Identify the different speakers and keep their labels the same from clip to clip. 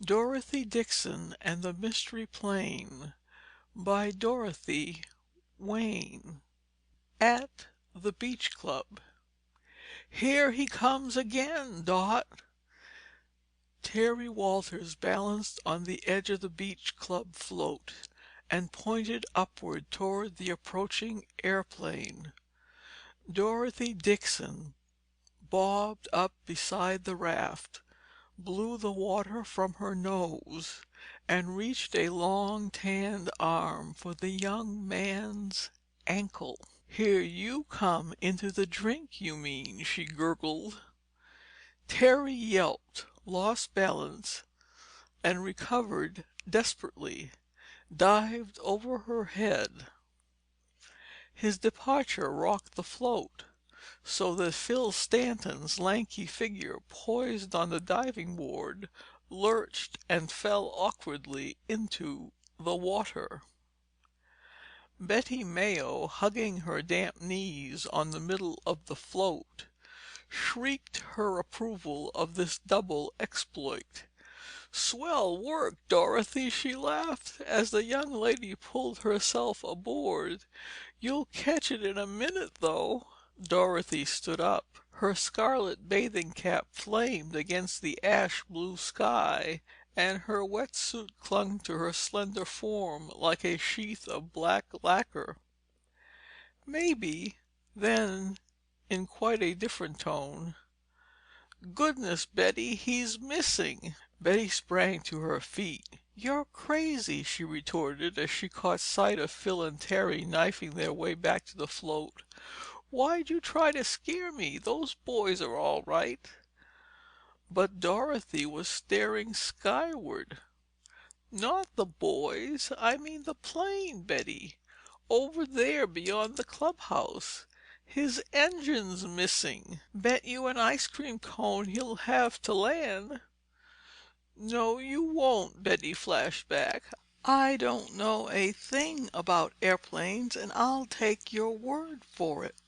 Speaker 1: Dorothy Dixon and the Mystery Plane by Dorothy Wayne. At the Beach Club. "Here he comes again, Dot!" Terry Walters balanced on the edge of the Beach Club float and pointed upward toward the approaching airplane. Dorothy Dixon bobbed up beside the raft, blew the water from her nose, and reached a long tanned arm for the young man's ankle. "Here you come into the drink, you mean," she gurgled. Terry yelped, lost balance, and recovered desperately, dived over her head. His departure rocked the float, so that Phil Stanton's lanky figure, poised on the diving board, lurched and fell awkwardly into the water. Betty Mayo, hugging her damp knees on the middle of the float, shrieked her approval of this double exploit. "Swell work, Dorothy!" she laughed, as the young lady pulled herself aboard. "You'll catch it in a minute, though." Dorothy stood up. Her scarlet bathing cap flamed against the ash blue sky, and her wet suit clung to her slender form like a sheath of black lacquer. "Maybe." Then, in quite a different tone, "Goodness, Betty, he's missing!" Betty sprang to her feet. "You're crazy!" she retorted as she caught sight of Phil and Terry knifing their way back to the float. "Why'd you try to scare me? Those boys are all right." But Dorothy was staring skyward. "Not the boys. I mean the plane, Betty. Over there beyond the clubhouse. His engine's missing. Bet you an ice cream cone he'll have to land." "No, you won't," Betty flashed back. "I don't know a thing about airplanes, and I'll take your word for it."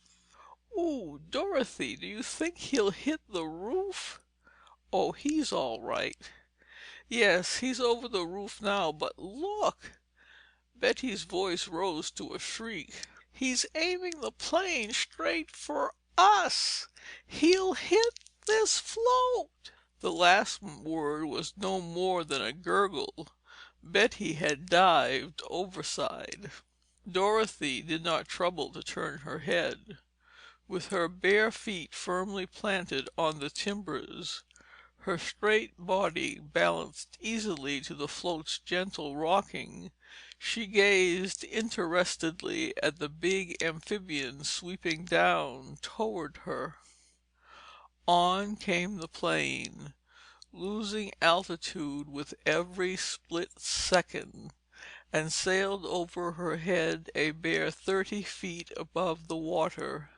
Speaker 1: "Ooh, Dorothy, do you think he'll hit the roof?" "Oh, he's all right." "Yes, he's over the roof now, but look!" Betty's voice rose to a shriek. "He's aiming the plane straight for us! He'll hit this float!" The last word was no more than a gurgle. Betty had dived overside. Dorothy did not trouble to turn her head. With her bare feet firmly planted on the timbers, her straight body balanced easily to the float's gentle rocking, she gazed interestedly at the big amphibian sweeping down toward her. On came the plane, losing altitude with every split second, and sailed over her head a bare 30 feet above the water.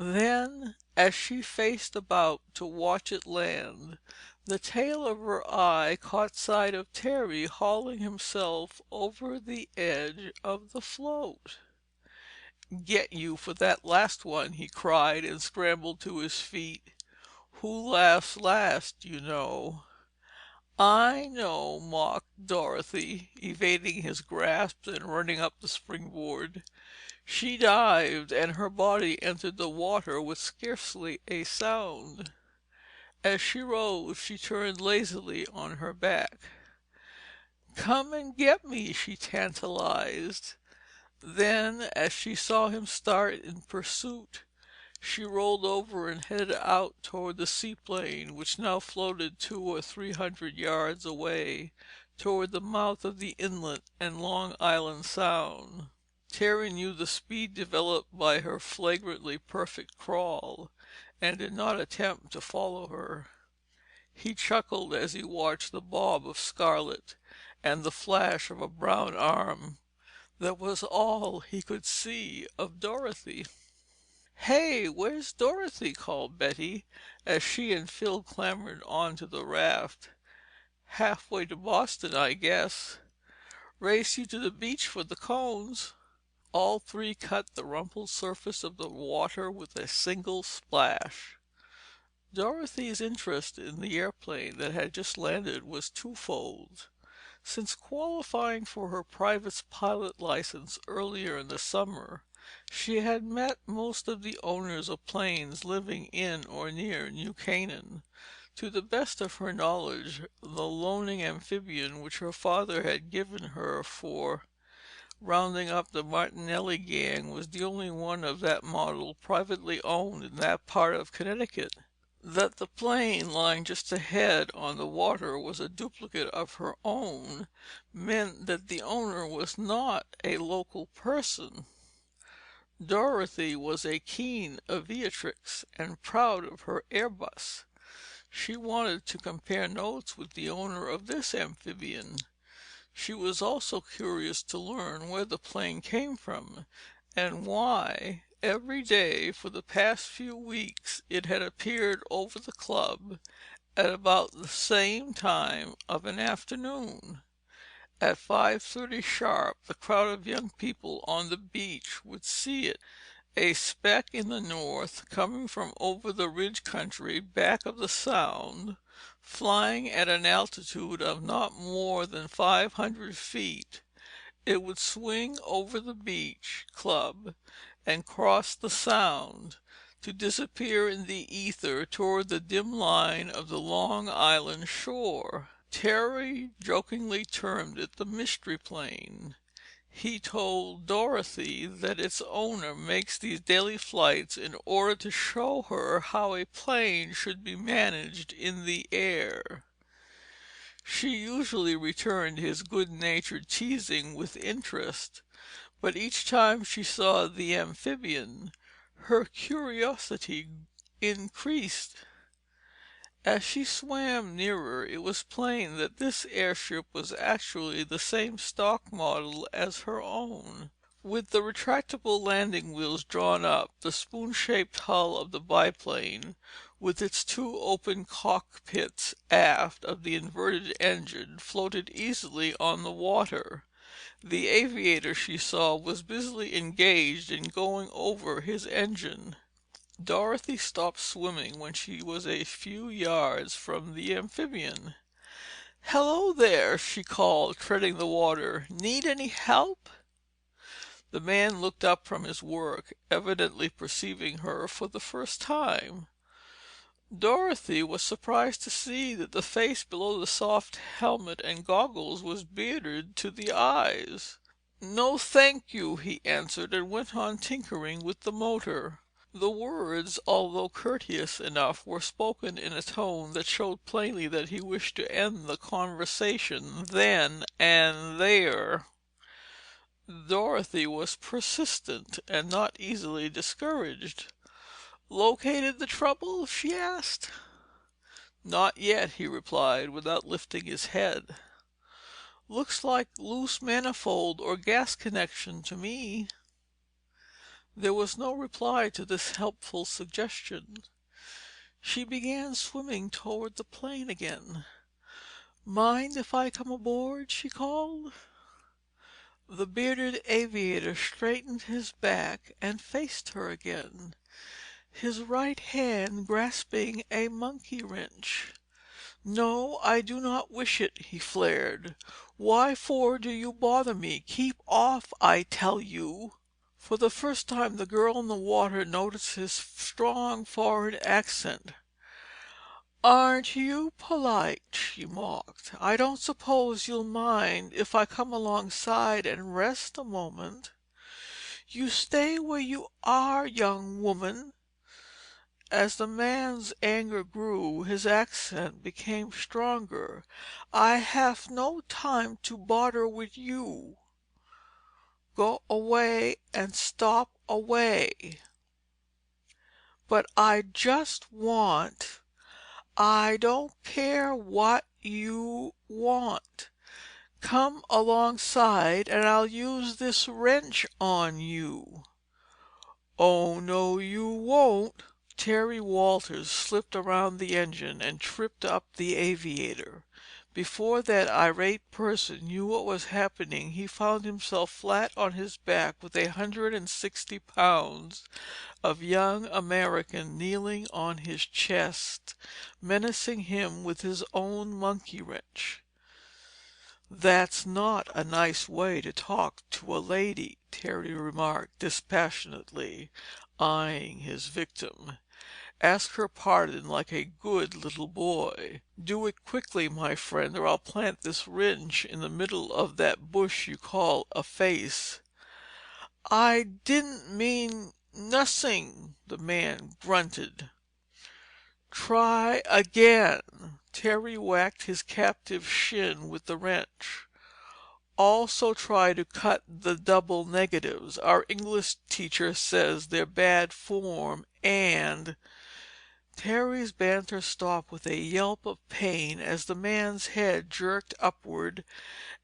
Speaker 1: Then, as she faced about to watch it land, the tail of her eye caught sight of Terry hauling himself over the edge of the float. "Get you for that last one!" he cried, and scrambled to his feet. "Who laughs last, you know." "I know," mocked Dorothy, evading his grasp and running up the springboard. She dived, and her body entered the water with scarcely a sound. As she rose, she turned lazily on her back. "Come and get me," she tantalized. Then, as she saw him start in pursuit, she rolled over and headed out toward the seaplane, which now floated 200 or 300 yards away, toward the mouth of the inlet and Long Island Sound. Terry knew the speed developed by her flagrantly perfect crawl, and did not attempt to follow her. He chuckled as he watched the bob of scarlet and the flash of a brown arm that was all he could see of Dorothy. "Hey, where's Dorothy?" called Betty, as she and Phil clambered onto the raft. "Halfway to Boston, I guess. Race you to the beach for the cones." All three cut the rumpled surface of the water with a single splash. Dorothy's interest in the airplane that had just landed was twofold. Since qualifying for her private pilot license earlier in the summer, she had met most of the owners of planes living in or near New Canaan. To the best of her knowledge, the loaning amphibian which her father had given her for rounding up the Martinelli gang was the only one of that model privately owned in that part of Connecticut. That the plane lying just ahead on the water was a duplicate of her own meant that the owner was not a local person. Dorothy was a keen aviatrix and proud of her airbus. She wanted to compare notes with the owner of this amphibian. She was also curious to learn where the plane came from, and why, every day for the past few weeks, it had appeared over the club at about the same time of an afternoon. At 5:30 sharp, the crowd of young people on the beach would see it, a speck in the north, coming from over the ridge country back of the Sound, flying at an altitude of not more than 500 feet. It would swing over the beach club and cross the Sound, to disappear in the ether toward the dim line of the Long Island shore. Terry jokingly termed it the Mystery Plane. He told Dorothy that its owner makes these daily flights in order to show her how a plane should be managed in the air. She usually returned his good-natured teasing with interest, but each time she saw the amphibian, her curiosity increased. As she swam nearer, it was plain that this airship was actually the same stock model as her own. With the retractable landing wheels drawn up, the spoon-shaped hull of the biplane, with its two open cockpits aft of the inverted engine, floated easily on the water. The aviator, she saw, was busily engaged in going over his engine. Dorothy stopped swimming when she was a few yards from the amphibian. "Hello there!" she called, treading the water. "Need any help?" The man looked up from his work, evidently perceiving her for the first time. Dorothy was surprised to see that the face below the soft helmet and goggles was bearded to the eyes. "No, thank you," he answered, and went on tinkering with the motor. The words, although courteous enough, were spoken in a tone that showed plainly that he wished to end the conversation then and there. Dorothy was persistent and not easily discouraged. "Located the trouble?" she asked. "Not yet," he replied, without lifting his head. "Looks like loose manifold or gas connection to me." There was no reply to this helpful suggestion. She began swimming toward the plane again. "Mind if I come aboard?" she called. The bearded aviator straightened his back and faced her again, his right hand grasping a monkey wrench. "No, I do not wish it," he flared. "Why for do you bother me? Keep off, I tell you!" For the first time the girl in the water noticed his strong foreign accent. "Aren't you polite?" she mocked. "I don't suppose you'll mind if I come alongside and rest a moment." "You stay where you are, young woman." As the man's anger grew, his accent became stronger. "I have no time to bother with you. Go away and stop away." "But I just want—" "I don't care what you want. Come alongside and I'll use this wrench on you." "Oh, no, you won't." Terry Walters slipped around the engine and tripped up the aviator. Before that irate person knew what was happening, he found himself flat on his back with 160 pounds of young American kneeling on his chest, menacing him with his own monkey wrench. "That's not a nice way to talk to a lady," Terry remarked dispassionately, eyeing his victim. "Ask her pardon like a good little boy. Do it quickly, my friend, or I'll plant this wrench in the middle of that bush you call a face." "I didn't mean nossing," the man grunted. "Try again." Terry whacked his captive's shin with the wrench. "Also try to cut the double negatives. Our English teacher says they're bad form, and—" Terry's banter stopped with a yelp of pain as the man's head jerked upward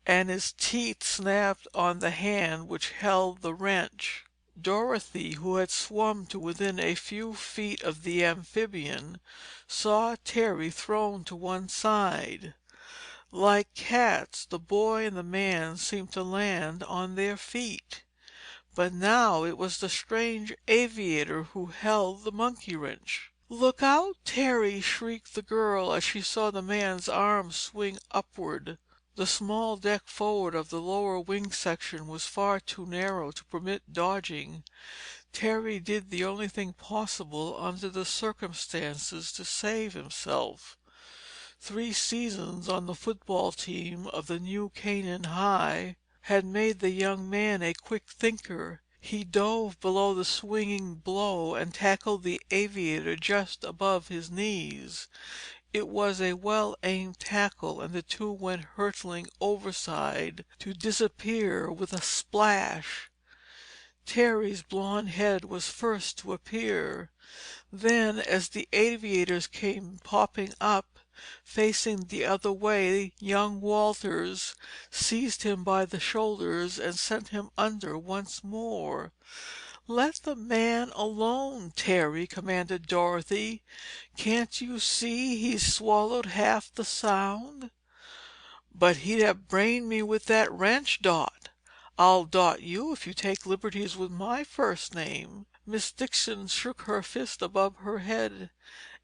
Speaker 1: and his teeth snapped on the hand which held the wrench. Dorothy, who had swum to within a few feet of the amphibian, saw Terry thrown to one side. Like cats, the boy and the man seemed to land on their feet. But now it was the strange aviator who held the monkey wrench. "Look out, Terry!" shrieked the girl as she saw the man's arms swing upward. The small deck forward of the lower wing section was far too narrow to permit dodging. Terry did the only thing possible under the circumstances to save himself. 3 seasons on the football team of the New Canaan High had made the young man a quick thinker. He dove below the swinging blow and tackled the aviator just above his knees. It was a well-aimed tackle, and the two went hurtling overside to disappear with a splash. Terry's blond head was first to appear. Then, as the aviators came popping up, facing the other way, young Walters seized him by the shoulders and sent him under once more. "Let the man alone, Terry," commanded Dorothy. "Can't you see he's swallowed half the sound?" "But he'd have brained me with that wrench, Dot." "I'll dot you if you take liberties with my first name." Miss Dixon shook her fist above her head.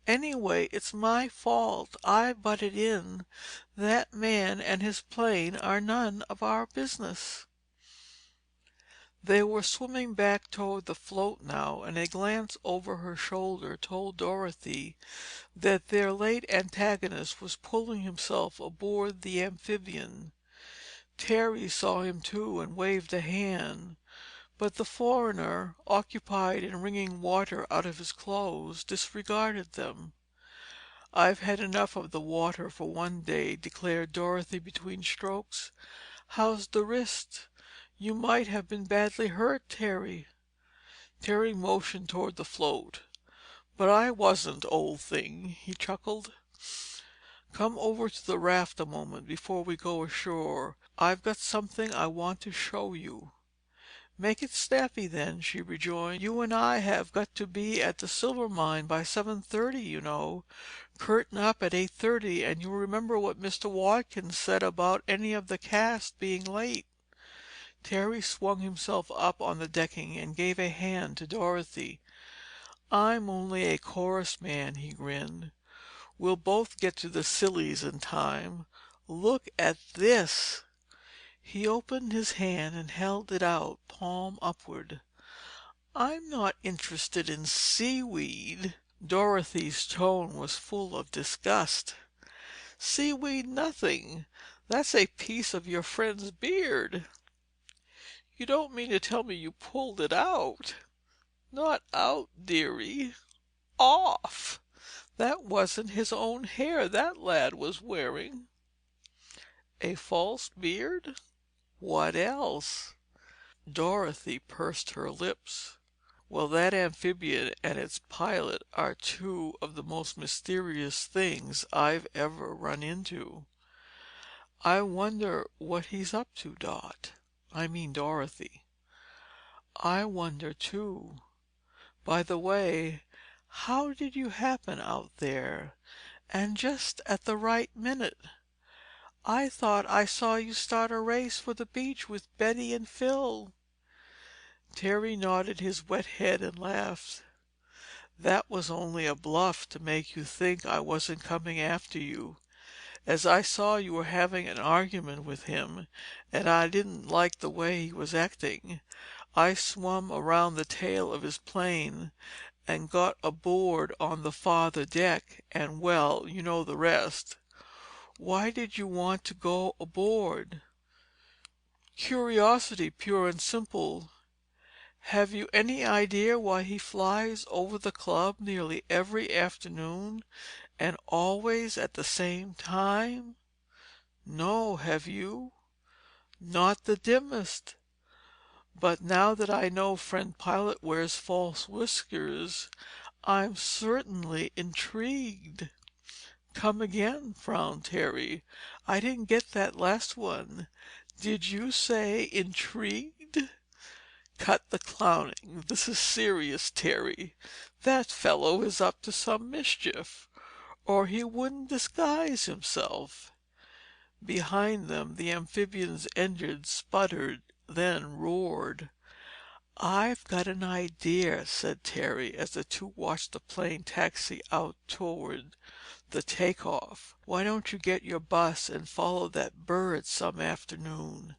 Speaker 1: "Anyway, it's my fault. I butted in. That man and his plane are none of our business." They were swimming back toward the float now, and a glance over her shoulder told Dorothy that their late antagonist was pulling himself aboard the amphibian. Terry saw him too and waved a hand, but the foreigner, occupied in wringing water out of his clothes, disregarded them. "I've had enough of the water for one day," declared Dorothy between strokes. "How's the wrist? You might have been badly hurt, Terry." Terry motioned toward the float. "But I wasn't, old thing," he chuckled. "Come over to the raft a moment before we go ashore. I've got something I want to show you." "Make it snappy then," she rejoined. "You and I have got to be at the silver mine by 7:30, you know. Curtain up at 8:30, and you'll remember what Mr. Watkins said about any of the cast being late." Terry swung himself up on the decking and gave a hand to Dorothy. "I'm only a chorus man," he grinned. "We'll both get to the Sillies in time. Look at this." He opened his hand and held it out, palm upward. "I'm not interested in seaweed." Dorothy's tone was full of disgust. "Seaweed nothing! That's a piece of your friend's beard." "You don't mean to tell me you pulled it out?" "Not out, dearie. Off! That wasn't his own hair that lad was wearing." "A false beard? What else?" Dorothy pursed her lips. "Well, that amphibian and its pilot are two of the most mysterious things I've ever run into. I wonder what he's up to, Dot. I mean Dorothy." "I wonder too. By the way, how did you happen out there, and just at the right minute?" I thought I saw you start a race for the beach with Betty and Phil." Terry nodded his wet head and laughed. "That was only a bluff to make you think I wasn't coming after you. As I saw you were having an argument with him, and I didn't like the way he was acting, I swum around the tail of his plane and got aboard on the farther deck, and well, you know the rest." "Why did you want to go aboard?" "Curiosity, pure and simple. Have you any idea why he flies over the club nearly every afternoon, and always at the same time?" "No, have you?" "Not the dimmest. But now that I know friend pilot wears false whiskers, I'm certainly intrigued." "Come again," frowned Terry. "I didn't get that last one. Did you say intrigued?" "Cut the clowning. This is serious, Terry. That fellow is up to some mischief, or he wouldn't disguise himself." Behind them, the amphibian's engine sputtered, then roared. "I've got an idea," said Terry, as the two watched the plane taxi out toward the take-off. "Why don't you get your bus and follow that bird some afternoon?"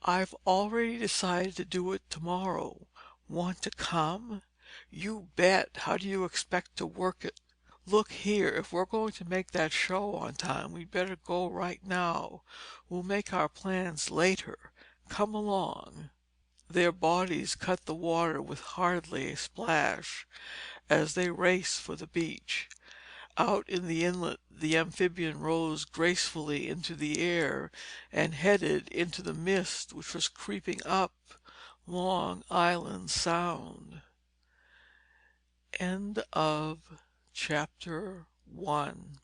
Speaker 1: "I've already decided to do it tomorrow. Want to come?" "You bet! How do you expect to work it?" "Look here, if we're going to make that show on time, we'd better go right now. We'll make our plans later. Come along." Their bodies cut the water with hardly a splash as they raced for the beach. Out in the inlet, the amphibian rose gracefully into the air and headed into the mist which was creeping up Long Island Sound. End of Chapter 1.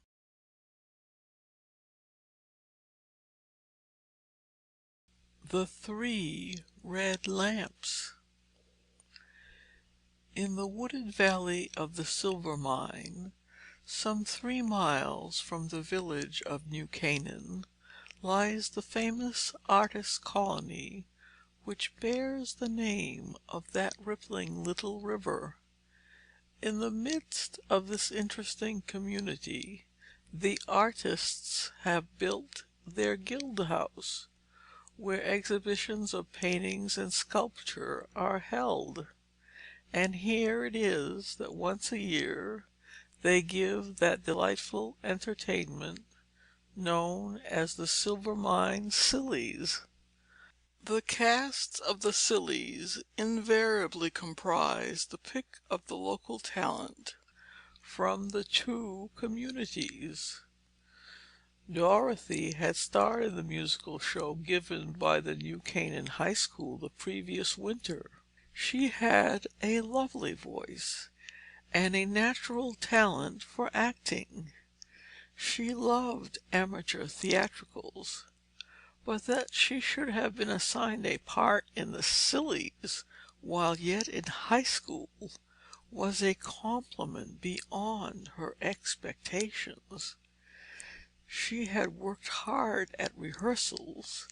Speaker 1: The Three Red Lamps. In the wooded valley of the silver mine, some 3 miles from the village of New Canaan, lies the famous artists' colony which bears the name of that rippling little river. In the midst of this interesting community, the artists have built their guild house, where exhibitions of paintings and sculpture are held. And here it is that once a year they give that delightful entertainment known as the Silver Mine Sillies. The casts of the Sillies invariably comprise the pick of the local talent from the two communities. Dorothy had starred in the musical show given by the New Canaan High School the previous winter. She had a lovely voice and a natural talent for acting. She loved amateur theatricals, but that she should have been assigned a part in the Sillies while yet in high school was a compliment beyond her expectations. She had worked hard at rehearsals,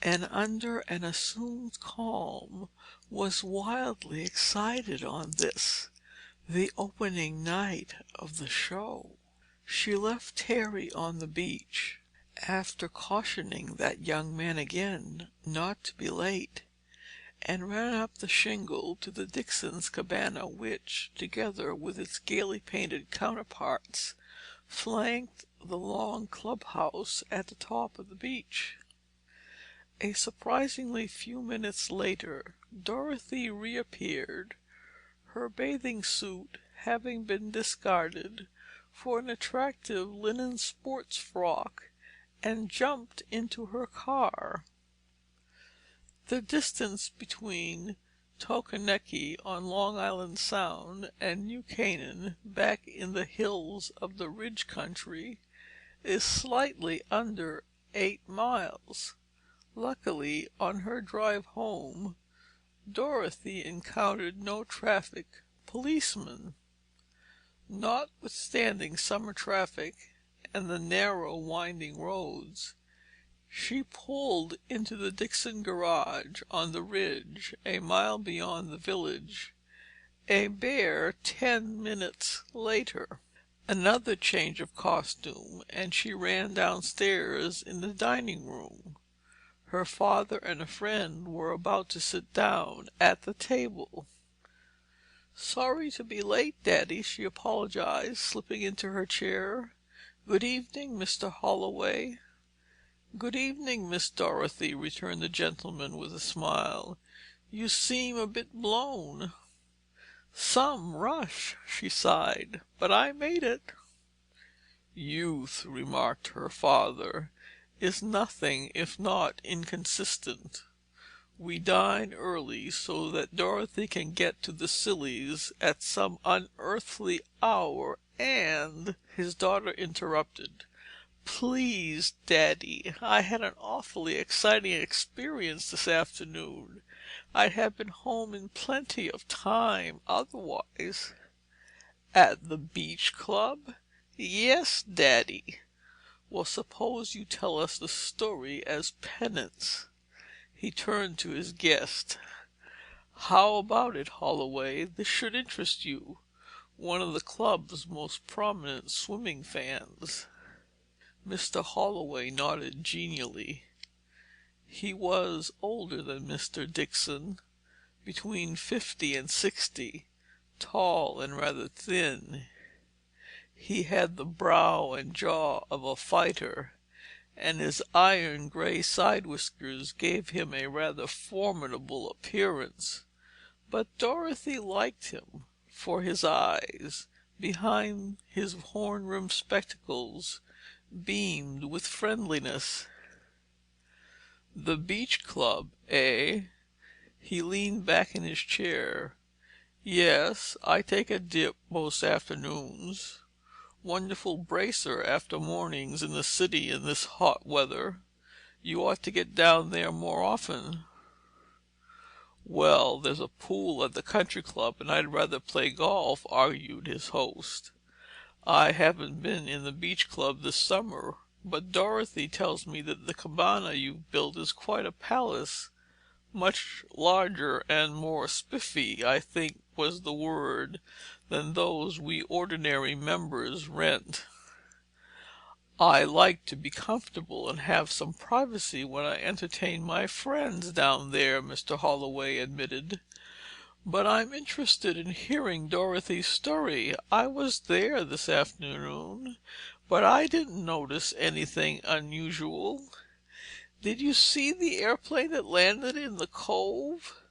Speaker 1: and under an assumed calm was wildly excited on this, the opening night of the show. She left Terry on the beach, after cautioning that young man again not to be late, and ran up the shingle to the Dixons' cabana which, together with its gaily painted counterparts, flanked the long clubhouse at the top of the beach. A surprisingly few minutes later, Dorothy reappeared, her bathing suit having been discarded for an attractive linen sports frock, and jumped into her car. The distance between Tokeneke on Long Island Sound and New Canaan, back in the hills of the Ridge Country, is slightly under 8 miles. Luckily, on her drive home, Dorothy encountered no traffic policemen. Notwithstanding summer traffic and the narrow, winding roads. She pulled into the Dixon garage on the ridge, a mile beyond the village, a bare 10 minutes later. Another change of costume, and she ran downstairs in the dining room. Her father and a friend were about to sit down at the table. "Sorry to be late, Daddy," she apologized, slipping into her chair. "Good evening, Mr. Holloway." "Good evening, Miss Dorothy," returned the gentleman with a smile. "You seem a bit blown." "Some rush," she sighed, "but I made it." "Youth," remarked her father, "is nothing if not inconsistent. We dine early so that Dorothy can get to the Sillies at some unearthly hour and—" His daughter interrupted. "Please, Daddy, I had an awfully exciting experience this afternoon. I'd have been home in plenty of time otherwise." "At the Beach Club?" "Yes, Daddy." "Well, suppose you tell us the story as penance." He turned to his guest. "How about it, Holloway? This should interest you, one of the club's most prominent swimming fans." Mr. Holloway nodded genially. He was older than Mr. Dixon, between 50 and 60, tall and rather thin. He had the brow and jaw of a fighter, and his iron gray side whiskers gave him a rather formidable appearance. But Dorothy liked him, for his eyes, behind his horn-rimmed spectacles, beamed with friendliness. "The Beach Club, eh?" He leaned back in his chair. "Yes, I take a dip most afternoons. Wonderful bracer after mornings in the city in this hot weather. You ought to get down there more often." "Well, there's a pool at the country club, and I'd rather play golf," argued his host. "I haven't been in the Beach Club this summer, but Dorothy tells me that the cabana you've built is quite a palace. Much larger and more spiffy, I think was the word, than those we ordinary members rent." "I like to be comfortable and have some privacy when I entertain my friends down there," Mr. Holloway admitted. "But I'm interested in hearing Dorothy's story. I was there this afternoon, but I didn't notice anything unusual. Did you see the airplane that landed in the cove?"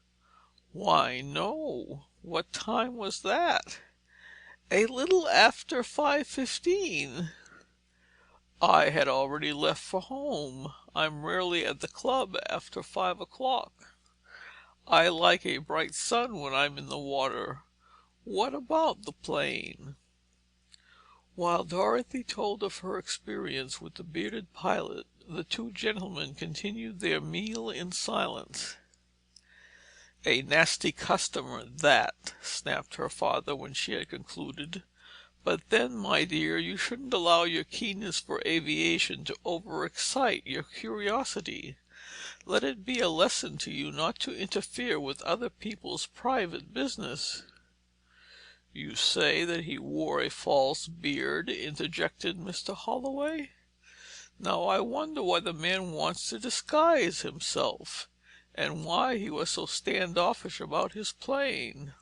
Speaker 1: "Why, no. What time was that?" "A little after 5:15. I had already left for home. I'm rarely at the club after 5 o'clock. I like a bright sun when I'm in the water. What about the plane?" While Dorothy told of her experience with the bearded pilot, the two gentlemen continued their meal in silence. "A nasty customer, that," snapped her father when she had concluded. "But then, my dear, you shouldn't allow your keenness for aviation to overexcite your curiosity. Let it be a lesson to you not to interfere with other people's private business." "You say that he wore a false beard," interjected Mr. Holloway. "Now I wonder why the man wants to disguise himself, and why he was so standoffish about his plane."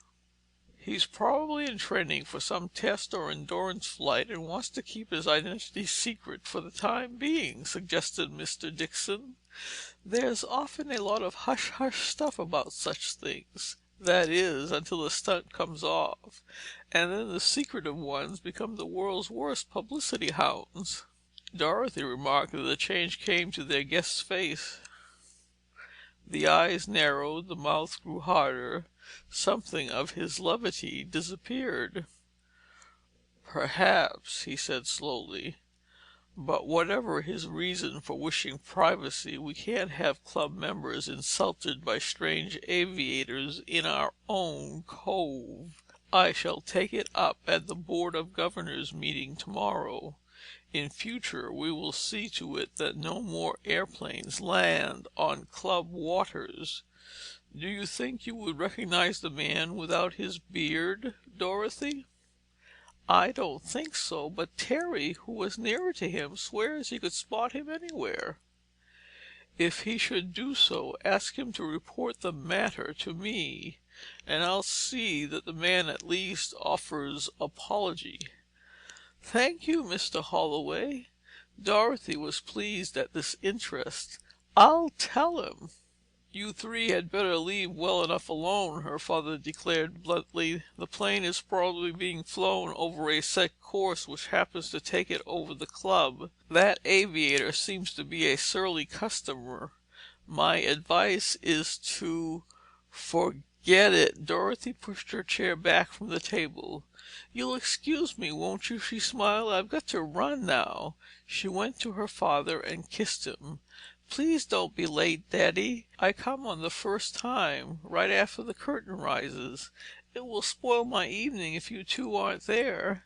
Speaker 1: "He's probably in training for some test or endurance flight and wants to keep his identity secret for the time being," suggested Mr. Dixon. "There's often a lot of hush-hush stuff about such things. That is, until the stunt comes off, and then the secretive ones become the world's worst publicity hounds." Dorothy remarked that the change came to their guest's face. The eyes narrowed, the mouth grew harder, something of his levity disappeared. "Perhaps," he said slowly. "But whatever his reason for wishing privacy, we can't have club members insulted by strange aviators in our own cove. I shall take it up at the Board of Governors meeting tomorrow. In future, we will see to it that no more airplanes land on club waters. Do you think you would recognize the man without his beard, Dorothy?" "I don't think so, but Terry, who was nearer to him, swears he could spot him anywhere." "If he should do so, ask him to report the matter to me, and I'll see that the man at least offers apology." "Thank you, Mr. Holloway." Dorothy was pleased at this interest. "I'll tell him." "You three had better leave well enough alone," her father declared bluntly. "The plane is probably being flown over a set course which happens to take it over the club. That aviator seems to be a surly customer. My advice is to forget it." Dorothy pushed her chair back from the table. "You'll excuse me, won't you?" she smiled. "I've got to run now." She went to her father and kissed him. "Please don't be late, Daddy. I come on the first time, right after the curtain rises. It will spoil my evening if you two aren't there."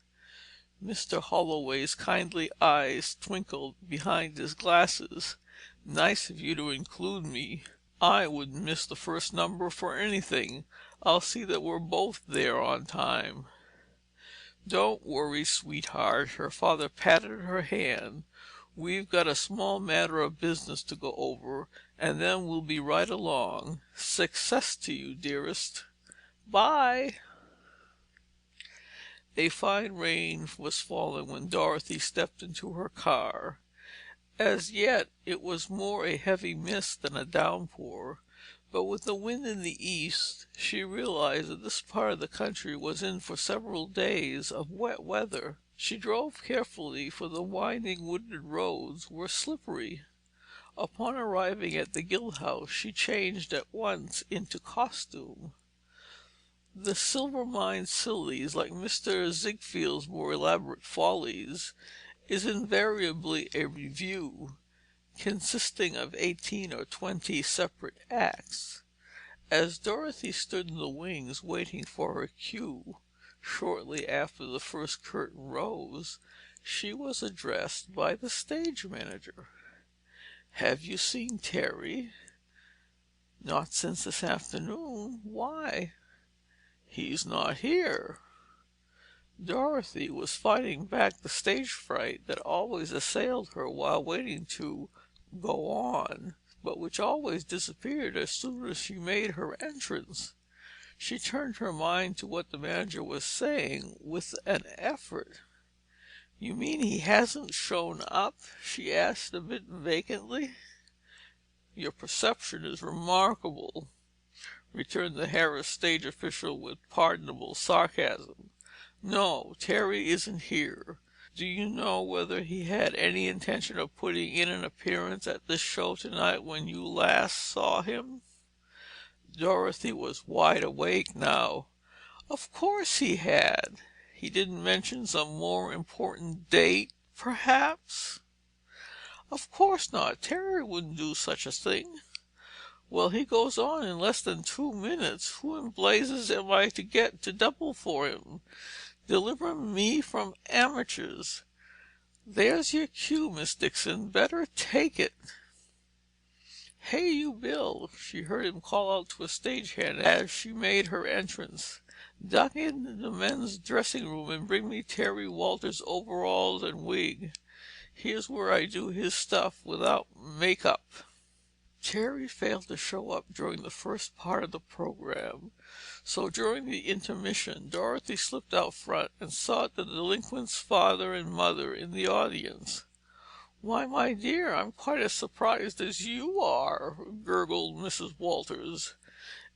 Speaker 1: Mr. Holloway's kindly eyes twinkled behind his glasses. "Nice of you to include me. I wouldn't miss the first number for anything. I'll see that we're both there on time." "Don't worry, sweetheart." Her father patted her hand. "We've got a small matter of business to go over, and then we'll be right along. Success to you, dearest." "Bye." A fine rain was falling when Dorothy stepped into her car. As yet, it was more a heavy mist than a downpour, but with the wind in the east, she realized that this part of the country was in for several days of wet weather. She drove carefully, for the winding wooded roads were slippery. Upon arriving at the Guild House, she changed at once into costume. The Silvermine Sillies, like Mr. Ziegfield's more elaborate follies, is invariably a revue, consisting of 18 or 20 separate acts. As Dorothy stood in the wings waiting for her cue, shortly after the first curtain rose, she was addressed by the stage manager. "Have you seen Terry?" "Not since this afternoon. Why?" "He's not here." Dorothy was fighting back the stage fright that always assailed her while waiting to "go on," but which always disappeared as soon as she made her entrance. She turned her mind to what the manager was saying with an effort. "You mean he hasn't shown up?" she asked a bit vacantly. "Your perception is remarkable," returned the harassed stage official with pardonable sarcasm. "No, Terry isn't here. Do you know whether he had any intention of putting in an appearance at this show tonight when you last saw him?" Dorothy was wide awake now. "Of course he had. He didn't mention some more important date, perhaps?" "Of course not. Terry wouldn't do such a thing." "Well, he goes on in less than 2 minutes. Who in blazes am I to get to double for him? Deliver me from amateurs. There's your cue, Miss Dixon. Better take it." "Hey, you, Bill!" she heard him call out to a stagehand as she made her entrance. "Duck into the men's dressing room and bring me Terry Walters' overalls and wig. Here's where I do his stuff without make-up." Terry failed to show up during the first part of the program, so during the intermission, Dorothy slipped out front and sought the delinquent's father and mother in the audience. "Why, my dear, I'm quite as surprised as you are," gurgled Mrs. Walters.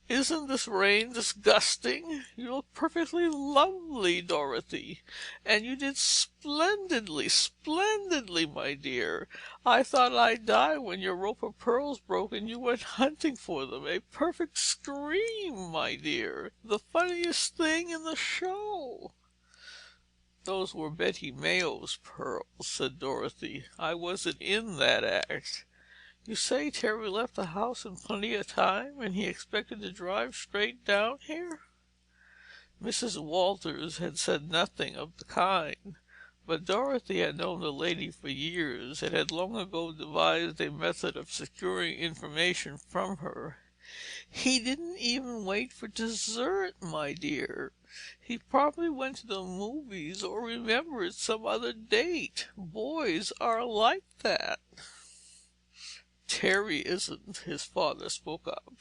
Speaker 1: "Isn't this rain disgusting? You look perfectly lovely, Dorothy. And you did splendidly, splendidly, my dear. I thought I'd die when your rope of pearls broke and you went hunting for them. A perfect scream, my dear. The funniest thing in the show." "Those were Betty Mayo's pearls," said Dorothy. "I wasn't in that act." "You say Terry left the house in plenty of time and he expected to drive straight down here?" Mrs. Walters had said nothing of the kind. But Dorothy had known the lady for years, and had long ago devised a method of securing information from her. "He didn't even wait for dessert, my dear. He probably went to the movies or remembered some other date. Boys are like that." "Terry isn't," his father spoke up.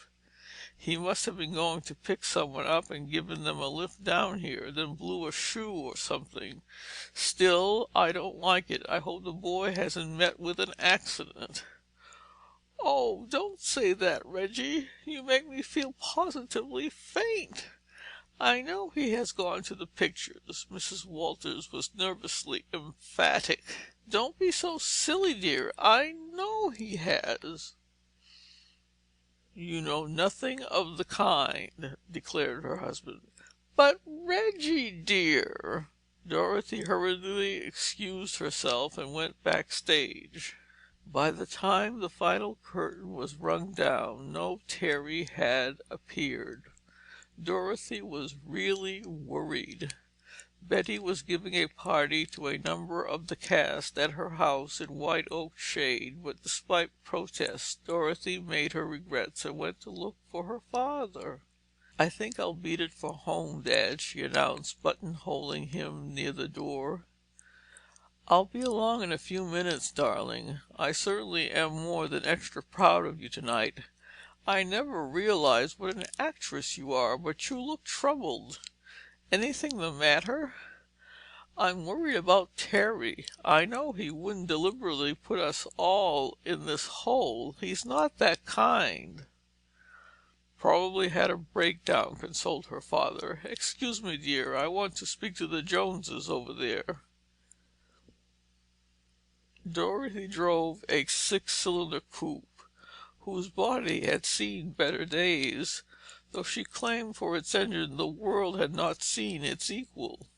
Speaker 1: "He must have been going to pick someone up and given them a lift down here, then blew a shoe or something. Still, I don't like it. I hope the boy hasn't met with an accident." "Oh, don't say that, Reggie. You make me feel positively faint. I know he has gone to the pictures." Mrs. Walters was nervously emphatic. "Don't be so silly, dear. I know he has." "You know nothing of the kind," declared her husband. "But, Reggie, dear—" Dorothy hurriedly excused herself and went backstage. By the time the final curtain was rung down, no Terry had appeared. Dorothy was really worried. Betty was giving a party to a number of the cast at her house in White Oak Shade, but despite protests, Dorothy made her regrets and went to look for her father. "I think I'll beat it for home, Dad," she announced, buttonholing him near the door. "I'll be along in a few minutes, darling. I certainly am more than extra proud of you tonight. I never realized what an actress you are, but you look troubled. Anything the matter?" "I'm worried about Terry. I know he wouldn't deliberately put us all in this hole. He's not that kind." "Probably had a breakdown," consoled her father. "Excuse me, dear. I want to speak to the Joneses over there." Dorothy drove a six-cylinder coupe, whose body had seen better days, though she claimed for its engine the world had not seen its equal.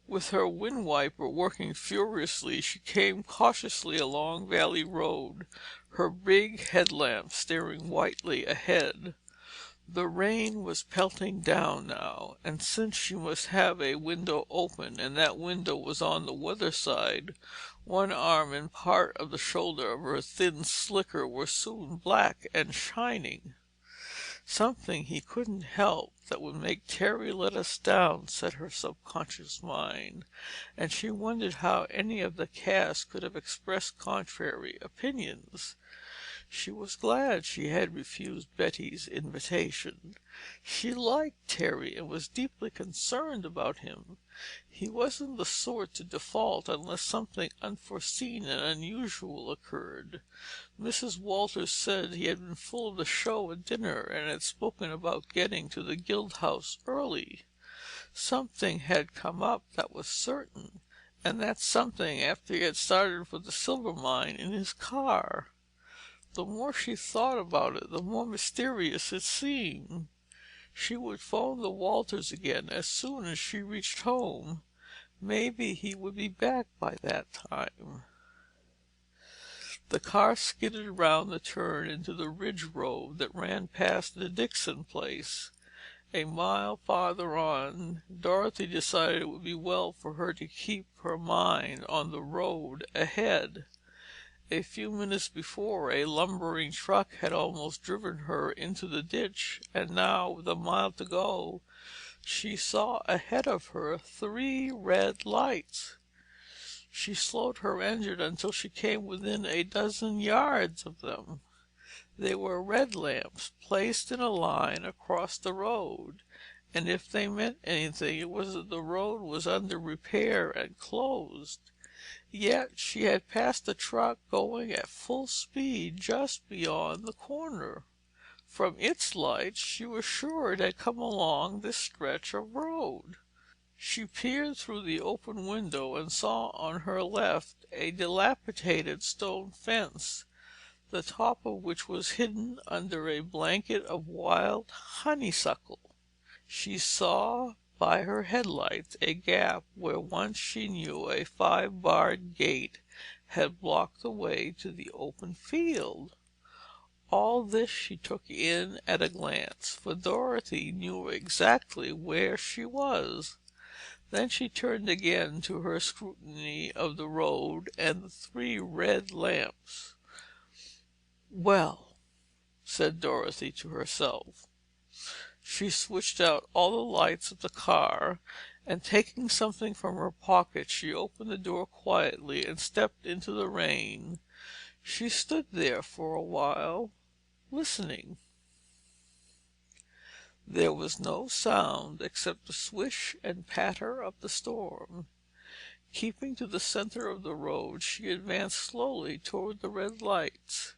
Speaker 1: With her wind-wiper working furiously, she came cautiously along Valley Road, her big headlamp staring whitely ahead. The rain was pelting down now, and since she must have a window open, and that window was on the weather side, one arm and part of the shoulder of her thin slicker were soon black and shining. "Something he couldn't help that would make Terry let us down," said her subconscious mind, and she wondered how any of the cast could have expressed contrary opinions. She was glad she had refused Betty's invitation. She liked Terry and was deeply concerned about him. He wasn't the sort to default unless something unforeseen and unusual occurred. Mrs. Walters said he had been full of the show at dinner and had spoken about getting to the Guild House early. Something had come up, that was certain, and that something after he had started for the silver mine in his car. The more she thought about it, the more mysterious it seemed. She would phone the Walters again as soon as she reached home. Maybe he would be back by that time. The car skidded around the turn into the ridge road that ran past the Dixon place. A mile farther on, Dorothy decided it would be well for her to keep her mind on the road ahead. A few minutes before, a lumbering truck had almost driven her into the ditch, and now, with a mile to go, she saw ahead of her 3 red lights. She slowed her engine until she came within a dozen yards of them. They were red lamps placed in a line across the road, and if they meant anything, it was that the road was under repair and closed. Yet she had passed the truck going at full speed just beyond the corner. From its lights, she was sure it had come along this stretch of road. She peered through the open window and saw on her left a dilapidated stone fence, the top of which was hidden under a blanket of wild honeysuckle. She saw by her headlights a gap where once she knew a 5-barred gate had blocked the way to the open field. All this she took in at a glance, for Dorothy knew exactly where she was. Then she turned again to her scrutiny of the road and the three red lamps. "Well," said Dorothy to herself. She switched out all the lights of the car, and taking something from her pocket, she opened the door quietly and stepped into the rain. She stood there for a while, listening. There was no sound except the swish and patter of the storm. Keeping to the center of the road, she advanced slowly toward the red lights,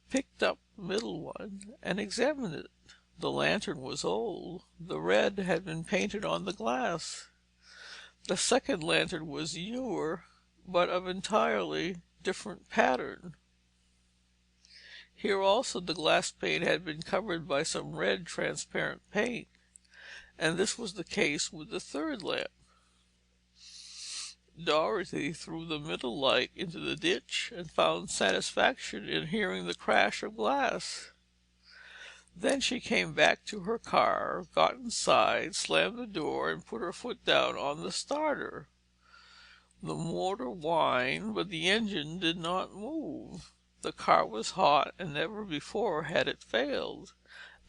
Speaker 1: picked up the middle one, and examined it. The lantern was old. The red had been painted on the glass. The second lantern was newer, but of entirely different pattern. Here also the glass pane had been covered by some red transparent paint, and this was the case with the third lamp. Dorothy threw the middle light into the ditch and found satisfaction in hearing the crash of glass. Then she came back to her car, got inside, slammed the door, and put her foot down on the starter. The motor whined, but the engine did not move. The car was hot, and never before had it failed.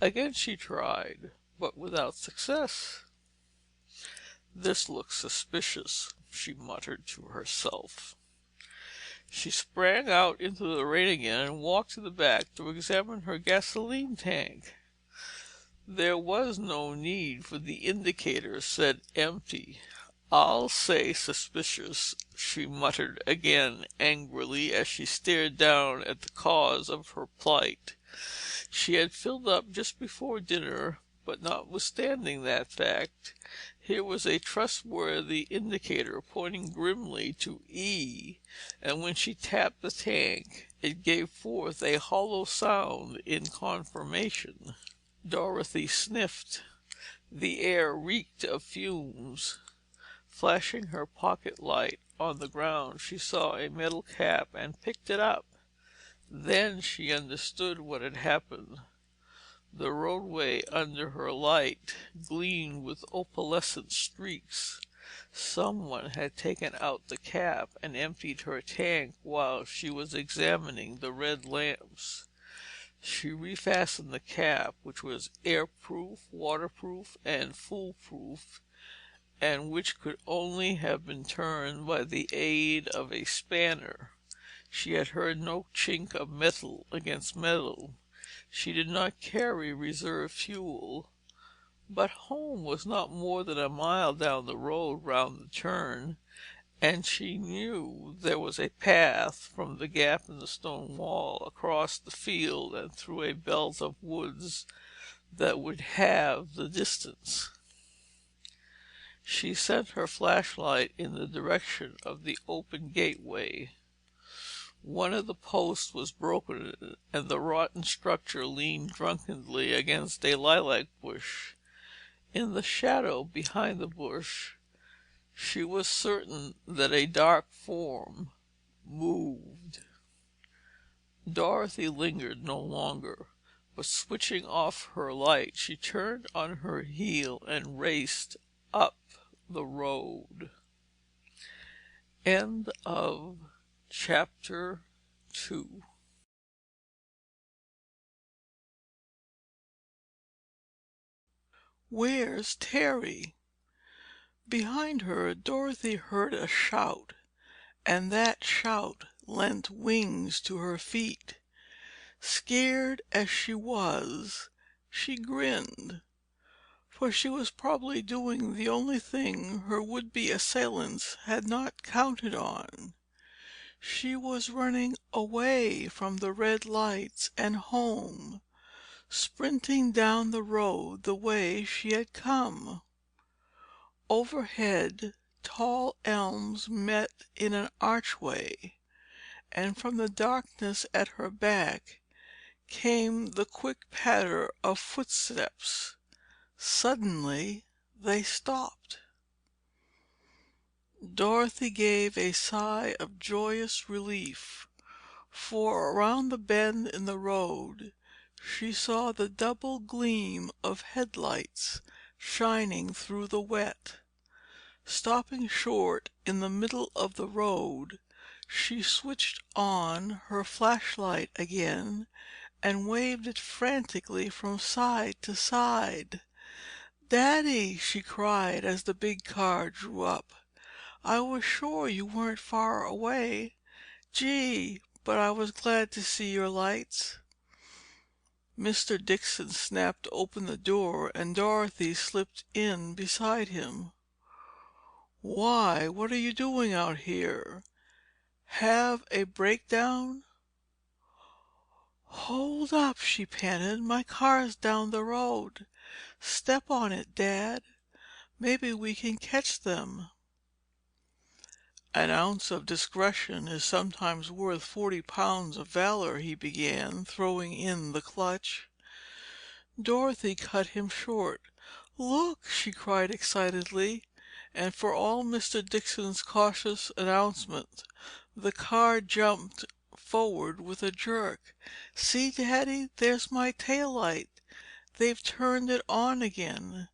Speaker 1: Again she tried, but without success. "This looks suspicious," she muttered to herself. She sprang out into the rain again and walked to the back to examine her gasoline tank. There was no need, for the indicator said empty. "I'll say suspicious," she muttered again angrily as she stared down at the cause of her plight. She had filled up just before dinner, but notwithstanding that fact, here was a trustworthy indicator pointing grimly to E, and when she tapped the tank, it gave forth a hollow sound in confirmation. Dorothy sniffed. The air reeked of fumes. Flashing her pocket light on the ground, she saw a metal cap and picked it up. Then she understood what had happened. The roadway under her light gleamed with opalescent streaks. Someone had taken out the cap and emptied her tank while she was examining the red lamps. She refastened the cap, which was airproof, waterproof, and foolproof, and which could only have been turned by the aid of a spanner. She had heard no chink of metal against metal. She did not carry reserve fuel. But home was not more than a mile down the road round the turn, and she knew there was a path from the gap in the stone wall across the field and through a belt of woods that would halve the distance. She sent her flashlight in the direction of the open gateway. One of the posts was broken, and the rotten structure leaned drunkenly against a lilac bush. In the shadow behind the bush, she was certain that a dark form moved. Dorothy lingered no longer, but switching off her light, she turned on her heel and raced up the road. End of Chapter 2. "Where's Terry?" Behind her, Dorothy heard a shout, and that shout lent wings to her feet. Scared as she was, she grinned, for she was probably doing the only thing her would-be assailants had not counted on. She was running away from the red lights and home, sprinting down the road the way she had come. Overhead, tall elms met in an archway, and from the darkness at her back came the quick patter of footsteps. Suddenly they stopped. Dorothy gave a sigh of joyous relief, for around the bend in the road she saw the double gleam of headlights shining through the wet. Stopping short in the middle of the road, she switched on her flashlight again and waved it frantically from side to side. "Daddy!" she cried as the big car drew up. "I was sure you weren't far away. Gee, but I was glad to see your lights!" Mr. Dixon snapped open the door and Dorothy slipped in beside him. "Why, what are you doing out here? Have a breakdown?" "Hold up!" she panted. "My car's down the road. Step on it, Dad. Maybe we can catch them." "An ounce of discretion is sometimes worth 40 pounds of valor," he began, throwing in the clutch. Dorothy cut him short. "Look!" she cried excitedly, and for all Mr. Dixon's cautious announcement, the car jumped forward with a jerk. "See, Daddy, there's my tail light. They've turned it on again,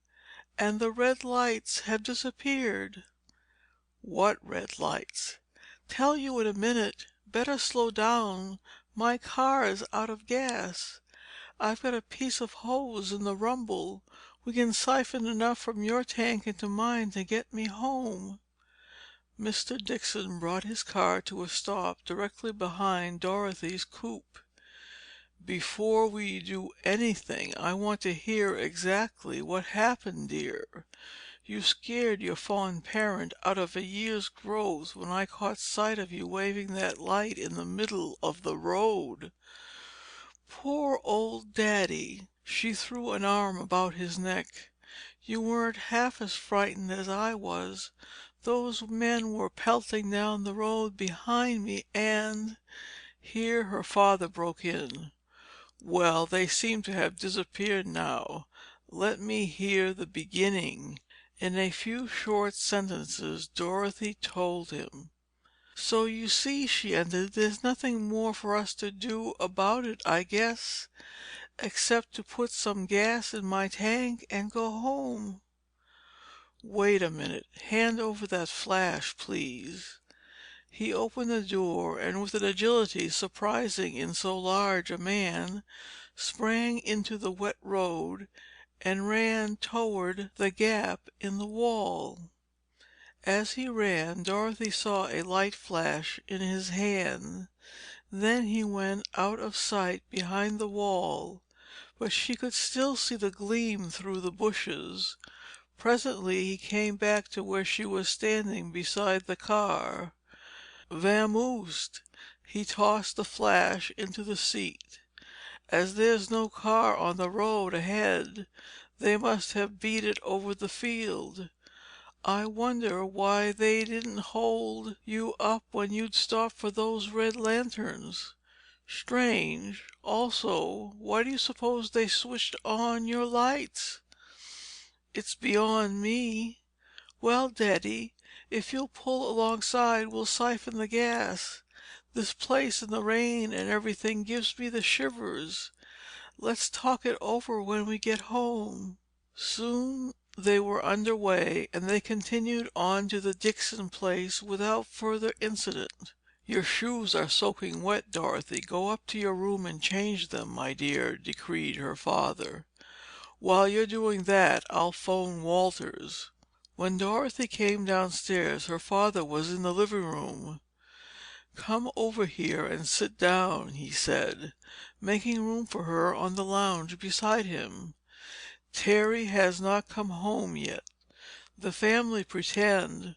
Speaker 1: and the red lights have disappeared." "What red lights?" "Tell you in a minute. Better slow down. My car's out of gas. I've got a piece of hose in the rumble. We can siphon enough from your tank into mine to get me home." Mr. Dixon brought his car to a stop directly behind Dorothy's coupe. "Before we do anything, I want to hear exactly what happened, dear. You scared your fond parent out of a year's growth when I caught sight of you waving that light in the middle of the road." "Poor old Daddy!" She threw an arm about his neck. "You weren't half as frightened as I was. Those men were pelting down the road behind me and—" Here her father broke in. "Well, they seem to have disappeared now. Let me hear the beginning." In a few short sentences, Dorothy told him. "So you see," she ended, "there's nothing more for us to do about it, I guess, except to put some gas in my tank and go home." "Wait a minute. Hand over that flash, please." He opened the door and with an agility surprising in so large a man, sprang into the wet road and ran toward the gap in the wall. As he ran, Dorothy saw a light flash in his hand. Then he went out of sight behind the wall, but she could still see the gleam through the bushes. Presently he came back to where she was standing beside the car. "Vamoosed!" He tossed the flash into the seat. "As there's no car on the road ahead, they must have beat it over the field. I wonder why they didn't hold you up when you'd stopped for those red lanterns. Strange, also, why do you suppose they switched on your lights? It's beyond me. Well, Daddy, if you'll pull alongside, we'll siphon the gas. This place in the rain and everything gives me the shivers. Let's talk it over when we get home." Soon they were under way and they continued on to the Dixon place without further incident. "Your shoes are soaking wet, Dorothy. Go up to your room and change them, my dear," decreed her father. "While you're doing that, I'll phone Walters." When Dorothy came downstairs, her father was in the living room. "Come over here and sit down," he said, making room for her on the lounge beside him. "Terry has not come home yet. The family pretend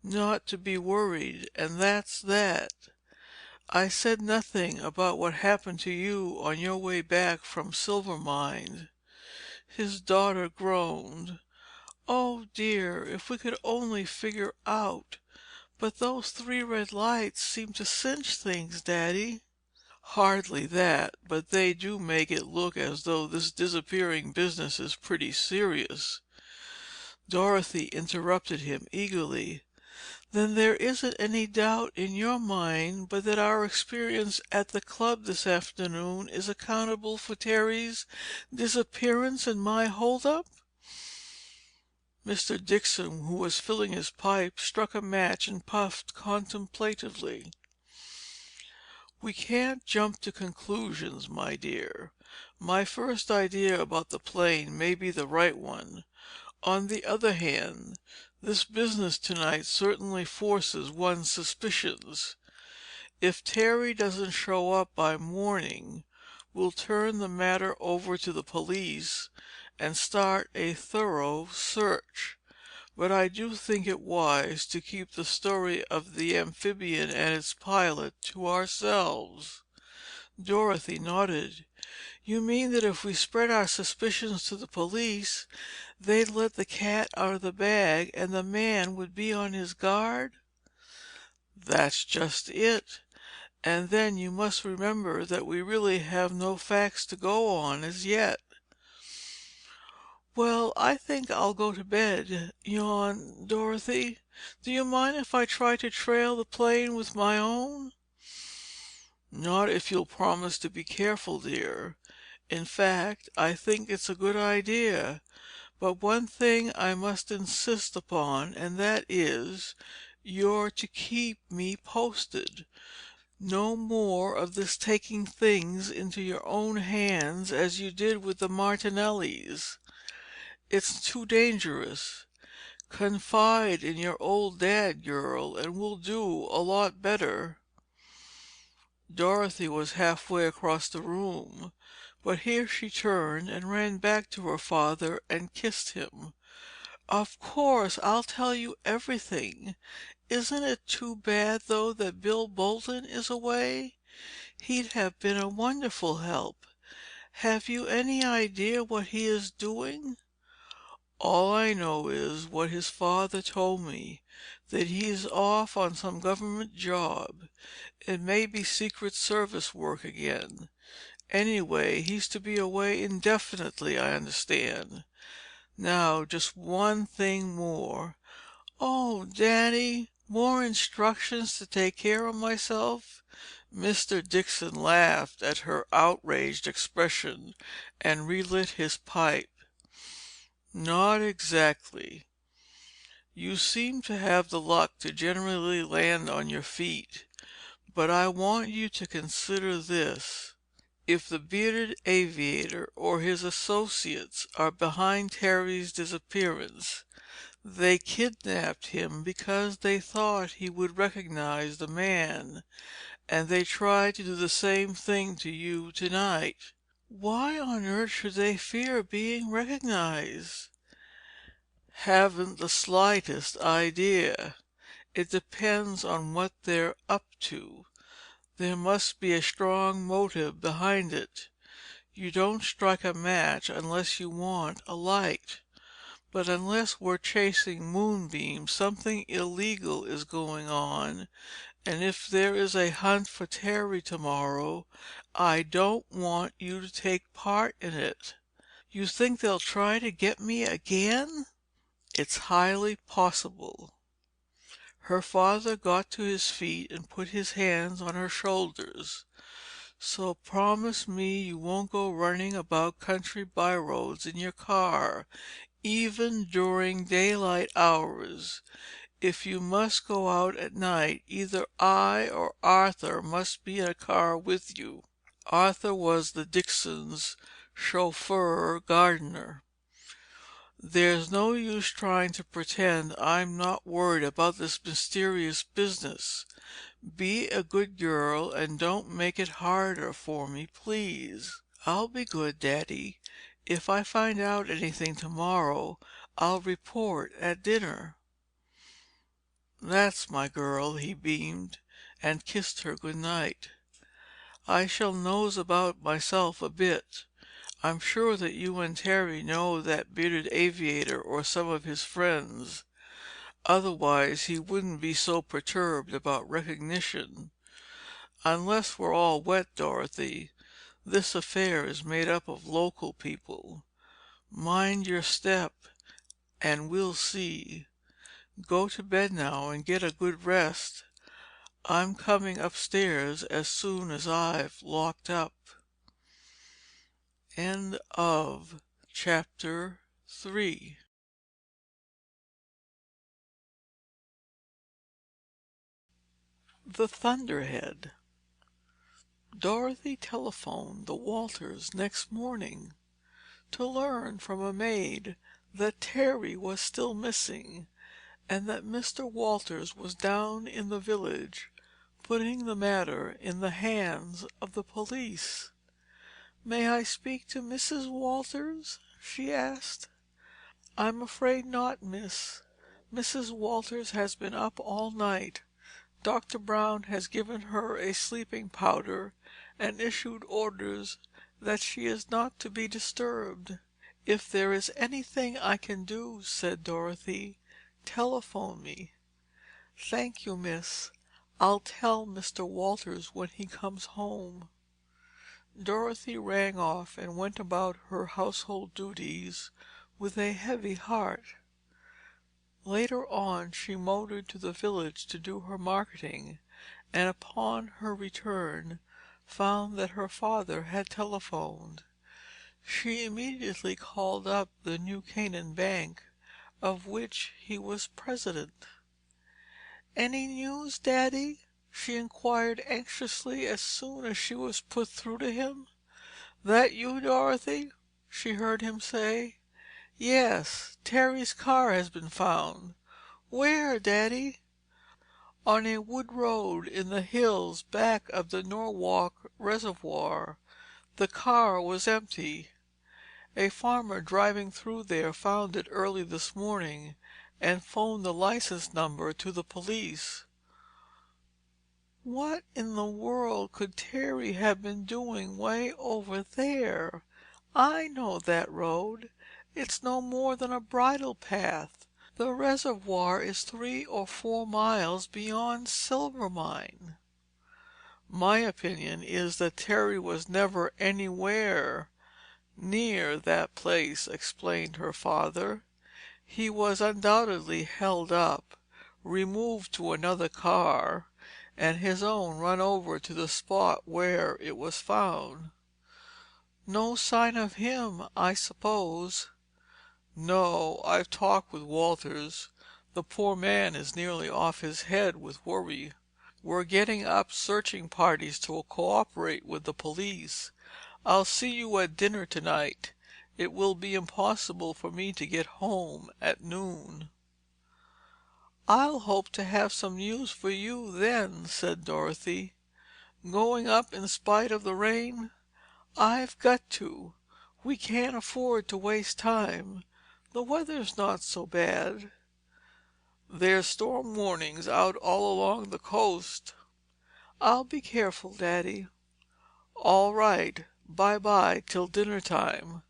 Speaker 1: not to be worried, and that's that. I said nothing about what happened to you on your way back from Silvermine." His daughter groaned. "Oh, dear, if we could only figure out—but those three red lights seem to cinch things, Daddy." "Hardly that, but they do make it look as though this disappearing business is pretty serious." Dorothy interrupted him eagerly. "Then there isn't any doubt in your mind but that our experience at the club this afternoon is accountable for Terry's disappearance and my holdup?" Mr. Dixon, who was filling his pipe, struck a match and puffed contemplatively. "We can't jump to conclusions, my dear. My first idea about the plane may be the right one. On the other hand, this business tonight certainly forces one's suspicions. If Terry doesn't show up by morning, we'll turn the matter over to the police and start a thorough search. But I do think it wise to keep the story of the amphibian and its pilot to ourselves." Dorothy nodded. "You mean that if we spread our suspicions to the police, they'd let the cat out of the bag and the man would be on his guard?" "That's just it. And then you must remember that we really have no facts to go on as yet." "Well, I think I'll go to bed," yawned Dorothy. "Do you mind if I try to trail the plane with my own?" "Not if you'll promise to be careful, dear. In fact, I think it's a good idea. But one thing I must insist upon, and that is, you're to keep me posted. No more of this taking things into your own hands as you did with the Martinellis. It's too dangerous. Confide in your old dad, girl, and we'll do a lot better." Dorothy was halfway across the room, but here she turned and ran back to her father and kissed him. "Of course, I'll tell you everything. Isn't it too bad, though, that Bill Bolton is away? He'd have been a wonderful help. Have you any idea what he is doing?" "All I know is what his father told me, that he's off on some government job. It may be Secret Service work again. Anyway, he's to be away indefinitely, I understand. Now, just one thing more." "Oh, Daddy, more instructions to take care of myself?" Mr. Dixon laughed at her outraged expression and relit his pipe. "Not exactly. You seem to have the luck to generally land on your feet. But I want you to consider this. If the bearded aviator or his associates are behind Terry's disappearance, they kidnapped him because they thought he would recognize the man, and they tried to do the same thing to you tonight." "Why on earth should they fear being recognized?" "Haven't the slightest idea. It depends on what they're up to. There must be a strong motive behind it. You don't strike a match unless you want a light. But unless we're chasing moonbeams, something illegal is going on, and if there is a hunt for Terry tomorrow, I don't want you to take part in it." "You think they'll try to get me again?" "It's highly possible." Her father got to his feet and put his hands on her shoulders. "So promise me you won't go running about country byroads in your car, even during daylight hours. If you must go out at night, either I or Arthur must be in a car with you." Arthur was the Dixons' chauffeur-gardener. "There's no use trying to pretend I'm not worried about this mysterious business. Be a good girl and don't make it harder for me, please." "I'll be good, Daddy. If I find out anything tomorrow, I'll report at dinner." "That's my girl," he beamed, and kissed her good night. "I shall nose about myself a bit. I'm sure that you and Terry know that bearded aviator or some of his friends. Otherwise, he wouldn't be so perturbed about recognition. Unless we're all wet, Dorothy, this affair is made up of local people. Mind your step, and we'll see. Go to bed now and get a good rest. I'm coming upstairs as soon as I've locked up." End of Chapter 3 The Thunderhead. Dorothy telephoned the Walters next morning to learn from a maid that Terry was still missing and that Mr. Walters was down in the village putting the matter in the hands of the police. "May I speak to Mrs. Walters?" she asked. "I'm afraid not, miss. Mrs. Walters has been up all night. Dr. Brown has given her a sleeping powder and issued orders that she is not to be disturbed." "If there is anything I can do," said Dorothy, "telephone me." "Thank you, miss. I'll tell Mr. Walters when he comes home." Dorothy rang off and went about her household duties with a heavy heart. Later on she motored to the village to do her marketing, and upon her return found that her father had telephoned. She immediately called up the New Canaan Bank, of which he was president. "Any news, Daddy?" she inquired anxiously as soon as she was put through to him. "That you, Dorothy?" she heard him say. "Yes, Terry's car has been found." "Where, Daddy?" "On a wood road in the hills back of the Norwalk Reservoir. The car was empty. A farmer driving through there found it early this morning and phoned the license number to the police." "What in the world could Terry have been doing way over there? I know that road. It's no more than a bridle path. The reservoir is 3 or 4 miles beyond Silvermine." "My opinion is that Terry was never anywhere near that place," explained her father. "He was undoubtedly held up, removed to another car, and his own run over to the spot where it was found." "No sign of him, I suppose?" "No. I've talked with Walters. The poor man is nearly off his head with worry. We're getting up searching parties to cooperate with the police. I'll see you at dinner tonight. It will be impossible for me to get home at noon." "I'll hope to have some news for you then," said Dorothy. "Going up in spite of the rain?" "I've got to. We can't afford to waste time. The weather's not so bad." "There's storm warnings out all along the coast." "I'll be careful, Daddy." "All right. Bye-bye till dinner time."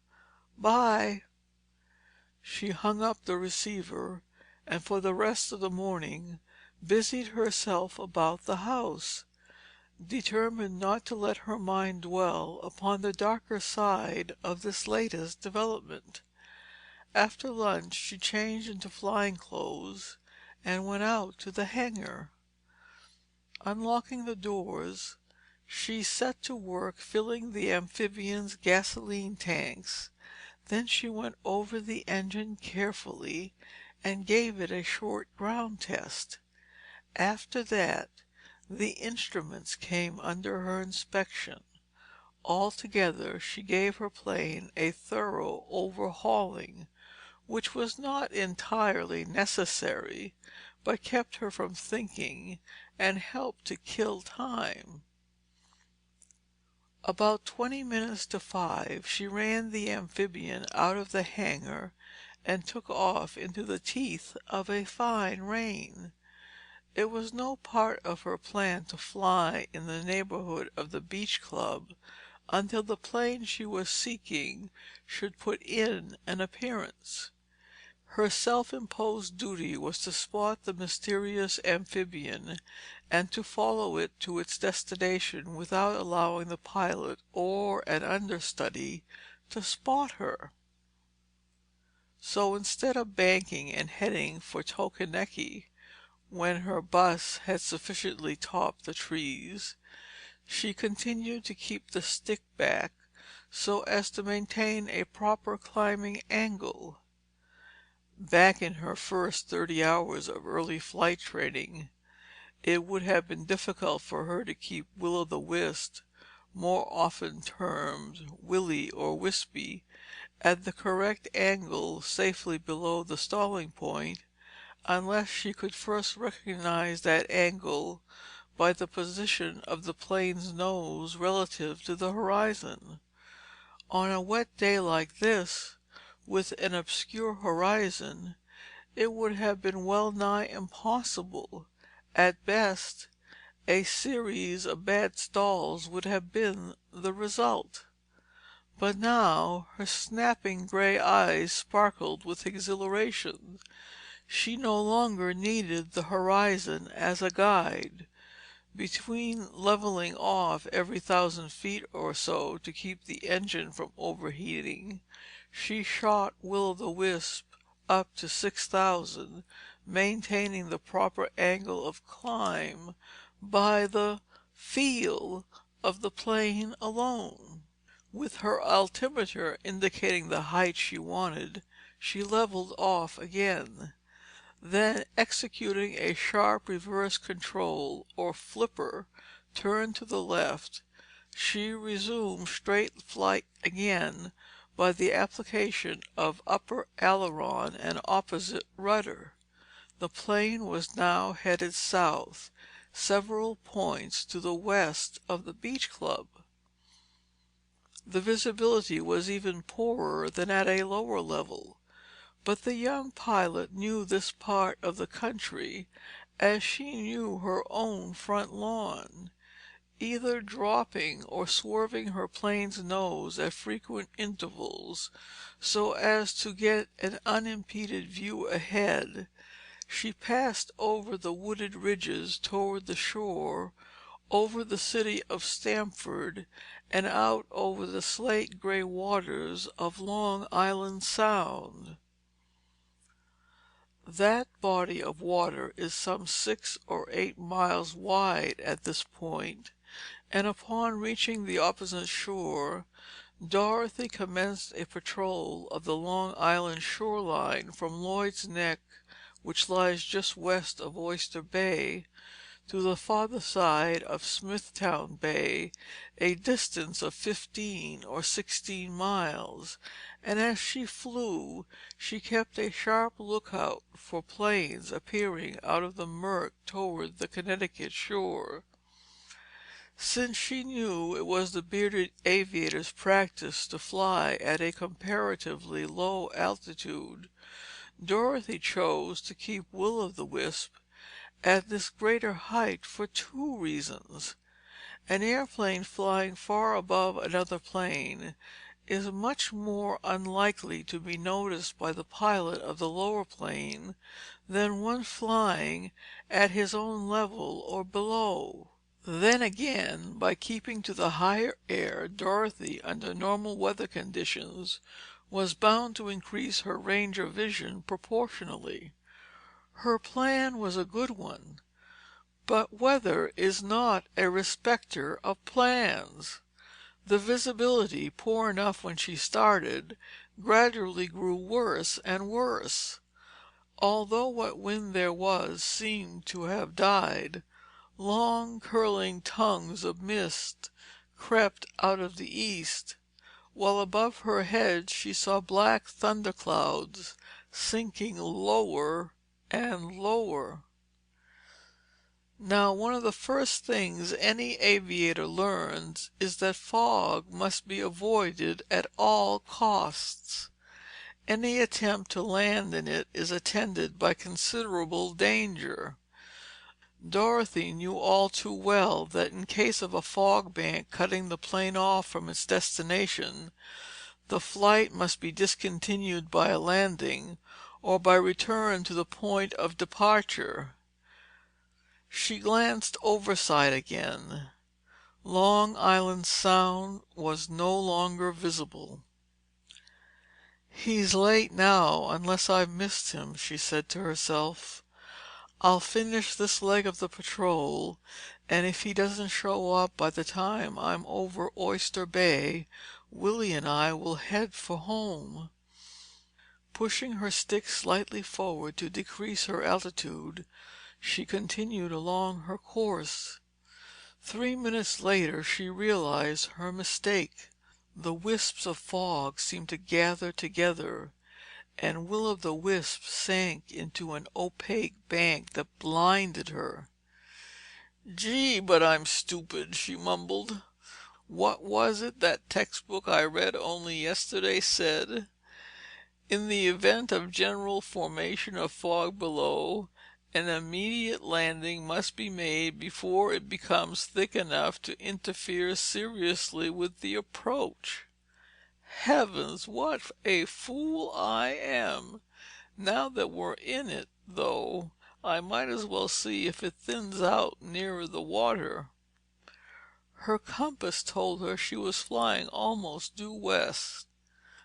Speaker 1: "Bye." She hung up the receiver and for the rest of the morning busied herself about the house, determined not to let her mind dwell upon the darker side of this latest development. After lunch she changed into flying clothes and went out to the hangar. Unlocking the doors, she set to work filling the amphibian's gasoline tanks. Then she went over the engine carefully and gave it a short ground test. After that, the instruments came under her inspection. Altogether, she gave her plane a thorough overhauling, which was not entirely necessary, but kept her from thinking and helped to kill time. About 20 minutes to 5, she ran the amphibian out of the hangar and took off into the teeth of a fine rain. It was no part of her plan to fly in the neighborhood of the Beach Club until the plane she was seeking should put in an appearance. Her self-imposed duty was to spot the mysterious amphibian and to follow it to its destination without allowing the pilot or an understudy to spot her. So instead of banking and heading for Tokeneke when her bus had sufficiently topped the trees, she continued to keep the stick back so as to maintain a proper climbing angle. Back in her first 30 hours of early flight training, It would have been difficult for her to keep Will-o'-the-Wisp, more often termed Willie or Wispy, at the correct angle safely below the stalling point, unless she could first recognize that angle by the position of the plane's nose relative to the horizon. On a wet day like this, with an obscure horizon, it would have been well nigh impossible. At best, a series of bad stalls would have been the result. But now her snapping gray eyes sparkled with exhilaration. She no longer needed the horizon as a guide. Between leveling off every 1,000 feet or so to keep the engine from overheating, she shot Will-o'-the-Wisp up to 6,000, maintaining the proper angle of climb by the "feel" of the plane alone. With her altimeter indicating the height she wanted, she leveled off again. Then, executing a sharp reverse control or flipper turn to the left, she resumed straight flight again by the application of upper aileron and opposite rudder. The plane was now headed south, several points to the west of the Beach Club. The visibility was even poorer than at a lower level. But the young pilot knew this part of the country as she knew her own front lawn, either dropping or swerving her plane's nose at frequent intervals so as to get an unimpeded view ahead. She passed over the wooded ridges toward the shore, over the city of Stamford, and out over the slate gray waters of Long Island Sound. That body of water is some 6 or 8 miles wide at this point, and upon reaching the opposite shore, Dorothy commenced a patrol of the Long Island shore line from Lloyd's Neck, which lies just west of Oyster Bay, to the farther side of Smithtown Bay, a distance of 15 or 16 miles, and as she flew, she kept a sharp lookout for planes appearing out of the murk toward the Connecticut shore. Since she knew it was the bearded aviator's practice to fly at a comparatively low altitude, Dorothy chose to keep Will-o'-the-Wisp at this greater height for two reasons. An airplane flying far above another plane is much more unlikely to be noticed by the pilot of the lower plane than one flying at his own level or below. Then again, by keeping to the higher air, Dorothy, under normal weather conditions, was bound to increase her range of vision proportionally. Her plan was a good one, but weather is not a respecter of plans. The visibility, poor enough when she started, gradually grew worse and worse. Although what wind there was seemed to have died, long curling tongues of mist crept out of the east, while above her head she saw black thunderclouds sinking lower and lower. Now, one of the first things any aviator learns is that fog must be avoided at all costs. Any attempt to land in it is attended by considerable danger. Dorothy knew all too well that in case of a fog bank cutting the plane off from its destination, the flight must be discontinued by a landing, or by return to the point of departure. She glanced overside again. Long Island Sound was no longer visible. "He's late now, unless I've missed him," she said to herself. "I'll finish this leg of the patrol, and if he doesn't show up by the time I'm over Oyster Bay, Willie and I will head for home." Pushing her stick slightly forward to decrease her altitude, She continued along her course. 3 minutes later she realized her mistake. The wisps of fog seemed to gather together, and Will-o'-the-Wisp sank into an opaque bank that blinded her. "Gee, but I'm stupid!" she mumbled. "What was it that textbook I read only yesterday said? In the event of general formation of fog below, an immediate landing must be made before it becomes thick enough to interfere seriously with the approach. Heavens, what a fool I am! Now that we're in it, though, I might as well see if it thins out nearer the water." Her compass told her she was flying almost due west.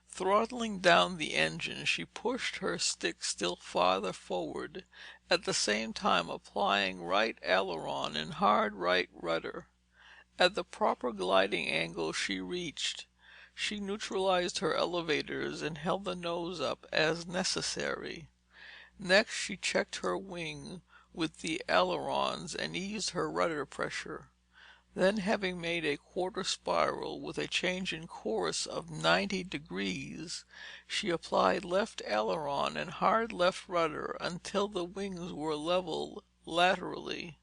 Speaker 1: Throttling down the engine, she pushed her stick still farther forward, at the same time applying right aileron and hard right rudder. At the proper gliding angle she reached, she neutralized her elevators and held the nose up as necessary. Next she checked her wing with the ailerons and eased her rudder pressure. Then, having made a quarter spiral with a change in course of 90 degrees, she applied left aileron and hard left rudder until the wings were level laterally,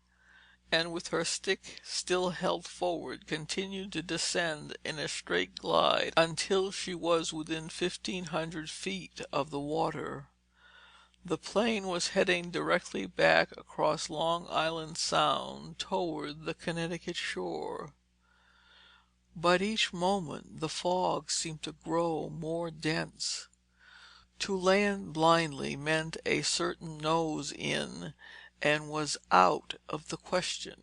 Speaker 1: and with her stick still held forward, continued to descend in a straight glide until she was within 1,500 feet of the water. The plane was heading directly back across Long Island Sound toward the Connecticut shore. But each moment the fog seemed to grow more dense. To land blindly meant a certain nose in and was out of the question.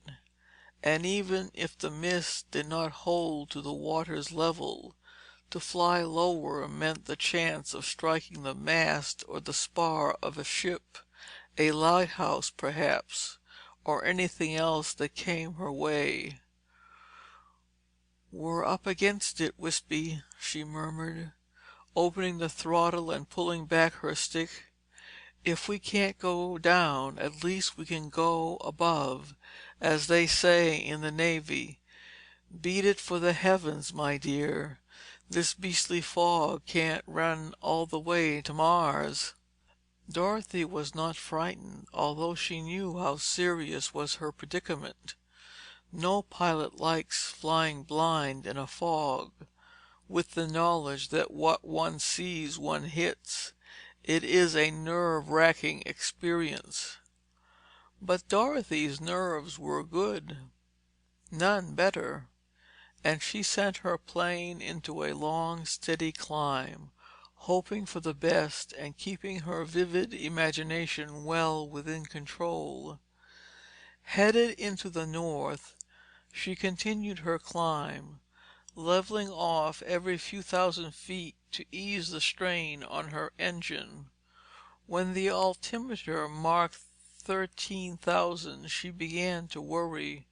Speaker 1: And even if the mist did not hold to the water's level, to fly lower meant the chance of striking the mast or the spar of a ship, a lighthouse perhaps, or anything else that came her way. "We're up against it, Wispy," she murmured, opening the throttle and pulling back her stick. "If we can't go down, at least we can go above, as they say in the Navy. Beat it for the heavens, my dear. This beastly fog can't run all the way to Mars." Dorothy was not frightened, although she knew how serious was her predicament. No pilot likes flying blind in a fog, with the knowledge that what one sees one hits. It is a nerve-wracking experience. But Dorothy's nerves were good, none better, and she sent her plane into a long, steady climb, hoping for the best and keeping her vivid imagination well within control. Headed into the north, she continued her climb, leveling off every few thousand feet to ease the strain on her engine. When the altimeter marked 13,000, she began to worry,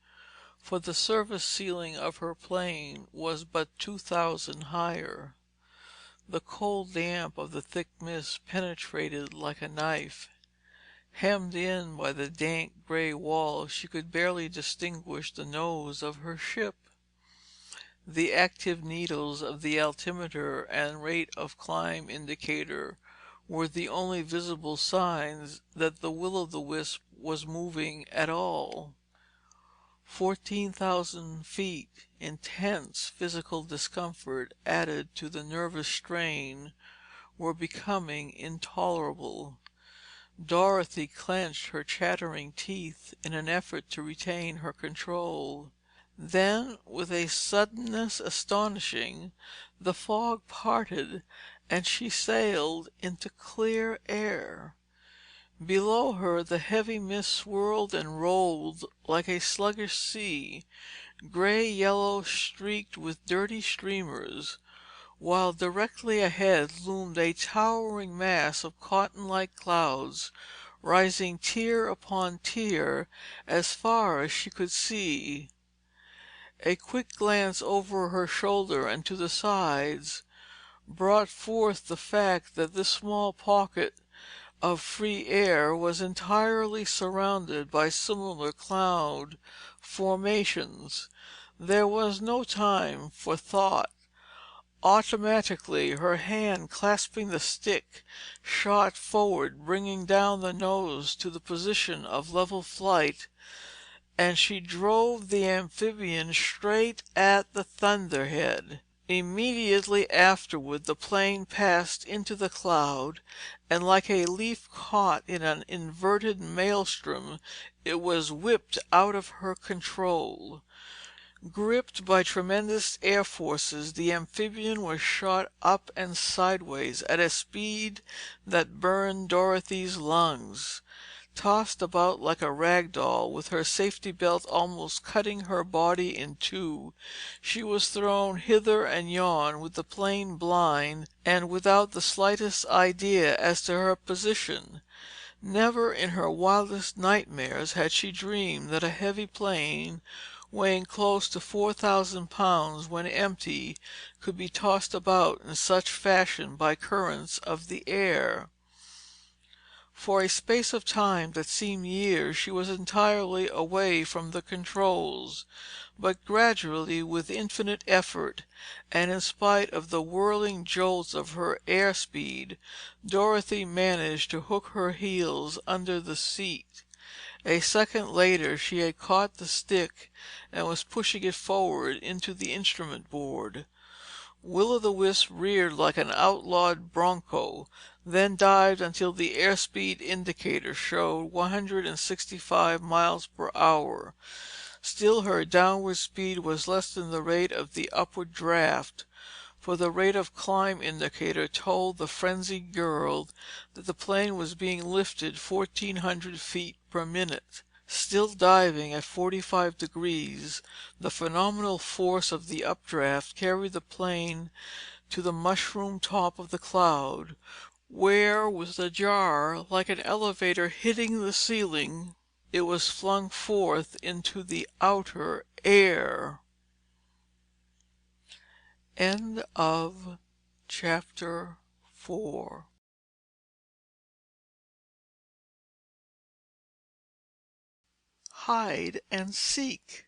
Speaker 1: for the service ceiling of her plane was but 2,000 higher. The cold damp of the thick mist penetrated like a knife. Hemmed in by the dank gray walls, she could barely distinguish the nose of her ship. The active needles of the altimeter and rate of climb indicator were the only visible signs that the Will-o'-the-Wisp was moving at all. 14,000 feet, intense physical discomfort added to the nervous strain, were becoming intolerable. Dorothy clenched her chattering teeth in an effort to retain her control. Then, with a suddenness astonishing, the fog parted and she sailed into clear air. Below her the heavy mist swirled and rolled like a sluggish sea, gray-yellow streaked with dirty streamers, while directly ahead loomed a towering mass of cotton-like clouds, rising tier upon tier as far as she could see. A quick glance over her shoulder and to the sides brought forth the fact that this small pocket of free air was entirely surrounded by similar cloud formations. There was no time for thought. Automatically, her hand clasping the stick shot forward, bringing down the nose to the position of level flight, and she drove the amphibian straight at the Thunderhead. Immediately afterward, the plane passed into the cloud, and like a leaf caught in an inverted maelstrom, it was whipped out of her control. Gripped by tremendous air forces, the amphibian was shot up and sideways at a speed that burned Dorothy's lungs. Tossed about like a rag doll, with her safety belt almost cutting her body in two, she was thrown hither and yon with the plane blind and without the slightest idea as to her position. Never in her wildest nightmares had she dreamed that a heavy plane, weighing close to 4,000 pounds when empty, could be tossed about in such fashion by currents of the air. For a space of time that seemed years, she was entirely away from the controls, but gradually, with infinite effort, and in spite of the whirling jolts of her air speed, Dorothy managed to hook her heels under the seat. A second later she had caught the stick and was pushing it forward into the instrument board. Will-o'-the-Wisp reared like an outlawed bronco, then dived until the airspeed indicator showed 165 miles per hour. Still her downward speed was less than the rate of the upward draft, for the rate of climb indicator told the frenzied girl that the plane was being lifted 1,400 feet per minute. Still diving at 45 degrees, the phenomenal force of the updraft carried the plane to the mushroom top of the cloud, where, with a jar like an elevator hitting the ceiling, it was flung forth into the outer air. End of chapter 4. Hide and seek.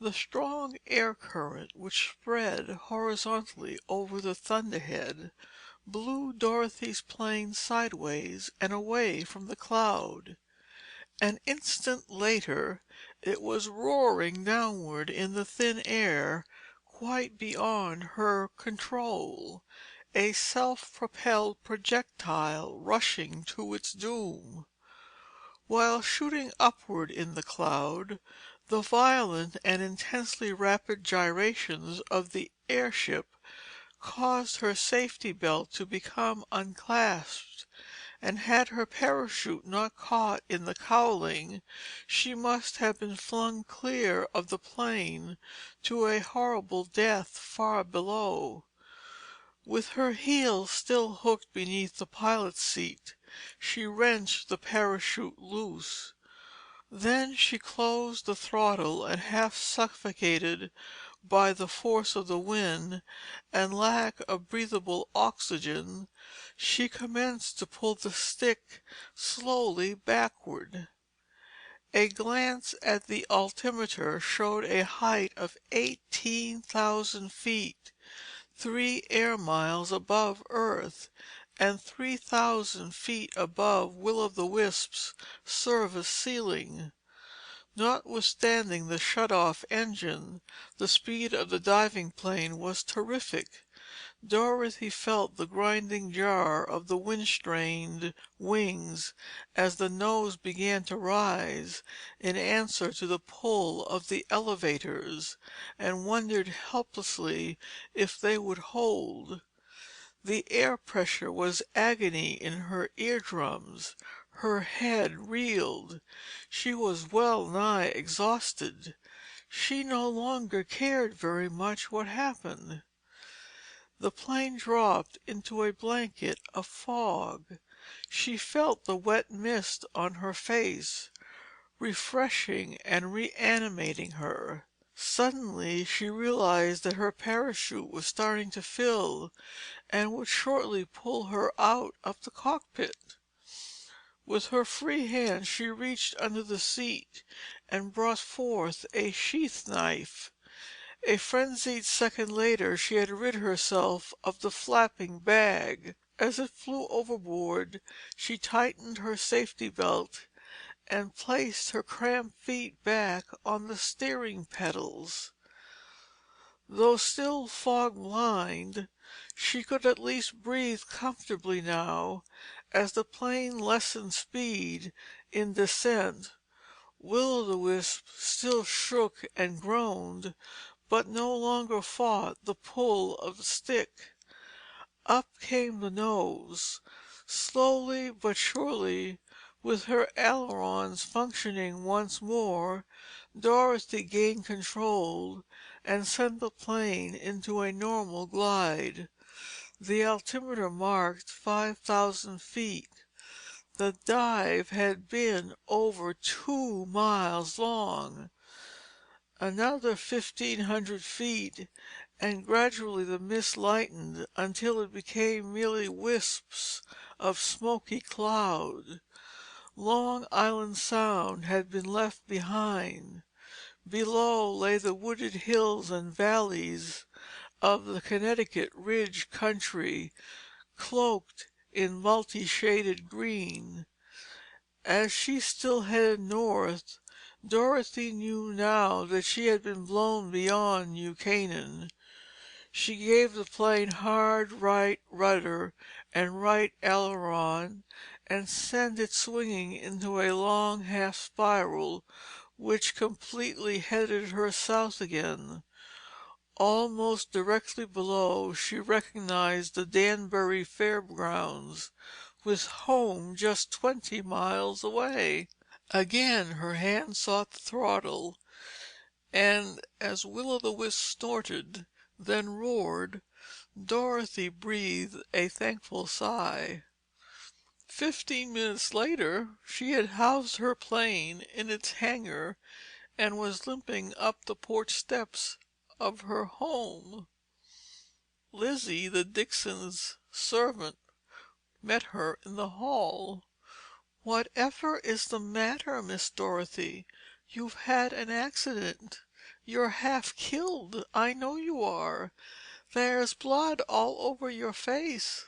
Speaker 1: The strong air current which spread horizontally over the Thunderhead blew Dorothy's plane sideways and away from the cloud. An instant later it was roaring downward in the thin air, quite beyond her control, a self-propelled projectile rushing to its doom. While shooting upward in the cloud, the violent and intensely rapid gyrations of the airship caused her safety belt to become unclasped, and had her parachute not caught in the cowling, she must have been flung clear of the plane to a horrible death far below. With her heels still hooked beneath the pilot's seat, she wrenched the parachute loose. Then she closed the throttle, and half suffocated by the force of the wind and lack of breathable oxygen, she commenced to pull the stick slowly backward. A glance at the altimeter showed a height of 18,000 feet, 3 air miles above Earth, and 3,000 feet above Will-o'-the-Wisp's service ceiling. Notwithstanding the shut-off engine, the speed of the diving plane was terrific. Dorothy felt the grinding jar of the wind-strained wings as the nose began to rise in answer to the pull of the elevators, and wondered helplessly if they would hold. The air pressure was agony in her eardrums. Her head reeled. She was well nigh exhausted. She no longer cared very much what happened. The plane dropped into a blanket of fog. She felt the wet mist on her face, refreshing and reanimating her. Suddenly she realized that her parachute was starting to fill and would shortly pull her out of the cockpit. With her free hand she reached under the seat and brought forth a sheath knife. A frenzied second later she had rid herself of the flapping bag. As it flew overboard, she tightened her safety belt and placed her cramped feet back on the steering pedals. Though still fog-blind, she could at least breathe comfortably now as the plane lessened speed in descent. Will-o'-the-wisp still shook and groaned, but no longer fought the pull of the stick. Up came the nose. Slowly but surely, with her ailerons functioning once more, Dorothy gained control and sent the plane into a normal glide. The altimeter marked 5,000 feet. The dive had been over 2 miles long. Another 1,500 feet, and gradually the mist lightened until it became merely wisps of smoky cloud. Long Island Sound had been left behind. Below lay the wooded hills and valleys of the Connecticut Ridge country, cloaked in multi-shaded green. As she still headed north, Dorothy knew now that she had been blown beyond New Canaan. She gave the plane hard right rudder and right aileron, and sent it swinging into a long half spiral, which completely headed her south again. Almost directly below she recognized the Danbury Fairgrounds, with home just 20 miles away. Again her hand sought the throttle, and as Will-o'-the-Wisp snorted, then roared, Dorothy breathed a thankful sigh. 15 minutes later she had housed her plane in its hangar and was limping up the porch steps of her home. Lizzie, the Dixons' servant, met her in the hall. "Whatever is the matter, Miss Dorothy? You've had an accident. You're half killed, I know you are. There's blood all over your face."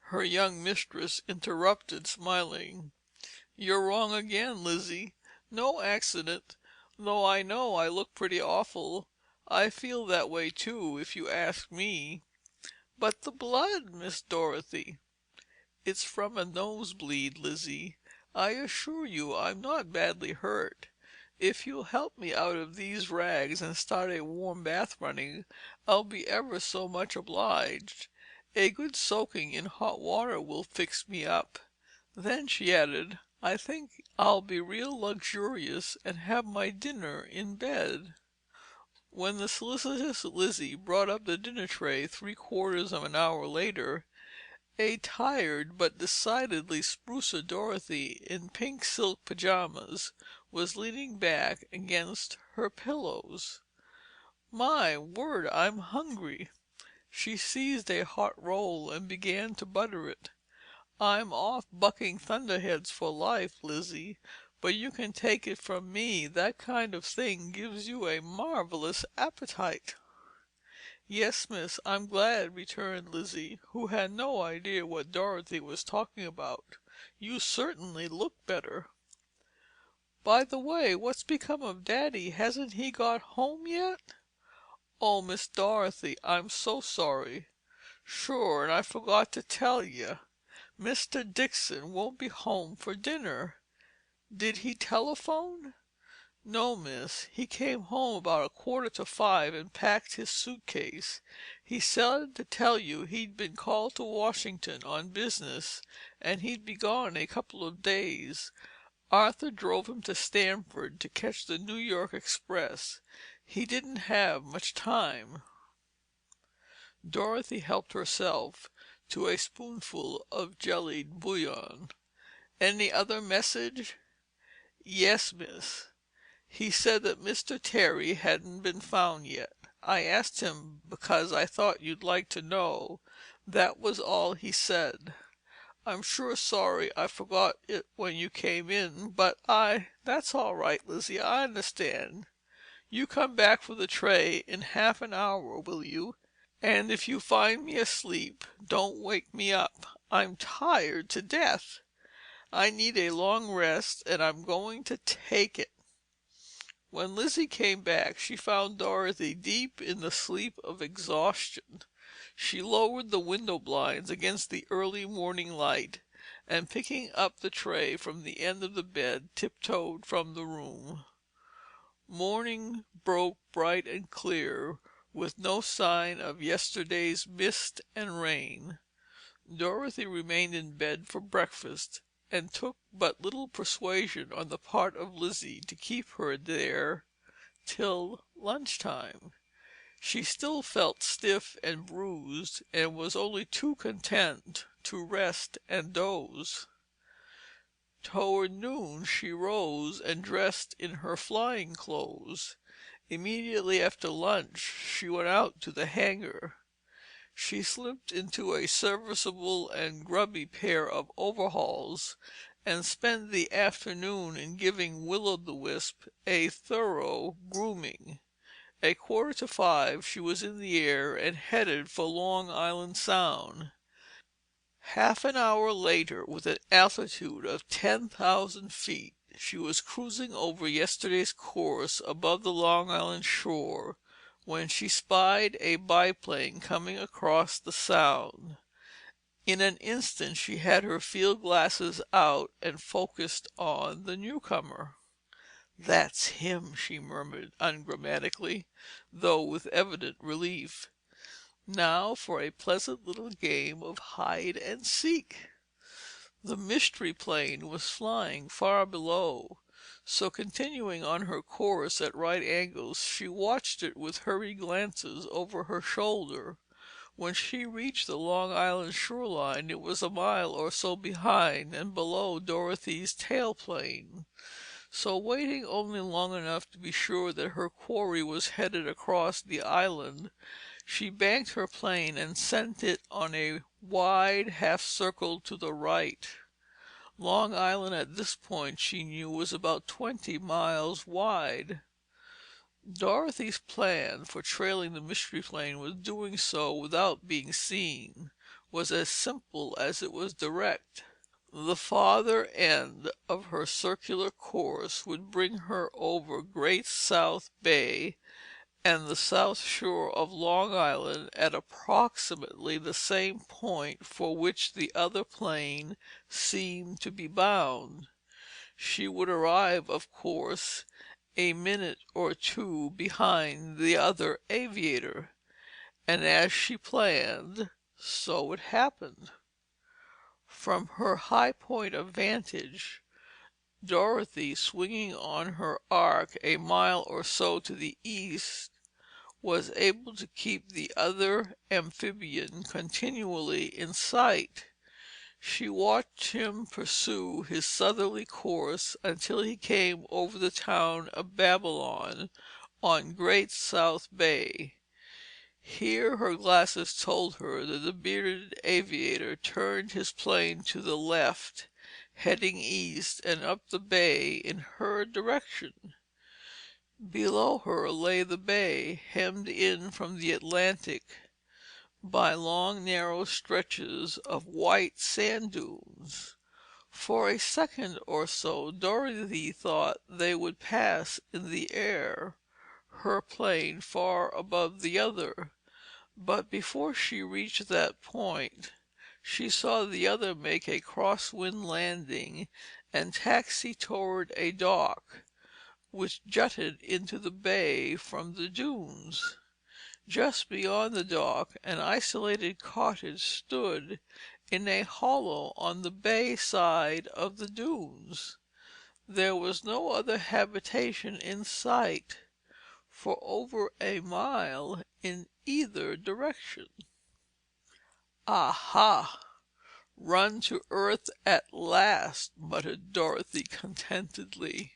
Speaker 1: Her young mistress interrupted, smiling. "You're wrong again, Lizzie. No accident, though I know I look pretty awful. I feel that way too, if you ask me. But the blood, Miss Dorothy?" "It's from a nosebleed, Lizzie. I assure you I'm not badly hurt. If you'll help me out of these rags and start a warm bath running, I'll be ever so much obliged. A good soaking in hot water will fix me up." Then she added, "I think I'll be real luxurious and have my dinner in bed." When the solicitous Lizzie brought up the dinner tray 3/4 of an hour later, a tired but decidedly sprucer Dorothy in pink silk pajamas was leaning back against her pillows. "My word, I'm hungry." She seized a hot roll and began to butter it. "I'm off bucking thunderheads for life, Lizzie, but you can take it from me that kind of thing gives you a marvelous appetite." "Yes, miss, I'm glad," returned Lizzie, who had no idea what Dorothy was talking about. "You certainly look better. By the way, what's become of Daddy? Hasn't he got home yet?" "Oh, Miss Dorothy, I'm so sorry. Sure, and I forgot to tell you. Mr. Dixon won't be home for dinner." "Did he telephone?" "No, miss. He came home about 4:45 and packed his suitcase. He said to tell you he'd been called to Washington on business and he'd be gone a couple of days. Arthur drove him to Stamford to catch the New York express. He didn't have much time." Dorothy helped herself to a spoonful of jellied bouillon. "Any other message?" "Yes, miss. He said that Mr. Terry hadn't been found yet. I asked him because I thought you'd like to know. That was all he said. I'm sure sorry I forgot it when you came in, but that's all right, Lizzie, I understand. You come back for the tray in half an hour, will you? And if you find me asleep, don't wake me up. I'm tired to death. I need a long rest, and I'm going to take it." When Lizzie came back, she found Dorothy deep in the sleep of exhaustion. She lowered the window blinds against the early morning light, and picking up the tray from the end of the bed, tiptoed from the room. Morning broke bright and clear, with no sign of yesterday's mist and rain. Dorothy remained in bed for breakfast, and took but little persuasion on the part of Lizzie to keep her there till lunch time. She still felt stiff and bruised, and was only too content to rest and doze. Toward noon she rose and dressed in her flying clothes. Immediately after lunch she went out to the hangar. She slipped into a serviceable and grubby pair of overalls, and spent the afternoon in giving Will-o'-the-Wisp a thorough grooming. 5:15 she was in the air and headed for Long Island Sound. Half an hour later, with an altitude of 10,000 feet, she was cruising over yesterday's course above the Long Island shore, when she spied a biplane coming across the Sound. In an instant she had her field glasses out and focused on the newcomer. "That's him," she murmured ungrammatically, though with evident relief. "Now for a pleasant little game of hide and seek." The Mystery Plane was flying far below, so continuing on her course at right angles, she watched it with hurried glances over her shoulder. When she reached the Long Island shoreline, it was a mile or so behind and below Dorothy's tailplane. So, waiting only long enough to be sure that her quarry was headed across the island, she banked her plane and sent it on a wide half circle to the right. Long Island at this point, she knew, was about 20 miles wide. Dorothy's plan for trailing the Mystery Plane with doing so without being seen was as simple as it was direct. The farther end of her circular course would bring her over Great South Bay and the south shore of Long Island at approximately the same point for which the other plane seemed to be bound. She would arrive, of course, a minute or two behind the other aviator. And as she planned, so it happened. From her high point of vantage, Dorothy, swinging on her arc a mile or so to the east, was able to keep the other amphibian continually in sight. She watched him pursue his southerly course until he came over the town of Babylon on Great South Bay. Here her glasses told her that the bearded aviator turned his plane to the left, heading east and up the bay in her direction. Below her lay the bay, hemmed in from the Atlantic by long narrow stretches of white sand dunes. For a second or so Dorothy thought they would pass in the air, her plane far above the other. But before she reached that point, she saw the other make a crosswind landing and taxi toward a dock which jutted into the bay from the dunes. Just beyond the dock, an isolated cottage stood in a hollow on the bay side of the dunes. There was no other habitation in sight for over a mile in either direction. "Aha! Run to earth at last," muttered Dorothy contentedly.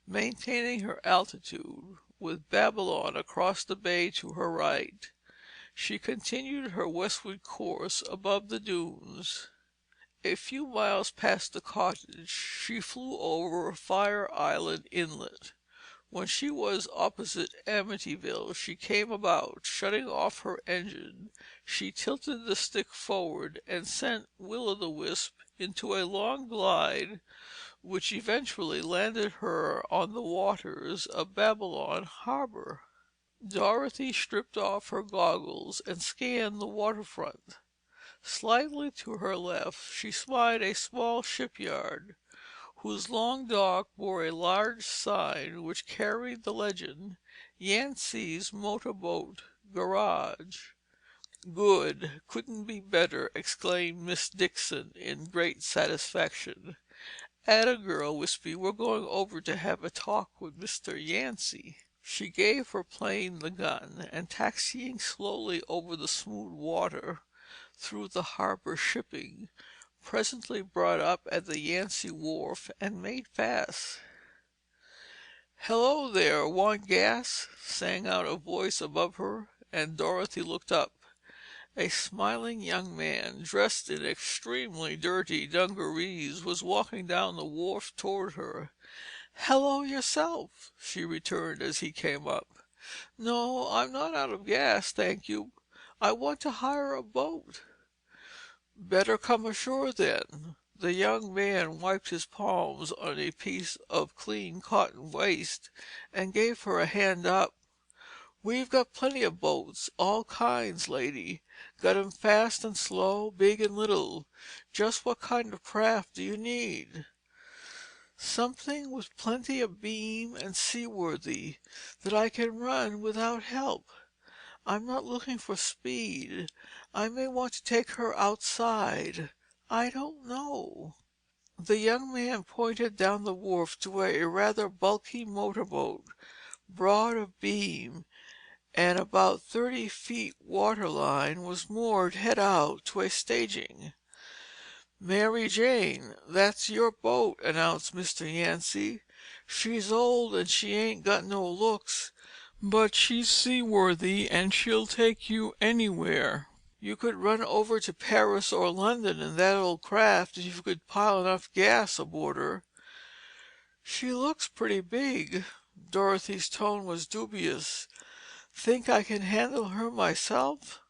Speaker 1: Maintaining her altitude, with Babylon across the bay to her right, she continued her westward course above the dunes. A few miles past the cottage, she flew over Fire Island Inlet. When she was opposite Amityville, she came about. Shutting off her engine, she tilted the stick forward and sent Will-o'-the-Wisp into a long glide which eventually landed her on the waters of Babylon Harbor. Dorothy stripped off her goggles and scanned the waterfront. Slightly to her left, she spied a small shipyard, whose long dock bore a large sign which carried the legend, "Yancey's Motor Boat Garage." "Good! Couldn't be better!" exclaimed Miss Dixon in great satisfaction. "Atta girl, Wispy, we're going over to have a talk with Mr. Yancey." She gave her plane the gun, and taxiing slowly over the smooth water through the harbor shipping, presently brought up at the Yancey wharf and made fast. "Hello there, want gas?" sang out a voice above her, and Dorothy looked up. A smiling young man, dressed in extremely dirty dungarees, was walking down the wharf toward her. "Hello yourself," she returned as he came up. "No, I'm not out of gas, thank you. I want to hire a boat." "Better come ashore then." The young man wiped his palms on a piece of clean cotton waste and gave her a hand up. "We've got plenty of boats, all kinds, lady. Got 'em fast and slow, big and little. Just what kind of craft do you need?" "Something with plenty of beam and seaworthy, that I can run without help. I'm not looking for speed. I may want to take her outside. I don't know." The young man pointed down the wharf to where a rather bulky motorboat, broad of beam and about 30 feet water line, was moored head out to a staging. "Mary Jane, that's your boat," announced Mr. Yancey. "She's old and she ain't got no looks, but she's seaworthy and she'll take you anywhere. You could run over to Paris or London in that old craft if you could pile enough gas aboard her." "She looks pretty big." Dorothy's tone was dubious. "Think I can handle her myself?"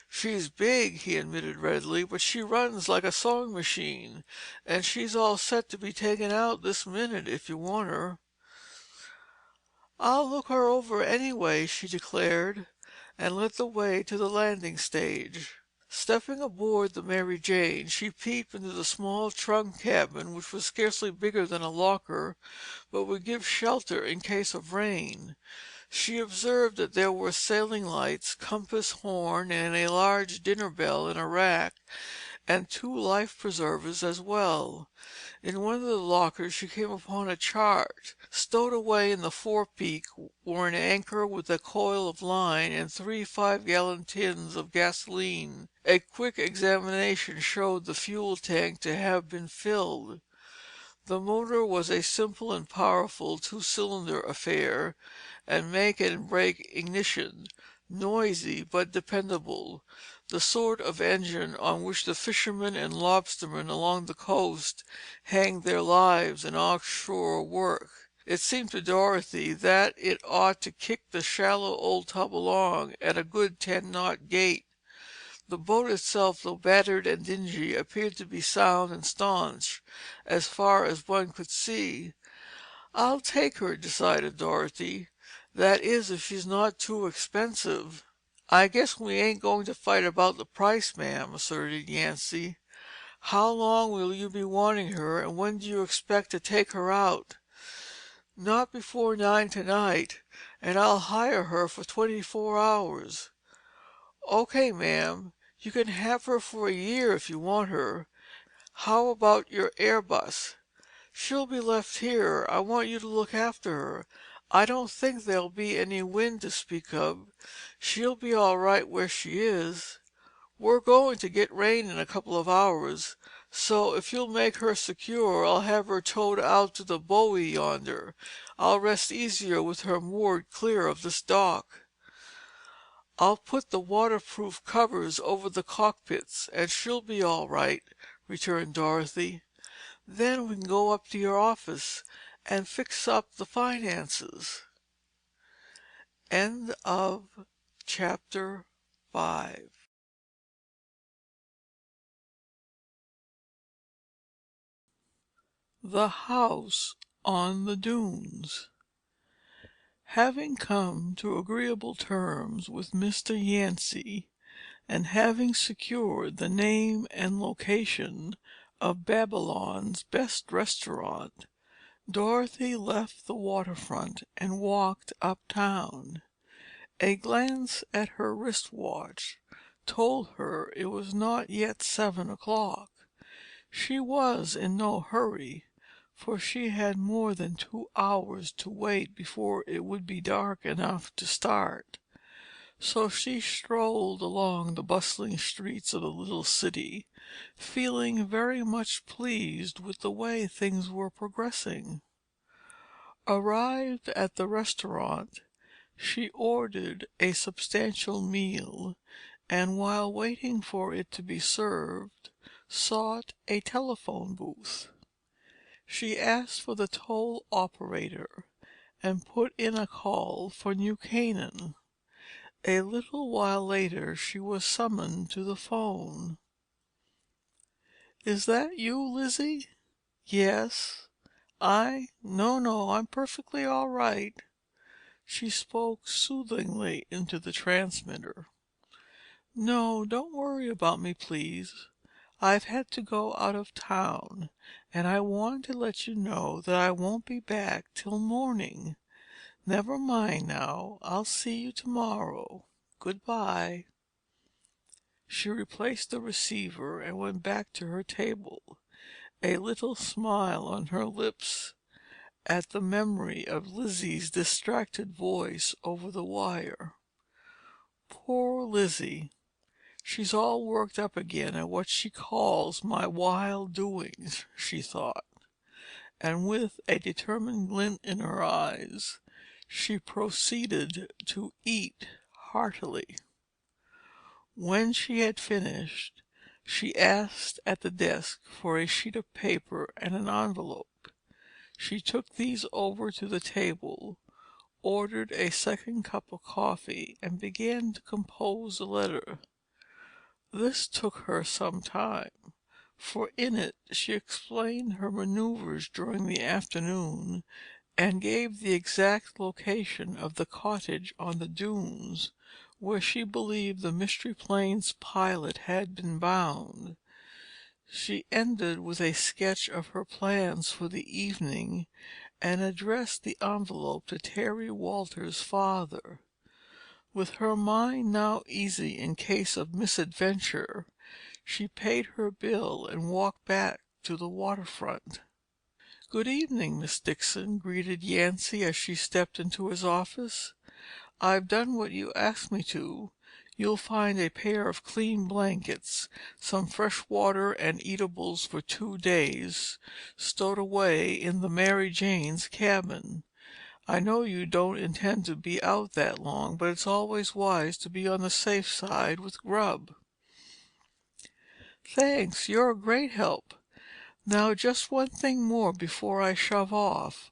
Speaker 1: "She's big," he admitted readily, "but she runs like a sewing machine, and she's all set to be taken out this minute if you want her." "I'll look her over anyway," she declared, and led the way to the landing stage. Stepping aboard the Mary Jane, she peeped into the small trunk cabin, which was scarcely bigger than a locker, but would give shelter in case of rain. She observed that there were sailing lights, compass, horn, and a large dinner bell in a rack, and 2 life preservers as well. In one of the lockers she came upon a chart. Stowed away in the forepeak were an anchor with a coil of line and 3 5-gallon tins of gasoline. A quick examination showed the fuel tank to have been filled. The motor was a simple and powerful 2-cylinder affair, and make and break ignition, noisy but dependable, the sort of engine on which the fishermen and lobstermen along the coast hang their lives in offshore work. It seemed to Dorothy that it ought to kick the shallow old tub along at a good 10-knot gait. The boat itself, though battered and dingy, appeared to be sound and staunch, as far as one could see. "I'll take her," decided Dorothy. "That is, if she's not too expensive." "I guess we ain't going to fight about the price, ma'am," asserted Yancy. "How long will you be wanting her, and when do you expect to take her out?" "Not before 9 tonight, and I'll hire her for 24 hours." "O.K., ma'am. You can have her for a year if you want her. How about your airbus?" "She'll be left here. I want you to look after her. I don't think there'll be any wind to speak of. She'll be all right where she is. We're going to get rain in a couple of hours, so if you'll make her secure, I'll have her towed out to the buoy yonder. I'll rest easier with her moored clear of this dock." "I'll put the waterproof covers over the cockpits, and she'll be all right," returned Dorothy. "Then we can go up to your office and fix up the finances." End of chapter 5. The House on the Dunes. Having come to agreeable terms with Mr. Yancey, and having secured the name and location of Babylon's best restaurant, Dorothy left the waterfront and walked uptown. A glance at her wrist watch told her it was not yet 7 o'clock. She was in no hurry, for she had more than 2 hours to wait before it would be dark enough to start. So she strolled along the bustling streets of the little city, feeling very much pleased with the way things were progressing. Arrived at the restaurant, she ordered a substantial meal, and while waiting for it to be served, sought a telephone booth. She asked for the toll operator and put in a call for New Canaan. A little while later she was summoned to the phone. "Is that you, Lizzie?" "Yes." No, I'm perfectly all right." She spoke soothingly into the transmitter. "No, don't worry about me, please. I've had to go out of town, and I wanted to let you know that I won't be back till morning. Never mind now, I'll see you tomorrow. Goodbye." She replaced the receiver and went back to her table, a little smile on her lips at the memory of Lizzie's distracted voice over the wire. "Poor Lizzie! She's all worked up again at what she calls my wild doings," she thought, and with a determined glint in her eyes, she proceeded to eat heartily. When she had finished, she asked at the desk for a sheet of paper and an envelope. She took these over to the table, ordered a second cup of coffee, and began to compose a letter. This took her some time, for in it she explained her maneuvers during the afternoon, and gave the exact location of the cottage on the dunes where she believed the Mystery Plane's pilot had been bound. She ended with a sketch of her plans for the evening, and addressed the envelope to Terry Walters' father. With her mind now easy in case of misadventure, she paid her bill and walked back to the waterfront. "Good evening, Miss Dixon," greeted Yancy as she stepped into his office. "I've done what you asked me to. You'll find a pair of clean blankets, some fresh water and eatables for 2 days, stowed away in the Mary Jane's cabin. I know you don't intend to be out that long, but it's always wise to be on the safe side with grub." "Thanks, you're a great help. Now just one thing more before I shove off.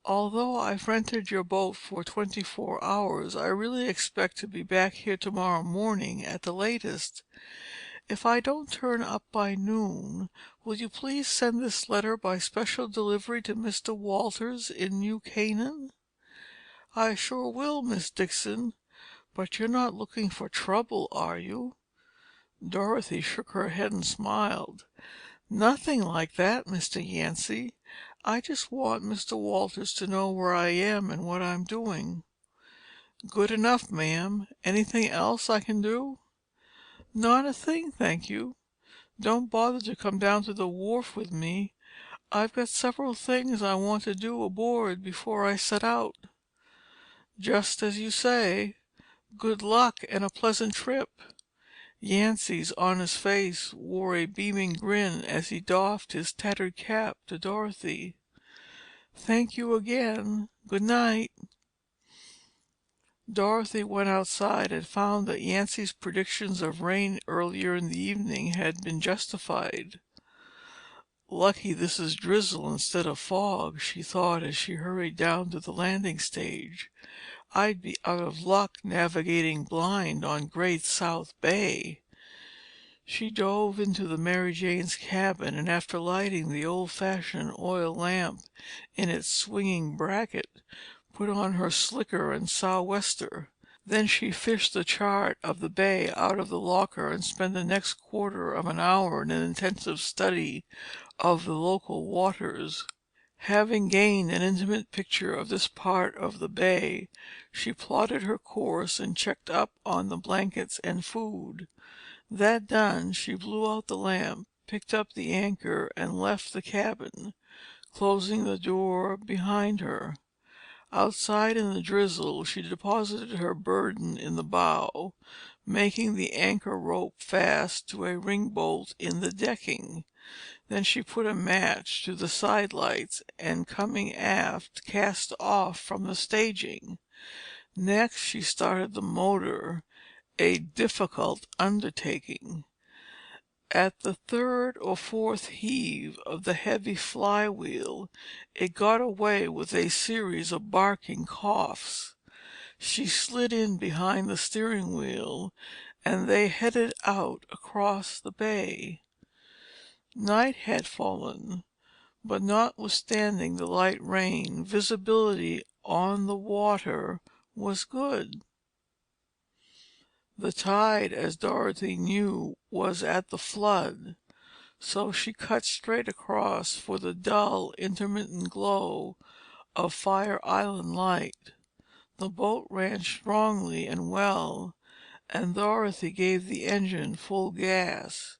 Speaker 1: Although I've rented your boat for 24 hours, I really expect to be back here tomorrow morning at the latest. If I don't turn up by noon, will you please send this letter by special delivery to Mr. Walters in New Canaan?" "I sure will, Miss Dixon. But you're not looking for trouble, are you?" Dorothy shook her head and smiled. "Nothing like that, Mr. Yancey. I just want Mr. Walters to know where I am and what I'm doing." "Good enough, ma'am. Anything else I can do?" "Not a thing, thank you. Don't bother to come down to the wharf with me. I've got several things I want to do aboard before I set out." "Just as you say. Good luck and a pleasant trip." Yancey's honest face wore a beaming grin as he doffed his tattered cap to Dorothy. "Thank you again. Good night." Dorothy went outside and found that Yancey's predictions of rain earlier in the evening had been justified. Lucky this is drizzle instead of fog, she thought as she hurried down to the landing stage. I'd be out of luck navigating blind on Great South Bay. She dove into the Mary Jane's cabin, and after lighting the old-fashioned oil lamp in its swinging bracket, put on her slicker and sou'wester. Then she fished the chart of the bay out of the locker and spent the next quarter of an hour in an intensive study of the local waters. Having gained an intimate picture of this part of the bay, she plotted her course and checked up on the blankets and food. That done, she blew out the lamp, picked up the anchor, and left the cabin, closing the door behind her. Outside in the drizzle, she deposited her burden in the bow, making the anchor rope fast to a ring bolt in the decking. Then she put a match to the side lights and, coming aft, cast off from the staging. Next she started the motor, a difficult undertaking. At the third or fourth heave of the heavy flywheel, it got away with a series of barking coughs. She slid in behind the steering wheel, and they headed out across the bay. Night had fallen, but notwithstanding the light rain, visibility on the water was good. The tide, as Dorothy knew, was at the flood, so she cut straight across for the dull, intermittent glow of Fire Island light. The boat ran strongly and well, and Dorothy gave the engine full gas.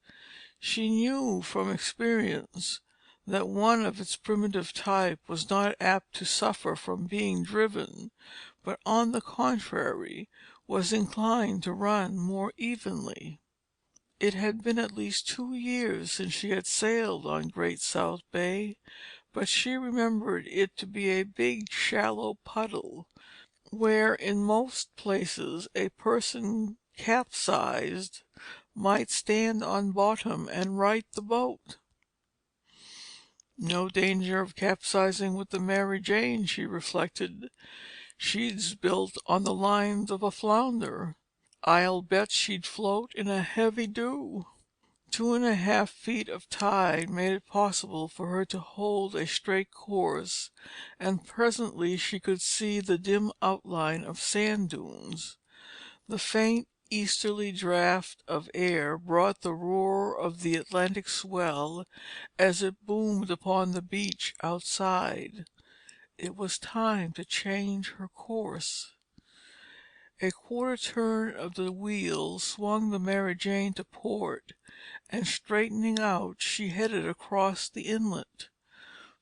Speaker 1: She knew from experience that one of its primitive type was not apt to suffer from being driven, but on the contrary, was inclined to run more evenly. It had been at least 2 years since she had sailed on Great South Bay, but she remembered it to be a big, shallow puddle, where in most places a person capsized might stand on bottom and right the boat. No danger of capsizing with the Mary Jane, she reflected. She's built on the lines of a flounder. I'll bet she'd float in a heavy dew. 2½ feet of tide made it possible for her to hold a straight course, and presently she could see the dim outline of sand dunes. The faint easterly draught of air brought the roar of the Atlantic swell as it boomed upon the beach outside. It was time to change her course. A quarter turn of the wheel swung the Mary Jane to port, and straightening out, she headed across the inlet.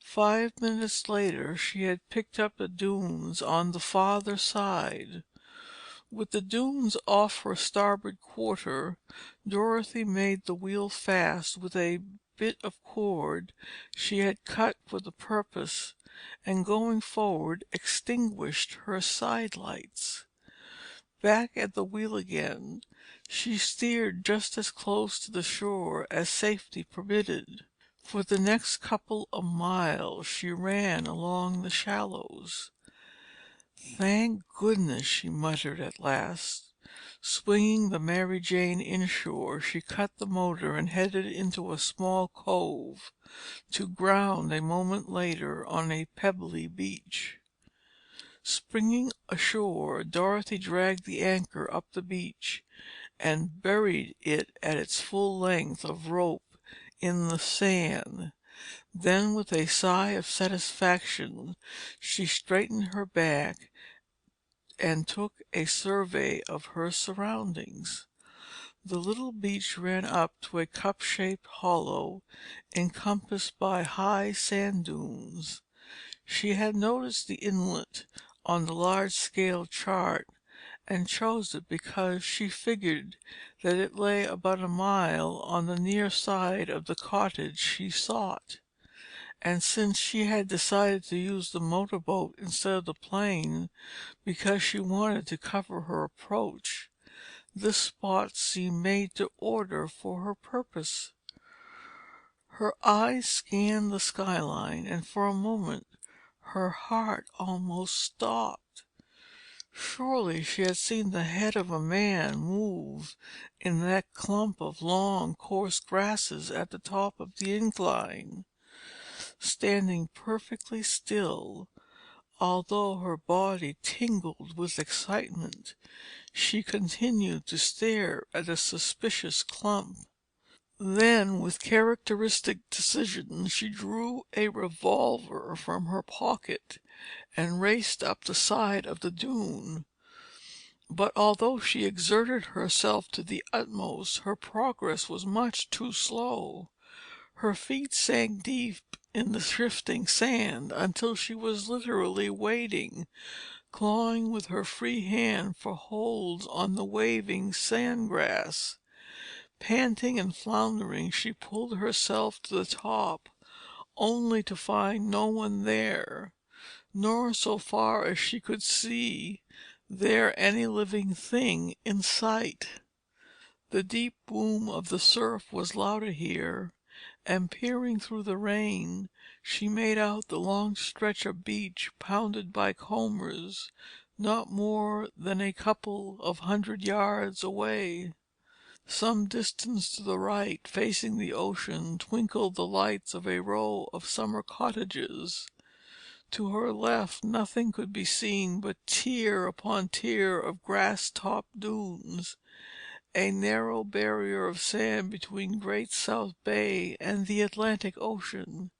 Speaker 1: 5 minutes later, she had picked up the dunes on the farther side. With the dunes off her starboard quarter, Dorothy made the wheel fast with a bit of cord she had cut for the purpose, and going forward, extinguished her side lights. Back at the wheel again, she steered just as close to the shore as safety permitted. For the next couple of miles she ran along the shallows. "Thank goodness!" she muttered at last. Swinging the Mary Jane inshore, she cut the motor and headed into a small cove, to ground a moment later on a pebbly beach. Springing ashore, Dorothy dragged the anchor up the beach and buried it at its full length of rope in the sand. Then, with a sigh of satisfaction, she straightened her back and took a survey of her surroundings. The little beach ran up to a cup-shaped hollow encompassed by high sand dunes. She had noticed the inlet on the large-scale chart, and chose it because she figured that it lay about a mile on the near side of the cottage she sought. And since she had decided to use the motorboat instead of the plane because she wanted to cover her approach, this spot seemed made to order for her purpose. Her eyes scanned the skyline, and for a moment her heart almost stopped. Surely she had seen the head of a man move in that clump of long, coarse grasses at the top of the incline. Standing perfectly still, although her body tingled with excitement, she continued to stare at the suspicious clump. Then, with characteristic decision, she drew a revolver from her pocket and raced up the side of the dune. But although she exerted herself to the utmost, her progress was much too slow. Her feet sank deep in the shifting sand until she was literally wading, clawing with her free hand for holds on the waving sandgrass. Panting and floundering, she pulled herself to the top, only to find no one there, nor, so far as she could see, there any living thing in sight. The deep boom of the surf was louder here, and peering through the rain, she made out the long stretch of beach pounded by combers, not more than a couple of 100 yards away. Some distance to the right, facing the ocean, twinkled the lights of a row of summer cottages. To her left nothing could be seen but tier upon tier of grass-topped dunes, a narrow barrier of sand between Great South Bay and the Atlantic Ocean,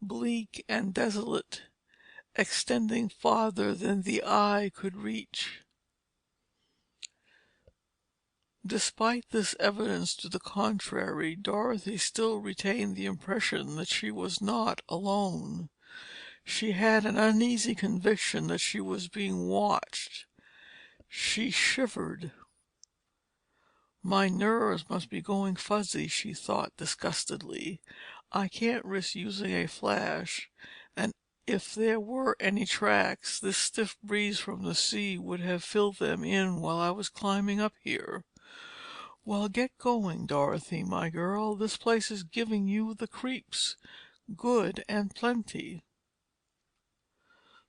Speaker 1: bleak and desolate, extending farther than the eye could reach. Despite this evidence to the contrary, Dorothy still retained the impression that she was not alone. She had an uneasy conviction that she was being watched. She shivered. "My nerves must be going fuzzy," she thought disgustedly. "I can't risk using a flash, and if there were any tracks, this stiff breeze from the sea would have filled them in while I was climbing up here. Well, get going, Dorothy, my girl. This place is giving you the creeps, good and plenty."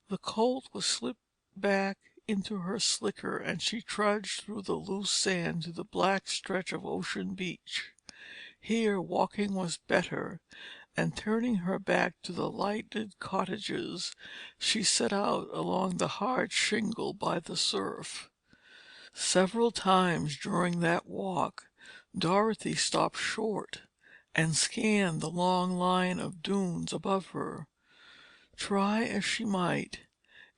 Speaker 1: The colt was slipped back into her slicker, and she trudged through the loose sand to the black stretch of ocean beach. Here walking was better, and turning her back to the lighted cottages, she set out along the hard shingle by the surf. Several times during that walk, Dorothy stopped short and scanned the long line of dunes above her. Try as she might,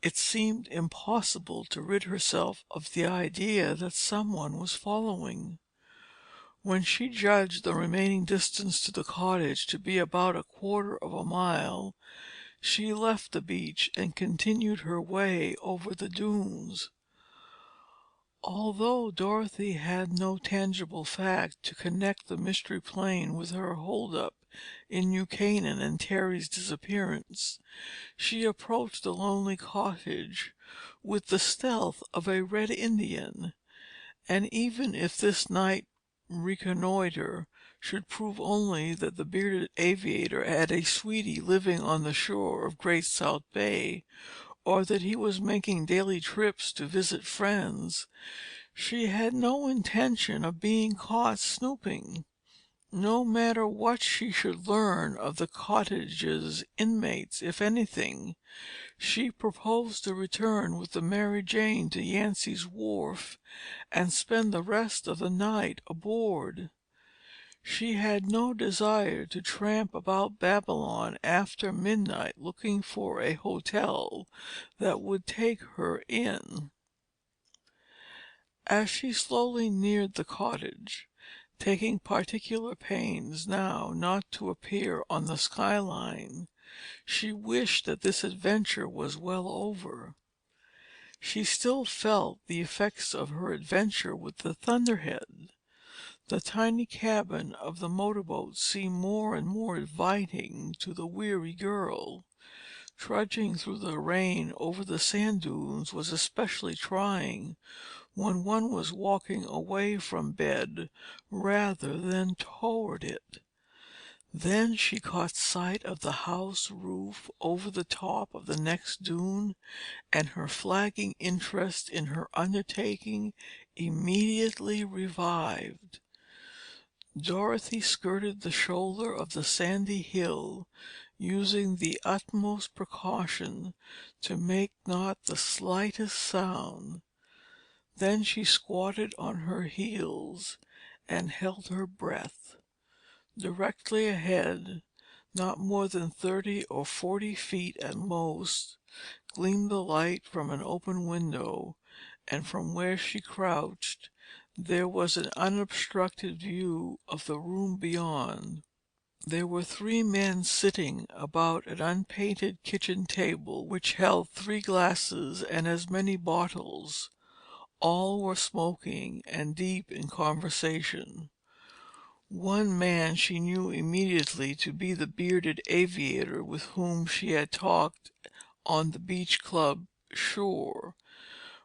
Speaker 1: it seemed impossible to rid herself of the idea that someone was following. When she judged the remaining distance to the cottage to be about a quarter of a mile, she left the beach and continued her way over the dunes. Although Dorothy had no tangible fact to connect the Mystery Plane with her hold-up in New Canaan and Terry's disappearance, she approached the lonely cottage with the stealth of a Red Indian, and even if this night reconnoiter should prove only that the bearded aviator had a sweetie living on the shore of Great South Bay, or that he was making daily trips to visit friends, she had no intention of being caught snooping. No matter what she should learn of the cottage's inmates, if anything, she proposed to return with the Mary Jane to Yancy's Wharf and spend the rest of the night aboard. She had no desire to tramp about Babylon after midnight looking for a hotel that would take her in. As she slowly neared the cottage, taking particular pains now not to appear on the skyline, she wished that this adventure was well over. She still felt the effects of her adventure with the Thunderhead. The tiny cabin of the motorboat seemed more and more inviting to the weary girl. Trudging through the rain over the sand dunes was especially trying when one was walking away from bed rather than toward it. Then she caught sight of the house roof over the top of the next dune, and her flagging interest in her undertaking immediately revived. Dorothy skirted the shoulder of the sandy hill, using the utmost precaution to make not the slightest sound. Then she squatted on her heels and held her breath. Directly ahead, not more than 30 or 40 feet at most, gleamed the light from an open window, and from where she crouched there was an unobstructed view of the room beyond. There were 3 men sitting about an unpainted kitchen table which held 3 glasses and as many bottles. All were smoking and deep in conversation. One man she knew immediately to be the bearded aviator with whom she had talked on the beach club shore.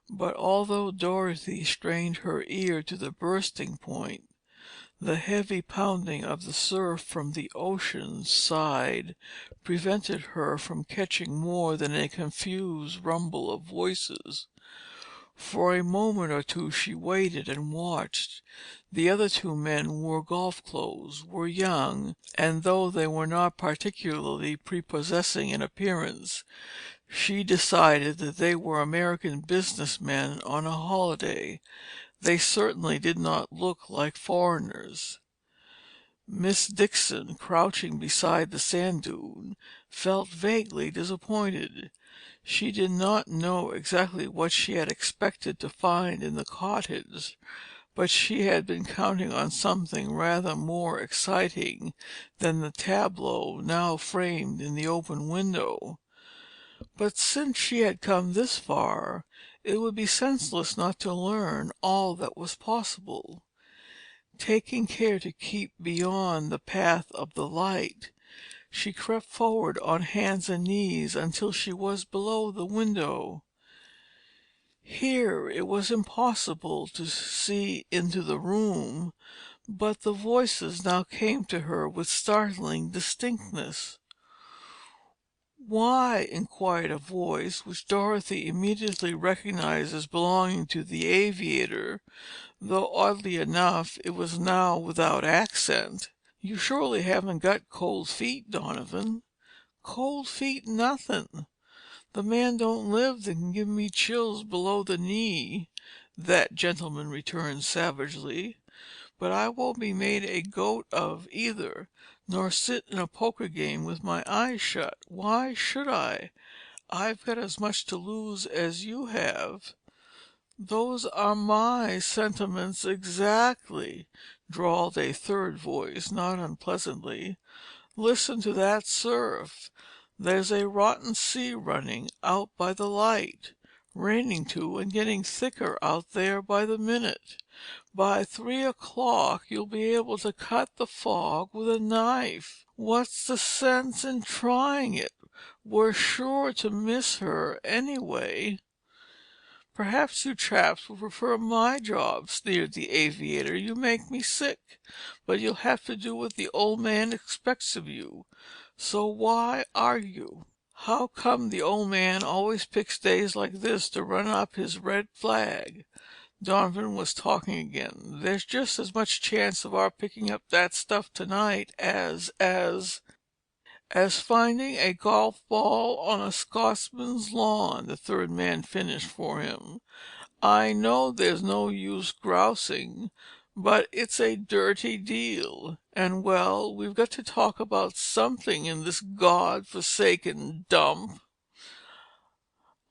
Speaker 1: But although Dorothy strained her ear to the bursting point, the heavy pounding of the surf from the ocean side prevented her from catching more than a confused rumble of voices. For a moment or two she waited and watched. The other 2 men wore golf clothes, were young, and though they were not particularly prepossessing in appearance, she decided that they were American business men on a holiday. They certainly did not look like foreigners. Miss Dixon, crouching beside the sand dune, felt vaguely disappointed. She did not know exactly what she had expected to find in the cottage, but she had been counting on something rather more exciting than the tableau now framed in the open window. But since she had come this far, it would be senseless not to learn all that was possible. Taking care to keep beyond the path of the light, she crept forward on hands and knees until she was below the window. Here it was impossible to see into the room, but the voices now came to her with startling distinctness. "Why?" inquired a voice which Dorothy immediately recognized as belonging to the aviator, though oddly enough it was now without accent. "You surely haven't got cold feet, Donovan." "Cold feet, nothing! The man don't live that can give me chills below the knee," that gentleman returned savagely. "But I won't be made a goat of either, nor sit in a poker game with my eyes shut. Why should I? I've got as much to lose as you have." "Those are my sentiments exactly," drawled a third voice, not unpleasantly. "Listen to that surf. There's a rotten sea running out by the light. Raining too, and getting thicker out there by the minute. By 3 o'clock you'll be able to cut the fog with a knife. What's the sense in trying it? We're sure to miss her anyway." "Perhaps you chaps would prefer my job," sneered the aviator. "You make me sick. But you'll have to do what the old man expects of you. So why argue?" "How come the old man always picks days like this to run up his red flag?" Donovan was talking again. "There's just as much chance of our picking up that stuff tonight as finding a golf ball on a Scotsman's lawn," the third man finished for him. "I know there's no use grousing, but it's a dirty deal. And well, we've got to talk about something in this God-forsaken dump."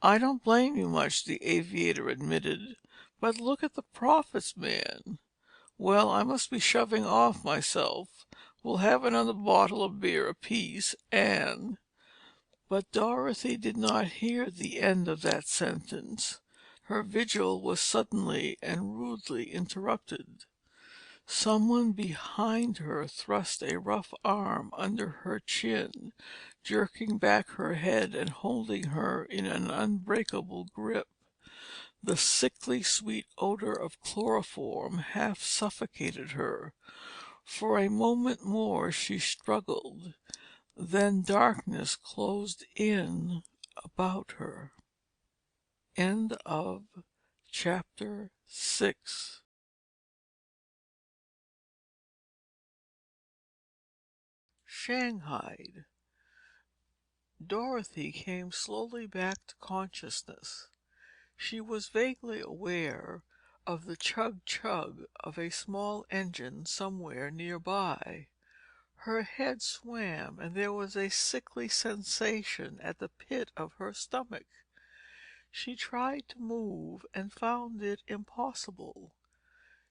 Speaker 1: "I don't blame you much," the aviator admitted. "But look at the profits, man. Well, I must be shoving off myself. We'll have another bottle of beer apiece and—" But Dorothy did not hear the end of that sentence. Her vigil was suddenly and rudely interrupted. Someone behind her thrust a rough arm under her chin, jerking back her head and holding her in an unbreakable grip. The sickly sweet odor of chloroform half suffocated her. For a moment more she struggled, then darkness closed in about her. End of chapter 6. Shanghaied. Dorothy came slowly back to consciousness. She was vaguely aware of the chug-chug of a small engine somewhere nearby. Her head swam, and there was a sickly sensation at the pit of her stomach. She tried to move and found it impossible.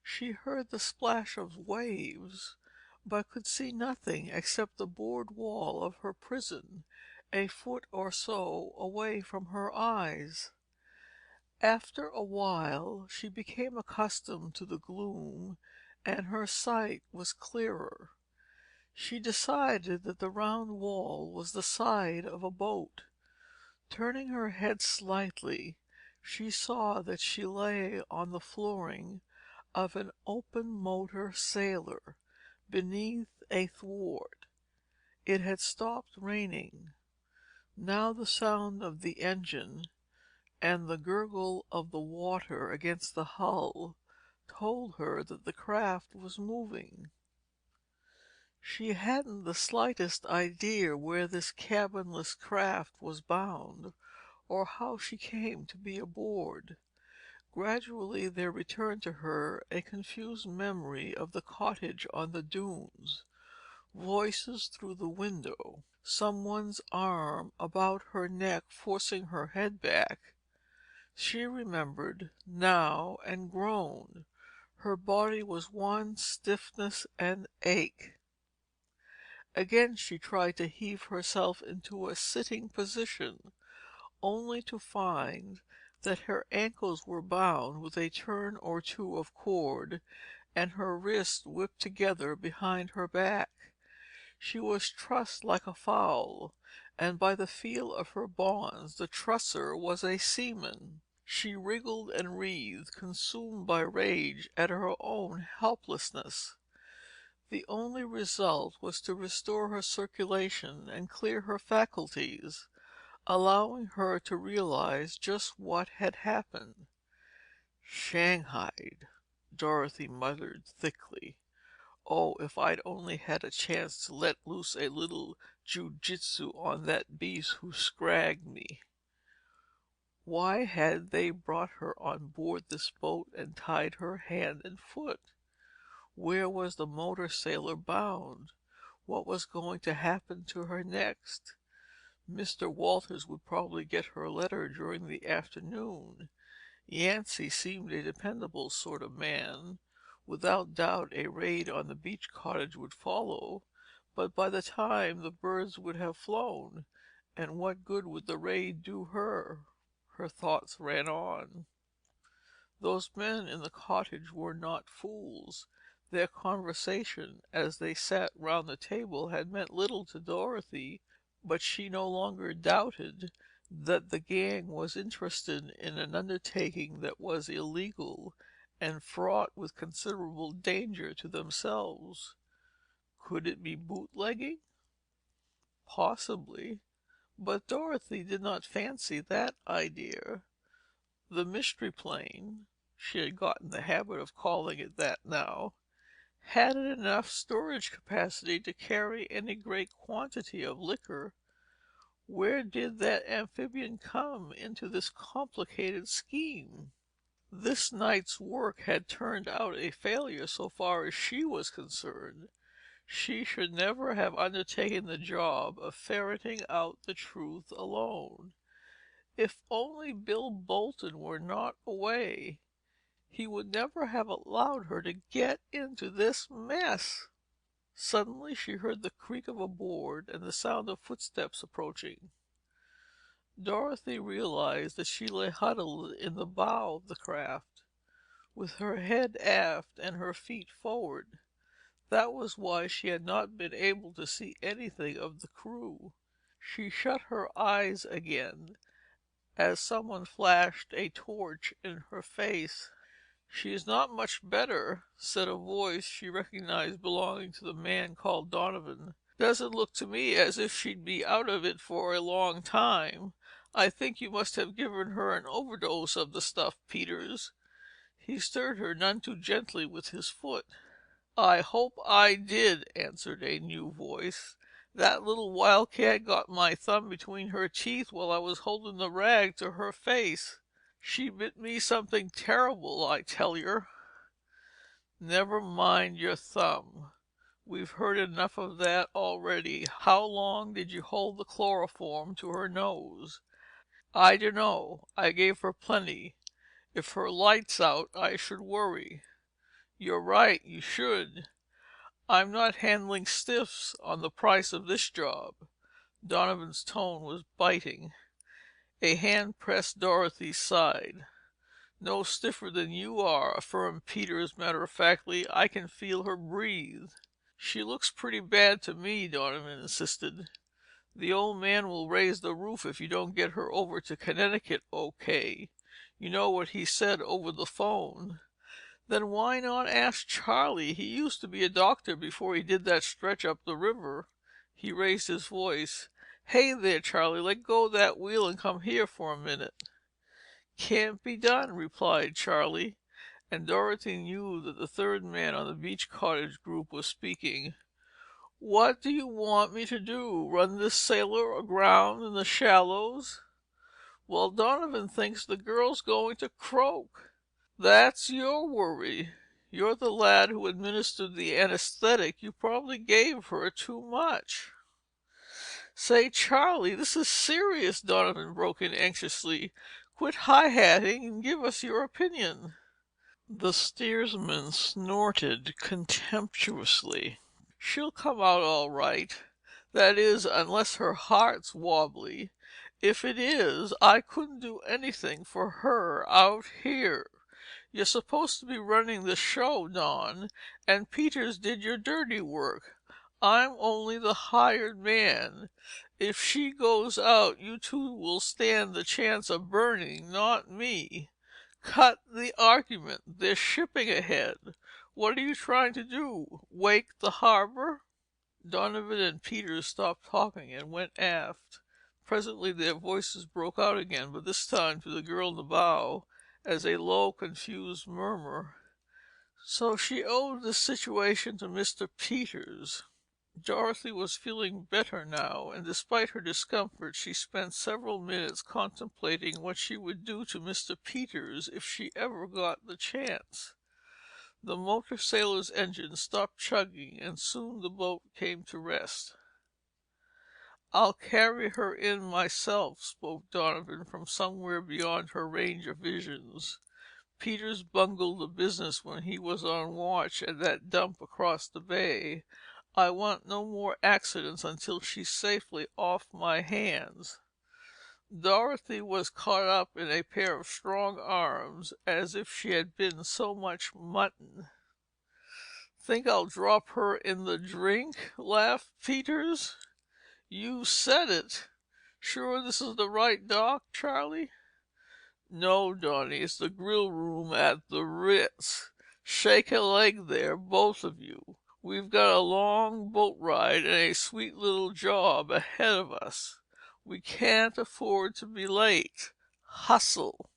Speaker 1: She heard the splash of waves, but could see nothing except the board wall of her prison, a foot or so away from her eyes. After a while she became accustomed to the gloom, and her sight was clearer. She decided that the round wall was the side of a boat. Turning her head slightly, she saw that she lay on the flooring of an open motor sailor, beneath a thwart. It had stopped raining. Now the sound of the engine and the gurgle of the water against the hull told her that the craft was moving. She hadn't the slightest idea where this cabinless craft was bound, or how she came to be aboard. Gradually there returned to her a confused memory of the cottage on the dunes, voices through the window, someone's arm about her neck forcing her head back. She remembered now and groaned. Her body was one stiffness and ache. Again she tried to heave herself into a sitting position, only to find that her ankles were bound with a turn or two of cord, and her wrists whipped together behind her back. She was trussed like a fowl, and by the feel of her bonds the trusser was a seaman. She wriggled and writhed, consumed by rage at her own helplessness. The only result was to restore her circulation and clear her faculties, allowing her to realize just what had happened. "Shanghaied," Dorothy muttered thickly. "Oh, if I'd only had a chance to let loose a little jiu-jitsu on that beast who scragged me!" Why had they brought her on board this boat and tied her hand and foot? Where was the motor sailor bound? What was going to happen to her next? Mr. Walters would probably get her letter during the afternoon. Yancy seemed a dependable sort of man. Without doubt a raid on the beach cottage would follow, but by the time the birds would have flown, and what good would the raid do her? Her thoughts ran on. Those men in the cottage were not fools. Their conversation, as they sat round the table, had meant little to Dorothy, but she no longer doubted that the gang was interested in an undertaking that was illegal and fraught with considerable danger to themselves. Could it be bootlegging? Possibly, but Dorothy did not fancy that idea. The Mystery Plane, she had got in the habit of calling it that now, had it enough storage capacity to carry any great quantity of liquor? Where did that amphibian come into this complicated scheme? This night's work had turned out a failure so far as she was concerned. She should never have undertaken the job of ferreting out the truth alone. If only Bill Bolton were not away, he would never have allowed her to get into this mess. Suddenly she heard the creak of a board and the sound of footsteps approaching. Dorothy realized that she lay huddled in the bow of the craft, with her head aft and her feet forward. That was why she had not been able to see anything of the crew. She shut her eyes again as someone flashed a torch in her face. "She's not much better," said a voice she recognized belonging to the man called Donovan. "Doesn't look to me as if she'd be out of it for a long time. I think you must have given her an overdose of the stuff, Peters." He stirred her none too gently with his foot. "I hope I did," answered a new voice. "That little wildcat got my thumb between her teeth while I was holding the rag to her face. She bit me something terrible, I tell yer." "Never mind your thumb. We've heard enough of that already. How long did you hold the chloroform to her nose?" "I dunno. I gave her plenty. If her light's out, I should worry." "You're right, you should. I'm not handling stiffs on the price of this job." Donovan's tone was biting. A hand pressed Dorothy's side. "No stiffer than you are," affirmed Peters matter-of-factly. "I can feel her breathe." "She looks pretty bad to me," Donovan insisted. "The old man will raise the roof if you don't get her over to Connecticut O.K. You know what he said over the phone." "Then why not ask Charlie? He used to be a doctor before he did that stretch up the river." He raised his voice. "Hey there, Charlie, let go that wheel and come here for a minute." "Can't be done," replied Charlie, and Dorothy knew that the third man on the beach cottage group was speaking. "What do you want me to do? Run this sailor aground in the shallows?" "Well, Donovan thinks the girl's going to croak." "That's your worry. You're the lad who administered the anesthetic. You probably gave her too much." "Say, Charlie, this is serious," Donovan broke in anxiously. "Quit high-hatting and give us your opinion." The steersman snorted contemptuously. "She'll come out all right. That is, unless her heart's wobbly. If it is, I couldn't do anything for her out here. You're supposed to be running the show, Don, and Peters did your dirty work. I'm only the hired man. If she goes out, you two will stand the chance of burning, not me. Cut the argument. There's shipping ahead. What are you trying to do? Wake the harbor?" Donovan and Peters stopped talking and went aft. Presently their voices broke out again, but this time to the girl in the bow, as a low, confused murmur. So she owed this situation to Mr. Peters. Dorothy was feeling better now, and despite her discomfort, she spent several minutes contemplating what she would do to Mr. Peters if she ever got the chance. The motor sailor's engine stopped chugging, and soon the boat came to rest. "I'll carry her in myself," spoke Donovan from somewhere beyond her range of visions. "Peters bungled the business when he was on watch at that dump across the bay. I want no more accidents until she's safely off my hands." Dorothy was caught up in a pair of strong arms, as if she had been so much mutton. "Think I'll drop her in the drink?" laughed Peters. "You said it. Sure this is the right dock, Charlie?" "No, Donny, it's the grill room at the Ritz. Shake a leg there, both of you. We've got a long boat ride and a sweet little job ahead of us. We can't afford to be late. Hustle!"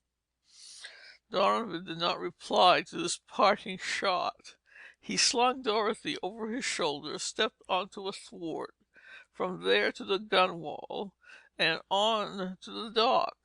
Speaker 1: Donovan did not reply to this parting shot. He slung Dorothy over his shoulder, stepped onto a thwart, from there to the gunwale, and on to the dock.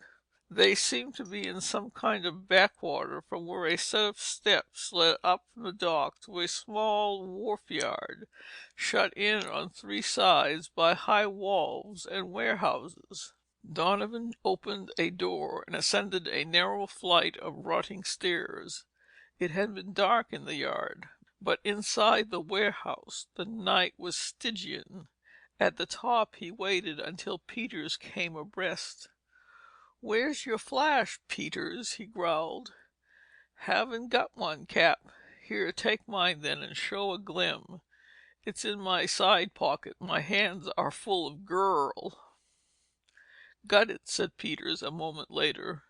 Speaker 1: They seemed to be in some kind of backwater, from where a set of steps led up from the dock to a small wharf yard, shut in on three sides by high walls and warehouses. Donovan opened a door and ascended a narrow flight of rotting stairs. It had been dark in the yard, but inside the warehouse the night was Stygian. At the top he waited until Peters came abreast. "Where's your flash, Peters?" he growled. "Haven't got one, Cap." "Here, take mine then, and show a glim." "It's in my side pocket. My hands are full of girl." "Got it," said Peters a moment later.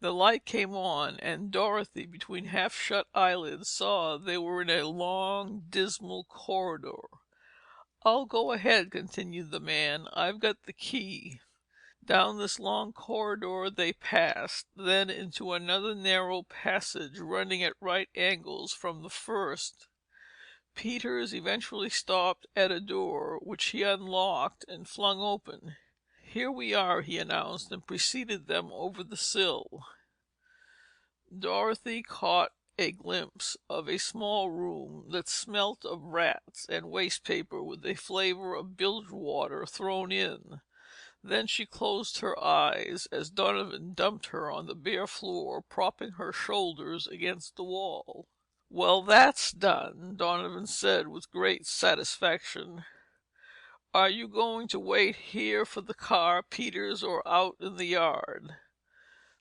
Speaker 1: The light came on, and Dorothy, between half-shut eyelids, saw they were in a long, dismal corridor. "I'll go ahead," continued the man. "I've got the key." Down this long corridor they passed, then into another narrow passage running at right angles from the first. Peters eventually stopped at a door, which he unlocked and flung open. "Here we are," he announced, and preceded them over the sill. Dorothy caught a glimpse of a small room that smelt of rats and waste paper with a flavor of bilge water thrown in. Then she closed her eyes as Donovan dumped her on the bare floor, propping her shoulders against the wall. "Well, that's done," Donovan said with great satisfaction. "Are you going to wait here for the car, Peters, or out in the yard?"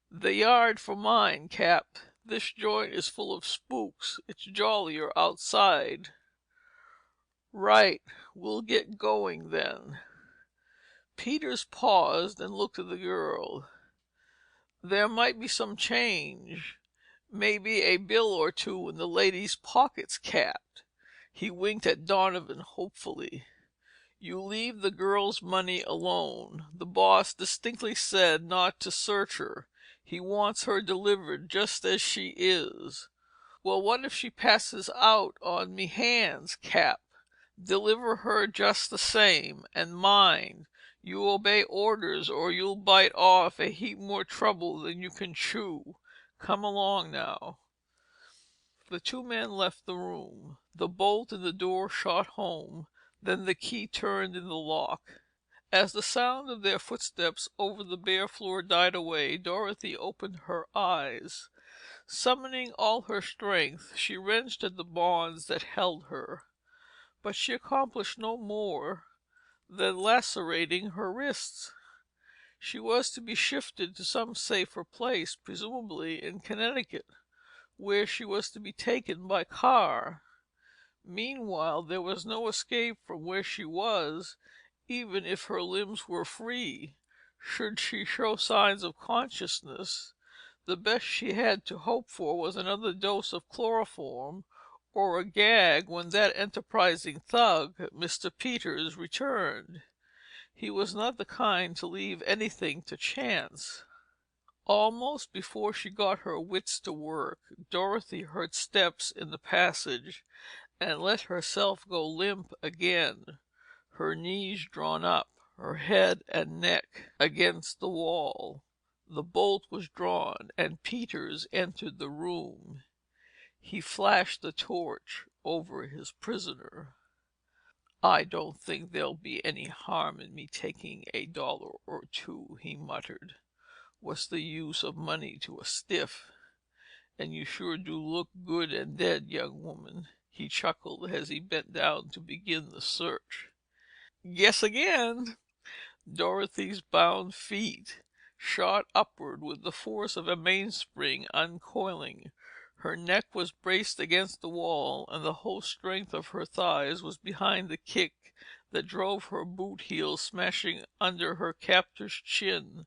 Speaker 1: "The yard for mine, Cap. This joint is full of spooks. It's jollier outside." "Right. We'll get going then." Peters paused and looked at the girl. "There might be some change, maybe a bill or two in the ladies' pockets, Cap." He winked at Donovan hopefully. "You leave the girl's money alone. The boss distinctly said not to search her. He wants her delivered just as she is." "Well, what if she passes out on me hands, Cap?" "Deliver her just the same. And mind, you obey orders or you'll bite off a heap more trouble than you can chew. Come along now." The two men left the room. The bolt in the door shot home, then the key turned in the lock. As the sound of their footsteps over the bare floor died away, Dorothy opened her eyes. Summoning all her strength, she wrenched at the bonds that held her. But she accomplished no more than lacerating her wrists. She was to be shifted to some safer place, presumably in Connecticut, where she was to be taken by car. Meanwhile, there was no escape from where she was, even if her limbs were free. Should she show signs of consciousness, the best she had to hope for was another dose of chloroform, or a gag when that enterprising thug, Mr. Peters, returned. He was not the kind to leave anything to chance. Almost before she got her wits to work, Dorothy heard steps in the passage and let herself go limp again, her knees drawn up, her head and neck against the wall. The bolt was drawn and Peters entered the room. He flashed the torch over his prisoner. "I don't think there'll be any harm in me taking $1 or two," he muttered. "What's the use of money to a stiff? And you sure do look good and dead, young woman," he chuckled as he bent down to begin the search. "Guess again." Dorothy's bound feet shot upward with the force of a mainspring uncoiling. Her neck was braced against the wall, and the whole strength of her thighs was behind the kick that drove her boot heel smashing under her captor's chin.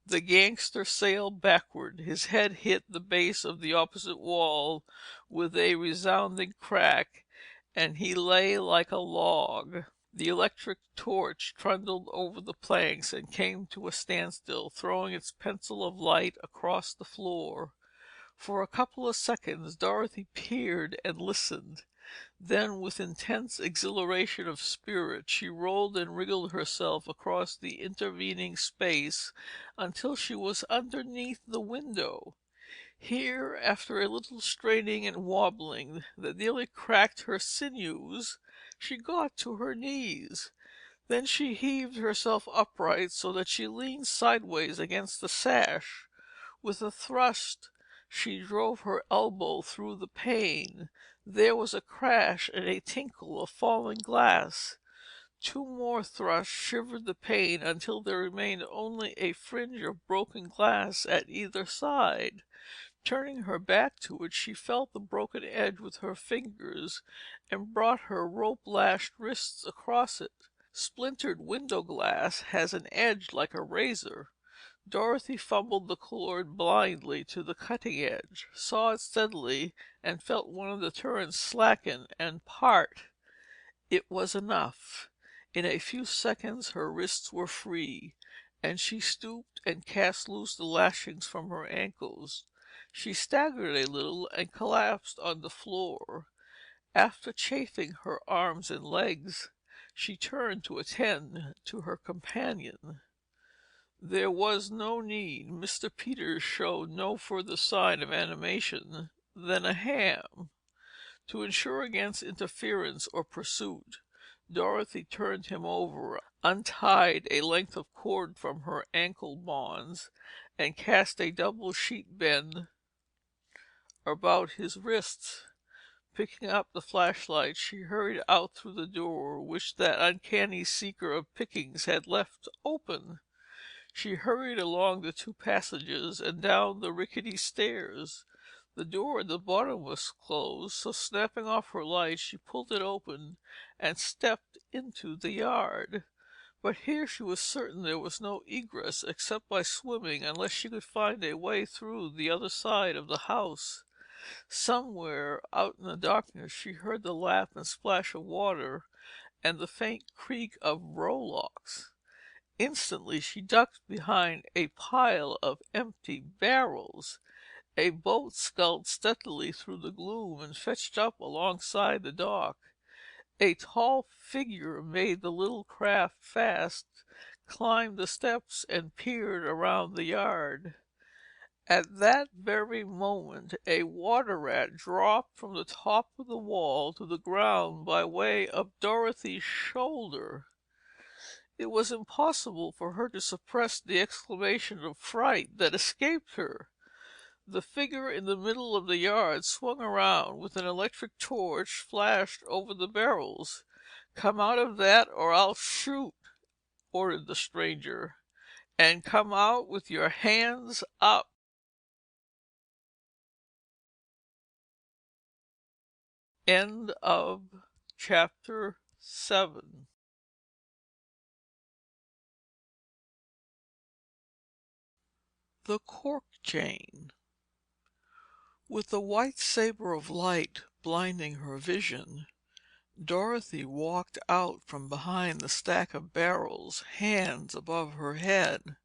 Speaker 1: The gangster sailed backward. His head hit the base of the opposite wall with a resounding crack, and he lay like a log. The electric torch trundled over the planks and came to a standstill, throwing its pencil of light across the floor. For a couple of seconds Dorothy peered and listened. Then, with intense exhilaration of spirit, she rolled and wriggled herself across the intervening space until she was underneath the window. Here, after a little straining and wobbling that nearly cracked her sinews, she got to her knees. Then she heaved herself upright so that she leaned sideways against the sash. With a thrust, she drove her elbow through the pane. There was a crash and a tinkle of falling glass. Two more thrusts shivered the pane until there remained only a fringe of broken glass at either side. Turning her back to it, she felt the broken edge with her fingers and brought her rope-lashed wrists across it. Splintered window glass has an edge like a razor. Dorothy fumbled the cord blindly to the cutting edge, saw it steadily, and felt one of the turns slacken and part. It was enough. In a few seconds her wrists were free, and she stooped and cast loose the lashings from her ankles. She staggered a little and collapsed on the floor. After chafing her arms and legs, she turned to attend to her companion. There was no need. Mr. Peters showed no further sign of animation than a ham. To ensure against interference or pursuit, Dorothy turned him over, untied a length of cord from her ankle bonds, and cast a double sheet bend about his wrists. Picking up the flashlight, she hurried out through the door which that uncanny seeker of pickings had left open. She hurried along the 2 passages and down the rickety stairs. The door at the bottom was closed, so snapping off her light, she pulled it open and stepped into the yard. But here she was certain there was no egress except by swimming, unless she could find a way through the other side of the house. Somewhere out in the darkness she heard the lap and splash of water and the faint creak of rowlocks. Instantly she ducked behind a pile of empty barrels. A boat sculled stealthily through the gloom and fetched up alongside the dock. A tall figure made the little craft fast, climbed the steps and peered around the yard. At that very moment a water rat dropped from the top of the wall to the ground by way of Dorothy's shoulder. It was impossible for her to suppress the exclamation of fright that escaped her. The figure in the middle of the yard swung around with an electric torch flashed over the barrels. "Come out of that or I'll shoot," ordered the stranger. "And come out with your hands up." End of chapter 7. The Cork Chain. With the white sabre of light blinding her vision, Dorothy walked out from behind the stack of barrels, hands above her head.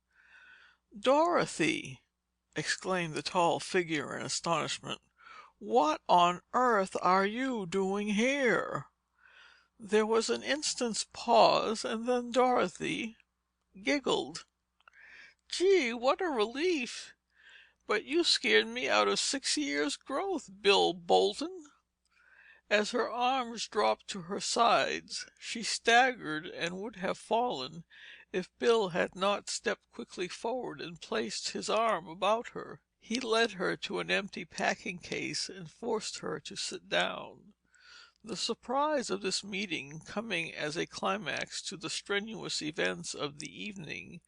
Speaker 1: "Dorothy!" exclaimed the tall figure in astonishment. "What on earth are you doing here?" There was an instant's pause, and then Dorothy giggled. "Gee, what a relief! But you scared me out of 6 years' growth, Bill Bolton." As her arms dropped to her sides, she staggered and would have fallen if Bill had not stepped quickly forward and placed his arm about her. He led her to an empty packing case and forced her to sit down. The surprise of this meeting, coming as a climax to the strenuous events of the evening,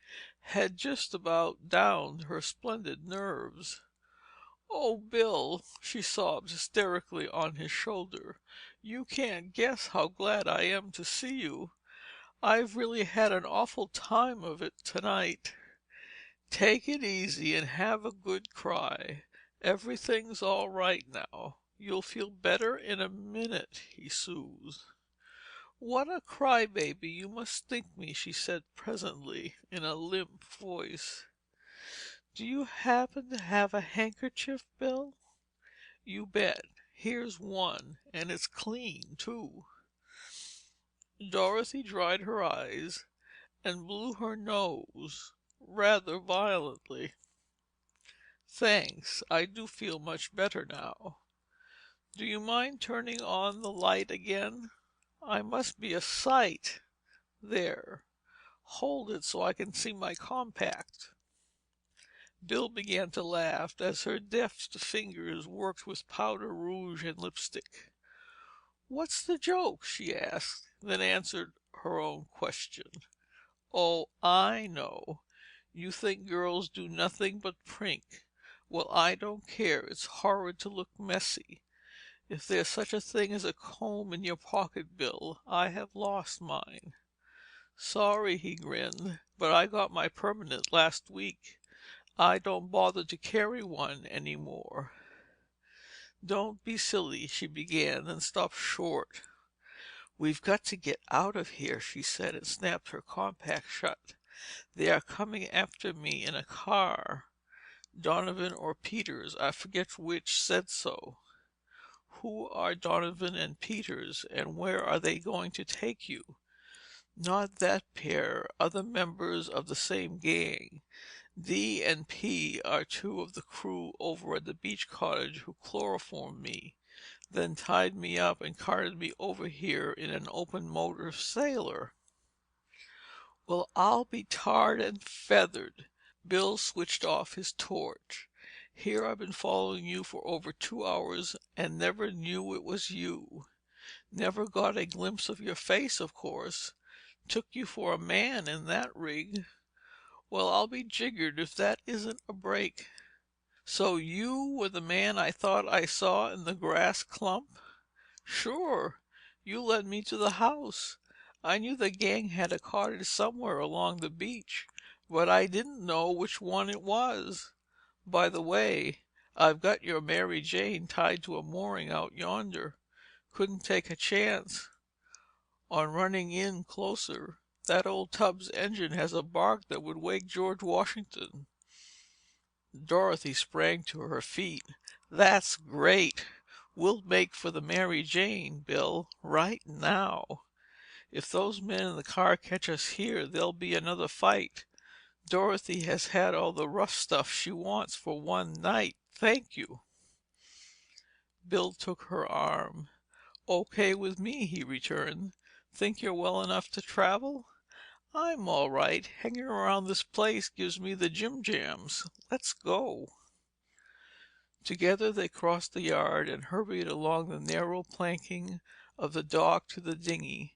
Speaker 1: had just about downed her splendid nerves. "Oh, Bill," she sobbed hysterically on his shoulder, "you can't guess how glad I am to see you. I've really had an awful time of it tonight." "Take it easy and have a good cry. Everything's all right now. You'll feel better in a minute," he soothed. "What a cry-baby you must think me," she said presently in a limp voice. "Do you happen to have a handkerchief, Bill?" "You bet. Here's one, and it's clean, too." Dorothy dried her eyes and blew her nose rather violently. "Thanks, I do feel much better now. Do you mind turning on the light again? I must be a sight. There, hold it so I can see my compact." Bill began to laugh as her deft fingers worked with powder, rouge and lipstick. "What's the joke?" she asked, then answered her own question. "Oh, I know. You think girls do nothing but prink. Well, I don't care. It's horrid to look messy. If there's such a thing as a comb in your pocket, Bill, I have lost mine." "Sorry," he grinned, "but I got my permanent last week. I don't bother to carry one any more." "Don't be silly," she began, then stopped short. "We've got to get out of here," she said, and snapped her compact shut. "They are coming after me in a car. Donovan or Peters, I forget which, said so." "Who are Donovan and Peters, and where are they going to take you?" "Not that pair. Other members of the same gang. D and P are two of the crew over at the beach cottage who chloroformed me, then tied me up and carted me over here in an open motor sailor." "Well, I'll be tarred and feathered." Bill switched off his torch. "Here I've been following you for over 2 hours and never knew it was you. Never got a glimpse of your face, of course. Took you for a man in that rig. Well, I'll be jiggered if that isn't a break. So you were the man I thought I saw in the grass clump?" "Sure. You led me to the house. I knew the gang had a cottage somewhere along the beach, but I didn't know which one it was. By the way, I've got your Mary Jane tied to a mooring out yonder. Couldn't take a chance on running in closer. That old tub's engine has a bark that would wake George Washington." Dorothy sprang to her feet. "That's great! We'll make for the Mary Jane, Bill, right now. If those men in the car catch us here, there'll be another fight. Dorothy has had all the rough stuff she wants for one night, thank you." Bill took her arm. "O.K. with me," he returned. "Think you're well enough to travel?" "I'm all right. Hanging around this place gives me the jim-jams. Let's go." Together they crossed the yard and hurried along the narrow planking of the dock to the dinghy.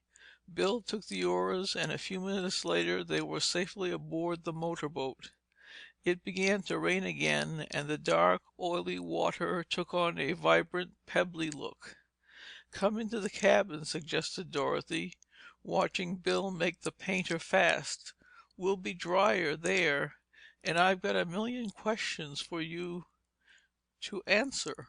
Speaker 1: Bill took the oars, and a few minutes later they were safely aboard the motorboat. It began to rain again, and the dark, oily water took on a vibrant, pebbly look. "Come into the cabin," suggested Dorothy, watching Bill make the painter fast. "We'll be drier there, and I've got a million questions for you to answer."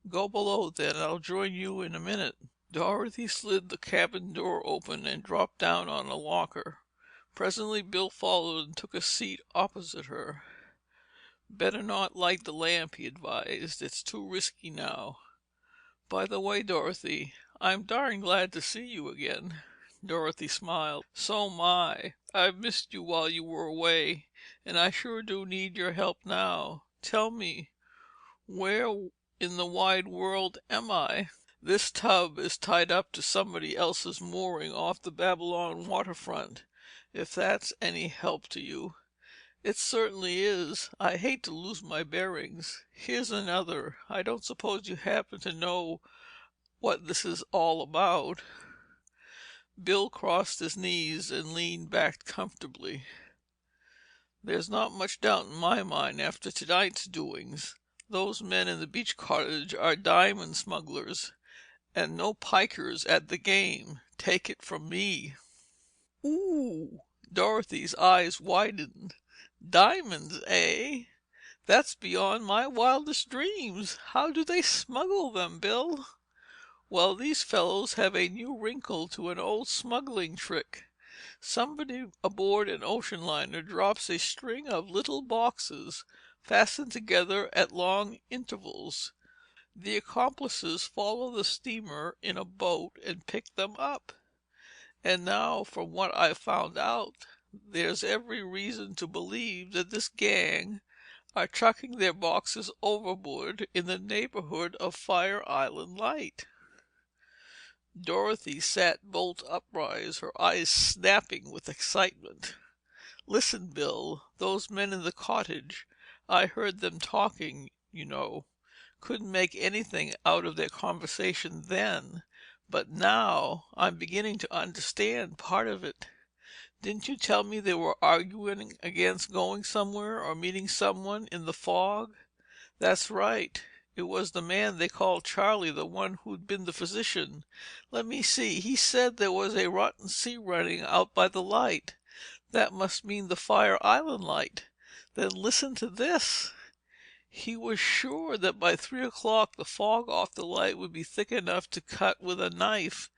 Speaker 1: "Go below, then. I'll join you in a minute." Dorothy slid the cabin door open and dropped down on a locker. Presently Bill followed and took a seat opposite her. "Better not light the lamp," he advised. "It's too risky now. By the way, Dorothy, I'm darn glad to see you again." Dorothy smiled. "So'm I. I've missed you while you were away, and I sure do need your help now. Tell me, where in the wide world am I?" "This tub is tied up to somebody else's mooring off the Babylon waterfront, if that's any help to you." "It certainly is. I hate to lose my bearings. Here's another. I don't suppose you happen to know what this is all about?" Bill crossed his knees and leaned back comfortably. "There's not much doubt in my mind after tonight's doings. Those men in the beach cottage are diamond smugglers, and no pikers at the game, take it from me." "Ooh!" Dorothy's eyes widened. "Diamonds, eh? That's beyond my wildest dreams. How do they smuggle them, Bill?" "Well, these fellows have a new wrinkle to an old smuggling trick. Somebody aboard an ocean liner drops a string of little boxes, fastened together at long intervals. The accomplices follow the steamer in a boat and pick them up. And now, from what I've found out, there's every reason to believe that this gang are chucking their boxes overboard in the neighborhood of Fire Island Light." Dorothy sat bolt upright, her eyes snapping with excitement. "Listen, Bill, those men in the cottage, I heard them talking, you know. Couldn't make anything out of their conversation then, but now I'm beginning to understand part of it. Didn't you tell me they were arguing against going somewhere or meeting someone in the fog?" "That's right. It was the man they called Charlie, the one who'd been the physician. Let me see, he said there was a rotten sea running out by the light. That must mean the Fire Island Light. Then listen to this. He was sure that by 3 o'clock the fog off the light would be thick enough to cut with a knife,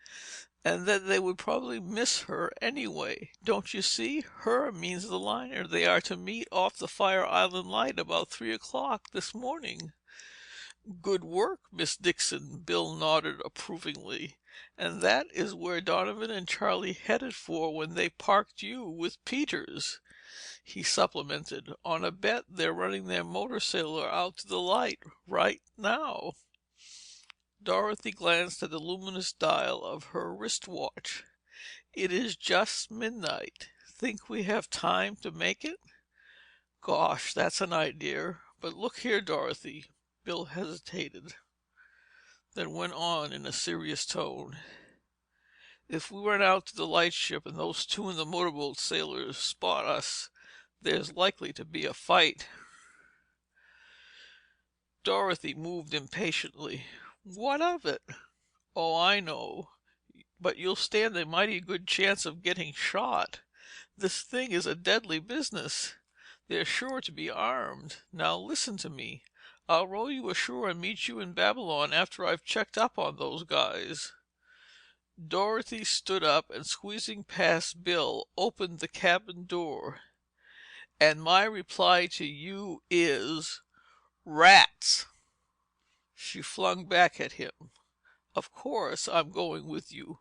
Speaker 1: and that they would probably miss her anyway. Don't you see? Her means the liner they are to meet off the Fire Island light about 3 o'clock this morning." "Good work, Miss Dixon," Bill nodded approvingly. "And that is where Donovan and Charlie headed for when they parked you with Peters," he supplemented. "On a bet they're running their motor sailor out to the light right now." Dorothy glanced at the luminous dial of her wrist watch. "It is just midnight. Think we have time to make it?" "Gosh, that's an idea. But look here, Dorothy." Bill hesitated, then went on in a serious tone. "If we run out to the lightship and those two in the motorboat sailors spot us, there's likely to be a fight." Dorothy moved impatiently. "What of it?" "Oh, I know. But you'll stand a mighty good chance of getting shot. This thing is a deadly business. They're sure to be armed. Now listen to me. I'll row you ashore and meet you in Babylon after I've checked up on those guys." Dorothy stood up and, squeezing past Bill, opened the cabin door. "And my reply to you is, rats!" she flung back at him. "Of course I'm going with you.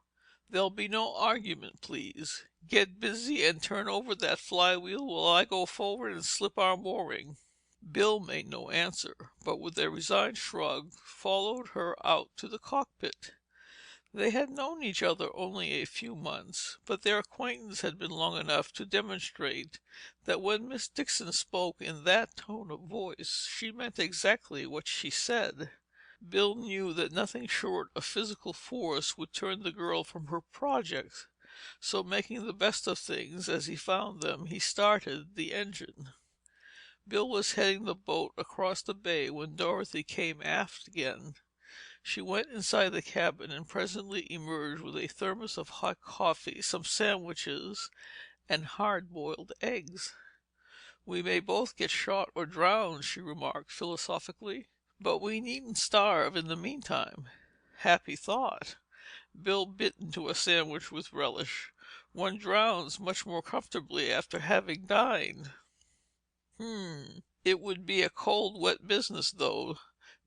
Speaker 1: There'll be no argument, please. Get busy and turn over that flywheel while I go forward and slip our mooring." Bill made no answer, but with a resigned shrug followed her out to the cockpit. They had known each other only a few months, but their acquaintance had been long enough to demonstrate that when Miss Dixon spoke in that tone of voice, she meant exactly what she said. Bill knew that nothing short of physical force would turn the girl from her project, so making the best of things as he found them, he started the engine. Bill was heading the boat across the bay when Dorothy came aft again. She went inside the cabin and presently emerged with a thermos of hot coffee, some sandwiches, and hard-boiled eggs. "We may both get shot or drowned," she remarked philosophically, "but we needn't starve in the meantime." Happy thought! Bill bit into a sandwich with relish. "One drowns much more comfortably after having dined." It would be a cold, wet business, though.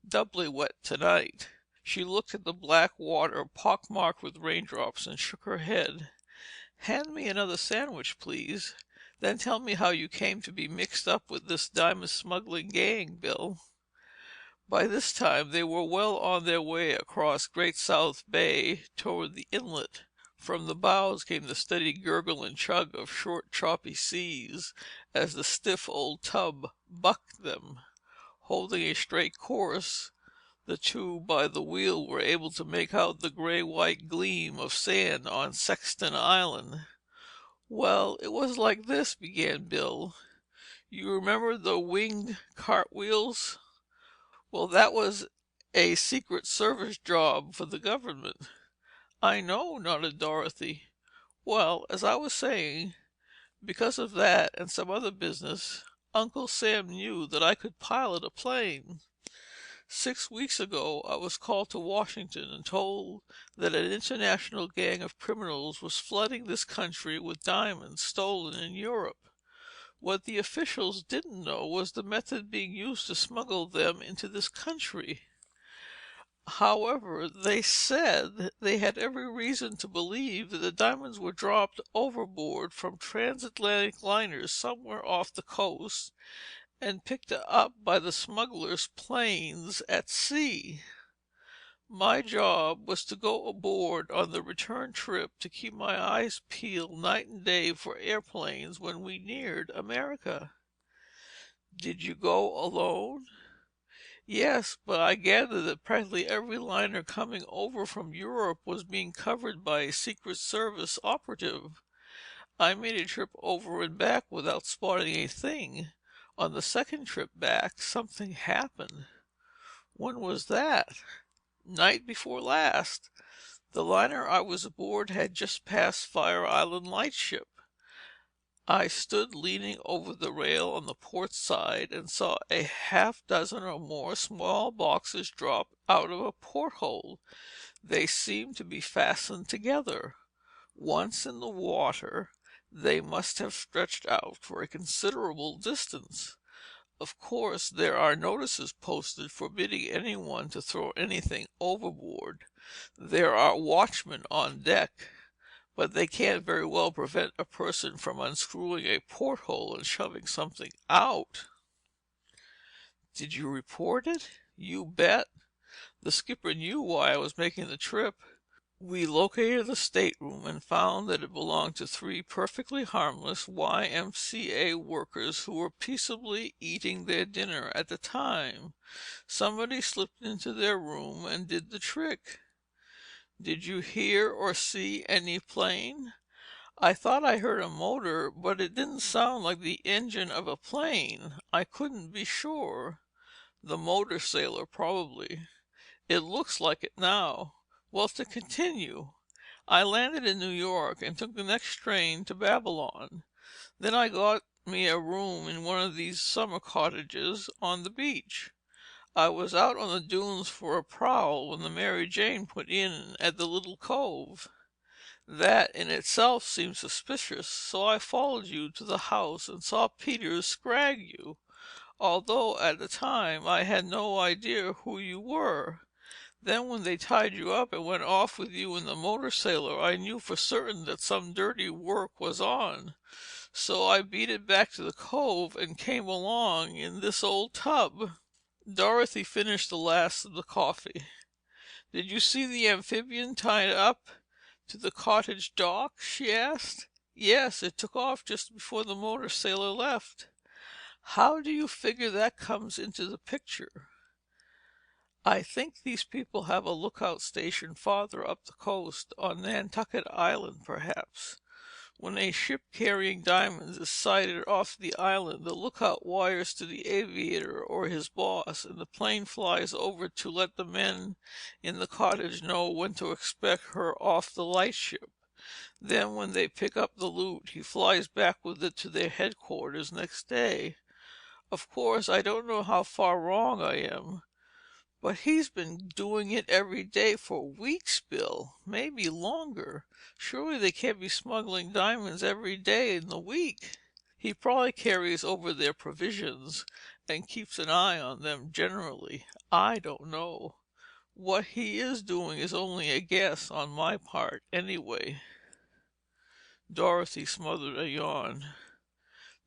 Speaker 1: Doubly wet tonight." She looked at the black water, pockmarked with raindrops, and shook her head. "Hand me another sandwich, please. Then tell me how you came to be mixed up with this diamond smuggling gang, Bill." By this time they were well on their way across Great South Bay toward the inlet. From the bows came the steady gurgle and chug of short, choppy seas as the stiff old tub bucked them. Holding a straight course, the two by the wheel were able to make out the gray-white gleam of sand on Sexton Island. "Well, it was like this," began Bill. "You remember the winged cartwheels? Well, that was a Secret Service job for the government." "I know," nodded Dorothy. "Well, as I was saying, because of that and some other business, Uncle Sam knew that I could pilot a plane. 6 weeks ago I was called to Washington and told that an international gang of criminals was flooding this country with diamonds stolen in Europe. What the officials didn't know was the method being used to smuggle them into this country. However, they said they had every reason to believe that the diamonds were dropped overboard from transatlantic liners somewhere off the coast and picked up by the smugglers' planes at sea. My job was to go aboard on the return trip to keep my eyes peeled night and day for airplanes when we neared America." "Did you go alone?" "Yes, but I gathered that practically every liner coming over from Europe was being covered by a Secret Service operative. I made a trip over and back without spotting a thing. On the second trip back, something happened." "When was that?" "Night before last. The liner I was aboard had just passed Fire Island lightship. I stood leaning over the rail on the port side and saw a half dozen or more small boxes drop out of a porthole. They seemed to be fastened together. Once in the water, they must have stretched out for a considerable distance. Of course, there are notices posted forbidding anyone to throw anything overboard. There are watchmen on deck, but they can't very well prevent a person from unscrewing a porthole and shoving something out. Did you report it? You bet. The skipper knew why I was making the trip. We located the stateroom and found that it belonged to three perfectly harmless YMCA workers who were peaceably eating their dinner at the time. Somebody slipped into their room and did the trick. Did you hear or see any plane? I thought I heard a motor, but it didn't sound like the engine of a plane. I couldn't be sure. The motor sailor, probably. It looks like it now. Well, to continue. I landed in New York and took the next train to Babylon. Then I got me a room in one of these summer cottages on the beach. I was out on the dunes for a prowl when the Mary Jane put in at the little cove. That in itself seemed suspicious, so I followed you to the house and saw Peters scrag you, although at the time I had no idea who you were. Then when they tied you up and went off with you in the motor sailor, I knew for certain that some dirty work was on. So I beat it back to the cove and came along in this old tub." Dorothy finished the last of the coffee. "Did you see the amphibian tied up to the cottage dock?" she asked. "Yes, it took off just before the motor sailor left." "How do you figure that comes into the picture?" "I think these people have a lookout station farther up the coast, on Nantucket Island, perhaps. When a ship carrying diamonds is sighted off the island, the lookout wires to the aviator or his boss, and the plane flies over to let the men in the cottage know when to expect her off the lightship. Then when they pick up the loot, he flies back with it to their headquarters next day. Of course, I don't know how far wrong I am. But he's been doing it every day for weeks, Bill, maybe longer. Surely they can't be smuggling diamonds every day in the week." "He probably carries over their provisions and keeps an eye on them generally. I don't know. What he is doing is only a guess on my part, anyway." Dorothy smothered a yawn.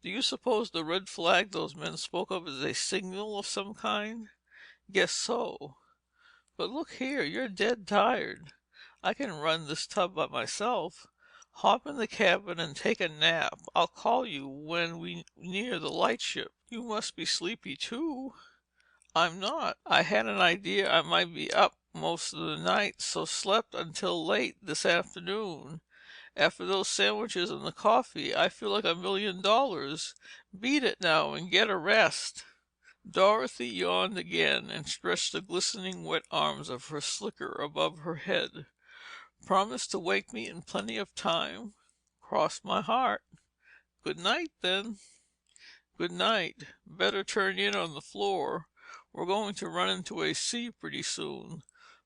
Speaker 1: "Do you suppose the red flag those men spoke of is a signal of some kind?" "Guess so. But look here, you're dead tired. I can run this tub by myself. Hop in the cabin and take a nap. I'll call you when we near the lightship. You must be sleepy too." "I'm not. I had an idea I might be up most of the night, so slept until late this afternoon. After those sandwiches and the coffee, I feel like $1,000,000. Beat it now and get a rest." Dorothy yawned again and stretched the glistening wet arms of her slicker above her head. "Promise to wake me in plenty of time?" "Cross my heart." "Good night, then." "Good night. Better turn in on the floor. We're going to run into a sea pretty soon.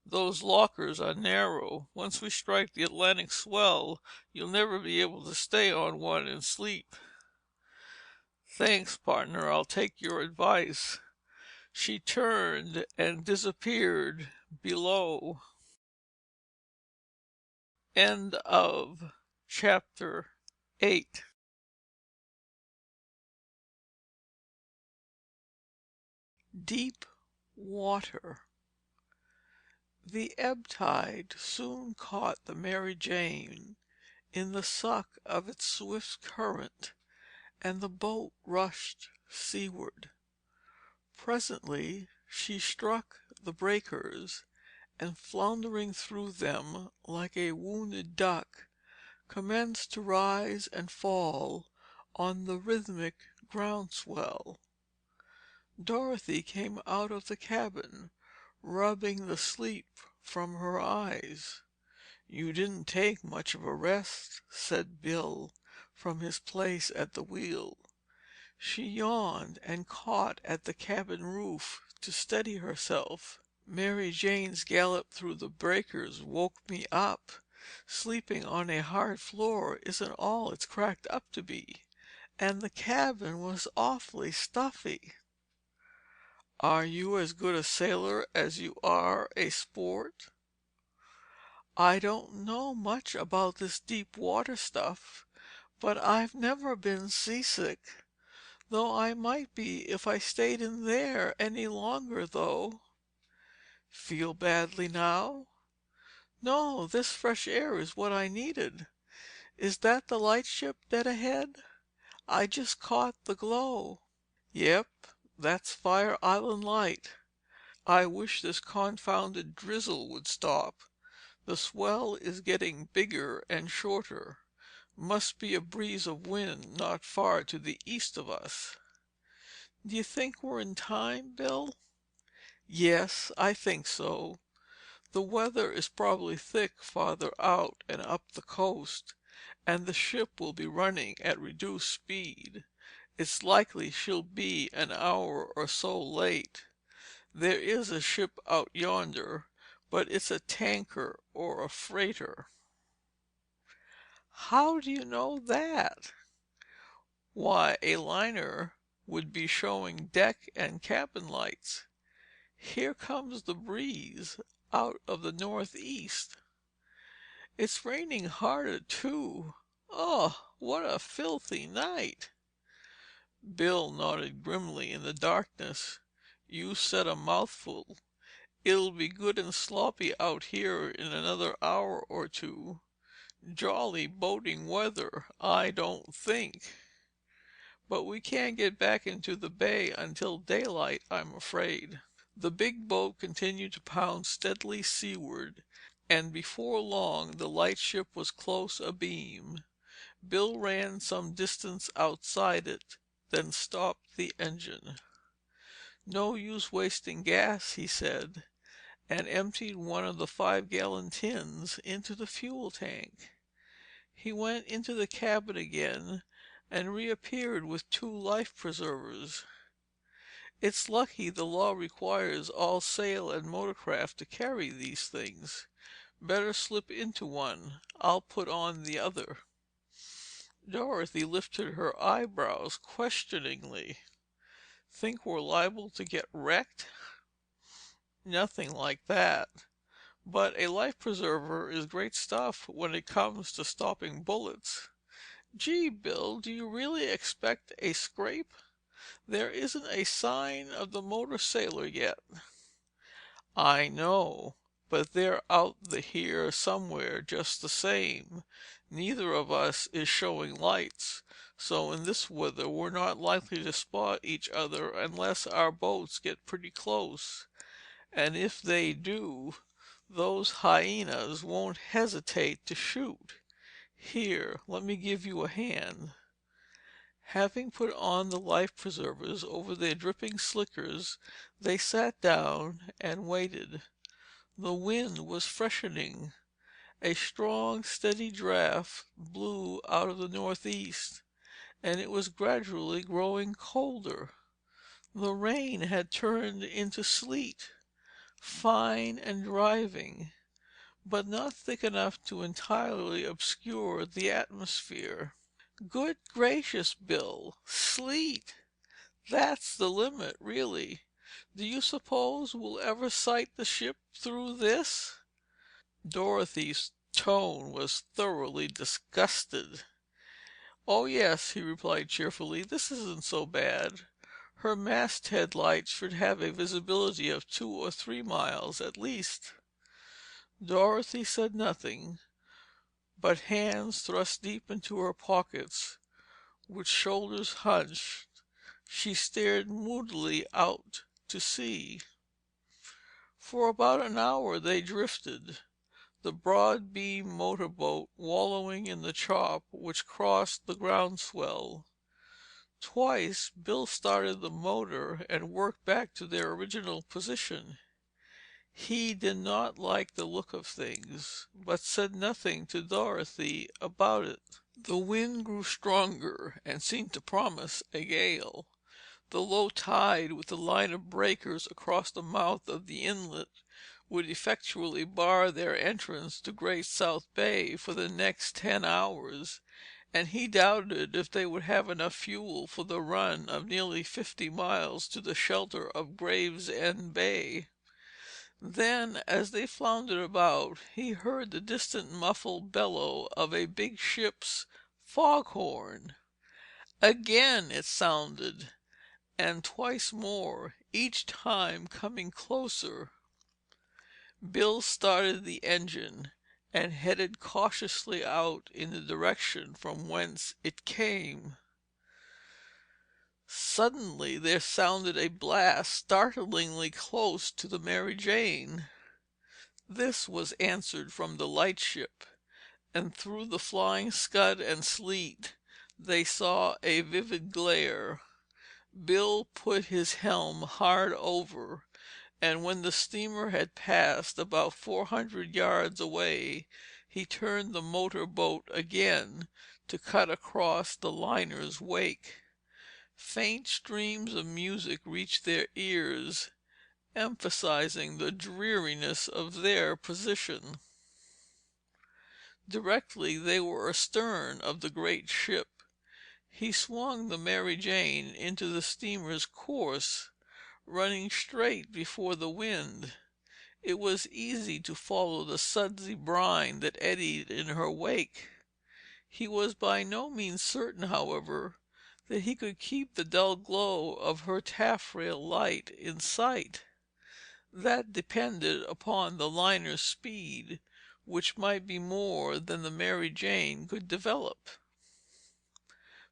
Speaker 1: Those lockers are narrow. Once we strike the Atlantic swell, you'll never be able to stay on one and sleep." "Thanks, partner. I'll take your advice." She turned and disappeared below. End of Chapter 8. Deep water. The ebb tide soon caught the Mary Jane in the suck of its swift current, and the boat rushed seaward. Presently she struck the breakers, and floundering through them like a wounded duck, commenced to rise and fall on the rhythmic groundswell. Dorothy came out of the cabin, rubbing the sleep from her eyes. "You didn't take much of a rest," said Bill, from his place at the wheel. She yawned and caught at the cabin roof to steady herself. "Mary Jane's gallop through the breakers woke me up. Sleeping on a hard floor isn't all it's cracked up to be. And the cabin was awfully stuffy." "Are you as good a sailor as you are a sport?" "I don't know much about this deep water stuff, but I've never been seasick. Though I might be if I stayed in there any longer, though." "Feel badly now?" "No, this fresh air is what I needed. Is that the lightship dead ahead? I just caught the glow." "Yep, that's Fire Island Light. I wish this confounded drizzle would stop. The swell is getting bigger and shorter. Must be a breeze of wind not far to the east of us." "D'you think we're in time, Bill?" "Yes, I think so. The weather is probably thick farther out and up the coast, and the ship will be running at reduced speed. It's likely she'll be an hour or so late. There is a ship out yonder, but it's a tanker or a freighter." "How do you know that?" "Why, a liner would be showing deck and cabin lights. Here comes the breeze out of the northeast. It's raining harder too. Ugh, what a filthy night!" Bill nodded grimly in the darkness. "You said a mouthful. It'll be good and sloppy out here in another hour or two. Jolly boating weather, I don't think. But we can't get back into the bay until daylight, I'm afraid." The big boat continued to pound steadily seaward, and before long the lightship was close abeam. Bill ran some distance outside it, then stopped the engine. "No use wasting gas," he said, and emptied one of the 5-gallon tins into the fuel tank. He went into the cabin again and reappeared with 2 life preservers. "It's lucky the law requires all sail and motorcraft to carry these things. Better slip into one. I'll put on the other." Dorothy lifted her eyebrows questioningly. "Think we're liable to get wrecked?" "Nothing like that. But a life preserver is great stuff when it comes to stopping bullets. Gee, Bill, do you really expect a scrape? There isn't a sign of the motor sailor yet." "I know, but they're out here somewhere just the same. Neither of us is showing lights, so in this weather we're not likely to spot each other unless our boats get pretty close. And if they do, those hyenas won't hesitate to shoot. Here, let me give you a hand." Having put on the life preservers over their dripping slickers, they sat down and waited. The wind was freshening. A strong, steady draft blew out of the northeast, and it was gradually growing colder. The rain had turned into sleet, fine and driving, but not thick enough to entirely obscure the atmosphere. "Good gracious, Bill! Sleet! That's the limit, really. Do you suppose we'll ever sight the ship through this?" Dorothy's tone was thoroughly disgusted. "Oh, yes," he replied cheerfully. "This isn't so bad. Her masthead lights should have a visibility of 2 or 3 miles at least." Dorothy said nothing, but hands thrust deep into her pockets, with shoulders hunched, she stared moodily out to sea. For about an hour they drifted, the broad beam motor boat wallowing in the chop which crossed the groundswell. Twice Bill started the motor and worked back to their original position. He did not like the look of things, but said nothing to Dorothy about it. The wind grew stronger and seemed to promise a gale. The low tide, with the line of breakers across the mouth of the inlet, would effectually bar their entrance to Great South Bay for the next 10 hours, and he doubted if they would have enough fuel for the run of nearly 50 miles to the shelter of Gravesend Bay. Then, as they floundered about, he heard the distant muffled bellow of a big ship's foghorn. Again it sounded, and twice more, each time coming closer. Bill started the engine and headed cautiously out in the direction from whence it came. Suddenly there sounded a blast startlingly close to the Mary Jane. This was answered from the lightship, and through the flying scud and sleet they saw a vivid glare. Bill put his helm hard over, and when the steamer had passed about 400 yards away, he turned the motor boat again to cut across the liner's wake. Faint streams of music reached their ears, emphasizing the dreariness of their position. Directly they were astern of the great ship. He swung the Mary Jane into the steamer's course, running straight before the wind. It was easy to follow the sudsy brine that eddied in her wake. He was by no means certain, however, that he could keep the dull glow of her taffrail light in sight. That depended upon the liner's speed, which might be more than the Mary Jane could develop.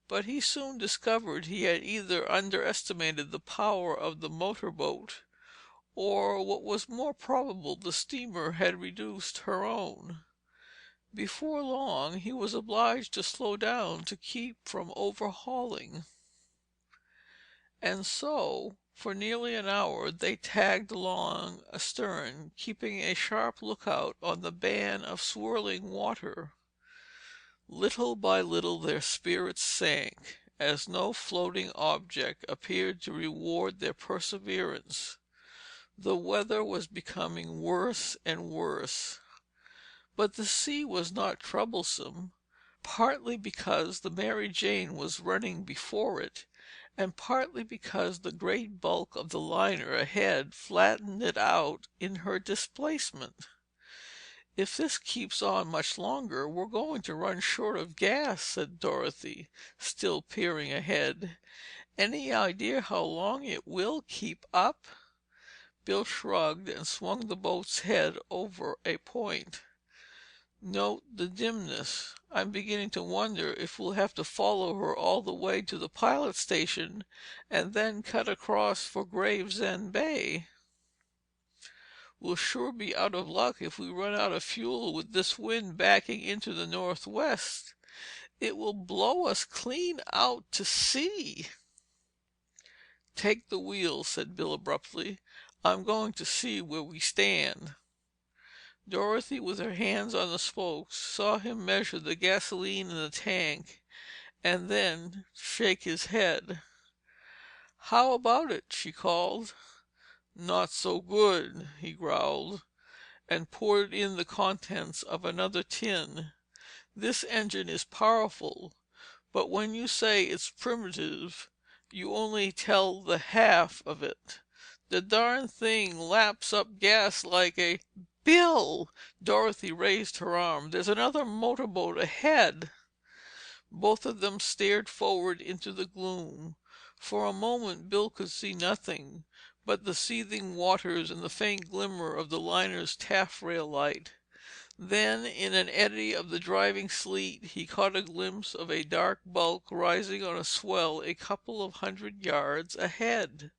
Speaker 1: But he soon discovered he had either underestimated the power of the motor boat, or, what was more probable, the steamer had reduced her own. Before long he was obliged to slow down to keep from overhauling. And so, for nearly an hour, they tagged along astern, keeping a sharp lookout on the band of swirling water. Little by little their spirits sank, as no floating object appeared to reward their perseverance. The weather was becoming worse and worse. But the sea was not troublesome, partly because the Mary Jane was running before it, and partly because the great bulk of the liner ahead flattened it out in her displacement. "If this keeps on much longer, we're going to run short of gas," said Dorothy, still peering ahead. "Any idea how long it will keep up?" Bill shrugged and swung the boat's head over a point. "Note the dimness. I'm beginning to wonder if we'll have to follow her all the way to the pilot station and then cut across for Gravesend Bay. We'll sure be out of luck if we run out of fuel with this wind backing into the northwest. It will blow us clean out to sea." "Take the wheel," said Bill abruptly. "I'm going to see where we stand." Dorothy, with her hands on the spokes, saw him measure the gasoline in the tank and then shake his head. "How about it?" she called. "Not so good," he growled, and poured in the contents of another tin. "This engine is powerful, but when you say it's primitive, you only tell the half of it. The darn thing laps up gas like a—" "Bill!" Dorothy raised her arm. "There's another motorboat ahead!" Both of them stared forward into the gloom. For a moment Bill could see nothing but the seething waters and the faint glimmer of the liner's taffrail light. Then, in an eddy of the driving sleet, he caught a glimpse of a dark bulk rising on a swell a couple of 100 yards ahead.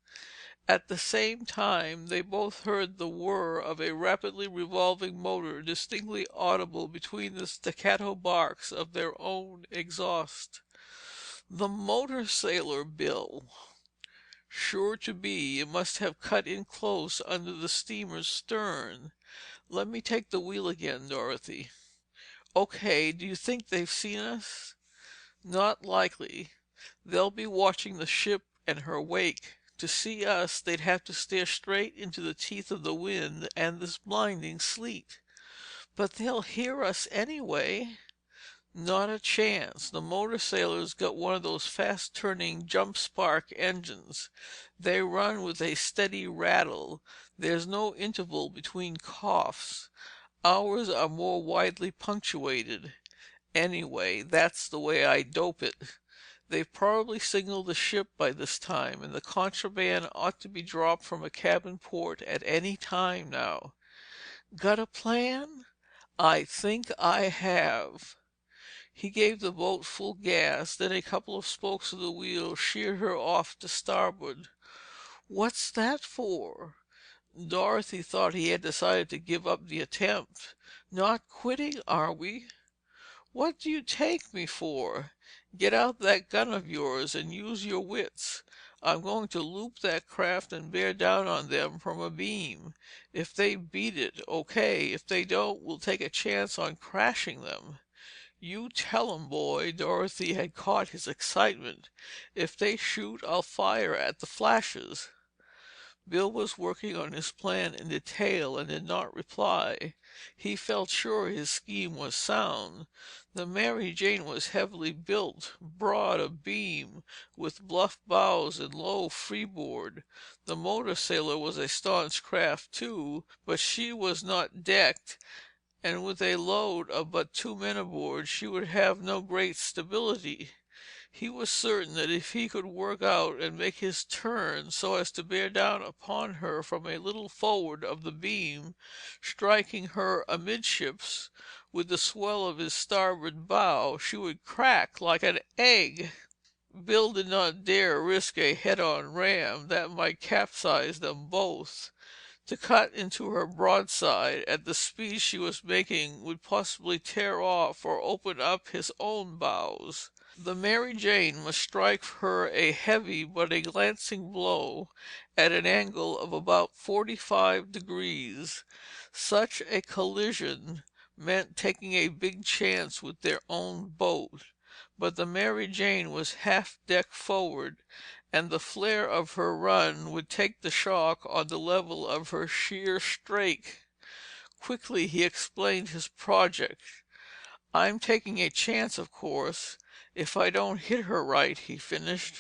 Speaker 1: At the same time, they both heard the whir of a rapidly revolving motor distinctly audible between the staccato barks of their own exhaust. "The motor sailor, Bill." "Sure to be. It must have cut in close under the steamer's stern. Let me take the wheel again, Dorothy." Okay, do you think they've seen us? Not likely. They'll be watching the ship and her wake. To see us, they'd have to stare straight into the teeth of the wind and this blinding sleet. But they'll hear us anyway. Not a chance. The motor sailor's got one of those fast-turning jump-spark engines. They run with a steady rattle. There's no interval between coughs. Ours are more widely punctuated. Anyway, that's the way I dope it. They've probably signaled the ship by this time, and the contraband ought to be dropped from a cabin port at any time now. Got a plan? I think I have. He gave the boat full gas, then a couple of spokes of the wheel sheered her off to starboard. What's that for? Dorothy thought he had decided to give up the attempt. Not quitting, are we? What do you take me for? Get out that gun of yours and use your wits. I'm going to loop that craft and bear down on them from a beam. If they beat it, okay. If they don't, we'll take a chance on crashing them. You tell 'em, boy. Dorothy had caught his excitement. If they shoot, I'll fire at the flashes. Bill was working on his plan in detail and did not reply. He felt sure his scheme was sound. The Mary Jane was heavily built, broad of beam, with bluff bows and low freeboard. The motor sailor was a staunch craft too, but she was not decked, and with a load of but 2 men aboard, she would have no great stability. He was certain that if he could work out and make his turn so as to bear down upon her from a little forward of the beam, striking her amidships with the swell of his starboard bow, she would crack like an egg. Bill did not dare risk a head-on ram that might capsize them both. To cut into her broadside at the speed she was making would possibly tear off or open up his own bows. The Mary Jane must strike her a heavy but a glancing blow at an angle of about 45 degrees. Such a collision meant taking a big chance with their own boat. But the Mary Jane was half deck forward, and the flare of her run would take the shock on the level of her sheer strake. Quickly he explained his project. "I'm taking a chance, of course, if I don't hit her right," he finished.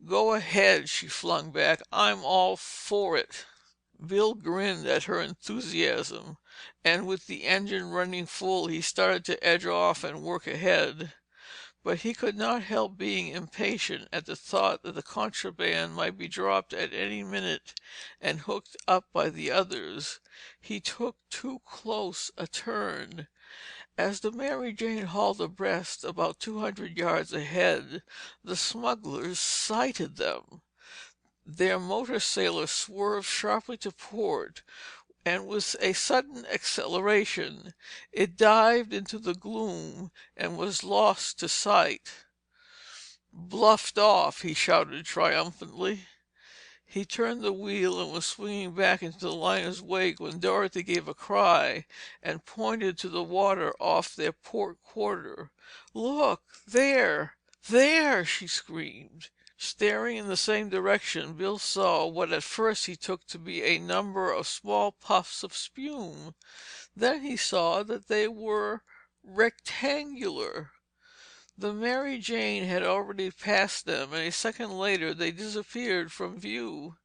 Speaker 1: "Go ahead," she flung back. "I'm all for it." Bill grinned at her enthusiasm, and with the engine running full, he started to edge off and work ahead. But he could not help being impatient at the thought that the contraband might be dropped at any minute and hooked up by the others. He took too close a turn. As the Mary Jane hauled abreast about 200 yards ahead, the smugglers sighted them. Their motor sailor swerved sharply to port, and with a sudden acceleration, it dived into the gloom and was lost to sight. "Bluffed off!" he shouted triumphantly. He turned the wheel and was swinging back into the liner's wake when Dorothy gave a cry and pointed to the water off their port quarter. "Look! There! There!" she screamed. Staring in the same direction, Bill saw what at first he took to be a number of small puffs of spume. Then he saw that they were rectangular. The Mary Jane had already passed them, and a second later they disappeared from view.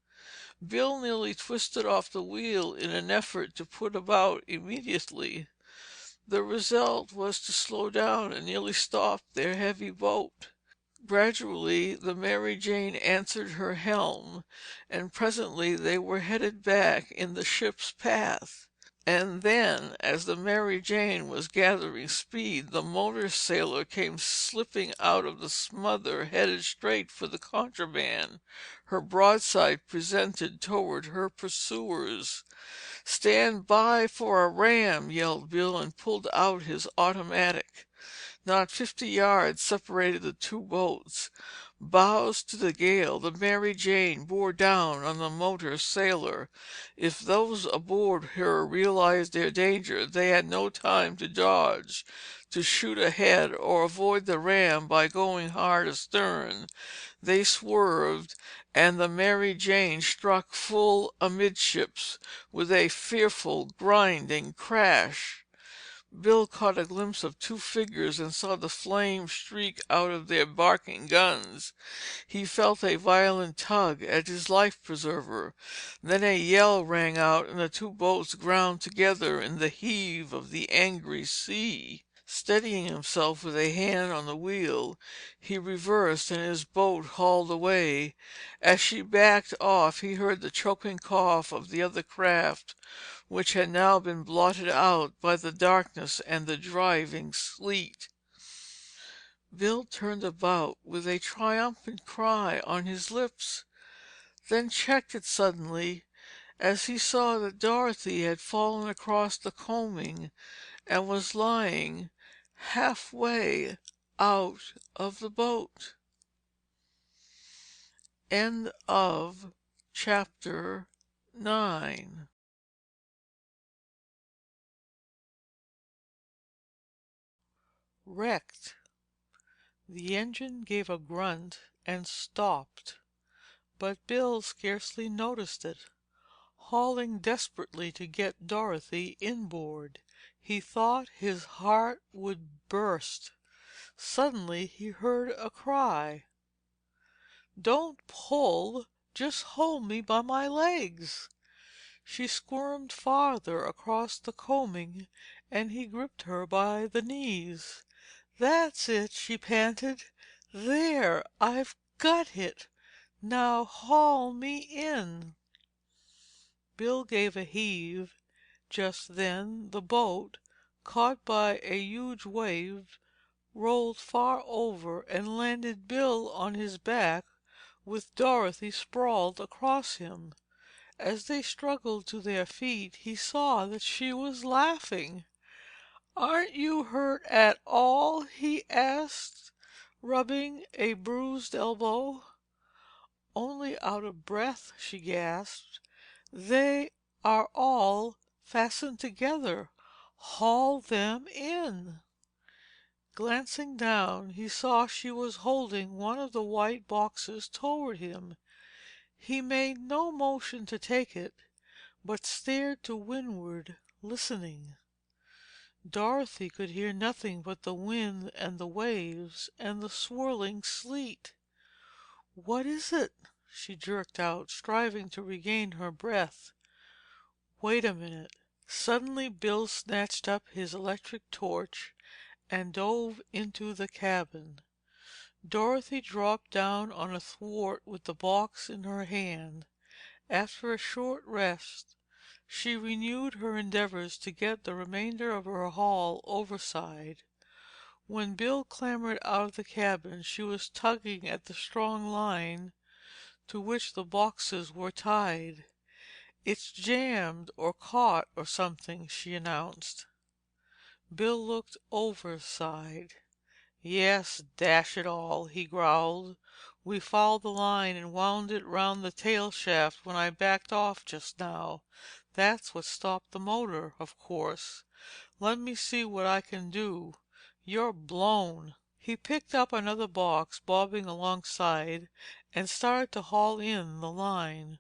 Speaker 1: Bill nearly twisted off the wheel in an effort to put about immediately. The result was to slow down and nearly stop their heavy boat. Gradually the Mary Jane answered her helm, and presently they were headed back in the ship's path. And then, as the Mary Jane was gathering speed, the motor sailor came slipping out of the smother, headed straight for the contraband, her broadside presented toward her pursuers. "Stand by for a ram!" yelled Bill, and pulled out his automatic. Not 50 yards separated the two boats. Bows to the gale, the Mary Jane bore down on the motor sailor. If those aboard her realized their danger, they had no time to dodge, to shoot ahead, or avoid the ram by going hard astern. They swerved, and the Mary Jane struck full amidships with a fearful grinding crash. Bill caught a glimpse of two figures and saw the flames streak out of their barking guns. He felt a violent tug at his life-preserver. Then a yell rang out and the two boats ground together in the heave of the angry sea. Steadying himself with a hand on the wheel, he reversed and his boat hauled away. As she backed off, he heard the choking cough of the other craft, which had now been blotted out by the darkness and the driving sleet. Bill turned about with a triumphant cry on his lips, then checked it suddenly as he saw that Dorothy had fallen across the coaming and was lying halfway out of the boat. End of chapter 9. Wrecked. The engine gave a grunt and stopped, but Bill scarcely noticed it. Hauling desperately to get Dorothy inboard, he thought his heart would burst. Suddenly he heard a cry. "Don't pull! Just hold me by my legs!" She squirmed farther across the coaming and he gripped her by the knees. "That's it!" she panted. "There! I've got it! Now haul me in!" Bill gave a heave. Just then the boat, caught by a huge wave, rolled far over and landed Bill on his back with Dorothy sprawled across him. As they struggled to their feet, he saw that she was laughing. "Aren't you hurt at all?" he asked, rubbing a bruised elbow. "Only out of breath," she gasped. "They are all fastened together. Haul them in." Glancing down, he saw she was holding one of the white boxes toward him. He made no motion to take it, but stared to windward, listening. Dorothy could hear nothing but the wind and the waves and the swirling sleet. "What is it?" she jerked out, striving to regain her breath. "Wait a minute." Suddenly Bill snatched up his electric torch and dove into the cabin. Dorothy dropped down on a thwart with the box in her hand. After a short rest, she renewed her endeavors to get the remainder of her haul overside. When Bill clambered out of the cabin, she was tugging at the strong line to which the boxes were tied. "It's jammed or caught or something," she announced. Bill looked overside. "Yes, dash it all," he growled. "We fouled the line and wound it round the tail shaft when I backed off just now. That's what stopped the motor, of course. Let me see what I can do. You're blown." He picked up another box bobbing alongside and started to haul in the line.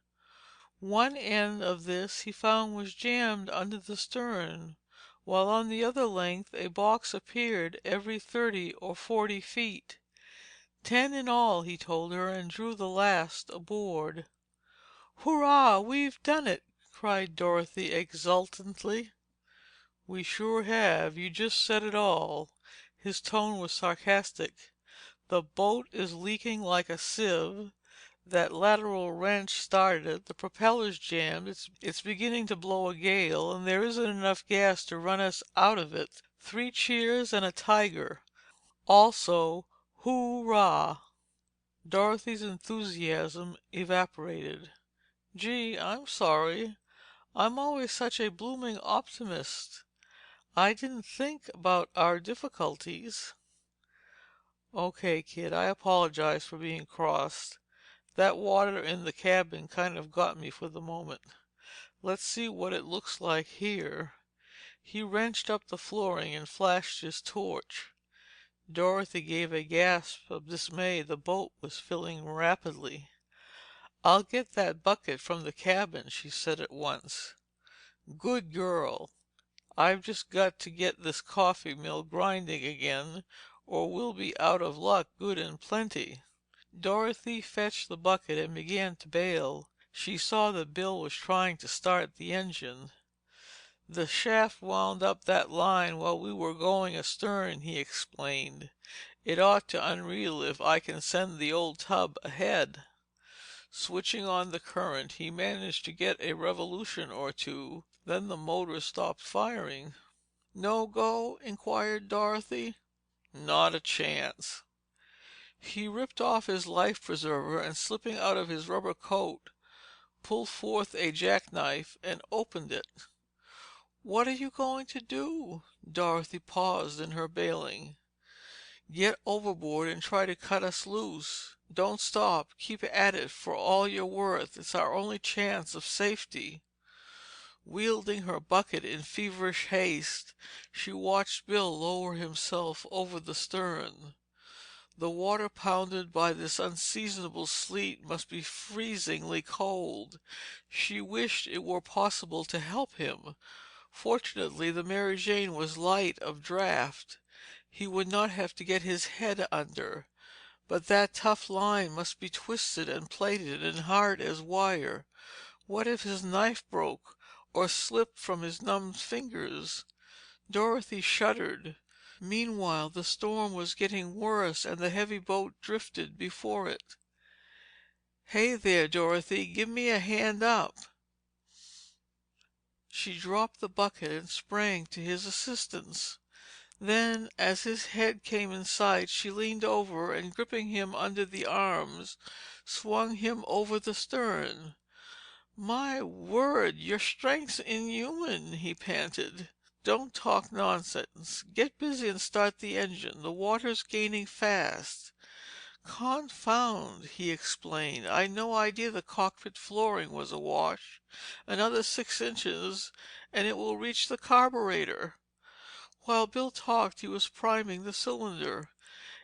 Speaker 1: One end of this he found was jammed under the stern, while on the other length a box appeared every 30 or 40 feet. 10 in all, he told her, and drew the last aboard. "Hurrah! We've done it!" cried Dorothy exultantly. "We sure have. You just said it all." His tone was sarcastic. "The boat is leaking like a sieve. That lateral wrench started it. The propeller's jammed. It's beginning to blow a gale, and there isn't enough gas to run us out of it. 3 cheers and a tiger. Also, hoorah!" Dorothy's enthusiasm evaporated. "Gee, I'm sorry. I'm always such a blooming optimist. I didn't think about our difficulties." Okay, kid, I apologize for being cross. That water in the cabin kind of got me for the moment. Let's see what it looks like here." He wrenched up the flooring and flashed his torch. Dorothy gave a gasp of dismay. The boat was filling rapidly. "I'll get that bucket from the cabin," she said at once. "Good girl. I've just got to get this coffee mill grinding again, or we'll be out of luck good and plenty." Dorothy fetched the bucket and began to bail. She saw that Bill was trying to start the engine. "The shaft wound up that line while we were going astern," he explained. "It ought to unreel if I can send the old tub ahead." Switching on the current, he managed to get a revolution or two. Then the motor stopped firing. "No go?" inquired Dorothy. "Not a chance." He ripped off his life preserver and, slipping out of his rubber coat, pulled forth a jackknife and opened it. "What are you going to do?" Dorothy paused in her bailing. "Get overboard and try to cut us loose. Don't stop. Keep at it for all you're worth. It's our only chance of safety." Wielding her bucket in feverish haste, she watched Bill lower himself over the stern. The water pounded by this unseasonable sleet must be freezingly cold. She wished it were possible to help him. Fortunately, the Mary Jane was light of draught. He would not have to get his head under. But that tough line must be twisted and plaited and hard as wire. What if his knife broke or slipped from his numbed fingers? Dorothy shuddered. Meanwhile, the storm was getting worse and the heavy boat drifted before it. "Hey there, Dorothy, give me a hand up." She dropped the bucket and sprang to his assistance. Then, as his head came in sight, she leaned over and, gripping him under the arms, swung him over the stern. "My word, your strength's inhuman!" he panted. "Don't talk nonsense. Get busy and start the engine. The water's gaining fast." "Confound!" he explained. "I'd no idea the cockpit flooring was awash. Another 6 inches and it will reach the carburetor." While Bill talked, he was priming the cylinder.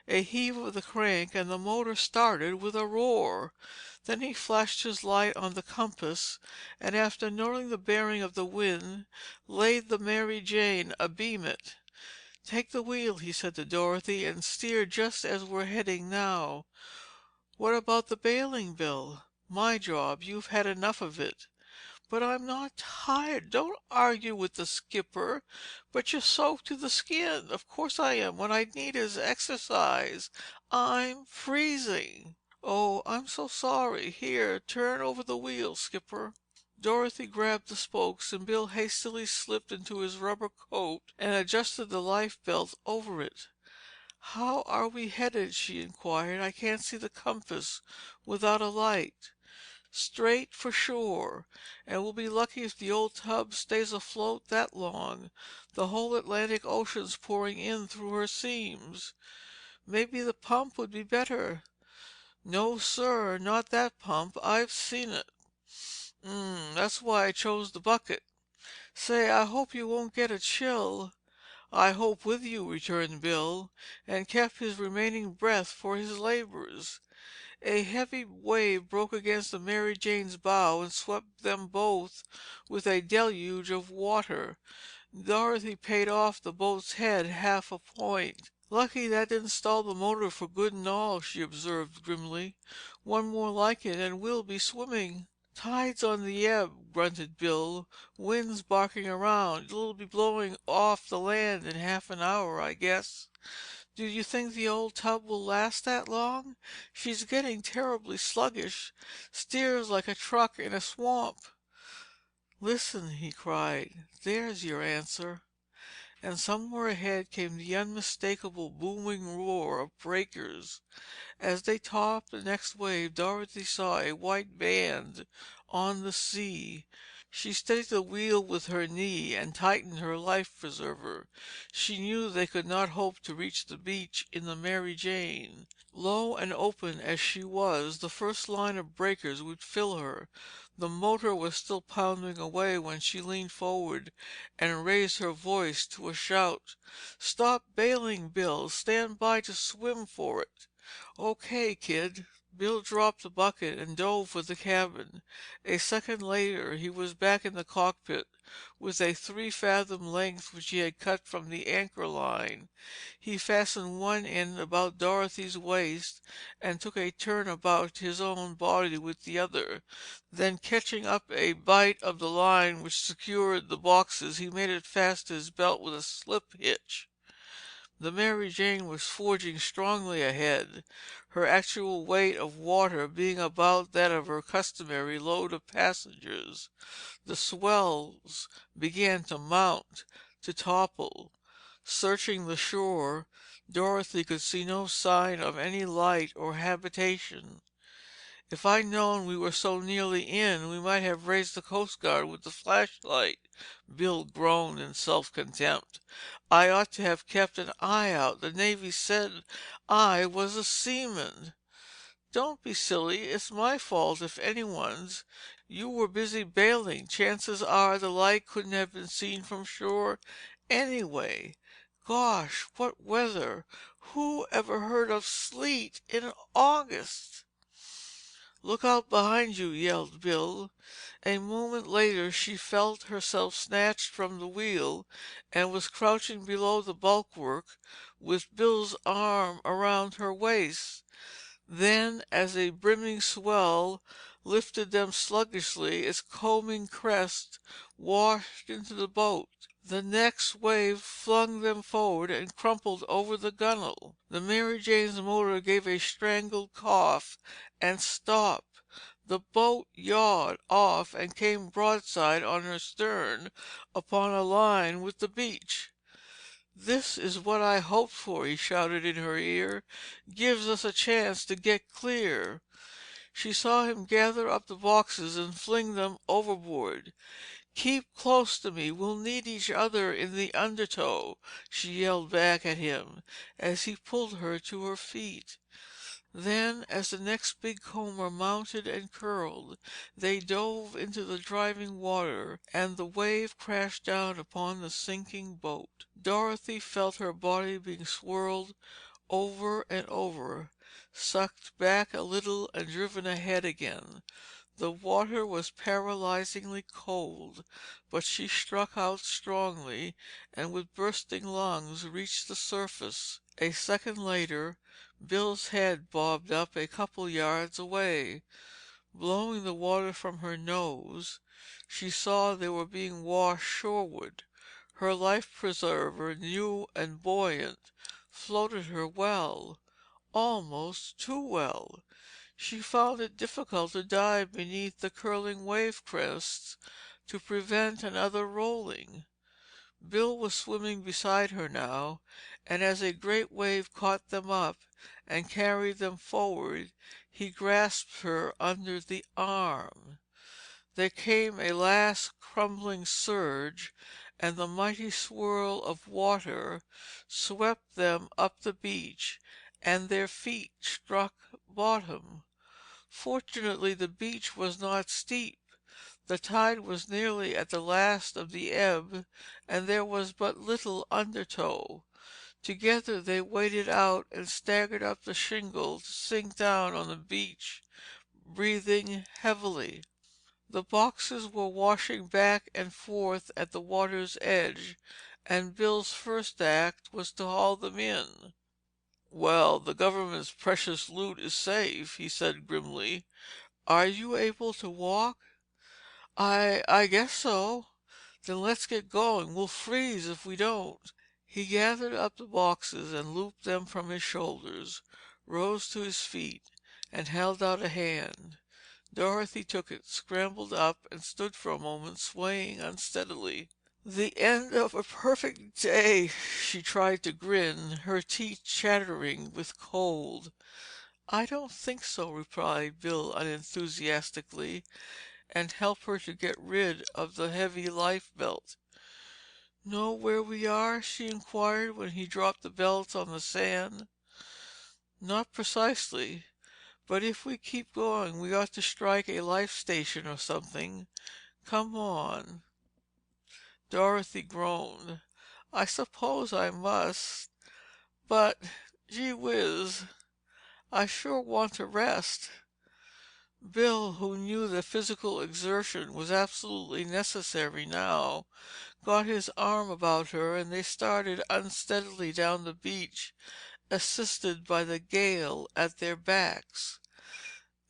Speaker 1: A heave of the crank and the motor started with a roar. Then he flashed his light on the compass and, after noting the bearing of the wind, laid the Mary Jane abeam it. "Take the wheel," he said to Dorothy, "and steer just as we're heading now." "What about the bailing, Bill?" "My job. You've had enough of it." "But I'm not tired." "Don't argue with the skipper." "But you're soaked to the skin." "Of course I am. What I need is exercise. I'm freezing." "Oh, I'm so sorry. Here, turn over the wheel, skipper." Dorothy grabbed the spokes and Bill hastily slipped into his rubber coat and adjusted the life belt over it. "How are we headed?" she inquired. "I can't see the compass without a light." "Straight for shore. And we'll be lucky if the old tub stays afloat that long. The whole Atlantic Ocean's pouring in through her seams." "Maybe the pump would be better." "No, sir, not that pump. I've seen it." That's why I chose the bucket. Say, I hope you won't get a chill." "I hope with you," returned Bill, and kept his remaining breath for his labors. A heavy wave broke against the Mary Jane's bow and swept them both with a deluge of water. Dorothy paid off the boat's head half a point. "Lucky that didn't stall the motor for good and all," she observed grimly. "One more like it and we'll be swimming." "Tide's on the ebb," grunted Bill. "Wind's barking around. It'll be blowing off the land in half an hour, I guess." "Do you think the old tub will last that long? She's getting terribly sluggish. Steers like a truck in a swamp." "Listen!" he cried. "There's your answer." And somewhere ahead came the unmistakable booming roar of breakers. As they topped the next wave, Dorothy saw a white band on the sea. She steadied the wheel with her knee and tightened her life preserver. She knew they could not hope to reach the beach in the Mary Jane. Low and open as she was, the first line of breakers would fill her. The motor was still pounding away when she leaned forward and raised her voice to a shout. "Stop bailing, Bill! Stand by to swim for it!" "Okay, kid." Bill dropped the bucket and dove for the cabin. A second later he was back in the cockpit with a 3-fathom length which he had cut from the anchor line. He fastened one end about Dorothy's waist and took a turn about his own body with the other. Then, catching up a bight of the line which secured the boxes, he made it fast to his belt with a slip hitch. The Mary Jane was forging strongly ahead, her actual weight of water being about that of her customary load of passengers. The swells began to mount, to topple. Searching the shore, Dorothy could see no sign of any light or habitation. "If I'd known we were so nearly in, we might have raised the Coast Guard with the flashlight," Bill groaned in self-contempt. "I ought to have kept an eye out. The Navy said I was a seaman." "Don't be silly. It's my fault if anyone's. You were busy bailing. Chances are the light couldn't have been seen from shore anyway. Gosh, what weather! Who ever heard of sleet in August?" "Look out behind you!" yelled Bill. A moment later she felt herself snatched from the wheel and was crouching below the bulwark with Bill's arm around her waist. Then, as a brimming swell lifted them sluggishly, its combing crest washed into the boat. The next wave flung them forward and crumpled over the gunwale. The Mary Jane's motor gave a strangled cough and stopped. The boat yawed off and came broadside on her stern upon a line with the beach. "This is what I hoped for," he shouted in her ear. "Gives us a chance to get clear." She saw him gather up the boxes and fling them overboard. "Keep close to me. We'll need each other in the undertow," she yelled back at him as he pulled her to her feet. Then, as the next big comber mounted and curled, they dove into the driving water and the wave crashed down upon the sinking boat. Dorothy felt her body being swirled over and over, sucked back a little and driven ahead again. The water was paralyzingly cold, but she struck out strongly and with bursting lungs reached the surface. A second later, Bill's head bobbed up a couple yards away. Blowing the water from her nose, she saw they were being washed shoreward. Her life preserver, new and buoyant, floated her well, almost too well. She found it difficult to dive beneath the curling wave crests to prevent another rolling. Bill was swimming beside her now, and as a great wave caught them up and carried them forward, he grasped her under the arm. There came a last crumbling surge, and the mighty swirl of water swept them up the beach, and their feet struck bottom. Fortunately, the beach was not steep. The tide was nearly at the last of the ebb, and there was but little undertow. Together they waded out and staggered up the shingle to sink down on the beach, breathing heavily. The boxes were washing back and forth at the water's edge, and Bill's first act was to haul them in. "Well, the government's precious loot is safe," he said grimly. "Are you able to walk?" "I guess so." "Then let's get going. We'll freeze if we don't." He gathered up the boxes and looped them from his shoulders, rose to his feet, and held out a hand. Dorothy took it, scrambled up, and stood for a moment swaying unsteadily. "The end of a perfect day," she tried to grin, her teeth chattering with cold. "I don't think so," replied Bill unenthusiastically. and help her to get rid of the heavy life belt. "Know where we are?" she inquired when he dropped the belt on the sand. "Not precisely, but if we keep going we ought to strike a life station or something. Come on." Dorothy groaned. "I suppose I must, but gee whiz, I sure want to rest." Bill, who knew that physical exertion was absolutely necessary now, got his arm about her and they started unsteadily down the beach, assisted by the gale at their backs.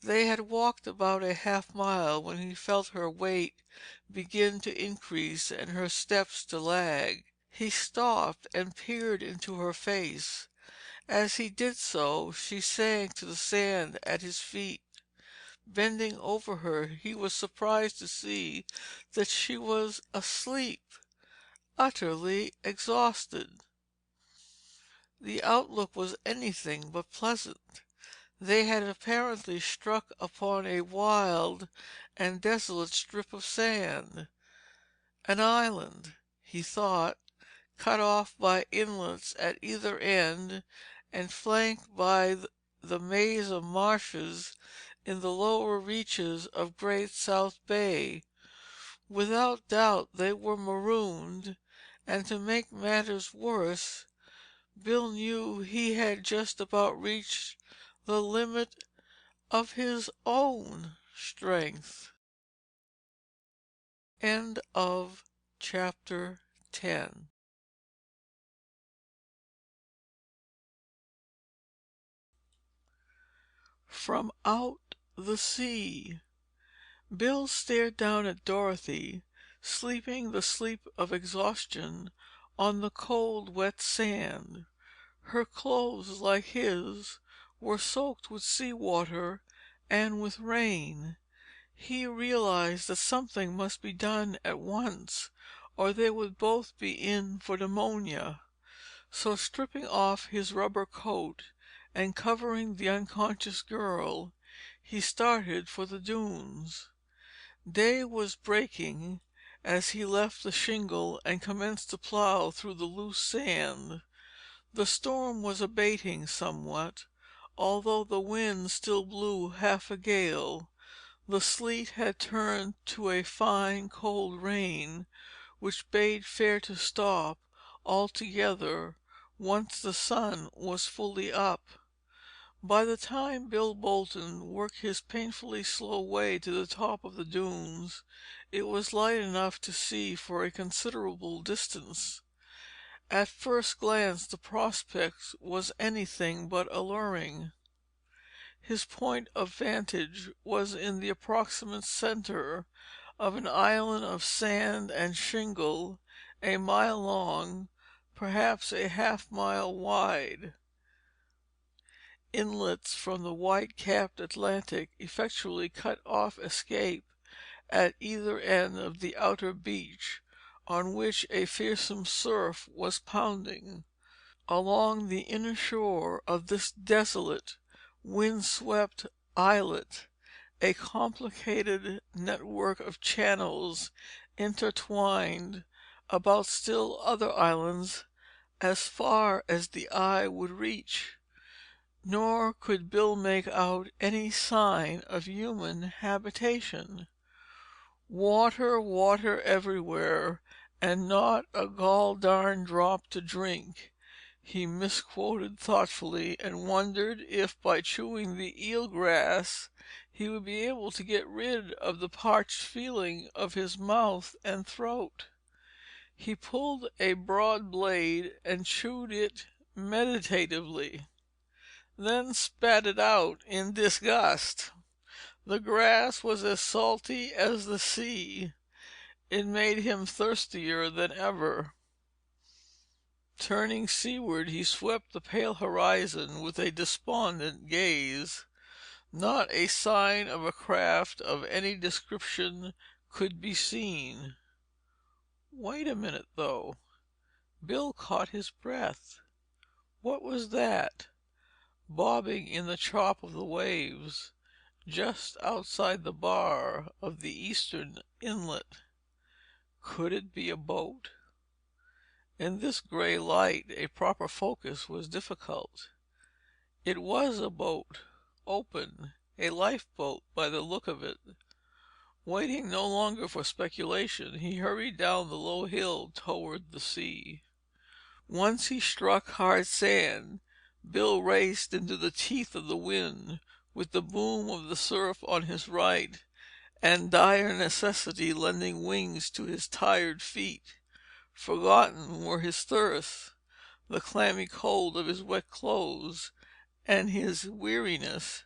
Speaker 1: They had walked about a half-mile when he felt her weight begin to increase and her steps to lag. He stopped and peered into her face. As he did so, she sank to the sand at his feet. Bending over her, he was surprised to see that she was asleep, utterly exhausted. The outlook was anything but pleasant. They had apparently struck upon a wild and desolate strip of sand. An island, he thought, cut off by inlets at either end and flanked by the maze of marshes in the lower reaches of Great South Bay. Without doubt they were marooned, and to make matters worse, Bill knew he had just about reached the limit of his own strength. End of chapter 10. From out the sea. Bill stared down at Dorothy, sleeping the sleep of exhaustion on the cold, wet sand. Her clothes, like his, were soaked with sea water and with rain. He realized that something must be done at once, or they would both be in for pneumonia. So stripping off his rubber coat and covering the unconscious girl, he started for the dunes. Day was breaking as he left the shingle and commenced to plow through the loose sand. The storm was abating somewhat, although the wind still blew half a gale. The sleet had turned to a fine, cold rain, which bade fair to stop altogether once the sun was fully up. By the time Bill Bolton worked his painfully slow way to the top of the dunes, it was light enough to see for a considerable distance. At first glance the prospect was anything but alluring. His point of vantage was in the approximate center of an island of sand and shingle, a mile long, perhaps a half-mile wide. Inlets from the white-capped Atlantic effectually cut off escape at either end of the outer beach, on which a fearsome surf was pounding. Along the inner shore of this desolate, wind-swept islet, a complicated network of channels intertwined about still other islands as far as the eye would reach. Nor could Bill make out any sign of human habitation. "Water, water everywhere, and not a gol darn drop to drink," he misquoted thoughtfully, and wondered if by chewing the eel grass he would be able to get rid of the parched feeling of his mouth and throat. He pulled a broad blade and chewed it meditatively, then spat it out in disgust. The grass was as salty as the sea. It made him thirstier than ever. Turning seaward, he swept the pale horizon with a despondent gaze. Not a sign of a craft of any description could be seen. Wait a minute, though. Bill caught his breath. What was that, bobbing in the chop of the waves, just outside the bar of the eastern inlet. Could it be a boat? In this gray light, a proper focus was difficult. It was a boat, open, a lifeboat by the look of it. Waiting no longer for speculation, he hurried down the low hill toward the sea. Once he struck hard sand, Bill raced into the teeth of the wind, with the boom of the surf on his right, and dire necessity lending wings to his tired feet. Forgotten were his thirst, the clammy cold of his wet clothes, and his weariness.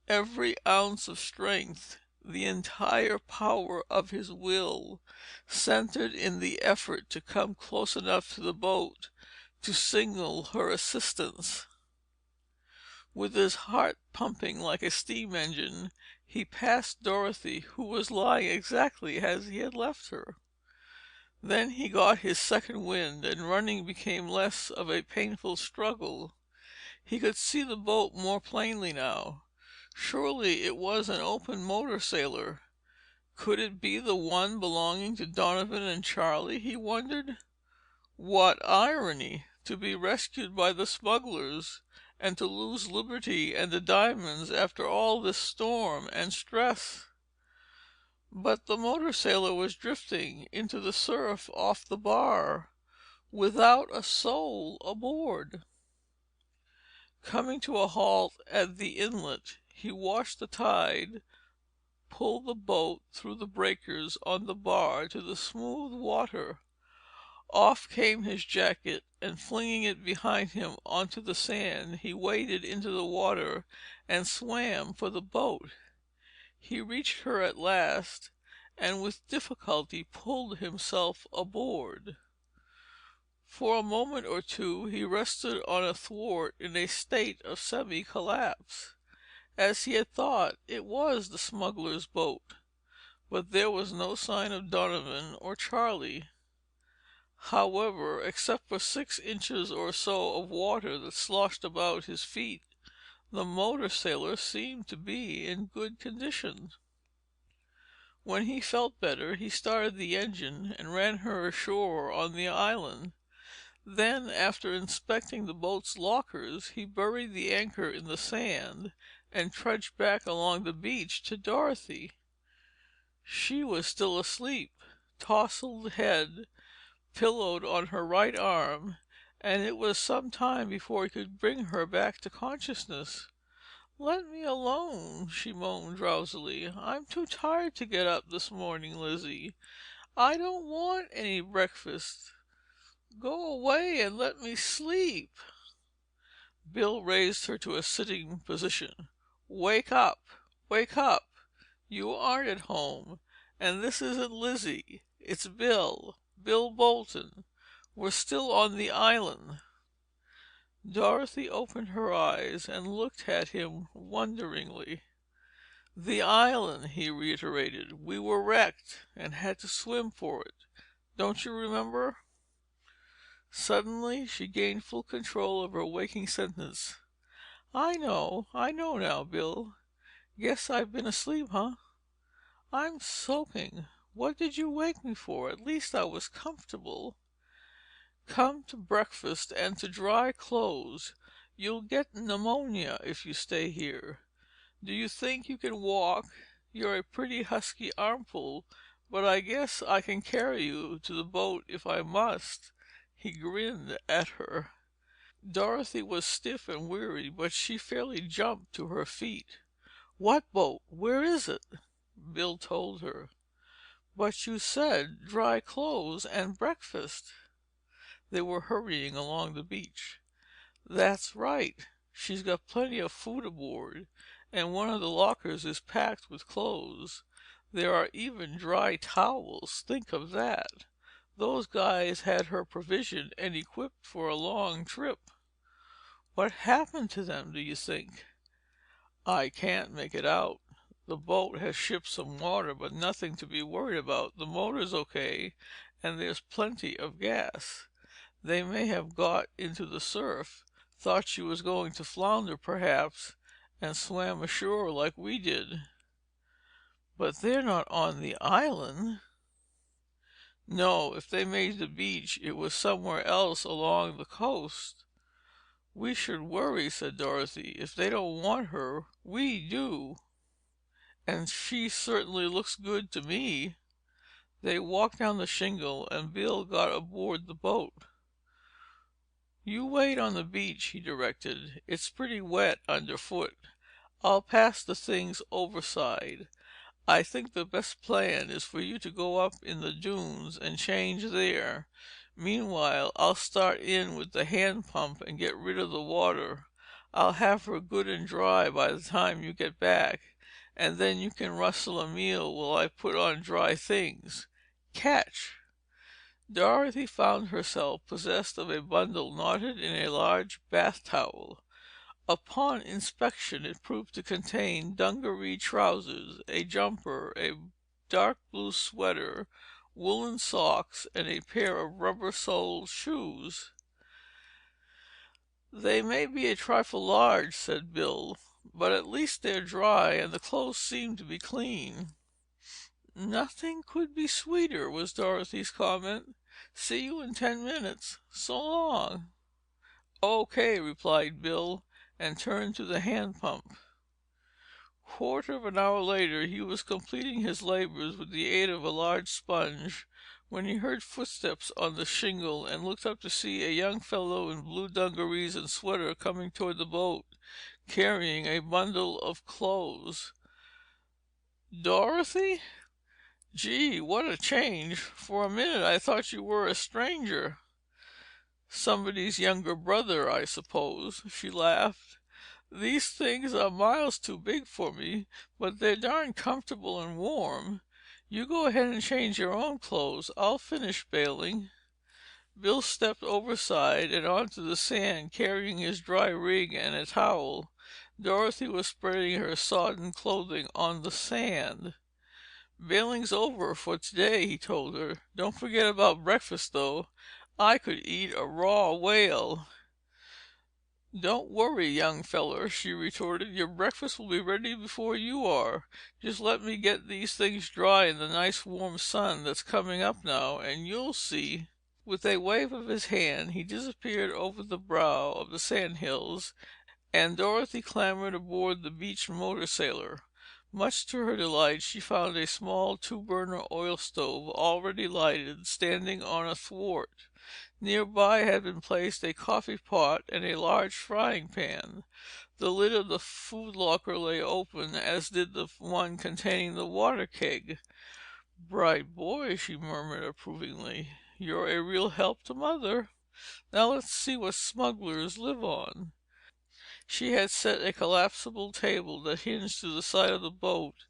Speaker 1: Every ounce of strength, the entire power of his will, centered in the effort to come close enough to the boat to signal her assistance. With his heart pumping like a steam engine, he passed Dorothy, who was lying exactly as he had left her. Then he got his second wind, and running became less of a painful struggle. He could see the boat more plainly now. Surely it was an open motor sailor. Could it be the one belonging to Donovan and Charlie, he wondered? What irony, to be rescued by the smugglers, and to lose liberty and the diamonds after all this storm and stress. But the motor sailor was drifting into the surf off the bar, without a soul aboard. Coming to a halt at the inlet, he watched the tide pull the boat through the breakers on the bar to the smooth water. Off came his jacket, and flinging it behind him onto the sand, he waded into the water and swam for the boat. He reached her at last, and with difficulty pulled himself aboard. For a moment or two he rested on a thwart in a state of semi-collapse. As he had thought, it was the smuggler's boat, but there was no sign of Donovan or Charlie. However, except for 6 inches or so of water that sloshed about his feet, the motor sailor seemed to be in good condition. When he felt better, he started the engine and ran her ashore on the island. Then, after inspecting the boat's lockers, he buried the anchor in the sand and trudged back along the beach to Dorothy. She was still asleep, tousled head pillowed on her right arm, and it was some time before he could bring her back to consciousness. "Let me alone," she moaned drowsily. "I'm too tired to get up this morning, Lizzie. I don't want any breakfast. Go away and let me sleep." Bill raised her to a sitting position. "Wake up! Wake up! You aren't at home, and this isn't Lizzie. It's Bill Bolton. We're still on the island." Dorothy opened her eyes and looked at him wonderingly. "The island," he reiterated. "We were wrecked and had to swim for it. Don't you remember?" Suddenly she gained full control of her waking sentence. I know now, Bill. Guess I've been asleep, huh? I'm soaking. What did you wake me for? At least I was comfortable." "Come to breakfast and to dry clothes. You'll get pneumonia if you stay here. Do you think you can walk? You're a pretty husky armful, but I guess I can carry you to the boat if I must." He grinned at her. Dorothy was stiff and weary, but she fairly jumped to her feet. "What boat? Where is it?" Bill told her. "But you said dry clothes and breakfast." They were hurrying along the beach. "That's right. She's got plenty of food aboard, and one of the lockers is packed with clothes. There are even dry towels. Think of that! Those guys had her provisioned and equipped for a long trip." "What happened to them, do you think?" "I can't make it out. The boat has shipped some water, but nothing to be worried about. The motor's okay, and there's plenty of gas. They may have got into the surf, thought she was going to flounder perhaps, and swam ashore like we did." "But they're not on the island." "No, if they made the beach, it was somewhere else along the coast." "We should worry," said Dorothy. "If they don't want her, we do. And she certainly looks good to me." They walked down the shingle and Bill got aboard the boat. "You wait on the beach," he directed. "It's pretty wet underfoot. I'll pass the things overside. I think the best plan is for you to go up in the dunes and change there. Meanwhile, I'll start in with the hand pump and get rid of the water. I'll have her good and dry by the time you get back, and then you can rustle a meal while I put on dry things. Catch!" Dorothy found herself possessed of a bundle knotted in a large bath towel. Upon inspection, it proved to contain dungaree trousers, a jumper, a dark blue sweater, woolen socks, and a pair of rubber-soled shoes. "They may be a trifle large," said Bill, "but at least they're dry and the clothes seem to be clean." "Nothing could be sweeter," was Dorothy's comment. "See you in 10 minutes. So long." "O.K.," replied Bill, and turned to the hand pump. Quarter of an hour later he was completing his labors with the aid of a large sponge, when he heard footsteps on the shingle and looked up to see a young fellow in blue dungarees and sweater coming toward the boat, carrying a bundle of clothes. "Dorothy? Gee, what a change! For a minute I thought you were a stranger." "Somebody's younger brother, I suppose," she laughed. "These things are miles too big for me, but they're darn comfortable and warm. You go ahead and change your own clothes. I'll finish bailing." Bill stepped overside and onto the sand, carrying his dry rig and a towel. Dorothy was spreading her sodden clothing on the sand. "Bailing's over for today," he told her. "Don't forget about breakfast, though. I could eat a raw whale." "Don't worry, young feller," she retorted. "Your breakfast will be ready before you are. Just let me get these things dry in the nice warm sun that's coming up now, and you'll see." With a wave of his hand, he disappeared over the brow of the sand hills, and Dorothy clambered aboard the beached motor sailor. Much to her delight, she found a small two-burner oil stove, already lighted, standing on a thwart. Nearby had been placed a coffee pot and a large frying pan. The lid of the food locker lay open, as did the one containing the water keg. "Bright boy," she murmured approvingly. "You're a real help to Mother. Now let's see what smugglers live on." She had set a collapsible table that hinged to the side of the boat,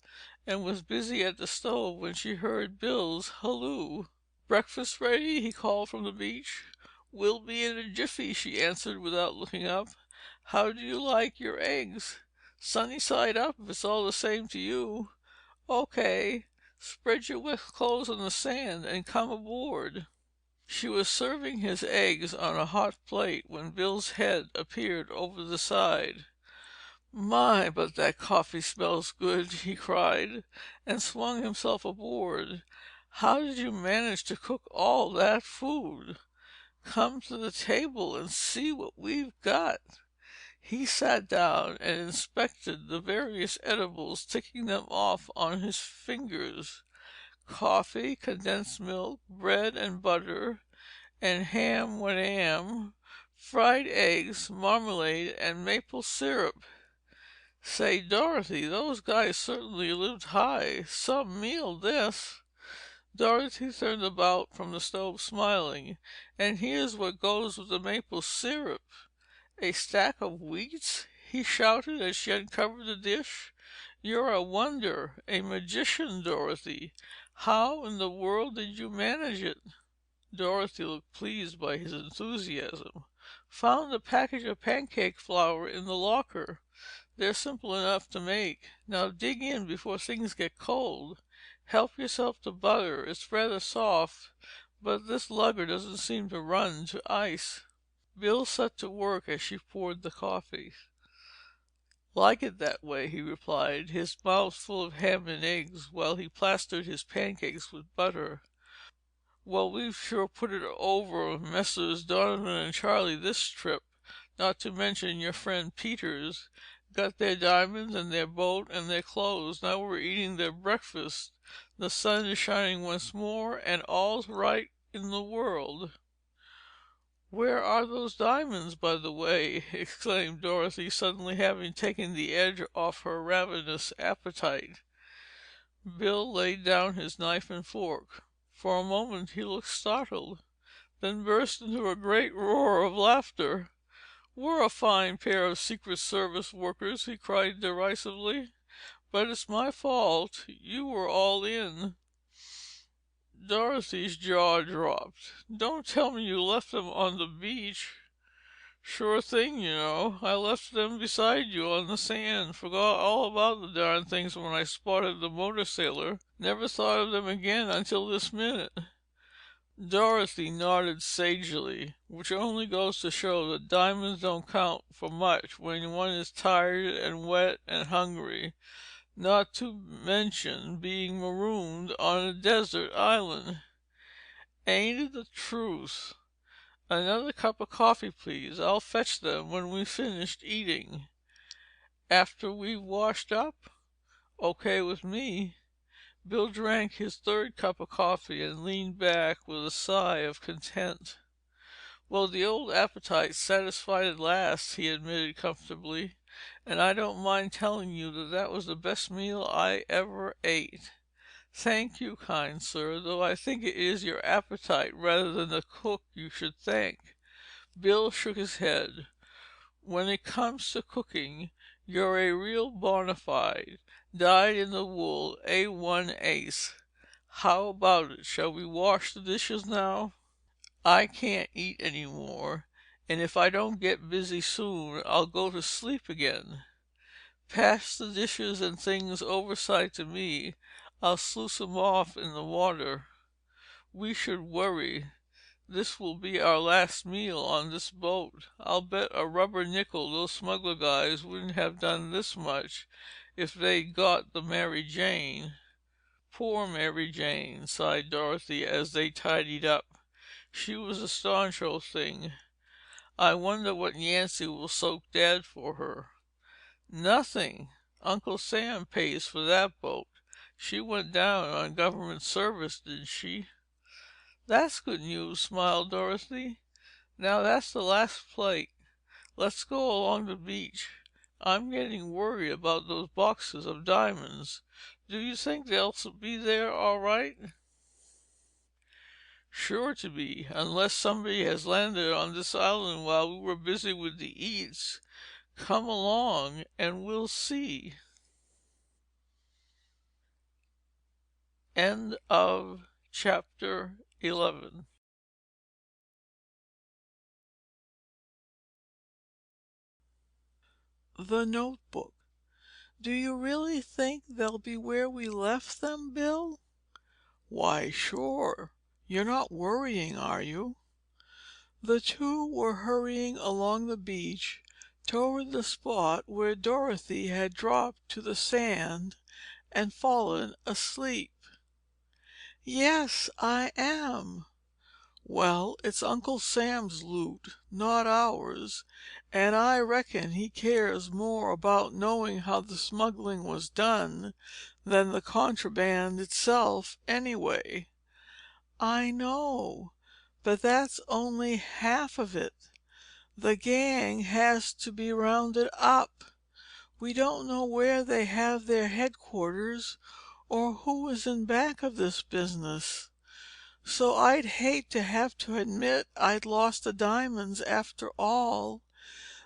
Speaker 1: and was busy at the stove when she heard Bill's halloo. "Breakfast ready?" he called from the beach. "We'll be in a jiffy," she answered without looking up. "How do you like your eggs?" "Sunny side up, if it's all the same to you." "O.K. Spread your wet clothes on the sand and come aboard." She was serving his eggs on a hot plate when Bill's head appeared over the side. "My, but that coffee smells good!" he cried, and swung himself aboard. "How did you manage to cook all that food? Come to the table and see what we've got." He sat down and inspected the various edibles, ticking them off on his fingers. Coffee, condensed milk, bread and butter, and ham whatam, fried eggs, marmalade, and maple syrup. "Say, Dorothy, those guys certainly lived high. Some meal, this." Dorothy turned about from the stove, smiling. "And here's what goes with the maple syrup." "A stack of wheats?" he shouted as she uncovered the dish. "You're a wonder, a magician, Dorothy. How in the world did you manage it?" Dorothy looked pleased by his enthusiasm. "Found a package of pancake flour in the locker. They're simple enough to make. Now dig in before things get cold. Help yourself to butter. It's rather soft, but this lugger doesn't seem to run to ice." Bill set to work as she poured the coffee. "Like it that way," he replied, his mouth full of ham and eggs, while he plastered his pancakes with butter. "Well, we've sure put it over Messrs. Donovan and Charlie this trip, not to mention your friend Peters. Got their diamonds and their boat and their clothes. Now we're eating their breakfast. The sun is shining once more, and all's right in the world." "Where are those diamonds, by the way?" exclaimed Dorothy, suddenly having taken the edge off her ravenous appetite. Bill laid down his knife and fork. For a moment he looked startled, then burst into a great roar of laughter. "We're a fine pair of Secret Service workers!" he cried derisively. "But it's my fault. You were all in." Dorothy's jaw dropped. "Don't tell me you left them on the beach." "Sure thing, you know. I left them beside you on the sand. Forgot all about the darn things when I spotted the motor sailor. Never thought of them again until this minute." Dorothy nodded sagely, which only goes to show that diamonds don't count for much when one is tired and wet and hungry, not to mention being marooned on a desert island. "Ain't it the truth? Another cup of coffee, please. I'll fetch them when we've finished eating." "After we've washed up? O.K. with me." Bill drank his third cup of coffee and leaned back with a sigh of content. "Well, the old appetite's satisfied at last," he admitted comfortably. "And I don't mind telling you that that was the best meal I ever ate." "Thank you, kind sir, though I think it is your appetite rather than the cook you should thank." Bill shook his head. "When it comes to cooking, you're a real bona fide, dyed-in-the-wool A1 ace. How about it? Shall we wash the dishes now?" "I can't eat any more, and if I don't get busy soon, I'll go to sleep again." "Pass the dishes and things overside to me. I'll sluice 'em off in the water. We should worry. This will be our last meal on this boat. I'll bet a rubber nickel those smuggler guys wouldn't have done this much if they'd got the Mary Jane." "Poor Mary Jane," sighed Dorothy as they tidied up. "She was a staunch old thing. I wonder what Yancy will soak Dad for her." "Nothing. Uncle Sam pays for that boat. She went down on government service, didn't she?" "That's good news," smiled Dorothy. "Now that's the last plate. Let's go along the beach. I'm getting worried about those boxes of diamonds. Do you think they'll be there all right?" "Sure to be, unless somebody has landed on this island while we were busy with the eats. Come along and we'll see." End of chapter 11. The Notebook. "Do you really think they'll be where we left them, Bill?" "Why, sure. You're not worrying, are you?" The two were hurrying along the beach toward the spot where Dorothy had dropped to the sand and fallen asleep. "Yes, I am." "Well, it's Uncle Sam's loot, not ours, and I reckon he cares more about knowing how the smuggling was done than the contraband itself, anyway." "I know, but that's only half of it. The gang has to be rounded up. We don't know where they have their headquarters or who is in back of this business. So I'd hate to have to admit I'd lost the diamonds after all."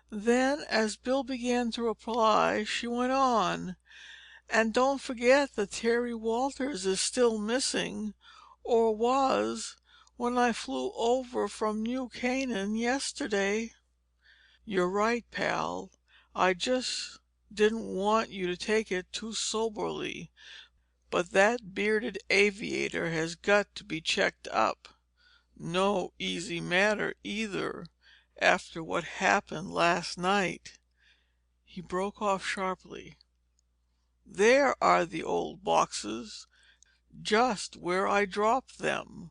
Speaker 1: Then, as Bill began to reply, she went on, "And don't forget that Terry Walters is still missing, or was, when I flew over from New Canaan yesterday." "You're right, pal. I just didn't want you to take it too soberly. But that bearded aviator has got to be checked up. No easy matter, either, after what happened last night." He broke off sharply. "There are the old boxes, just where I dropped them.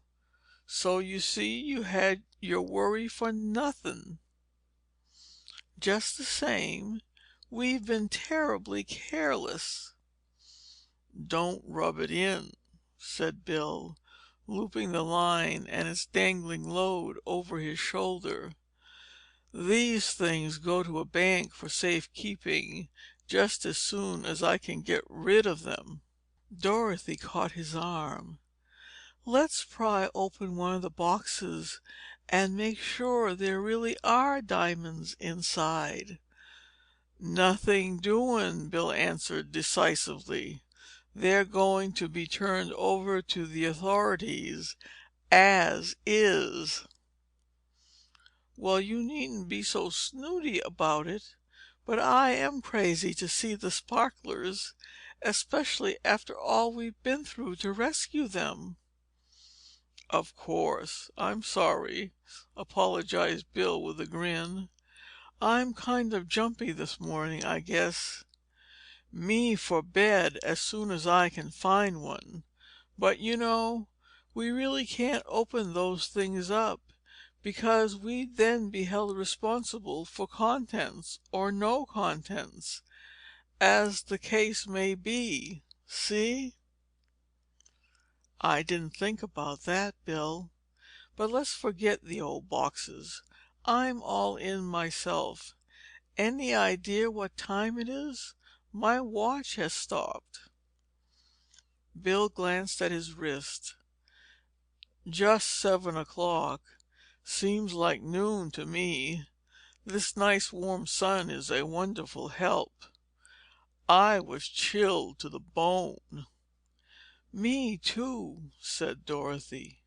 Speaker 1: So you see you had your worry for nothing. Just the same, we've been terribly careless." "Don't rub it in," said Bill, looping the line and its dangling load over his shoulder. "These things go to a bank for safe keeping just as soon as I can get rid of them." Dorothy caught his arm. "Let's pry open one of the boxes and make sure there really are diamonds inside." "Nothing doing," Bill answered decisively. "They're going to be turned over to the authorities as is." "Well, you needn't be so snooty about it. But I am crazy to see the sparklers, especially after all we've been through to rescue them." "Of course. I'm sorry," apologized Bill with a grin. "I'm kind of jumpy this morning, I guess. Me for bed as soon as I can find one. But you know, we really can't open those things up, because we'd then be held responsible for contents or no contents, as the case may be. See?" "I didn't think about that, Bill. But let's forget the old boxes. I'm all in myself. Any idea what time it is? My watch has stopped." Bill glanced at his wrist. "Just 7 o'clock. Seems like noon to me. This nice warm sun is a wonderful help. I was chilled to the bone." "Me too," said Dorothy.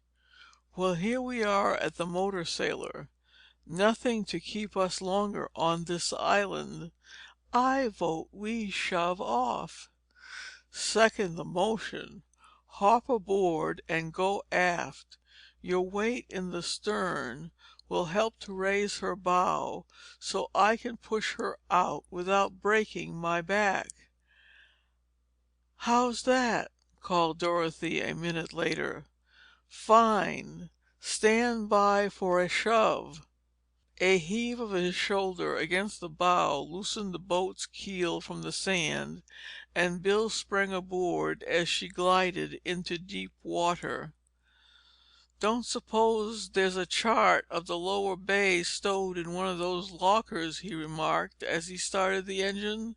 Speaker 1: "Well, here we are at the motor sailor. Nothing to keep us longer on this island. I vote we shove off." "Second the motion. Hop aboard and go aft. Your weight in the stern will help to raise her bow so I can push her out without breaking my back." "How's that?" called Dorothy a minute later. "Fine. Stand by for a shove." A heave of his shoulder against the bow loosened the boat's keel from the sand, and Bill sprang aboard as she glided into deep water. "Don't suppose there's a chart of the lower bay stowed in one of those lockers?" he remarked as he started the engine.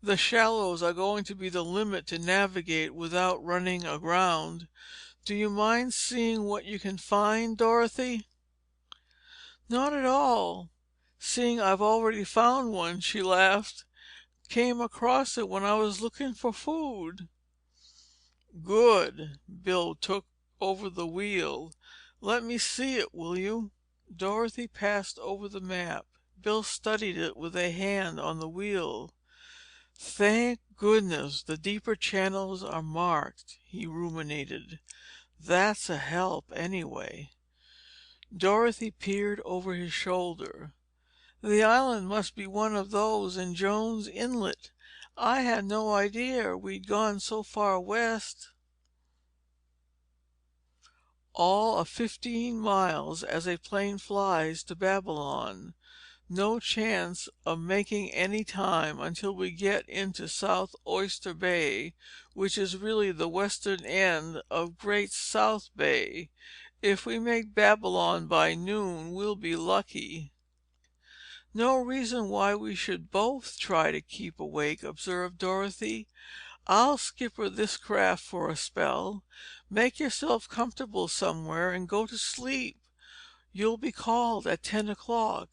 Speaker 1: "The shallows are going to be the limit to navigate without running aground. Do you mind seeing what you can find, Dorothy?" "Not at all, seeing I've already found one," she laughed. "Came across it when I was looking for food." "Good." Bill took over the wheel. "Let me see it, will you?" Dorothy passed over the map. Bill studied it with a hand on the wheel. "Thank goodness the deeper channels are marked," he ruminated. "That's a help, anyway." Dorothy peered over his shoulder. "The island must be one of those in Jones Inlet. I had no idea we'd gone so far west." "All of 15 miles as a plane flies to Babylon. No chance of making any time until we get into South Oyster Bay, which is really the western end of Great South Bay. If we make Babylon by noon, we'll be lucky." "No reason why we should both try to keep awake," observed Dorothy. "I'll skipper this craft for a spell. Make yourself comfortable somewhere and go to sleep. You'll be called at 10 o'clock."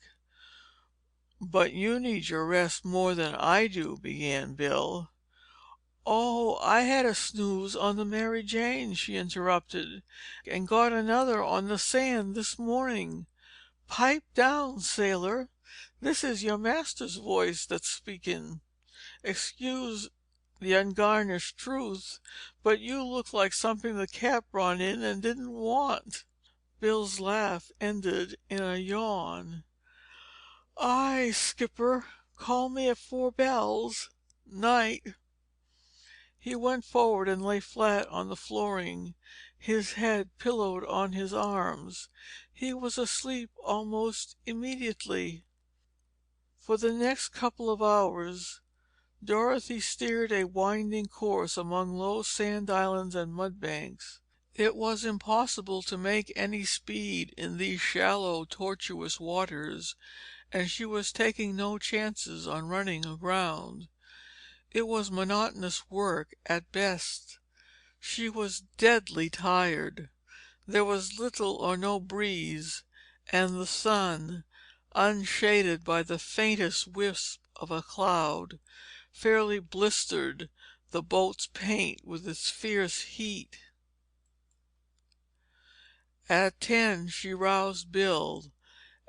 Speaker 1: "But you need your rest more than I do," began Bill. "Oh, I had a snooze on the Mary Jane," she interrupted, "and got another on the sand this morning. Pipe down, sailor. This is your master's voice that's speaking. Excuse the ungarnished truth, but you look like something the cat brought in and didn't want." Bill's laugh ended in a yawn. "Aye, skipper," Call me at 4 bells. Night." He went forward and lay flat on the flooring, his head pillowed on his arms. He was asleep almost immediately. For the next couple of hours, Dorothy steered a winding course among low sand islands and mud banks. It was impossible to make any speed in these shallow, tortuous waters, and she was taking no chances on running aground. It was monotonous work at best. She was deadly tired. There was little or no breeze, and the sun, unshaded by the faintest wisp of a cloud, fairly blistered the boat's paint with its fierce heat. At 10 she roused Bill,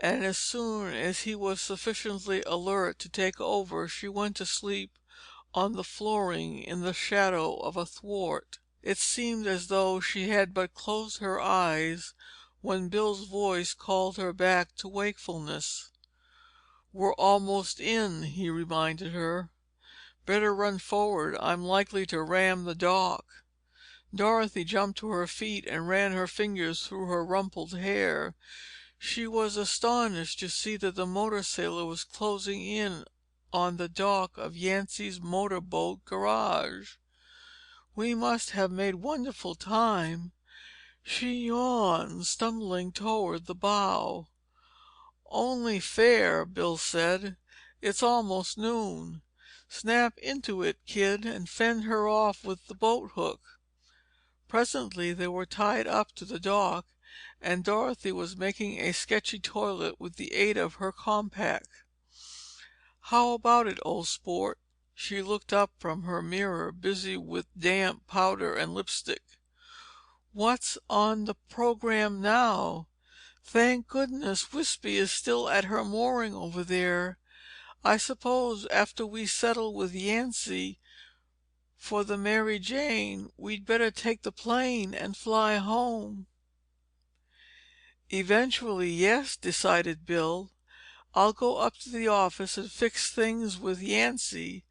Speaker 1: and as soon as he was sufficiently alert to take over, she went to sleep on the flooring in the shadow of a thwart. It seemed as though she had but closed her eyes when Bill's voice called her back to wakefulness. "We're almost in," he reminded her. "Better run forward. I'm likely to ram the dock." Dorothy jumped to her feet and ran her fingers through her rumpled hair. She was astonished to see that the motor sailor was closing in on the dock of Yancy's motor boat garage. "We must have made wonderful time." She yawned, stumbling toward the bow. "Only fair," Bill said. "It's almost noon. Snap into it, kid, and fend her off with the boat hook." Presently they were tied up to the dock, and Dorothy was making a sketchy toilet with the aid of her compact. "How about it, old sport?" She looked up from her mirror, busy with damp powder and lipstick. "What's on the program now? Thank goodness Wispy is still at her mooring over there. I suppose after we settle with Yancy for the Mary Jane, we'd better take the plane and fly home." "Eventually, yes," decided Bill. "I'll go up to the office and fix things with Yancy.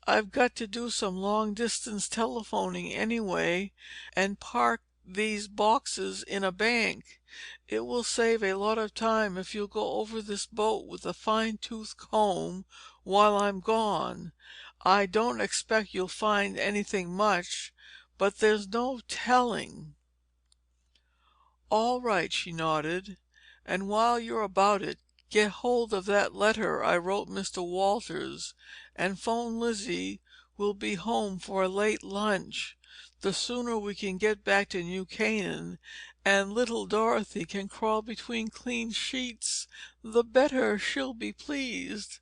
Speaker 1: I've got to do some long-distance telephoning anyway, and park these boxes in a bank. It will save a lot of time if you'll go over this boat with a fine-tooth comb while I'm gone. I don't expect you'll find anything much, but there's no telling." "All right," she nodded. "And while you're about it, get hold of that letter I wrote Mr. Walters, and phone Lizzie we'll be home for a late lunch. The sooner we can get back to New Canaan, and little Dorothy can crawl between clean sheets, the better she'll be pleased."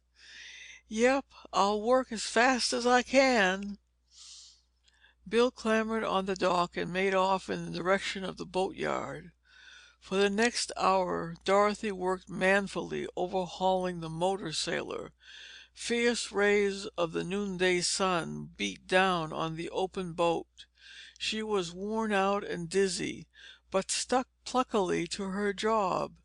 Speaker 1: "Yep, I'll work as fast as I can." Bill clambered on the dock and made off in the direction of the boatyard. For the next hour, Dorothy worked manfully, overhauling the motor sailor. Fierce rays of the noonday sun beat down on the open boat. She was worn out and dizzy, but stuck pluckily to her job,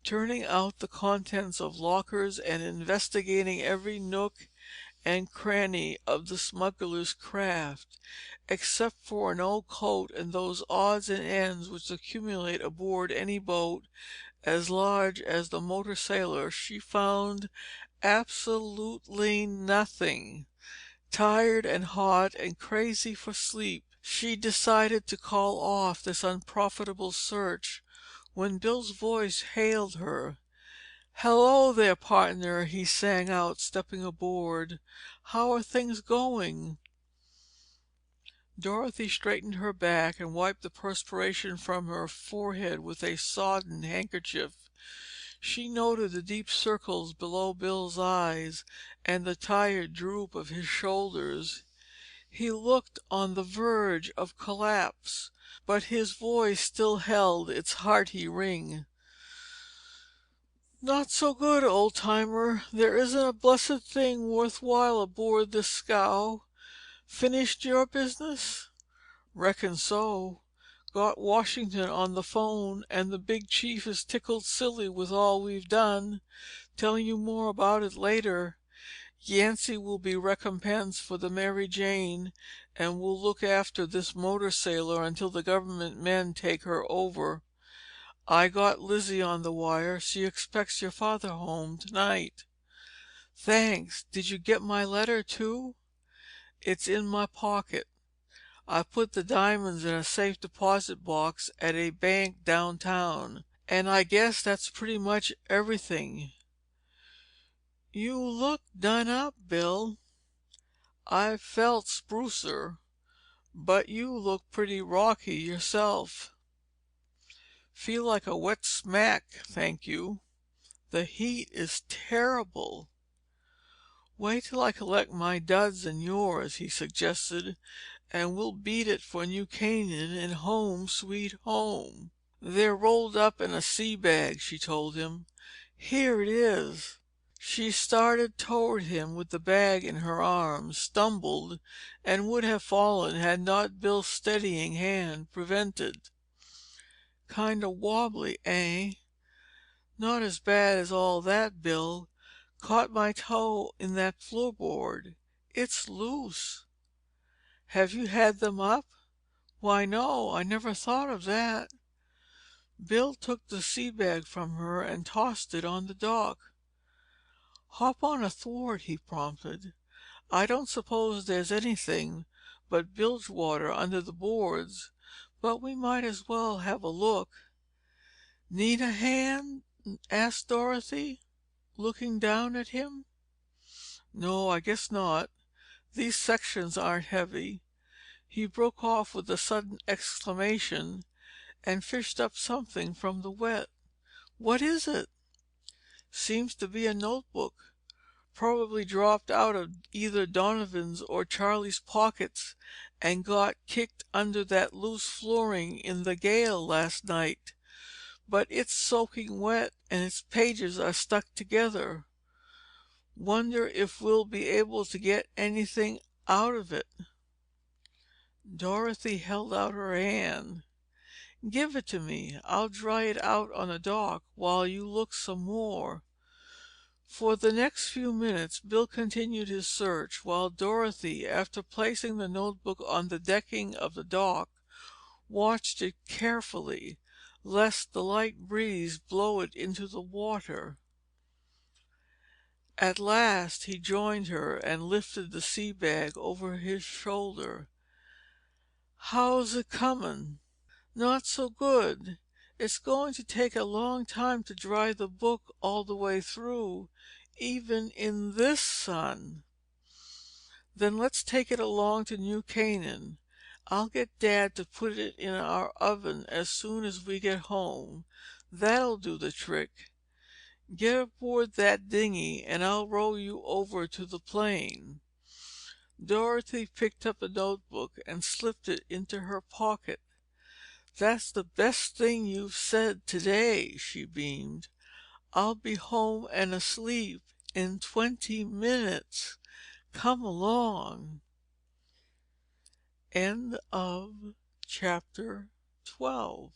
Speaker 1: turning out the contents of lockers and investigating every nook and cranny of the smuggler's craft. Except for an old coat and those odds and ends which accumulate aboard any boat as large as the motor sailor, she found absolutely nothing. Tired and hot and crazy for sleep, she decided to call off this unprofitable search when Bill's voice hailed her. "Hello there, partner," he sang out, stepping aboard. "How are things going?" Dorothy straightened her back and wiped the perspiration from her forehead with a sodden handkerchief. She noted the deep circles below Bill's eyes and the tired droop of his shoulders. He looked on the verge of collapse, but his voice still held its hearty ring. "Not so good, old-timer. There isn't a blessed thing worth while aboard this scow. Finished your business?" "Reckon so. Got Washington on the phone, and the big chief is tickled silly with all we've done. Tell you more about it later." Yancy will be recompensed for the Mary Jane, and will look after this motor sailor until the government men take her over. I got Lizzie on the wire. She expects your father home tonight." "Thanks. Did you get my letter, too?" "It's in my pocket. I put the diamonds in a safe deposit box at a bank downtown. And I guess that's pretty much everything." "You look done up, Bill." "I've felt sprucer, but you look pretty rocky yourself." "Feel like a wet smack, thank you. The heat is terrible." "Wait till I collect my duds and yours," he suggested, "and we'll beat it for New Canaan and home sweet home." "They're rolled up in a sea bag," she told him. "Here it is." She started toward him with the bag in her arms, stumbled, and would have fallen had not Bill's steadying hand prevented. "Kind of wobbly, eh?" "Not as bad as all that, Bill. Caught my toe in that floorboard. It's loose." "Have you had them up?" "Why, no, I never thought of that." Bill took the sea bag from her and tossed it on the dock. "Hop on a thwart," he prompted. "I don't suppose there's anything but bilge water under the boards, but we might as well have a look." "Need a hand?" asked Dorothy, looking down at him. "No, I guess not. These sections aren't heavy." He broke off with a sudden exclamation and fished up something from the wet. "What is it?" "Seems to be a notebook. Probably dropped out of either Donovan's or Charlie's pockets and got kicked under that loose flooring in the gale last night. But it's soaking wet and its pages are stuck together. Wonder if we'll be able to get anything out of it." Dorothy held out her hand. "Give it to me. I'll dry it out on the dock while you look some more." For the next few minutes Bill continued his search, while Dorothy, after placing the notebook on the decking of the dock, watched it carefully, lest the light breeze blow it into the water. At last he joined her and lifted the sea bag over his shoulder. "How's it coming?" "Not so good. It's going to take a long time to dry the book all the way through, even in this sun." "Then let's take it along to New Canaan. I'll get Dad to put it in our oven as soon as we get home. That'll do the trick. Get aboard that dinghy and I'll row you over to the plane." Dorothy picked up the notebook and slipped it into her pocket. "That's the best thing you've said today," she beamed. "I'll be home and asleep in 20 minutes. Come along." End of chapter 12.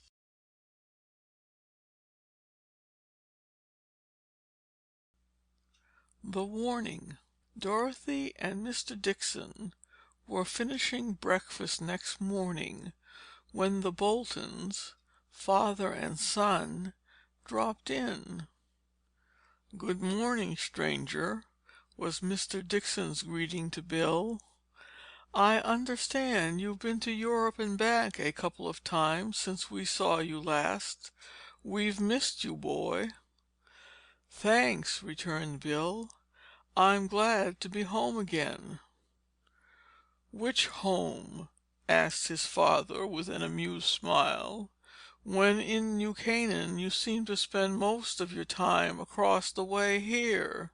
Speaker 1: The warning. Dorothy and Mr. Dixon were finishing breakfast next morning when the Boltons, father and son, dropped in. "Good morning, stranger," was Mr. Dixon's greeting to Bill. "I understand you've been to Europe and back a couple of times since we saw you last. We've missed you, boy." "Thanks," returned Bill. "I'm glad to be home again." "Which home?" asked his father with an amused smile. "When in New Canaan you seem to spend most of your time across the way here."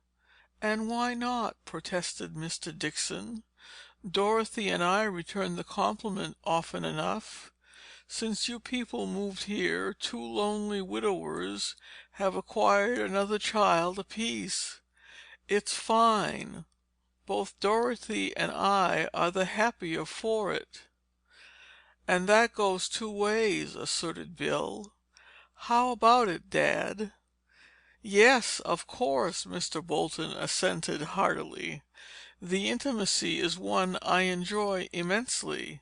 Speaker 1: "And why not?" protested Mr. Dixon. "Dorothy and I return the compliment often enough. Since you people moved here, two lonely widowers have acquired another child apiece. It's fine. Both Dorothy and I are the happier for it." "And that goes two ways," asserted Bill. "How about it, Dad?" "Yes, of course," Mr. Bolton assented heartily. "The intimacy is one I enjoy immensely.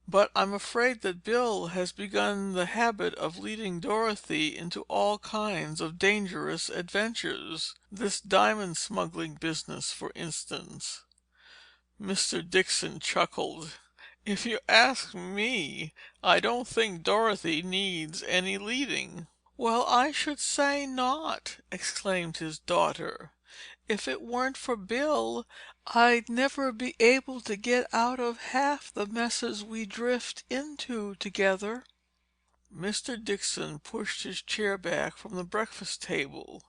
Speaker 1: But I'm afraid that Bill has begun the habit of leading Dorothy into all kinds of dangerous adventures. This diamond smuggling business, for instance." Mr. Dixon chuckled. "If you ask me, I don't think Dorothy needs any leading." "Well, I should say not!" exclaimed his daughter. "If it weren't for Bill, I'd never be able to get out of half the messes we drift into together." Mr. Dixon pushed his chair back from the breakfast table.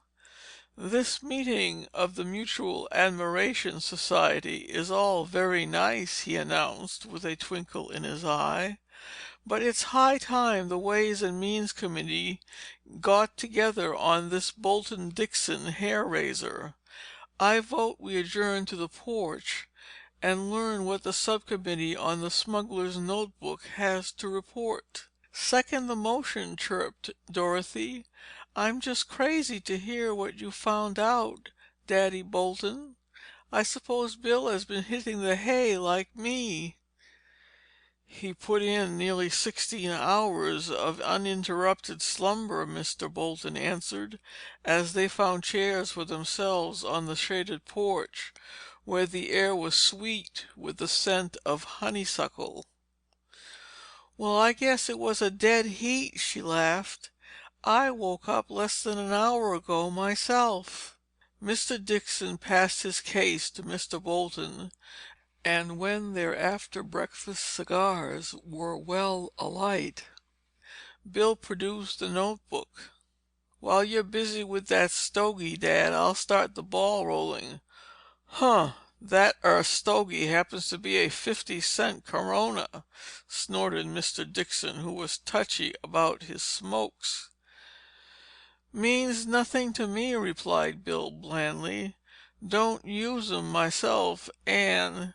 Speaker 1: "This meeting of the Mutual Admiration Society is all very nice," he announced, with a twinkle in his eye. "But it's high time the Ways and Means Committee got together on this Bolton-Dixon hair-raiser. I vote we adjourn to the porch and learn what the subcommittee on the Smuggler's Notebook has to report." "Second the motion," chirped Dorothy. "I'm just crazy to hear what you've found out, Daddy Bolton. I suppose Bill has been hitting the hay like me." "He put in nearly 16 hours of uninterrupted slumber," Mr. Bolton answered, as they found chairs for themselves on the shaded porch, where the air was sweet with the scent of honeysuckle. "Well, I guess it was a dead heat," she laughed. "I woke up less than an hour ago myself." Mr. Dixon passed his case to Mr. Bolton, and when their after-breakfast cigars were well alight, Bill produced the notebook. "While you're busy with that stogie, Dad, I'll start the ball rolling." "Huh! That 'ar stogie happens to be a 50-cent Corona," snorted Mr. Dixon, who was touchy about his smokes. "Means nothing to me," replied Bill blandly. "Don't use 'em myself, and—"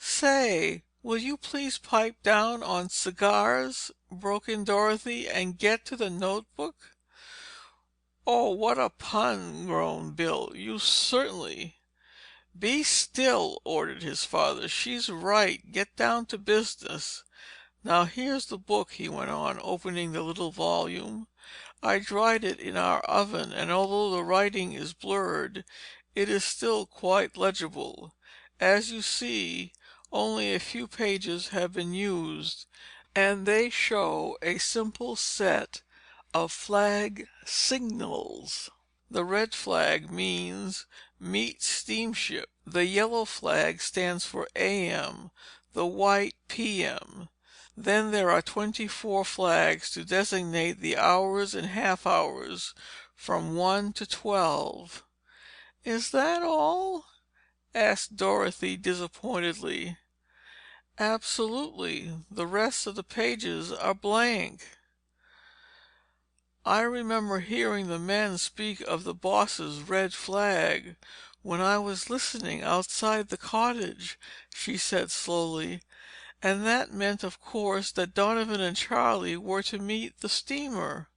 Speaker 1: "Say, will you please pipe down on cigars," broke in Dorothy, "and get to the notebook?" "Oh, what a pun!" groaned Bill. "You certainly—" "Be still!" ordered his father. "She's right. Get down to business. Now here's the book," he went on, opening the little volume. "I dried it in our oven, and although the writing is blurred, it is still quite legible. As you see, only a few pages have been used, and they show a simple set of flag signals. The red flag means meet steamship. The yellow flag stands for AM, the white PM. Then there are 24 flags to designate the hours and half hours from 1 to 12. "Is that all?" asked Dorothy disappointedly. "Absolutely. The rest of the pages are blank." "I remember hearing the men speak of the boss's red flag when I was listening outside the cottage," she said slowly. "And that meant, of course, that Donovan and Charlie were to meet the steamer."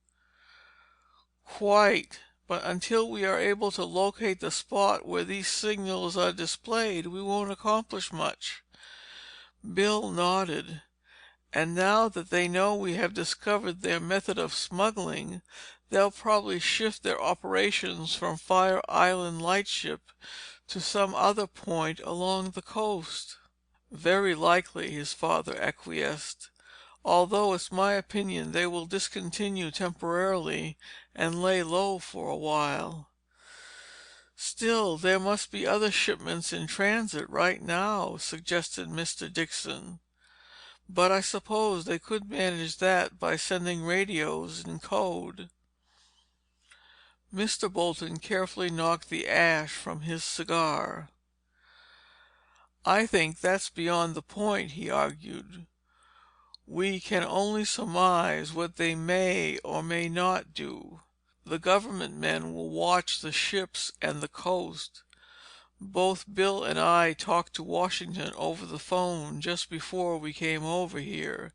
Speaker 1: "Quite. But until we are able to locate the spot where these signals are displayed, we won't accomplish much." Bill nodded. "And now that they know we have discovered their method of smuggling, they'll probably shift their operations from Fire Island Lightship to some other point along the coast." "Very likely," his father acquiesced. "Although it's my opinion they will discontinue temporarily and lay low for a while." "Still, there must be other shipments in transit right now," suggested Mr. Dixon. "But I suppose they could manage that by sending radios in code." Mr. Bolton carefully knocked the ash from his cigar. "I think that's beyond the point," he argued. "We can only surmise what they may or may not do. The government men will watch the ships and the coast. Both Bill and I talked to Washington over the phone just before we came over here,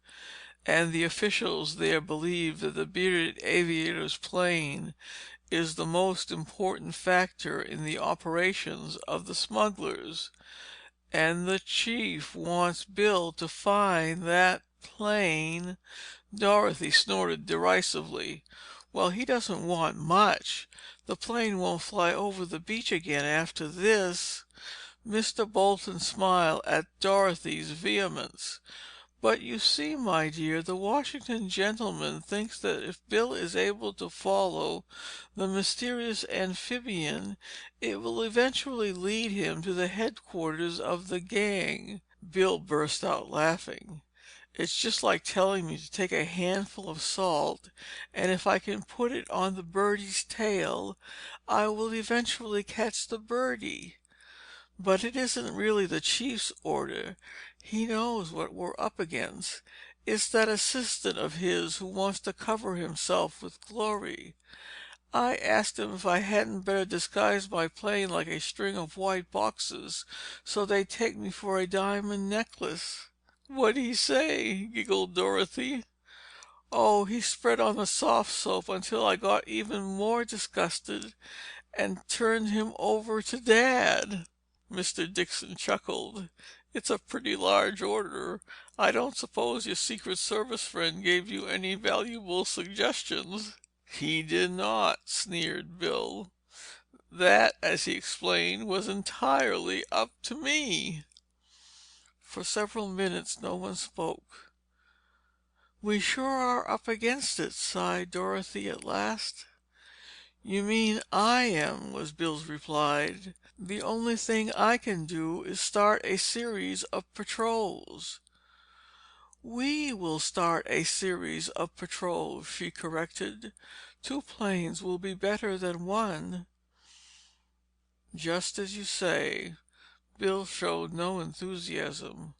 Speaker 1: and the officials there believe that the bearded aviator's plane is the most important factor in the operations of the smugglers, and the chief wants Bill to find that plane." Dorothy snorted derisively. "Well, he doesn't want much. The plane won't fly over the beach again after this." Mr. Bolton smiled at Dorothy's vehemence. "But you see, my dear, the Washington gentleman thinks that if Bill is able to follow the mysterious amphibian, it will eventually lead him to the headquarters of the gang." Bill burst out laughing. "It's just like telling me to take a handful of salt, and if I can put it on the birdie's tail, I will eventually catch the birdie. But it isn't really the chief's order. He knows what we're up against. It's that assistant of his who wants to cover himself with glory. I asked him if I hadn't better disguise my plane like a string of white boxes, so they'd take me for a diamond necklace." "What'd he say?" giggled Dorothy. "Oh, he spread on the soft soap until I got even more disgusted and turned him over to Dad." Mr. Dixon chuckled. "It's a pretty large order. I don't suppose your Secret Service friend gave you any valuable suggestions?" "He did not," sneered Bill. "That, as he explained, was entirely up to me." For several minutes no one spoke. "We sure are up against it," sighed Dorothy at last. "You mean I am," was Bill's reply. "The only thing I can do is start a series of patrols." "We will start a series of patrols," she corrected. "Two planes will be better than one." "Just as you say." Bill showed no enthusiasm.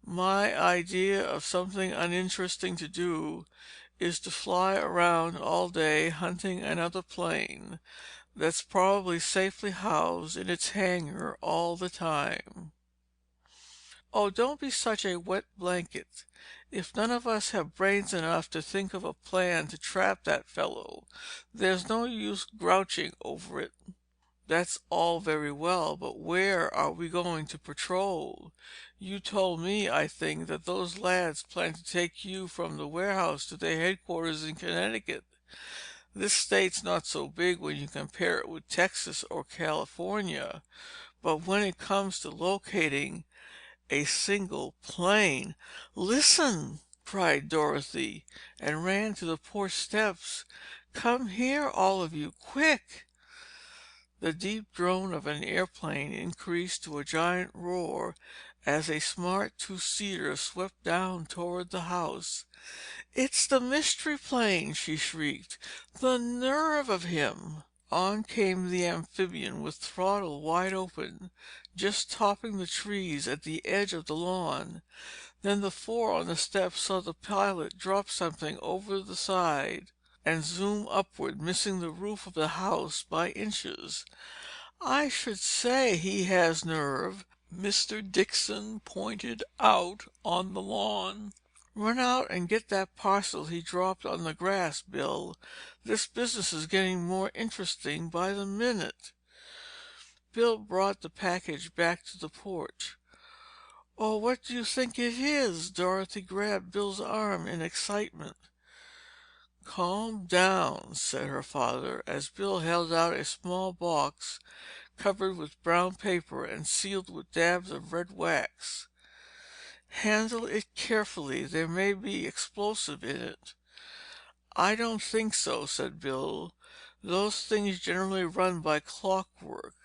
Speaker 1: "My idea of something uninteresting to do is to fly around all day hunting another plane that's probably safely housed in its hangar all the time." "Oh, don't be such a wet blanket. If none of us have brains enough to think of a plan to trap that fellow, there's no use grouching over it." "That's all very well, but where are we going to patrol? You told me, I think, that those lads plan to take you from the warehouse to their headquarters in Connecticut. This state's not so big when you compare it with Texas or California, but when it comes to locating a single plane—" "Listen!" cried Dorothy, and ran to the porch steps. "Come here, all of you, quick!" The deep drone of an airplane increased to a giant roar as a smart two-seater swept down toward the house. "It's the Mystery Plane!" she shrieked. "The nerve of him!" On came the amphibian with throttle wide open, just topping the trees at the edge of the lawn. Then the four on the steps saw the pilot drop something over the side and zoom upward, missing the roof of the house by inches. "I should say he has nerve!" Mr. Dixon pointed out on the lawn. "Run out and get that parcel he dropped on the grass, Bill. This business is getting more interesting by the minute." Bill brought the package back to the porch. "Oh, what do you think it is?" Dorothy grabbed Bill's arm in excitement. "Calm down," said her father, as Bill held out a small box covered with brown paper and sealed with dabs of red wax. "Handle it carefully. There may be explosive in it." "I don't think so," said Bill. "Those things generally run by clockwork.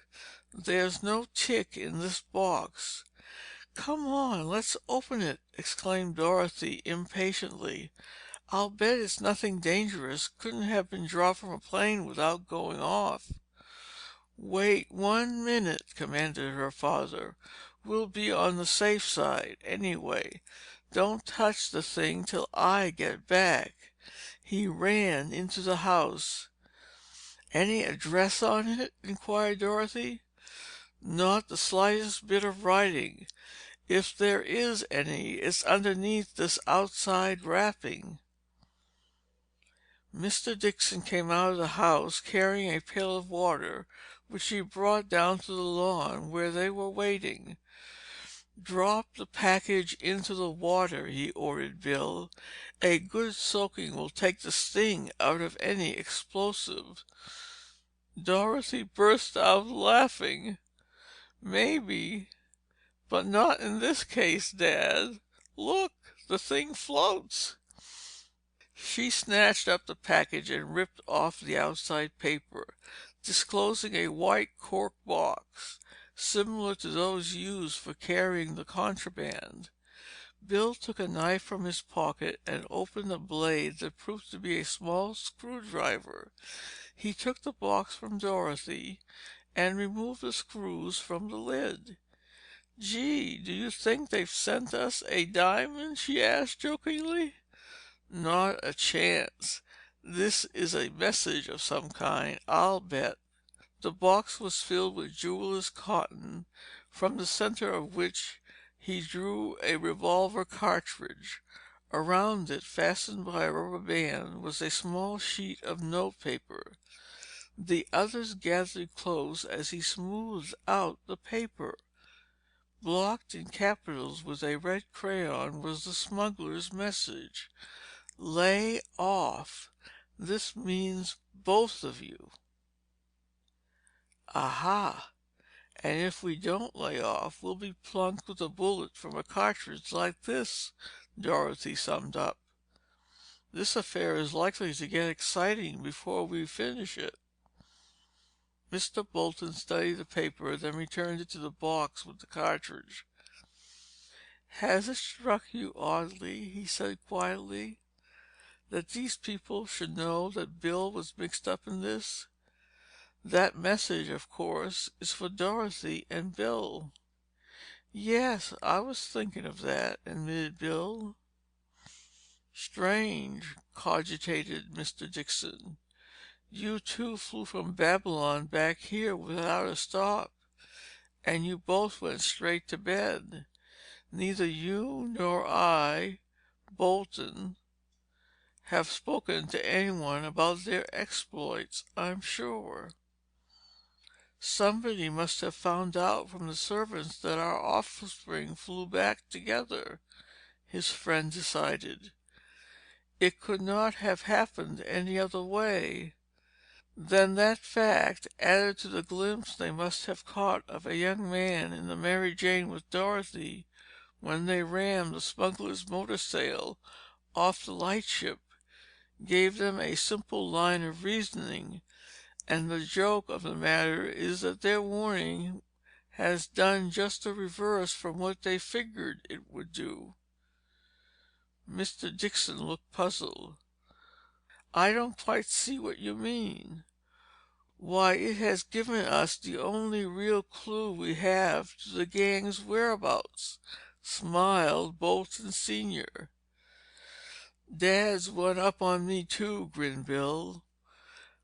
Speaker 1: There's no tick in this box." "Come on, let's open it!" exclaimed Dorothy impatiently. "I'll bet it's nothing dangerous. Couldn't have been dropped from a plane without going off." "Wait 1 minute," commanded her father. "We'll be on the safe side, anyway. Don't touch the thing till I get back." He ran into the house. "Any address on it?" inquired Dorothy. "Not the slightest bit of writing. If there is any, it's underneath this outside wrapping." Mr. Dixon came out of the house carrying a pail of water, which he brought down to the lawn where they were waiting. "Drop the package into the water," he ordered Bill. "A good soaking will take the sting out of any explosive." Dorothy burst out laughing. "Maybe, but not in this case, Dad. Look, the thing floats." She snatched up the package and ripped off the outside paper, disclosing a white cork box, similar to those used for carrying the contraband. Bill took a knife from his pocket and opened a blade that proved to be a small screwdriver. He took the box from Dorothy and removed the screws from the lid. "Gee, do you think they've sent us a diamond?" she asked jokingly. "Not a chance. This is a message of some kind, I'll bet." The box was filled with jeweler's cotton, from the center of which he drew a revolver cartridge. Around it, fastened by a rubber band, was a small sheet of notepaper. The others gathered close as he smoothed out the paper. Blocked in capitals with a red crayon was the smuggler's message: "Lay off. This means both of you." "Aha! And if we don't lay off, we'll be plunked with a bullet from a cartridge like this," Dorothy summed up. "This affair is likely to get exciting before we finish it." Mr. Bolton studied the paper, then returned it to the box with the cartridge. "Has it struck you oddly," he said quietly, "that these people should know that Bill was mixed up in this? That message, of course, is for Dorothy and Bill." "Yes, I was thinking of that," admitted Bill. "Strange," cogitated Mr. Dixon. "You two flew from Babylon back here without a stop, and you both went straight to bed. Neither you nor I, Bolton, have spoken to anyone about their exploits, I'm sure." "Somebody must have found out from the servants that our offspring flew back together," his friend decided. "It could not have happened any other way. Then that fact, added to the glimpse they must have caught of a young man in the Mary Jane with Dorothy when they rammed the smuggler's motor sail off the lightship, gave them a simple line of reasoning. And the joke of the matter is that their warning has done just the reverse from what they figured it would do." Mr. Dixon looked puzzled. "I don't quite see what you mean." "Why, it has given us the only real clue we have to the gang's whereabouts," smiled Bolton Sr. "Dad's one up on me too," grinned Bill.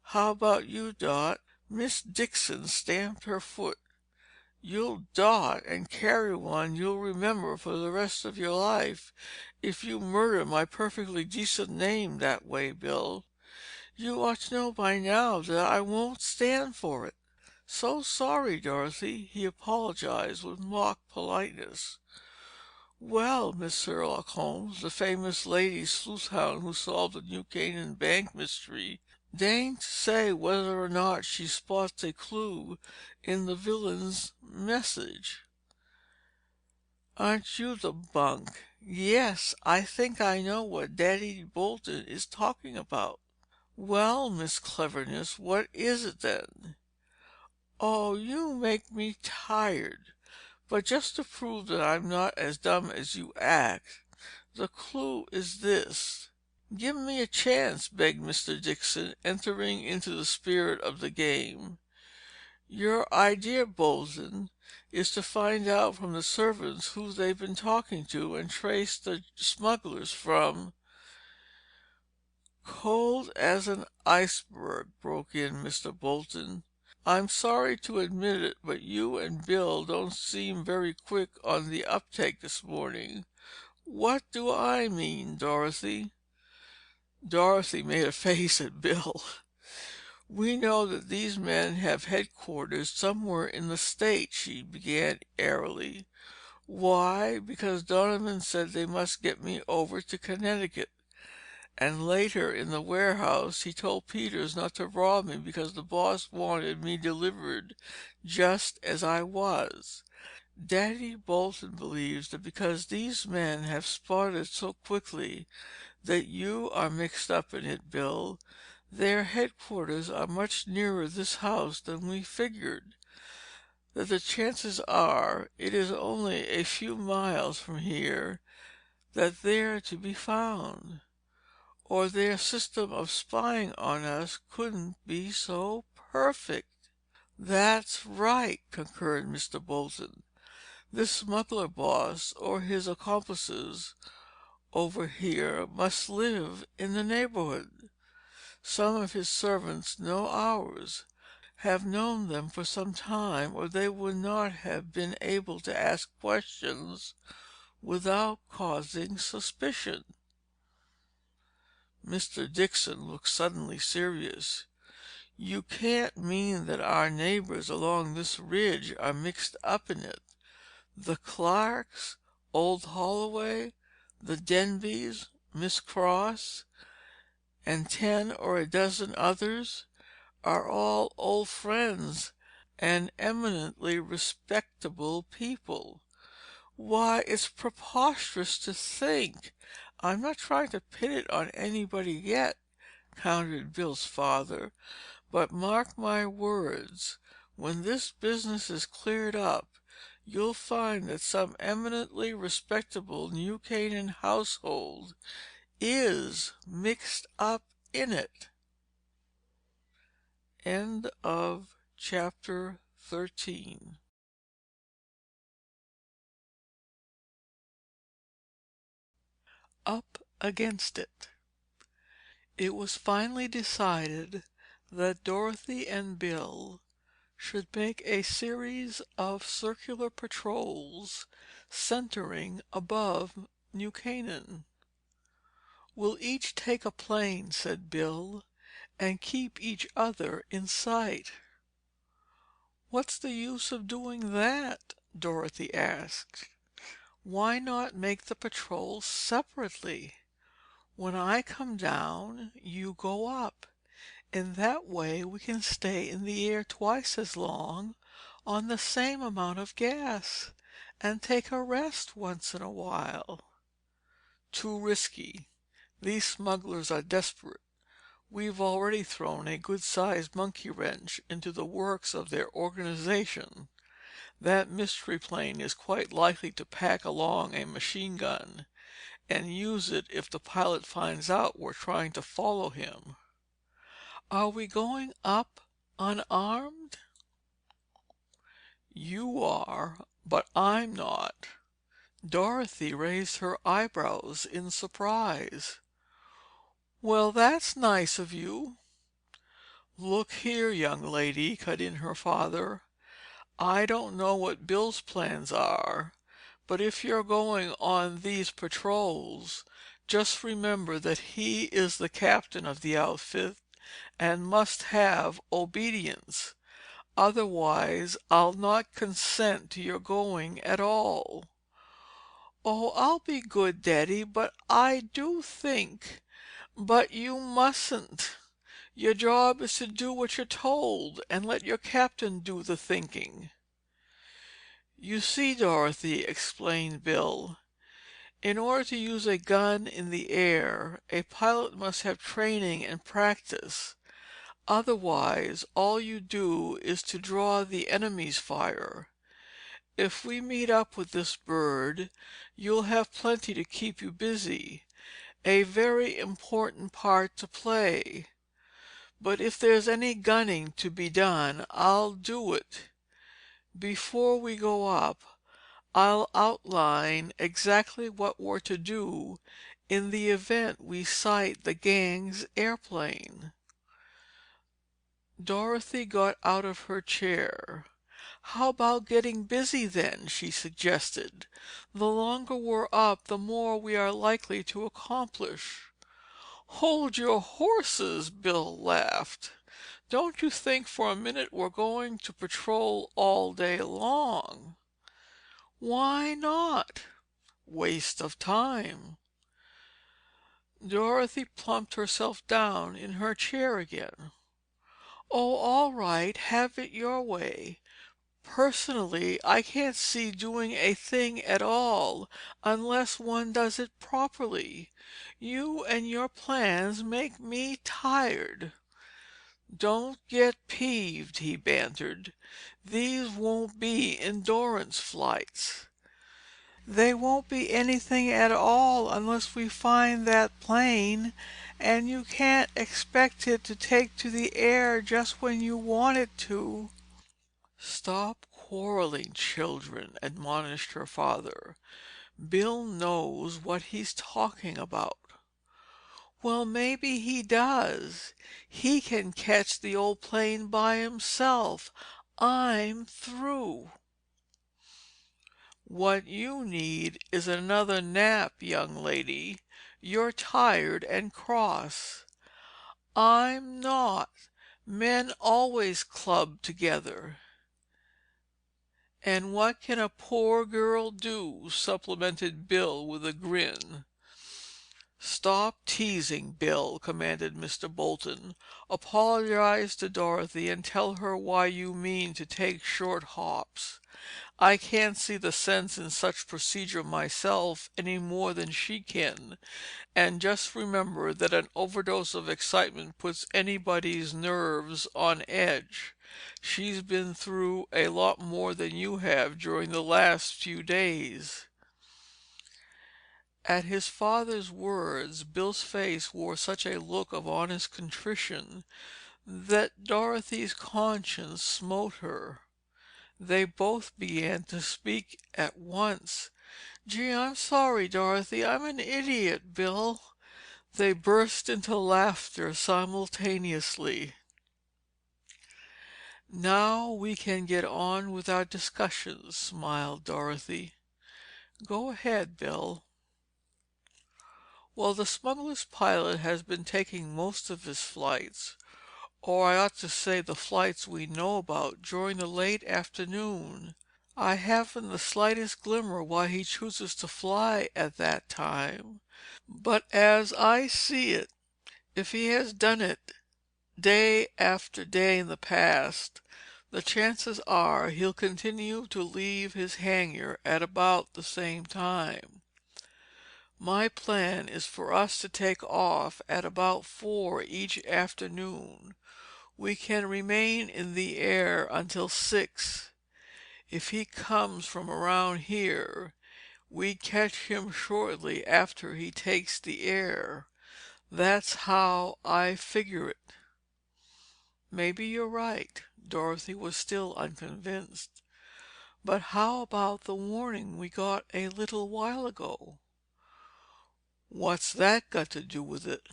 Speaker 1: "How about you, Dot?" Miss Dixon stamped her foot. "You'll dot and carry one you'll remember for the rest of your life, if you murder my perfectly decent name that way, Bill. You ought to know by now that I won't stand for it." "So sorry, Dorothy," he apologized with mock politeness. "Well, Miss Sherlock Holmes, the famous lady sleuth-hound who solved the New Canaan Bank mystery, deign to say whether or not she spots a clue in the villain's message." "Aren't you the bunk? Yes, I think I know what Daddy Bolton is talking about." "Well, Miss Cleverness, what is it then?" "Oh, you make me tired. But just to prove that I'm not as dumb as you act, the clue is this." "Give me a chance," begged Mr. Dixon, entering into the spirit of the game. "Your idea, Bolton, is to find out from the servants who they've been talking to and trace the smugglers from—" "Cold as an iceberg," broke in Mr. Bolton. "I'm sorry to admit it, but you and Bill don't seem very quick on the uptake this morning. What do I mean, Dorothy?" Dorothy made a face at Bill. "We know that these men have headquarters somewhere in the state," she began airily. "Why, because Donovan said they must get me over to Connecticut. And later, in the warehouse, he told Peters not to rob me because the boss wanted me delivered just as I was. Daddy Bolton believes that because these men have spotted so quickly that you are mixed up in it, Bill, their headquarters are much nearer this house than we figured. That the chances are it is only a few miles from here that they're to be found. Or their system of spying on us couldn't be so perfect." "That's right," concurred Mr. Bolton. "This smuggler boss, or his accomplices over here, must live in the neighborhood. Some of his servants know ours, have known them for some time, or they would not have been able to ask questions without causing suspicion." Mr. Dixon looked suddenly serious. "You can't mean that our neighbors along this ridge are mixed up in it? The Clarks, old Holloway, the Denbys, Miss Cross, and 10 or a dozen others are all old friends and eminently respectable people? Why, it's preposterous to think—" "I'm not trying to pin it on anybody yet," countered Bill's father. "But mark my words, when this business is cleared up, you'll find that some eminently respectable New Canaan household is mixed up in it." End of chapter 13. Up against it. It was finally decided that Dorothy and Bill should make a series of circular patrols centering above New Canaan. "We'll each take a plane," said Bill, "and keep each other in sight." "What's the use of doing that?" Dorothy asked. "Why not make the patrols separately? When I come down, you go up. In that way we can stay in the air twice as long on the same amount of gas, and take a rest once in a while." "Too risky. These smugglers are desperate. We've already thrown a good-sized monkey wrench into the works of their organization. That mystery plane is quite likely to pack along a machine gun and use it if the pilot finds out we're trying to follow him." "Are we going up unarmed?" "You are, but I'm not." Dorothy raised her eyebrows in surprise. "Well, that's nice of you." "Look here, young lady," cut in her father. "I don't know what Bill's plans are, but if you're going on these patrols, just remember that he is the captain of the outfit and must have obedience. Otherwise, I'll not consent to your going at all." "Oh, I'll be good, Daddy, but I do think—" "But you mustn't. Your job is to do what you're told, and let your captain do the thinking." "You see, Dorothy," explained Bill, "in order to use a gun in the air, a pilot must have training and practice. Otherwise, all you do is to draw the enemy's fire. If we meet up with this bird, you'll have plenty to keep you busy, a very important part to play. But if there's any gunning to be done, I'll do it. Before we go up, I'll outline exactly what we're to do in the event we sight the gang's airplane." Dorothy got out of her chair. "How about getting busy then?" she suggested. "The longer we're up, the more we are likely to accomplish." "Hold your horses!" Bill laughed. "Don't you think for a minute we're going to patrol all day long." "Why not?" "Waste of time." Dorothy plumped herself down in her chair again. "Oh, all right, have it your way. Personally, I can't see doing a thing at all unless one does it properly. You and your plans make me tired." "Don't get peeved," he bantered. "These won't be endurance flights." "They won't be anything at all unless we find that plane, and you can't expect it to take to the air just when you want it to." "Stop quarreling, children," admonished her father. "Bill knows what he's talking about." "Well, maybe he does. He can catch the old plane by himself. I'm through." "What you need is another nap, young lady. You're tired and cross." "I'm not. Men always club together." "And what can a poor girl do?" supplemented Bill with a grin. "Stop teasing, Bill," commanded Mr. Bolton. "Apologize to Dorothy and tell her why you mean to take short hops. I can't see the sense in such procedure myself any more than she can. And just remember that an overdose of excitement puts anybody's nerves on edge. She's been through a lot more than you have during the last few days." At his father's words, Bill's face wore such a look of honest contrition that Dorothy's conscience smote her. They both began to speak at once. "Gee, I'm sorry, Dorothy. I'm an idiot, Bill." They burst into laughter simultaneously. "Now we can get on with our discussions," smiled Dorothy. "Go ahead, Bill." "Well, the smuggler's pilot has been taking most of his flights, or I ought to say the flights we know about, during the late afternoon. I haven't the slightest glimmer why he chooses to fly at that time. But as I see it, if he has done it day after day in the past, the chances are he'll continue to leave his hangar at about the same time. My plan is for us to take off at about 4 each afternoon. We can remain in the air until 6. If he comes from around here, we catch him shortly after he takes the air. That's how I figure it." "Maybe you're right." Dorothy was still unconvinced. "But how about the warning we got a little while ago?" "What's that got to do with it?"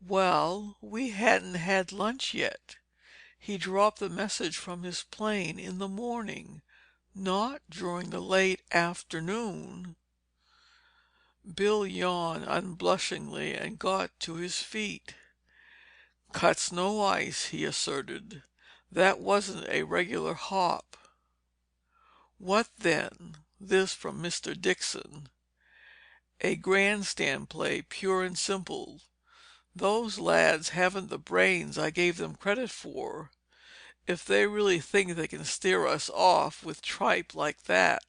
Speaker 1: "Well, we hadn't had lunch yet. He dropped the message from his plane in the morning, not during the late afternoon." Bill yawned unblushingly and got to his feet. "Cuts no ice," he asserted. "That wasn't a regular hop." "What then?" This from Mr. Dixon. "A grandstand play, pure and simple. Those lads haven't the brains I gave them credit for, if they really think they can steer us off with tripe like that."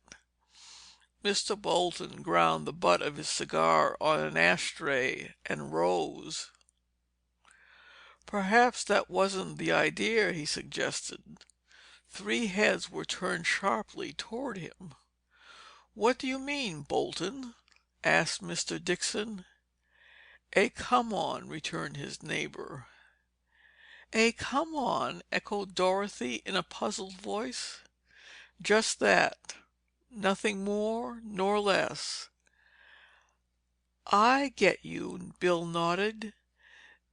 Speaker 1: Mr. Bolton ground the butt of his cigar on an ashtray and rose. "Perhaps that wasn't the idea," he suggested. Three heads were turned sharply toward him. "What do you mean, Bolton?" asked Mr. Dixon. "A come on," returned his neighbor. "A come on?" echoed Dorothy in a puzzled voice. "Just that. Nothing more nor less." "I get you," Bill nodded.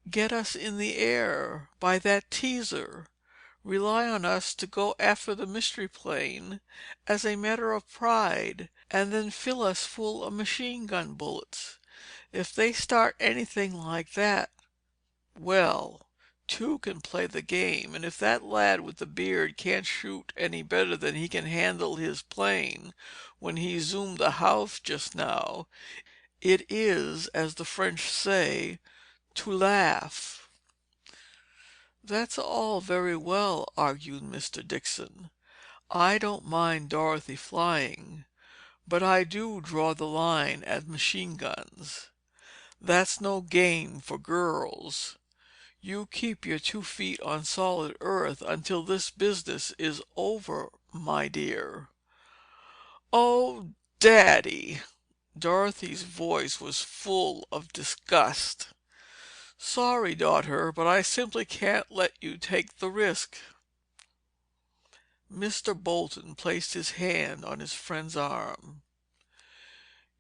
Speaker 1: "Get us in the air by that teaser. Rely on us to go after the Mystery Plane as a matter of pride, and then fill us full of machine gun bullets. If they start anything like that, well, two can play the game, and if that lad with the beard can't shoot any better than he can handle his plane when he zoomed the house just now, it is, as the French say, to laugh." "That's all very well," argued Mr. Dixon. "I don't mind Dorothy flying, but I do draw the line at machine guns. That's no game for girls. You keep your 2 feet on solid earth until this business is over, my dear." "Oh, Daddy!" Dorothy's voice was full of disgust. "Sorry, daughter, but I simply can't let you take the risk." Mr. Bolton placed his hand on his friend's arm.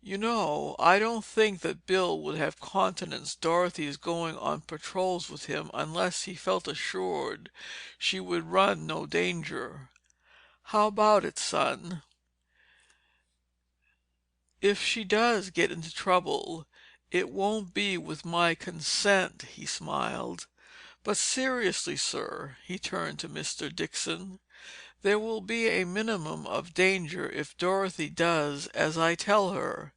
Speaker 1: "You know, I don't think that Bill would have countenanced Dorothy's going on patrols with him unless he felt assured she would run no danger. How about it, son?" "If she does get into trouble, it won't be with my consent," he smiled. "But seriously, sir," he turned to Mr. Dixon, "there will be a minimum of danger if Dorothy does as I tell her.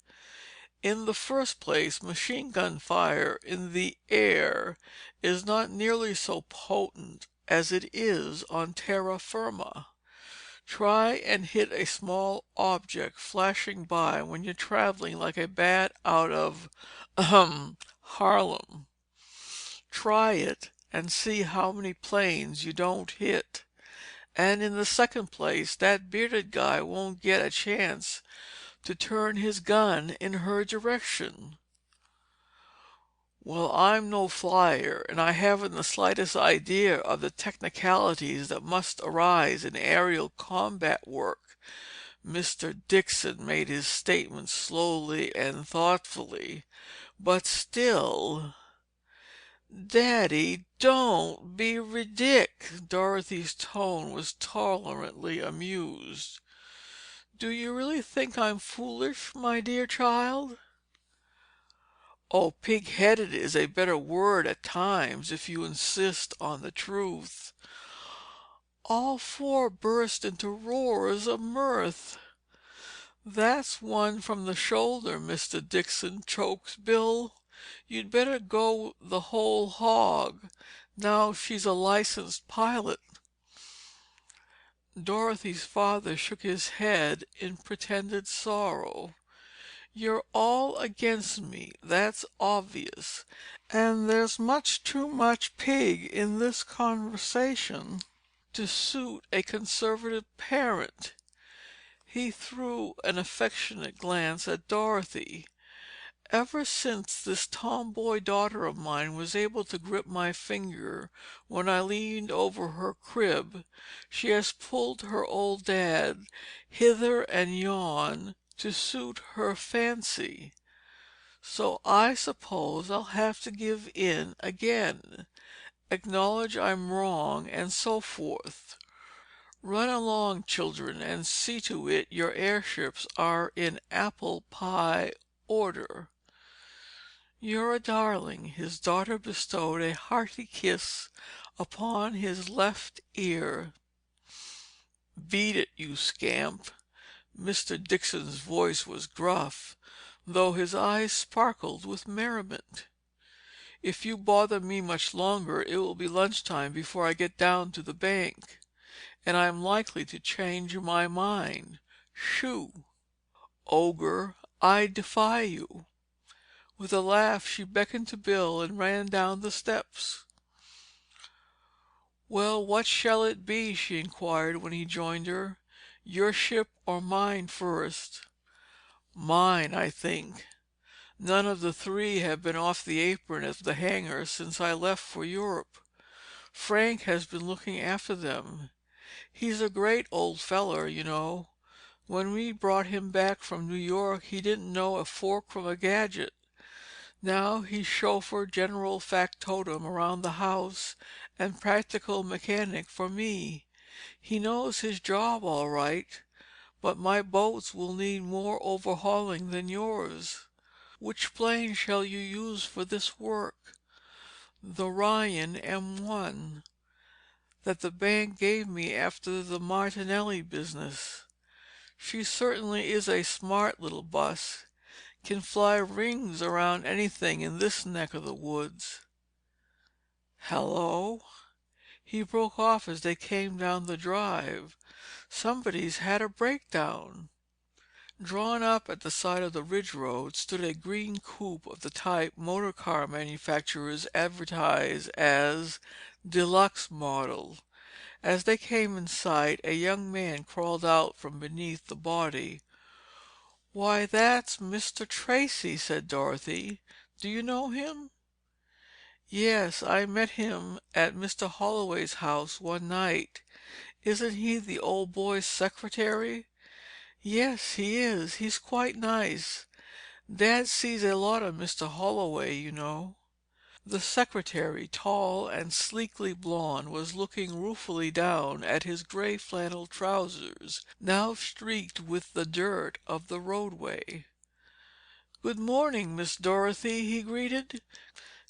Speaker 1: In the first place, machine gun fire in the air is not nearly so potent as it is on terra firma. Try and hit a small object flashing by when you're traveling like a bat out of, Harlem. Try it and see how many planes you don't hit. And in the second place, that bearded guy won't get a chance to turn his gun in her direction." "Well, I'm no flyer, and I haven't the slightest idea of the technicalities that must arise in aerial combat work." Mr. Dixon made his statement slowly and thoughtfully. "But still—" "Daddy, don't be ridic!" Dorothy's tone was tolerantly amused. "Do you really think I'm foolish, my dear child?" "Oh, pig-headed is a better word at times, if you insist on the truth." All four burst into roars of mirth. "That's one from the shoulder, Mr. Dixon," choked Bill. "You'd better go the whole hog, now she's a licensed pilot." Dorothy's father shook his head in pretended sorrow. "You're all against me, that's obvious. And there's much too much pig in this conversation to suit a conservative parent." He threw an affectionate glance at Dorothy. "Ever since this tomboy daughter of mine was able to grip my finger when I leaned over her crib, she has pulled her old dad hither and yon to suit her fancy. So I suppose I'll have to give in again, acknowledge I'm wrong, and so forth. Run along, children, and see to it your airships are in apple pie order." "You're a darling." His daughter bestowed a hearty kiss upon his left ear. "Beat it, you scamp." Mr. Dixon's voice was gruff, though his eyes sparkled with merriment. "If you bother me much longer, it will be lunchtime before I get down to the bank. And I'm likely to change my mind. Shoo!" "Ogre, I defy you." With a laugh, she beckoned to Bill and ran down the steps. "Well, what shall it be?" she inquired when he joined her. "Your ship or mine first?" "Mine, I think. None of the three have been off the apron at the hangar since I left for Europe. Frank has been looking after them. He's a great old feller, you know. When we brought him back from New York, he didn't know a fork from a gadget. Now he's chauffeur, general factotum around the house, and practical mechanic for me. He knows his job all right, but my boats will need more overhauling than yours." Which plane shall you use for this work?" "The Ryan M1 that the bank gave me after the Martinelli business. She certainly is a smart little bus. Can fly rings around anything in this neck of the woods." "Hello!" He broke off as they came down the drive. "Somebody's had a breakdown." Drawn up at the side of the ridge road stood a green coupe of the type motor car manufacturers advertise as "deluxe model." As they came in sight, a young man crawled out from beneath the body. "Why, that's Mr. Tracey," said Dorothy. "Do you know him?" "Yes, I met him at Mr. Holloway's house one night. Isn't he the old boy's secretary?" "Yes, he is. He's quite nice. Dad sees a lot of Mr. Holloway, you know." The secretary, tall and sleekly blond, was looking ruefully down at his gray flannel trousers, now streaked with the dirt of the roadway. "Good morning, Miss Dorothy," he greeted,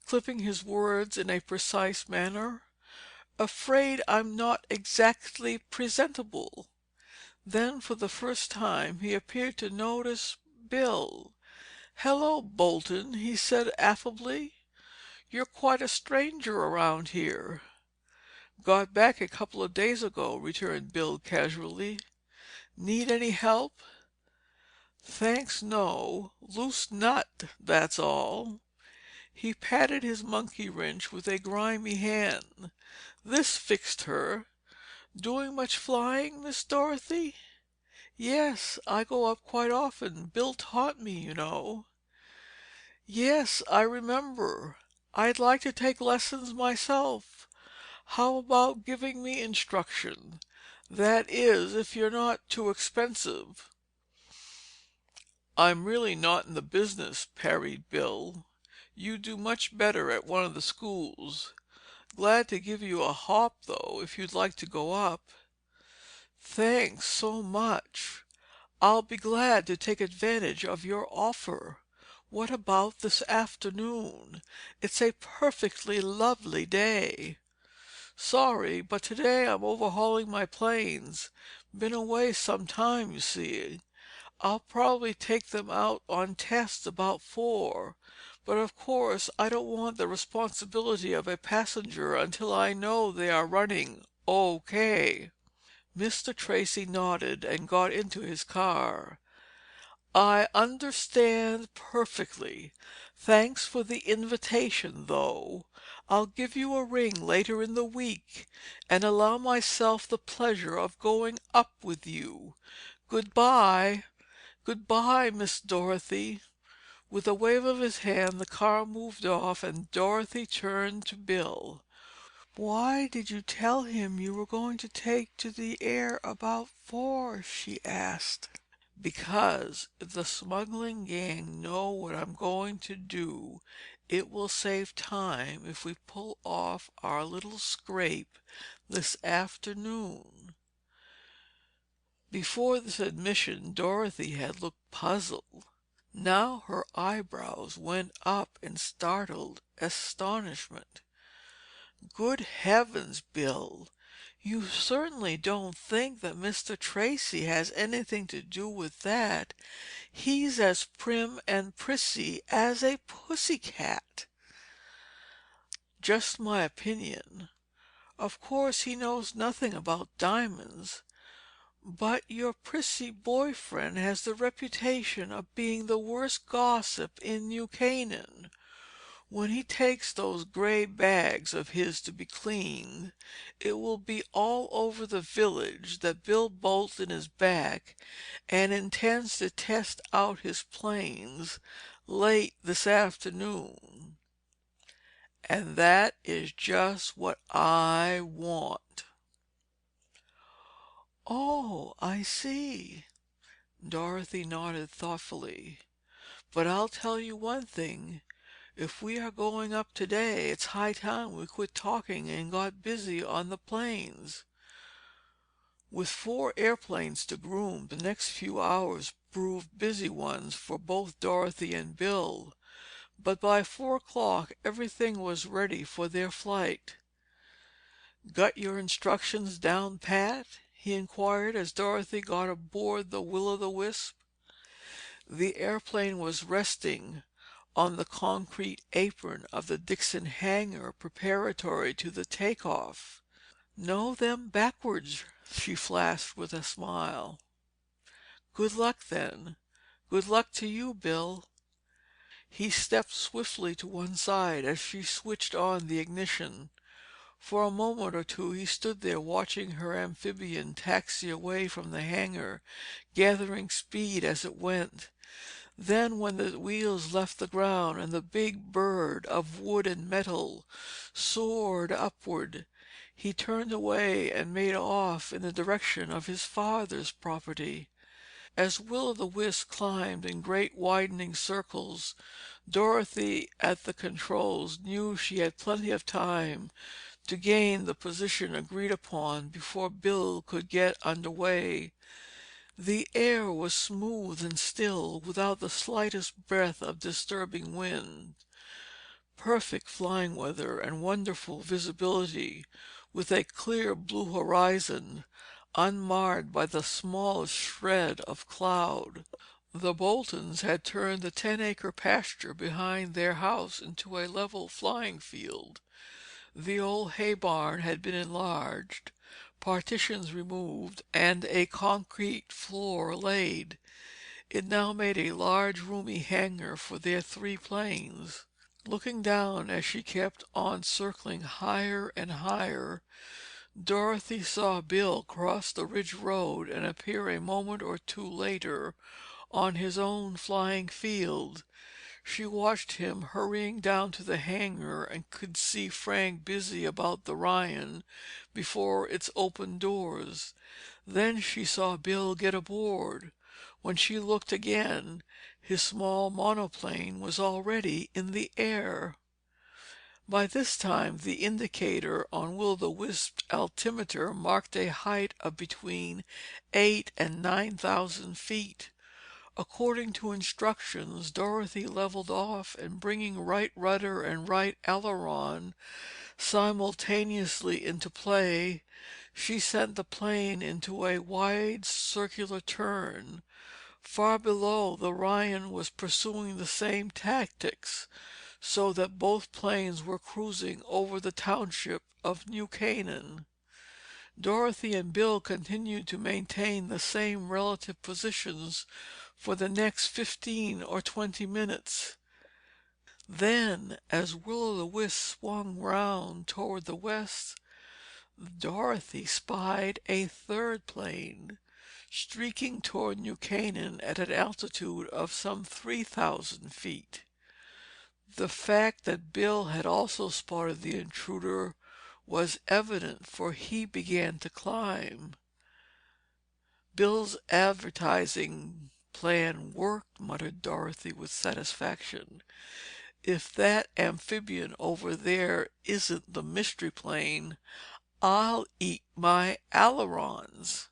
Speaker 1: clipping his words in a precise manner. "Afraid I'm not exactly presentable." Then, for the first time, he appeared to notice Bill. "Hello, Bolton," he said affably. "You're quite a stranger around here." "Got back a couple of days ago," returned Bill casually. "Need any help?" "Thanks, no. Loose nut, that's all." He patted his monkey wrench with a grimy hand. "This fixed her. Doing much flying, Miss Dorothy?" "Yes, I go up quite often. Bill taught me, you know." "Yes, I remember. I'd like to take lessons myself. How about giving me instruction? That is, if you're not too expensive." "I'm really not in the business," parried Bill. "You'd do much better at one of the schools. Glad to give you a hop, though, if you'd like to go up." "Thanks so much. I'll be glad to take advantage of your offer. What about this afternoon? It's a perfectly lovely day." "Sorry, but today I'm overhauling my planes. Been away some time, you see. I'll probably take them out on test about 4. But of course I don't want the responsibility of a passenger until I know they are running O.K." Mr. Tracey nodded and got into his car. "I understand perfectly. Thanks for the invitation, though. I'll give you a ring later in the week and allow myself the pleasure of going up with you. Good-bye." "Good-bye, Miss Dorothy." With a wave of his hand, the car moved off and Dorothy turned to Bill. "Why did you tell him you were going to take to the air about 4?" she asked. "Because if the smuggling gang know what I'm going to do, it will save time if we pull off our little scrape this afternoon." Before this admission, Dorothy had looked puzzled. Now her eyebrows went up in startled astonishment. "Good heavens, Bill! You certainly don't think that Mr. Tracey has anything to do with that? He's as prim and prissy as a pussy cat." "Just my opinion. Of course he knows nothing about diamonds. But your prissy boy friend has the reputation of being the worst gossip in New Canaan. When he takes those gray bags of his to be cleaned, it will be all over the village that Bill Bolton is back and intends to test out his planes late this afternoon. And that is just what I want." "Oh, I see." Dorothy nodded thoughtfully. "But I'll tell you one thing. If we are going up today, it's high time we quit talking and got busy on the planes." With 4 airplanes to groom, the next few hours proved busy ones for both Dorothy and Bill, but by 4 o'clock everything was ready for their flight. "Got your instructions down pat?" he inquired as Dorothy got aboard the Will-o'-the-Wisp. The airplane was resting on the concrete apron of the Dixon hangar preparatory to the takeoff. "Know them backwards," she flashed with a smile. "Good luck, then. Good luck to you, Bill." He stepped swiftly to one side as she switched on the ignition. For a moment or two he stood there watching her amphibian taxi away from the hangar, gathering speed as it went. Then, when the wheels left the ground and the big bird of wood and metal soared upward, he turned away and made off in the direction of his father's property. As Will-o'-the-Wisp climbed in great widening circles, Dorothy at the controls knew she had plenty of time to gain the position agreed upon before Bill could get under way. The air was smooth and still, without the slightest breath of disturbing wind. Perfect flying weather and wonderful visibility, with a clear blue horizon, unmarred by the smallest shred of cloud. The Boltons had turned the 10-acre pasture behind their house into a level flying field. The old hay barn had been enlarged, partitions removed, and a concrete floor laid. It now made a large roomy hangar for their 3 planes. Looking down as she kept on circling higher and higher, Dorothy saw Bill cross the ridge road and appear a moment or two later on his own flying field. She watched him hurrying down to the hangar and could see Frank busy about the Ryan before its open doors. Then she saw Bill get aboard. When she looked again, his small monoplane was already in the air. By this time the indicator on Will-o'-the-Wisp's altimeter marked a height of between 8,000 and 9,000 feet. According to instructions, Dorothy leveled off and bringing right rudder and right aileron simultaneously into play, she sent the plane into a wide circular turn. Far below, the Ryan was pursuing the same tactics, so that both planes were cruising over the township of New Canaan. Dorothy and Bill continued to maintain the same relative positions for the next 15 or 20 minutes. Then, as Will-o'-the-Wisp swung round toward the west, Dorothy spied a third plane, streaking toward New Canaan at an altitude of some 3,000 feet. The fact that Bill had also spotted the intruder was evident, for he began to climb. "Bill's advertising plan worked," muttered Dorothy with satisfaction. "If that amphibian over there isn't the Mystery Plane, I'll eat my ailerons."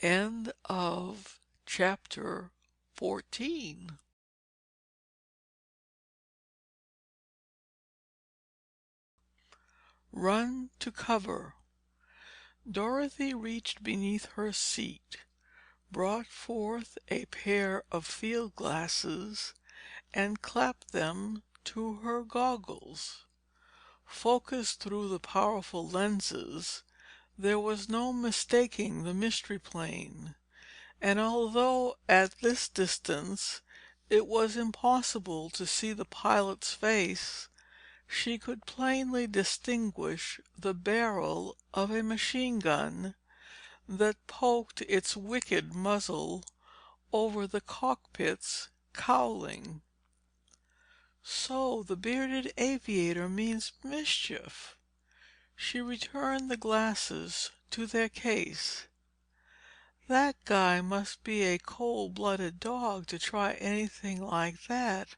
Speaker 1: End of chapter 14. Run to cover. Dorothy reached beneath her seat, brought forth a pair of field glasses, and clapped them to her goggles. Focused through the powerful lenses, there was no mistaking the Mystery Plane, and although at this distance it was impossible to see the pilot's face, she could plainly distinguish the barrel of a machine gun that poked its wicked muzzle over the cockpit's cowling. So the bearded aviator means mischief. She returned the glasses to their case. "That guy must be a cold-blooded dog to try anything like that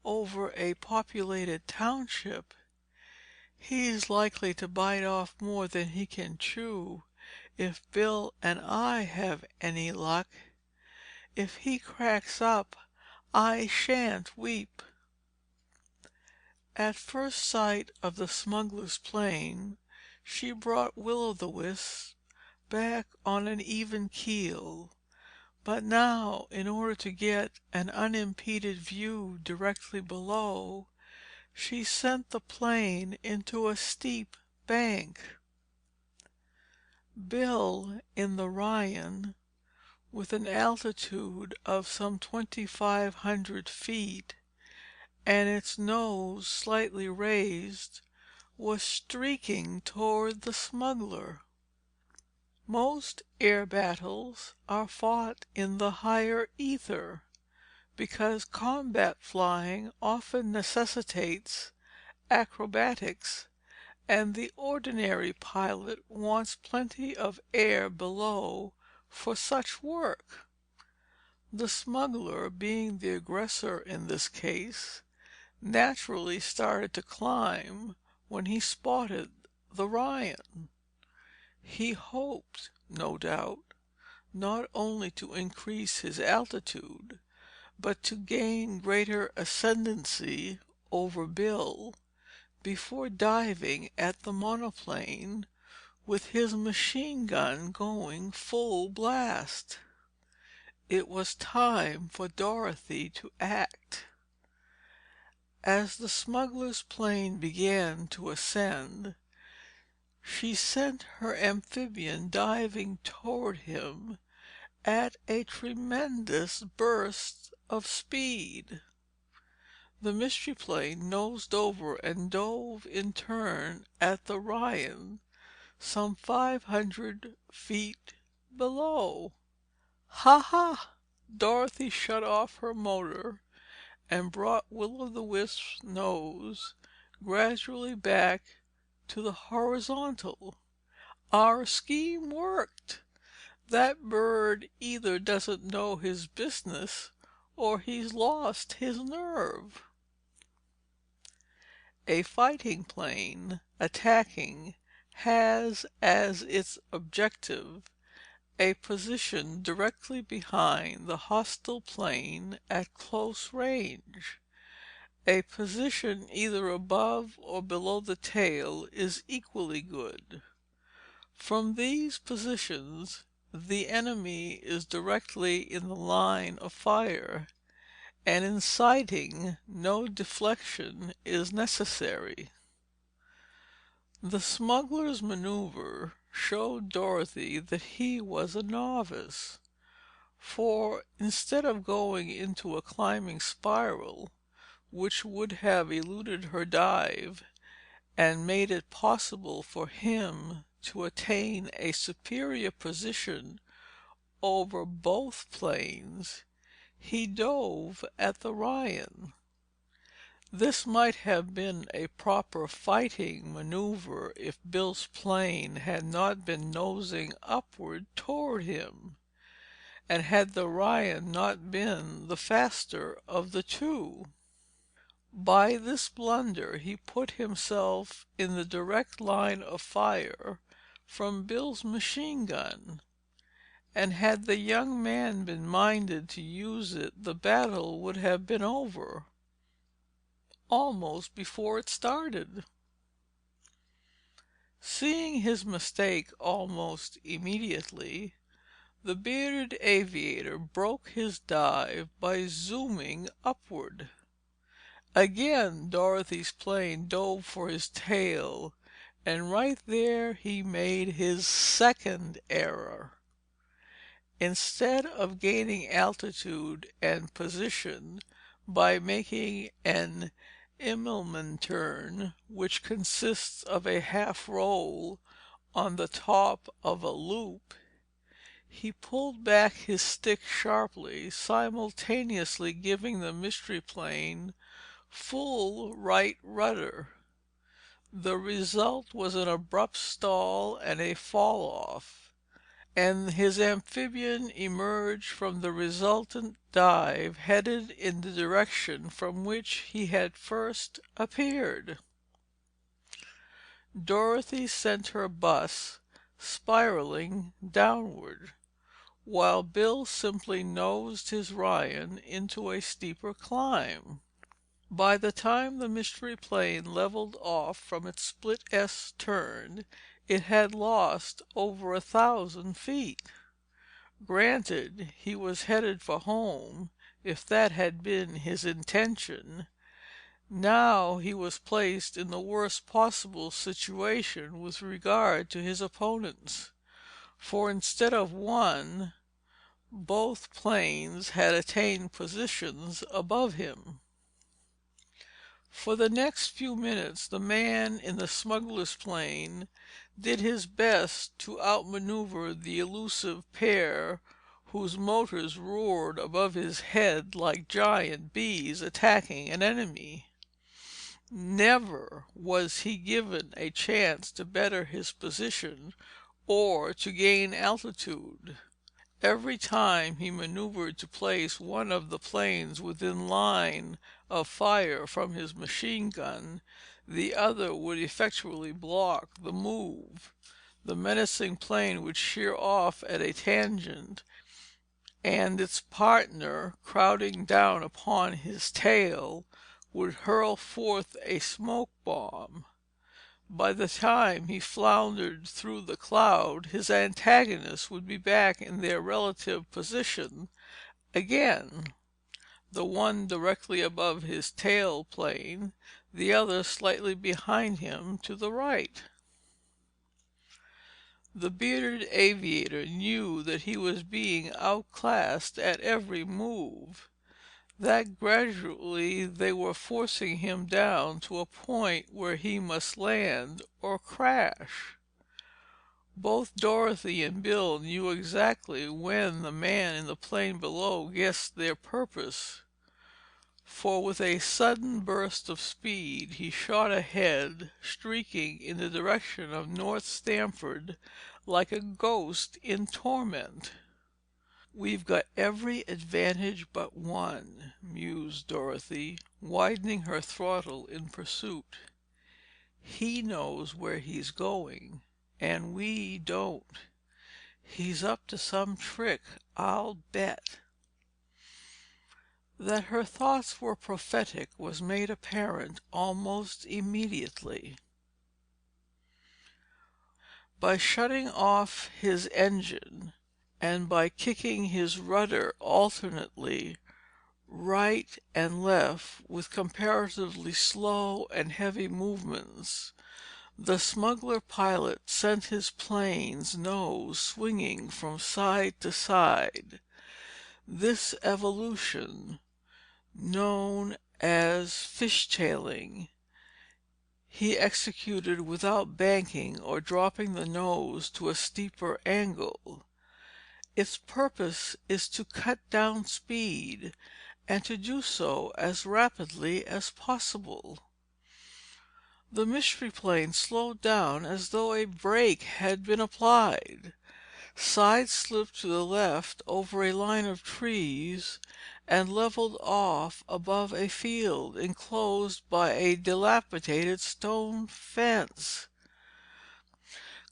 Speaker 1: over a populated township. He's likely to bite off more than he can chew, if Bill and I have any luck." If he cracks up, I shan't weep." At first sight of the smuggler's plane, she brought Will-o'-the-Wisp back on an even keel. But now, in order to get an unimpeded view directly below, she sent the plane into a steep bank. Bill, in the Ryan, with an altitude of some 2,500 feet, and its nose slightly raised, was streaking toward the smuggler. Most air battles are fought in the higher ether, because combat flying often necessitates acrobatics, and the ordinary pilot wants plenty of air below for such work. The smuggler, being the aggressor in this case, naturally started to climb when he spotted the Ryan. He hoped, no doubt, not only to increase his altitude, but to gain greater ascendancy over Bill before diving at the monoplane with his machine gun going full blast. It was time for Dorothy to act. As the smuggler's plane began to ascend, she sent her amphibian diving toward him at a tremendous burst of speed. The Mystery Plane nosed over and dove in turn at the Ryan, some 500 feet below. "Ha ha!" Dorothy shut off her motor and brought Will-o'-the-Wisp's nose gradually back to the horizontal. "Our scheme worked. That bird either doesn't know his business or he's lost his nerve." A fighting plane, attacking, has as its objective a position directly behind the hostile plane at close range. A position either above or below the tail is equally good. From these positions, the enemy is directly in the line of fire, and in sighting no deflection is necessary. The smuggler's maneuver showed Dorothy that he was a novice, for instead of going into a climbing spiral, which would have eluded her dive and made it possible for him to attain a superior position over both planes, he dove at the Ryan. This might have been a proper fighting maneuver if Bill's plane had not been nosing upward toward him, and had the Ryan not been the faster of the two. By this blunder he put himself in the direct line of fire from Bill's machine gun, and had the young man been minded to use it, the battle would have been over almost before it started. Seeing his mistake almost immediately, the bearded aviator broke his dive by zooming upward. Again Dorothy's plane dove for his tail, and right there he made his second error. Instead of gaining altitude and position by making an Immelman turn, which consists of a half roll on the top of a loop, he pulled back his stick sharply, simultaneously giving the Mystery Plane full right rudder. The result was an abrupt stall and a fall off, and his amphibian emerged from the resultant dive headed in the direction from which he had first appeared. Dorothy sent her bus spiraling downward, while Bill simply nosed his Ryan into a steeper climb. By the time the Mystery Plane leveled off from its split S turn, it had lost over 1,000 feet. Granted, he was headed for home, if that had been his intention. Now he was placed in the worst possible situation with regard to his opponents. For instead of one, both planes had attained positions above him. For the next few minutes, the man in the smuggler's plane did his best to outmaneuver the elusive pair whose motors roared above his head like giant bees attacking an enemy. Never was he given a chance to better his position or to gain altitude. Every time he maneuvered to place one of the planes within line of fire from his machine gun, the other would effectually block the move. The menacing plane would sheer off at a tangent, and its partner, crowding down upon his tail, would hurl forth a smoke bomb. By the time he floundered through the cloud, his antagonists would be back in their relative position again, the one directly above his tail plane, the other slightly behind him to the right. The bearded aviator knew that he was being outclassed at every move, that gradually they were forcing him down to a point where he must land or crash. Both Dorothy and Bill knew exactly when the man in the plane below guessed their purpose, for with a sudden burst of speed he shot ahead, streaking in the direction of North Stamford like a ghost in torment. "We've got every advantage but one," mused Dorothy, widening her throttle in pursuit. "He knows where he's going, and we don't. He's up to some trick, I'll bet." That her thoughts were prophetic was made apparent almost immediately. By shutting off his engine, and by kicking his rudder alternately right and left with comparatively slow and heavy movements, the smuggler pilot sent his plane's nose swinging from side to side. This evolution, known as fishtailing, he executed without banking or dropping the nose to a steeper angle. Its purpose is to cut down speed, and to do so as rapidly as possible. The Mystery Plane slowed down as though a brake had been applied, side-slipped to the left over a line of trees, and leveled off above a field enclosed by a dilapidated stone fence.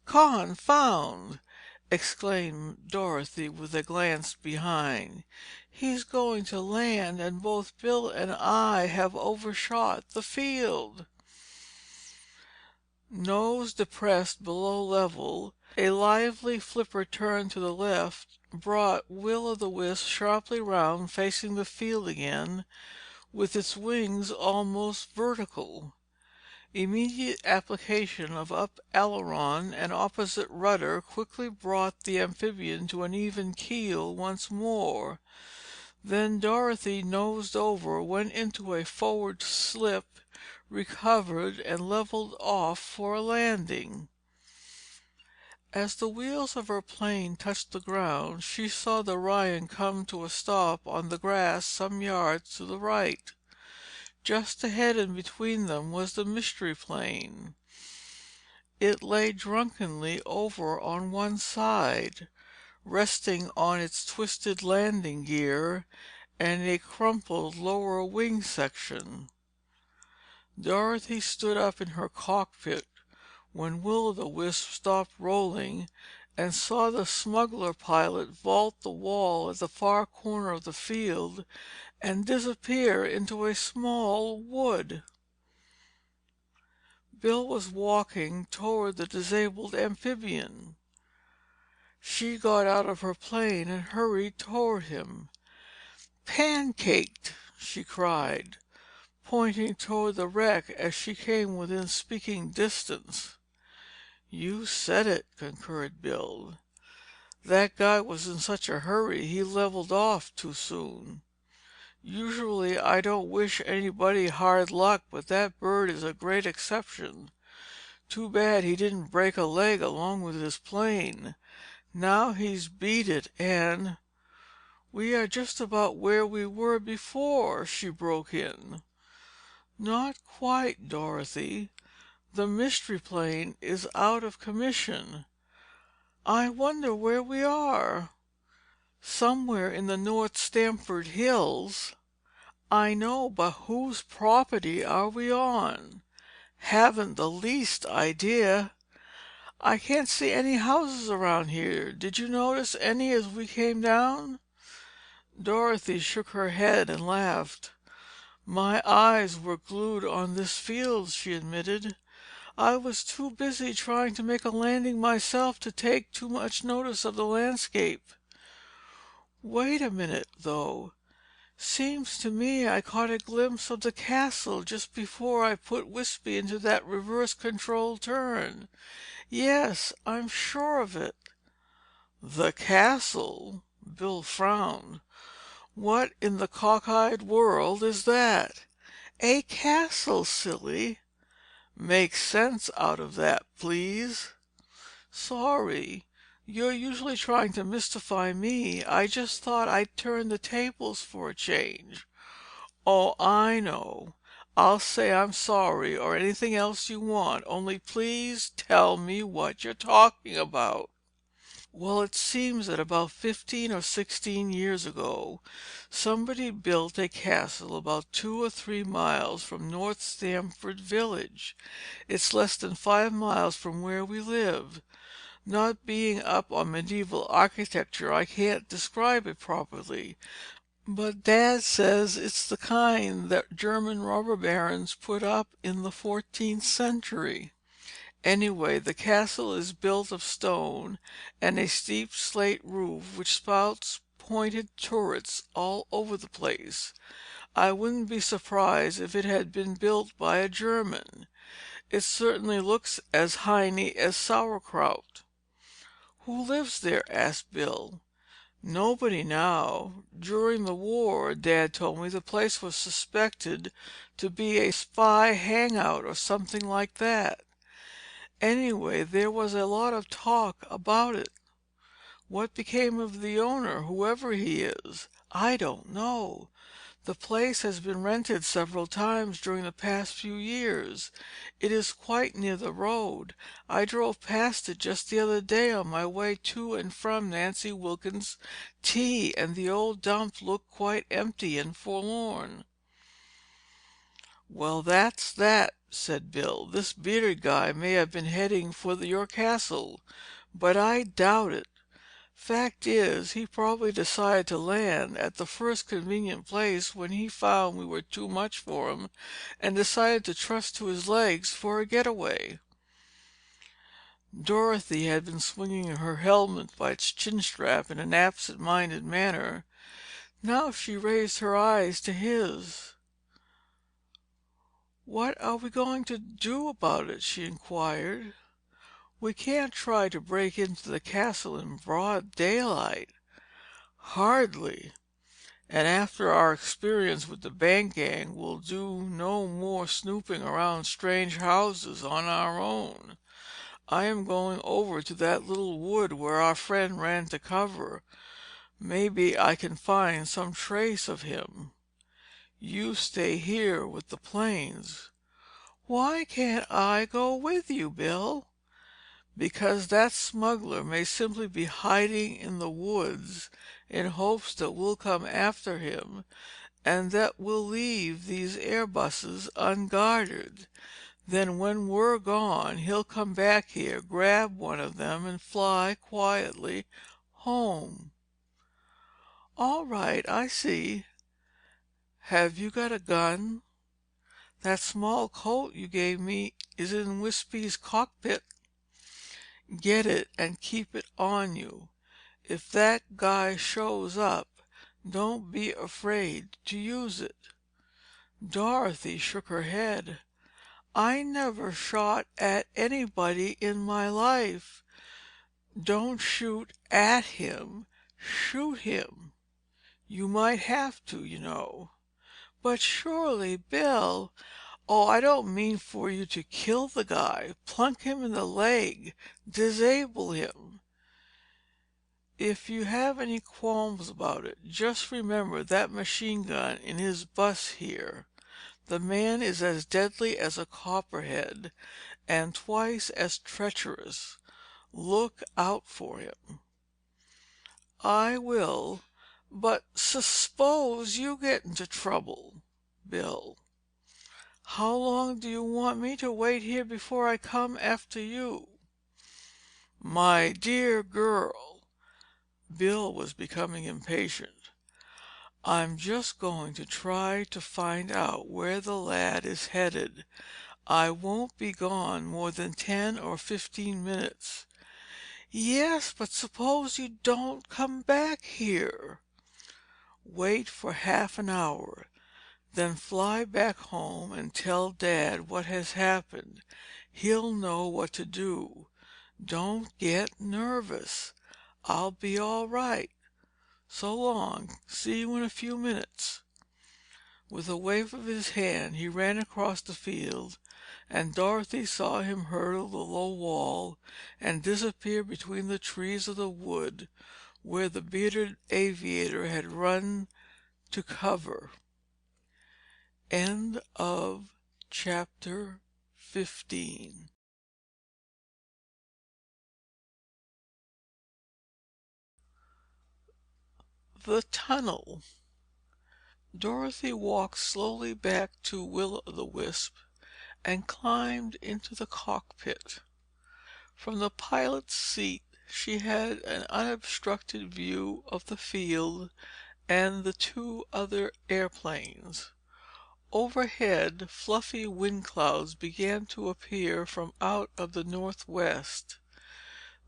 Speaker 1: "Confound!" exclaimed Dorothy with a glance behind. "He's going to land, and both Bill and I have overshot the field." Nose depressed below level, a lively flipper turn to the left brought Will-o'-the-Wisp sharply round, facing the field again, with its wings almost vertical. Immediate application of up aileron and opposite rudder quickly brought the amphibian to an even keel once more. Then Dorothy nosed over, went into a forward slip, recovered, and leveled off for a landing. As the wheels of her plane touched the ground, she saw the Ryan come to a stop on the grass some yards to the right. Just ahead and between them was the Mystery Plane. It lay drunkenly over on one side, resting on its twisted landing gear and a crumpled lower wing section. Dorothy stood up in her cockpit when Will-o'-the-Wisp stopped rolling and saw the smuggler pilot vault the wall at the far corner of the field and disappear into a small wood. Bill was walking toward the disabled amphibian. She got out of her plane and hurried toward him. "Pancaked!" she cried, pointing toward the wreck as she came within speaking distance. "You said it," concurred Bill. "That guy was in such a hurry he leveled off too soon. Usually I don't wish anybody hard luck, but that bird is a great exception. Too bad he didn't break a leg along with his plane. Now he's beat it and—" "We are just about where we were before," she broke in. "Not quite, Dorothy. The Mystery Plane is out of commission. I wonder where we are." "Somewhere in the North Stamford Hills." "I know, but whose property are we on?" "Haven't the least idea." "I can't see any houses around here. Did you notice any as we came down?" Dorothy shook her head and laughed. "My eyes were glued on this field," she admitted. "I was too busy trying to make a landing myself to take too much notice of the landscape. Wait a minute, though. Seems to me I caught a glimpse of the castle just before I put Wispy into that reverse control turn. Yes, I'm sure of it." "The castle?" Bill frowned. "What in the cockeyed world is that?" "A castle, silly." "Make sense out of that, please." "Sorry. You're usually trying to mystify me. I just thought I'd turn the tables for a change." "Oh, I know. I'll say I'm sorry or anything else you want, only please tell me what you're talking about." "Well, it seems that about 15 or 16 years ago, somebody built a castle about 2 or 3 miles from North Stamford village. It's less than 5 miles from where we live. Not being up on medieval architecture, I can't describe it properly, but Dad says it's the kind that German robber barons put up in the 14th century. Anyway, the castle is built of stone and a steep slate roof which spouts pointed turrets all over the place. I wouldn't be surprised if it had been built by a German. It certainly looks as heiny as sauerkraut." "Who lives there?" asked Bill. "Nobody now. During the war, Dad told me, the place was suspected to be a spy hangout or something like that. Anyway, there was a lot of talk about it. What became of the owner, whoever he is? I don't know. The place has been rented several times during the past few years. It is quite near the road. I drove past it just the other day on my way to and from Nancy Wilkins' tea, and the old dump looked quite empty and forlorn." "Well, that's that," said Bill. "This bearded guy may have been heading for your castle, but I doubt it. Fact is, he probably decided to land at the first convenient place when he found we were too much for him, and decided to trust to his legs for a getaway." Dorothy had been swinging her helmet by its chin strap in an absent-minded manner. Now she raised her eyes to his. "What are we going to do about it?" she inquired. "We can't try to break into the castle in broad daylight." "Hardly. And after our experience with the bank gang, we'll do no more snooping around strange houses on our own. I am going over to that little wood where our friend ran to cover. Maybe I can find some trace of him. You stay here with the planes." "Why can't I go with you, Bill?" "Because that smuggler may simply be hiding in the woods in hopes that we'll come after him and that we'll leave these airbuses unguarded. Then when we're gone, he'll come back here, grab one of them, and fly quietly home." "All right, I see. Have you got a gun? That small colt you gave me is in Wispy's cockpit. Get it and keep it on you. If that guy shows up, don't be afraid to use it." Dorothy shook her head. "I never shot at anybody in my life." "Don't shoot at him, shoot him. You might have to, you know." "But surely, Bill—" "Oh, I don't mean for you to kill the guy. Plunk him in the leg, disable him. If you have any qualms about it, just remember that machine gun in his bus here. The man is as deadly as a copperhead and twice as treacherous. Look out for him." "I will. But suppose you get into trouble, Bill. How long do you want me to wait here before I come after you?" "My dear girl," Bill was becoming impatient, "I'm just going to try to find out where the lad is headed. I won't be gone more than 10 or 15 minutes." "Yes, but suppose you don't come back here?" "Wait for half an hour. Then fly back home and tell Dad what has happened. He'll know what to do. Don't get nervous. I'll be all right. So long. See you in a few minutes." With a wave of his hand, he ran across the field, and Dorothy saw him hurdle the low wall and disappear between the trees of the wood where the bearded aviator had run to cover. End of chapter 15. The Tunnel. Dorothy walked slowly back to Will-o'-the-Wisp and climbed into the cockpit. From the pilot's seat she had an unobstructed view of the field and the two other airplanes. Overhead, fluffy wind clouds began to appear from out of the northwest.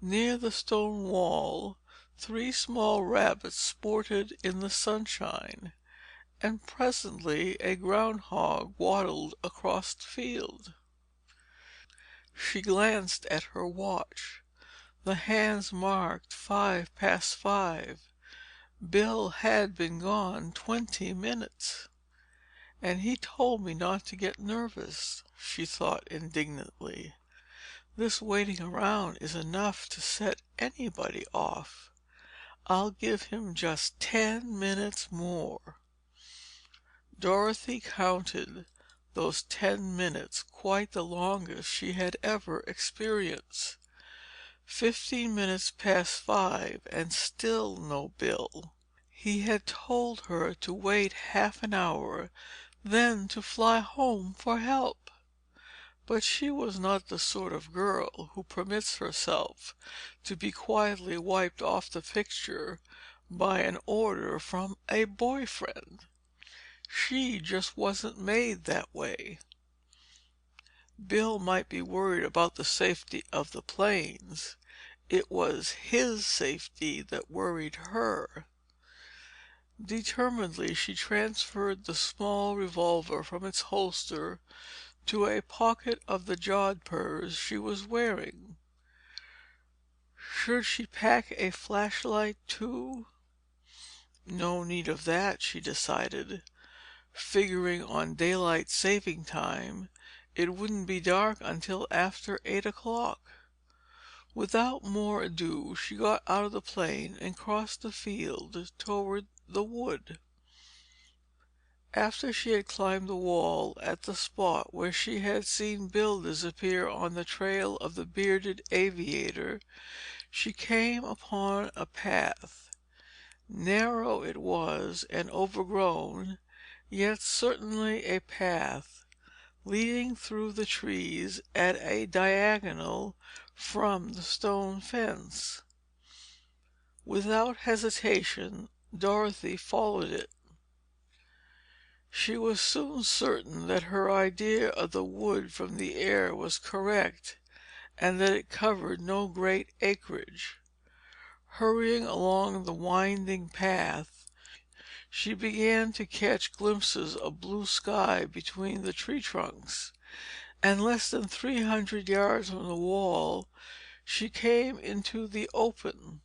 Speaker 1: Near the stone wall, 3 small rabbits sported in the sunshine, and presently a groundhog waddled across the field. She glanced at her watch. The hands marked 5 past 5. Bill had been gone 20 minutes. "And he told me not to get nervous," she thought indignantly. "This waiting around is enough to set anybody off. I'll give him just 10 minutes more." Dorothy counted those 10 minutes, quite the longest she had ever experienced. 15 minutes past 5, and still no Bill. He had told her to wait half an hour, then to fly home for help. But she was not the sort of girl who permits herself to be quietly wiped off the picture by an order from a boy friend. She just wasn't made that way. Bill might be worried about the safety of the planes. It was his safety that worried her. Determinedly, she transferred the small revolver from its holster to a pocket of the jodhpurs she was wearing. Should she pack a flashlight, too? No need of that, she decided. Figuring on daylight saving time, it wouldn't be dark until after 8 o'clock. Without more ado, she got out of the plane and crossed the field toward the wood. After she had climbed the wall at the spot where she had seen Bill disappear on the trail of the bearded aviator, she came upon a path. Narrow it was and overgrown, yet certainly a path. leading through the trees at a diagonal from the stone fence. Without hesitation, Dorothy followed it. She was soon certain that her idea of the wood from the air was correct, and that it covered no great acreage. Hurrying along the winding path, she began to catch glimpses of blue sky between the tree trunks, and less than 300 yards from the wall, she came into the open.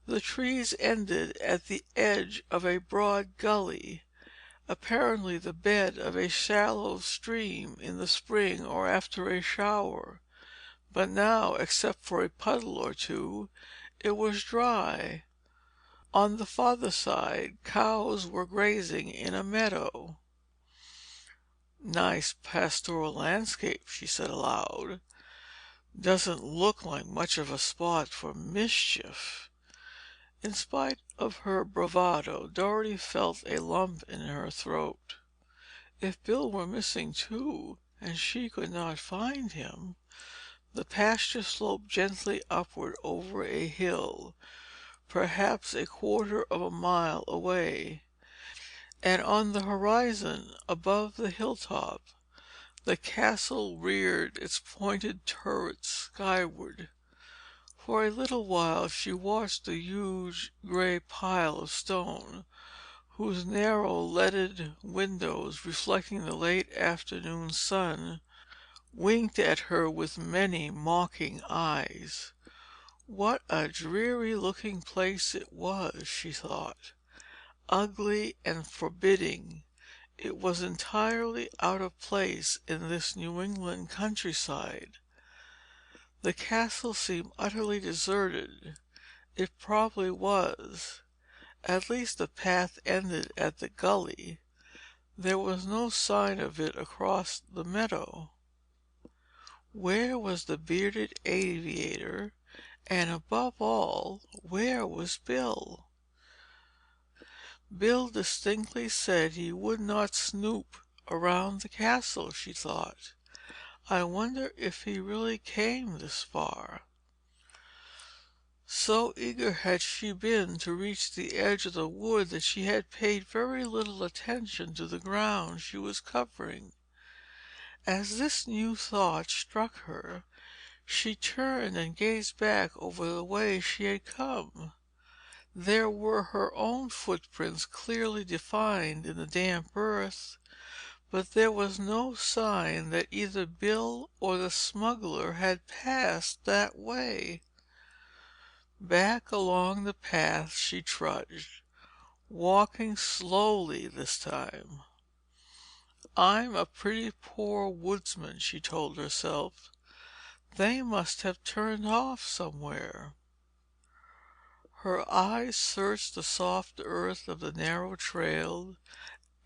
Speaker 1: The trees ended at the edge of a broad gully, apparently the bed of a shallow stream in the spring or after a shower, but now, except for a puddle or two, it was dry. On the farther side, cows were grazing in a meadow. "Nice pastoral landscape," she said aloud. "Doesn't look like much of a spot for mischief." In spite of her bravado, Dorothy felt a lump in her throat. If Bill were missing too, and she could not find him. The pasture sloped gently upward over a hill, perhaps a quarter of a mile away, and on the horizon, above the hilltop, the castle reared its pointed turrets skyward. For a little while she watched the huge gray pile of stone, whose narrow leaded windows, reflecting the late afternoon sun, winked at her with many mocking eyes. What a dreary-looking place it was, she thought. Ugly and forbidding, it was entirely out of place in this New England countryside. The castle seemed utterly deserted. It probably was. At least the path ended at the gully. There was no sign of it across the meadow. Where was the bearded aviator? And above all, where was Bill? Bill distinctly said he would not snoop around the castle, she thought. I wonder if he really came this far? So eager had she been to reach the edge of the wood that she had paid very little attention to the ground she was covering. As this new thought struck her, she turned and gazed back over the way she had come. There were her own footprints clearly defined in the damp earth, but there was no sign that either Bill or the smuggler had passed that way. Back along the path she trudged, walking slowly this time. "I'm a pretty poor woodsman," she told herself. "They must have turned off somewhere." Her eyes searched the soft earth of the narrow trail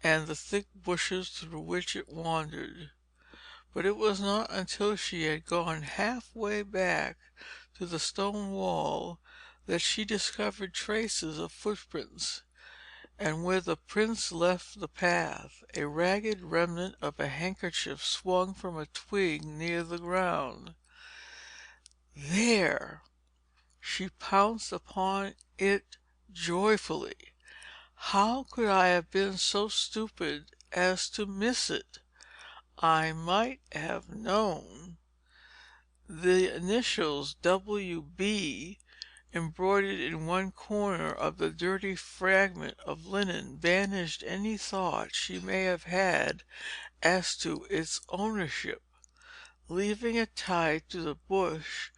Speaker 1: and the thick bushes through which it wandered. But it was not until she had gone halfway back to the stone wall that she discovered traces of footprints, and where the prints left the path, a ragged remnant of a handkerchief swung from a twig near the ground. There! She pounced upon it joyfully. How could I have been so stupid as to miss it? I might have known. The initials W.B. embroidered in one corner of the dirty fragment of linen banished any thought she may have had as to its ownership. Leaving it tied to the bush,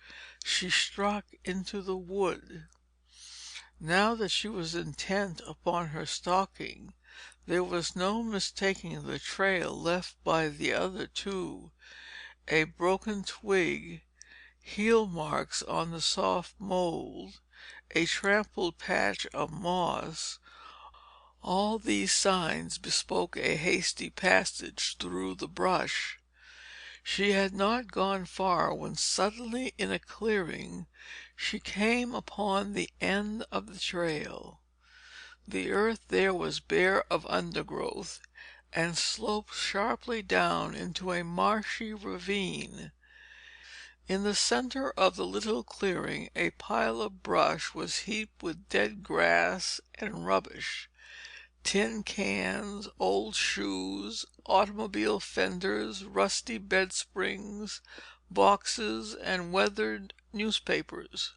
Speaker 1: she struck into the wood. Now that she was intent upon her stalking, there was no mistaking the trail left by the other two. A broken twig, heel marks on the soft mold, a trampled patch of moss, all these signs bespoke a hasty passage through the brush. She had not gone far when suddenly in a clearing she came upon the end of the trail. The earth there was bare of undergrowth, and sloped sharply down into a marshy ravine. In the center of the little clearing a pile of brush was heaped with dead grass and rubbish, tin cans, old shoes, automobile fenders, rusty bed springs, boxes, and weathered newspapers.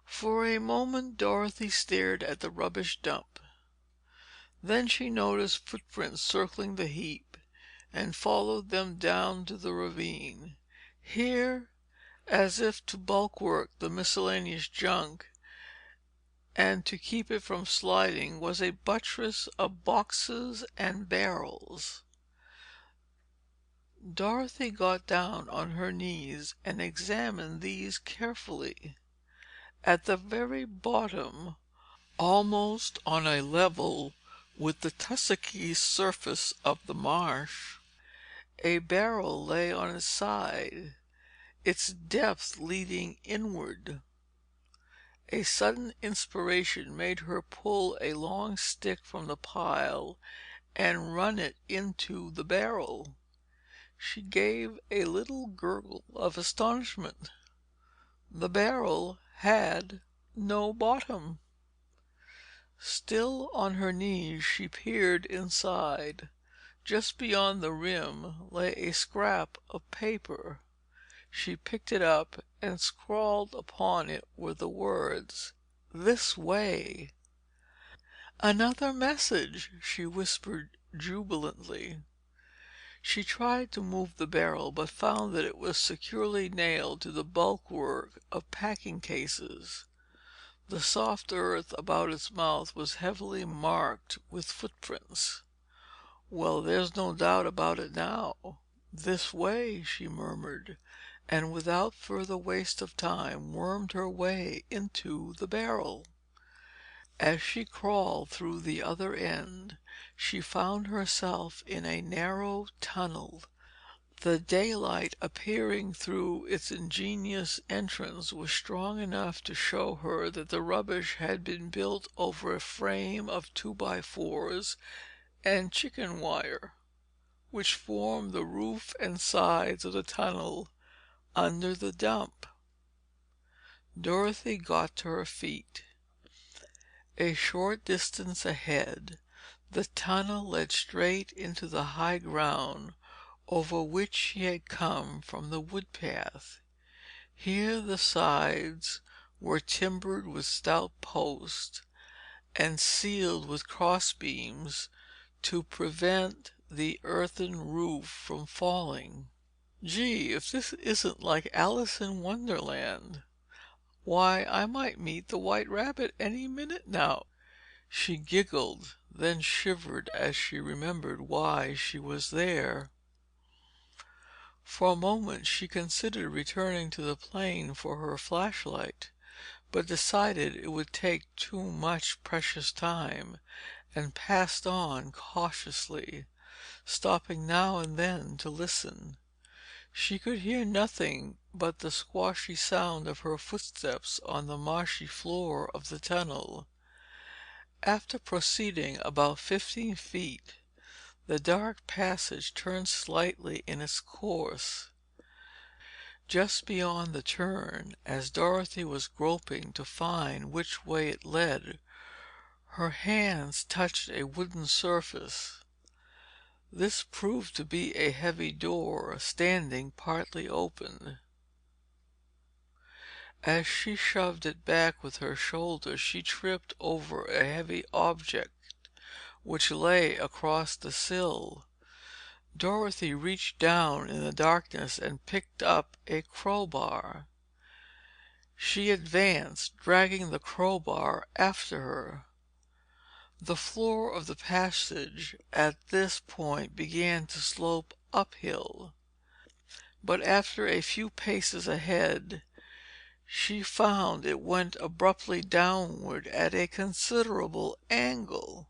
Speaker 1: For a moment Dorothy stared at the rubbish dump. Then she noticed footprints circling the heap, and followed them down to the ravine. Here, as if to bulwark the miscellaneous junk, and to keep it from sliding, was a buttress of boxes and barrels. Dorothy got down on her knees and examined these carefully. At the very bottom, almost on a level with the tussocky surface of the marsh, a barrel lay on its side, its depth leading inward. A sudden inspiration made her pull a long stick from the pile and run it into the barrel. She gave a little gurgle of astonishment. The barrel had no bottom. Still on her knees, she peered inside. Just beyond the rim lay a scrap of paper. She picked it up, and scrawled upon it were the words, "This way." "Another message!" she whispered jubilantly. She tried to move the barrel, but found that it was securely nailed to the bulwark of packing cases. The soft earth about its mouth was heavily marked with footprints. "Well, there's no doubt about it now. This way," she murmured, and without further waste of time wormed her way into the barrel. As she crawled through the other end, she found herself in a narrow tunnel. The daylight appearing through its ingenious entrance was strong enough to show her that the rubbish had been built over a frame of 2x4s and chicken wire, which formed the roof and sides of the tunnel under the dump. Dorothy got to her feet. A short distance ahead, the tunnel led straight into the high ground over which she had come from the wood path. Here the sides were timbered with stout posts, and sealed with cross beams to prevent the earthen roof from falling. "Gee, if this isn't like Alice in Wonderland! Why, I might meet the White Rabbit any minute now!" She giggled, then shivered as she remembered why she was there. For a moment she considered returning to the plane for her flashlight, but decided it would take too much precious time, and passed on cautiously, stopping now and then to listen. She could hear nothing but the squashy sound of her footsteps on the marshy floor of the tunnel. After proceeding about 15 feet, the dark passage turned slightly in its course. Just beyond the turn, as Dorothy was groping to find which way it led, her hands touched a wooden surface. This proved to be a heavy door, standing partly open. As she shoved it back with her shoulder, she tripped over a heavy object which lay across the sill. Dorothy reached down in the darkness and picked up a crowbar. She advanced, dragging the crowbar after her. The floor of the passage at this point began to slope uphill, but after a few paces ahead, she found it went abruptly downward at a considerable angle,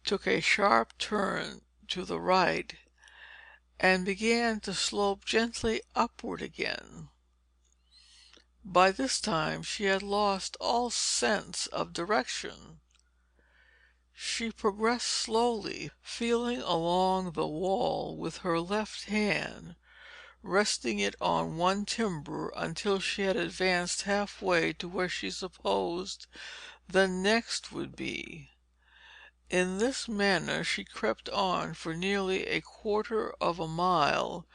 Speaker 1: took a sharp turn to the right, and began to slope gently upward again. By this time she had lost all sense of direction. She progressed slowly, feeling along the wall with her left hand, resting it on one timber until she had advanced halfway to where she supposed the next would be. In this manner she crept on for nearly a quarter of a mile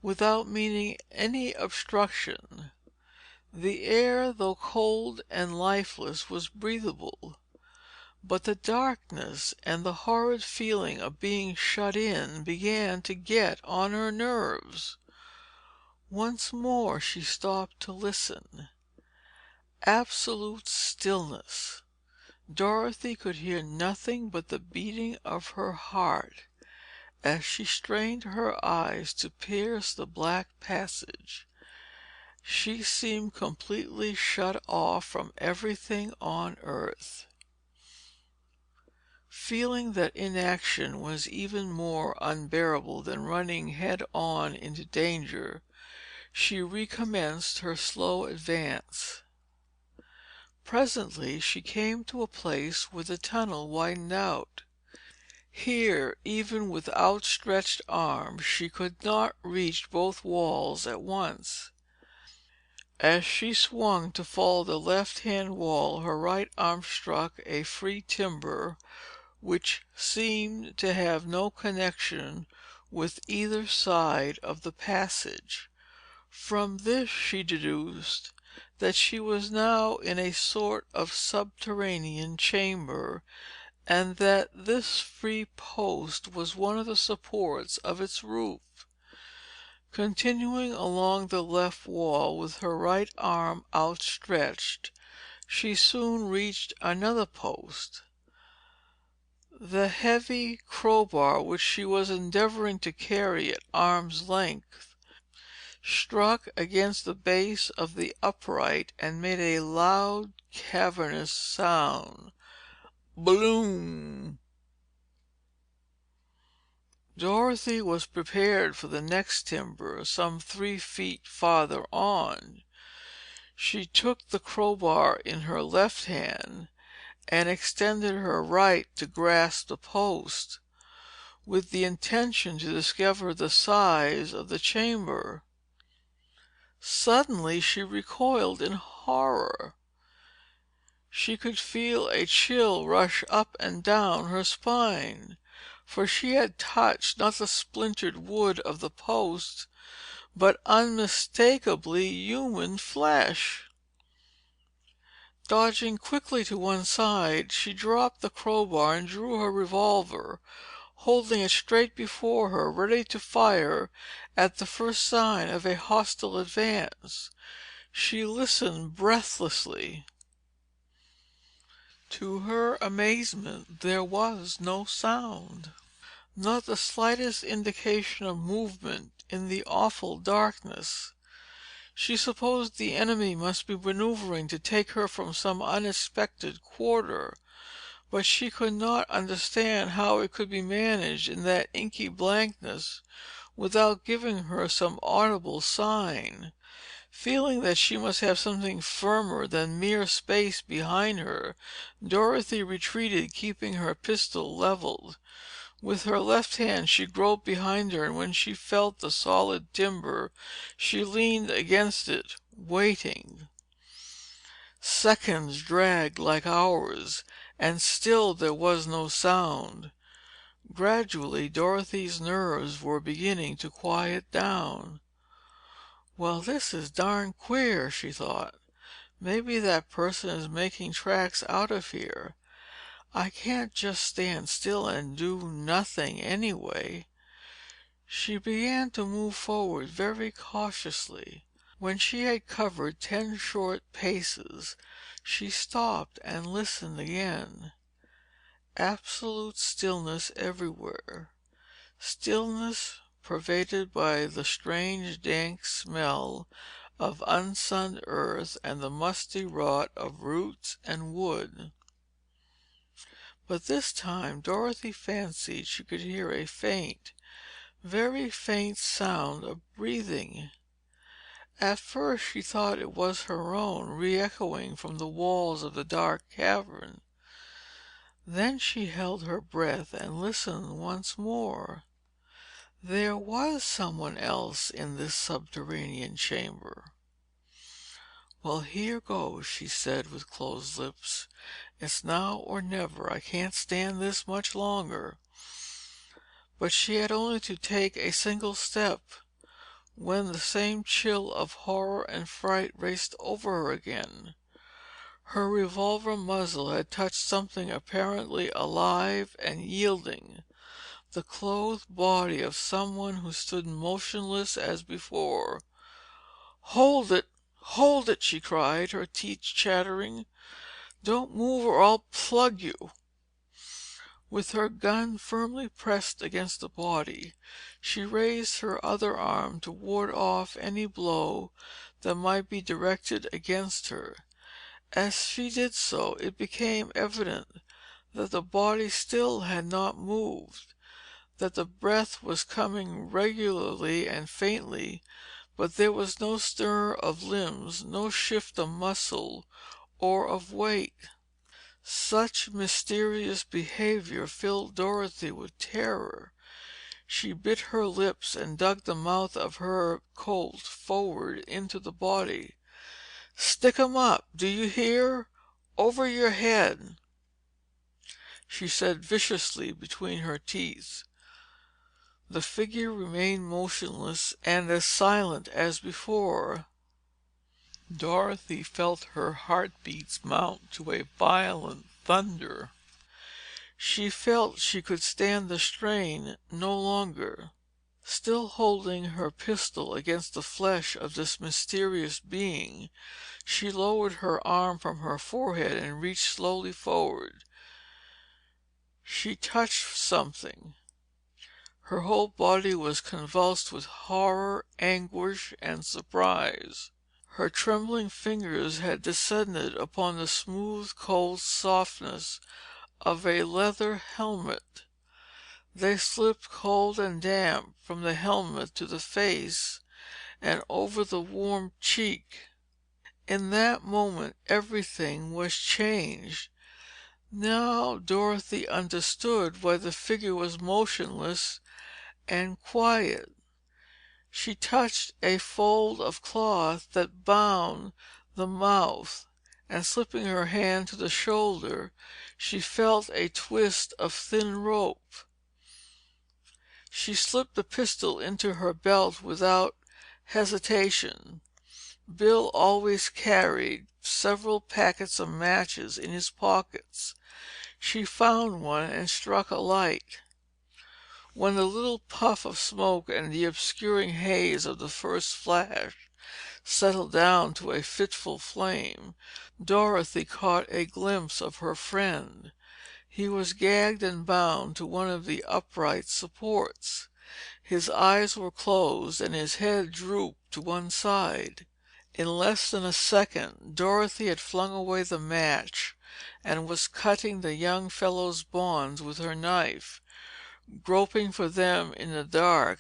Speaker 1: without meeting any obstruction. The air, though cold and lifeless, was breathable, but the darkness and the horrid feeling of being shut in began to get on her nerves. Once more she stopped to listen. Absolute stillness. Dorothy could hear nothing but the beating of her heart as she strained her eyes to pierce the black passage. She seemed completely shut off from everything on earth. Feeling that inaction was even more unbearable than running head on into danger, she recommenced her slow advance. Presently she came to a place where the tunnel widened out. Here, even with outstretched arms, she could not reach both walls at once. As she swung to follow the left-hand wall, her right arm struck a free timber which seemed to have no connection with either side of the passage. From this she deduced that she was now in a sort of subterranean chamber, and that this free post was one of the supports of its roof. Continuing along the left wall with her right arm outstretched, she soon reached another post. The heavy crowbar which she was endeavoring to carry at arm's length struck against the base of the upright and made a loud cavernous sound. Bloom! Dorothy was prepared for the next timber, some 3 feet farther on. She took the crowbar in her left hand, and extended her right to grasp the post, with the intention to discover the size of the chamber. Suddenly she recoiled in horror. She could feel a chill rush up and down her spine, for she had touched not the splintered wood of the post, but unmistakably human flesh. Dodging quickly to one side, she dropped the crowbar and drew her revolver, holding it straight before her, ready to fire at the first sign of a hostile advance. She listened breathlessly. To her amazement, there was no sound. Not the slightest indication of movement in the awful darkness. She supposed the enemy must be maneuvering to take her from some unexpected quarter, but she could not understand how it could be managed in that inky blankness without giving her some audible sign. Feeling that she must have something firmer than mere space behind her, Dorothy retreated, keeping her pistol leveled. With her left hand she groped behind her, and when she felt the solid timber, she leaned against it, waiting. Seconds dragged like hours, and still there was no sound. Gradually, Dorothy's nerves were beginning to quiet down. "Well, this is darn queer," she thought. "Maybe that person is making tracks out of here. I can't just stand still and do nothing anyway." She began to move forward very cautiously. When she had covered 10 short paces, she stopped and listened again. Absolute stillness everywhere. Stillness pervaded by the strange dank smell of unsunned earth and the musty rot of roots and wood. But this time Dorothy fancied she could hear a faint, very faint sound of breathing. At first she thought it was her own, re-echoing from the walls of the dark cavern. Then she held her breath and listened once more. There was someone else in this subterranean chamber. "Well, here goes," she said with closed lips. "It's now or never. I can't stand this much longer." But she had only to take a single step, when the same chill of horror and fright raced over her again. Her revolver muzzle had touched something apparently alive and yielding, the clothed body of someone who stood motionless as before. "Hold it! Hold it!" she cried, her teeth chattering. "Don't move or I'll plug you!" With her gun firmly pressed against the body, she raised her other arm to ward off any blow that might be directed against her. As she did so, it became evident that the body still had not moved, that the breath was coming regularly and faintly, but there was no stir of limbs, no shift of muscle or of weight. Such mysterious behavior filled Dorothy with terror. She bit her lips and dug the mouth of her Colt forward into the body. "Stick 'em up! Do you hear? Over your head!" she said viciously between her teeth. The figure remained motionless and as silent as before. Dorothy felt her heartbeats mount to a violent thunder. She felt she could stand the strain no longer. Still holding her pistol against the flesh of this mysterious being, she lowered her arm from her forehead and reached slowly forward. She touched something. Her whole body was convulsed with horror, anguish, and surprise. Her trembling fingers had descended upon the smooth, cold softness of a leather helmet. They slipped cold and damp from the helmet to the face and over the warm cheek. In that moment, everything was changed. Now Dorothy understood why the figure was motionless and quiet. She touched a fold of cloth that bound the mouth, and slipping her hand to the shoulder, she felt a twist of thin rope. She slipped the pistol into her belt without hesitation. Bill always carried several packets of matches in his pockets. She found one and struck a light. When the little puff of smoke and the obscuring haze of the first flash settled down to a fitful flame, Dorothy caught a glimpse of her friend. He was gagged and bound to one of the upright supports. His eyes were closed and his head drooped to one side. In less than a second, Dorothy had flung away the match and was cutting the young fellow's bonds with her knife, groping for them in the dark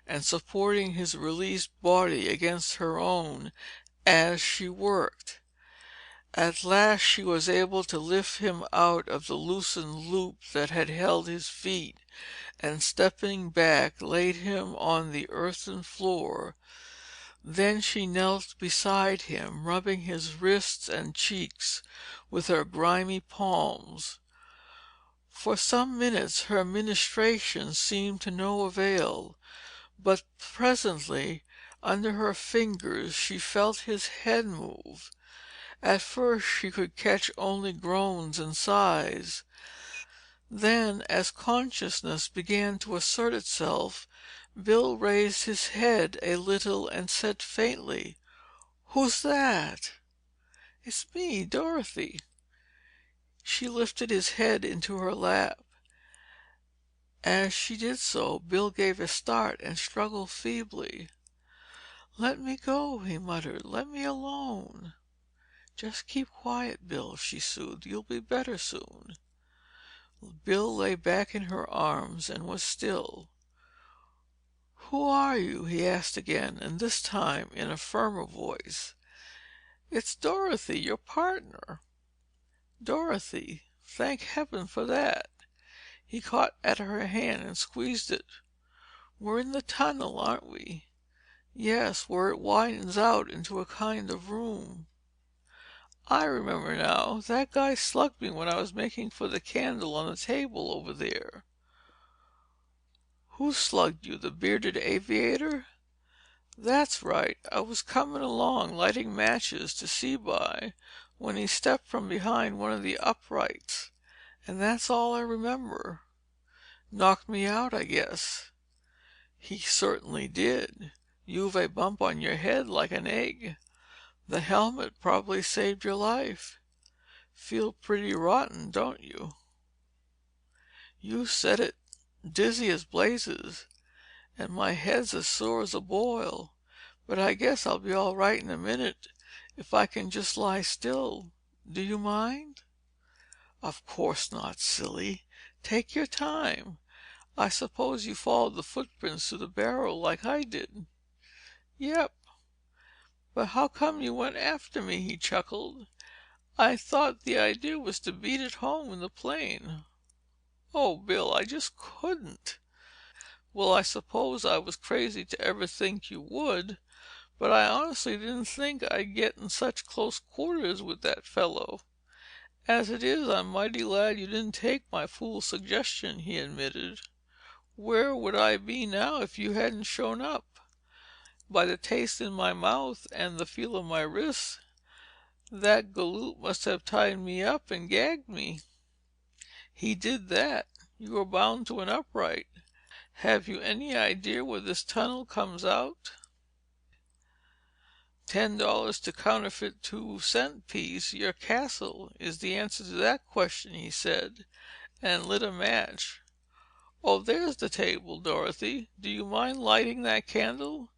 Speaker 1: and supporting his released body against her own as she worked. At last she was able to lift him out of the loosened loop that had held his feet, and stepping back, laid him on the earthen floor. Then she knelt beside him, rubbing his wrists and cheeks with her grimy palms. For some minutes her ministrations seemed to no avail, but presently, under her fingers, she felt his head move. At first she could catch only groans and sighs. Then, as consciousness began to assert itself, Bill raised his head a little and said faintly, "Who's that?" "It's me, Dorothy." She lifted his head into her lap. As she did so, Bill gave a start and struggled feebly. "Let me go," he muttered. "Let me alone." "Just keep quiet, Bill," she soothed. "You'll be better soon." Bill lay back in her arms and was still. "Who are you?" he asked again, and this time in a firmer voice. "It's Dorothy, your partner." "Dorothy? Thank heaven for that." He caught at her hand and squeezed it. "We're in the tunnel, aren't we?" "Yes, where it widens out into a kind of room." "I remember now. That guy slugged me when I was making for the candle on the table over there." "Who slugged you? The bearded aviator?" "That's right. I was coming along, lighting matches to see by, when he stepped from behind one of the uprights, and that's all I remember. Knocked me out, I guess." "He certainly did. You've a bump on your head like an egg. The helmet probably saved your life. Feel pretty rotten, don't you?" "You said it. Dizzy as blazes. And my head's as sore as a boil. But I guess I'll be all right in a minute, if I can just lie still. Do you mind?" "Of course not, silly. Take your time. I suppose you followed the footprints to the barrel like I did." "Yep." "But how come you went after me?" he chuckled. "I thought the idea was to beat it home in the plane." "Oh, Bill, I just couldn't." "Well, I suppose I was crazy to ever think you would. But I honestly didn't think I'd get in such close quarters with that fellow. As it is, I'm mighty glad you didn't take my fool suggestion," he admitted. "Where would I be now if you hadn't shown up? By the taste in my mouth and the feel of my wrists, that galoot must have tied me up and gagged me." "He did that. You were bound to an upright. Have you any idea where this tunnel comes out?" $10 to counterfeit 2-cent piece, your castle, is the answer to that question," he said, and lit a match. "Oh, there's the table, Dorothy. Do you mind lighting that candle?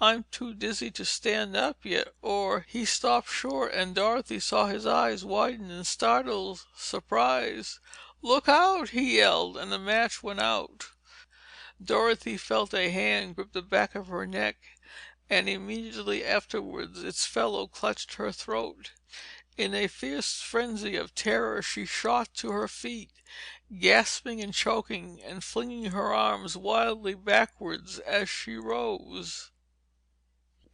Speaker 1: I'm too dizzy to stand up yet, or—" He stopped short, and Dorothy saw his eyes widen in startled surprise. "Look out!" he yelled, and the match went out. Dorothy felt a hand grip the back of her neck, and immediately afterwards its fellow clutched her throat. In a fierce frenzy of terror she shot to her feet, gasping and choking, and flinging her arms wildly backwards as she rose.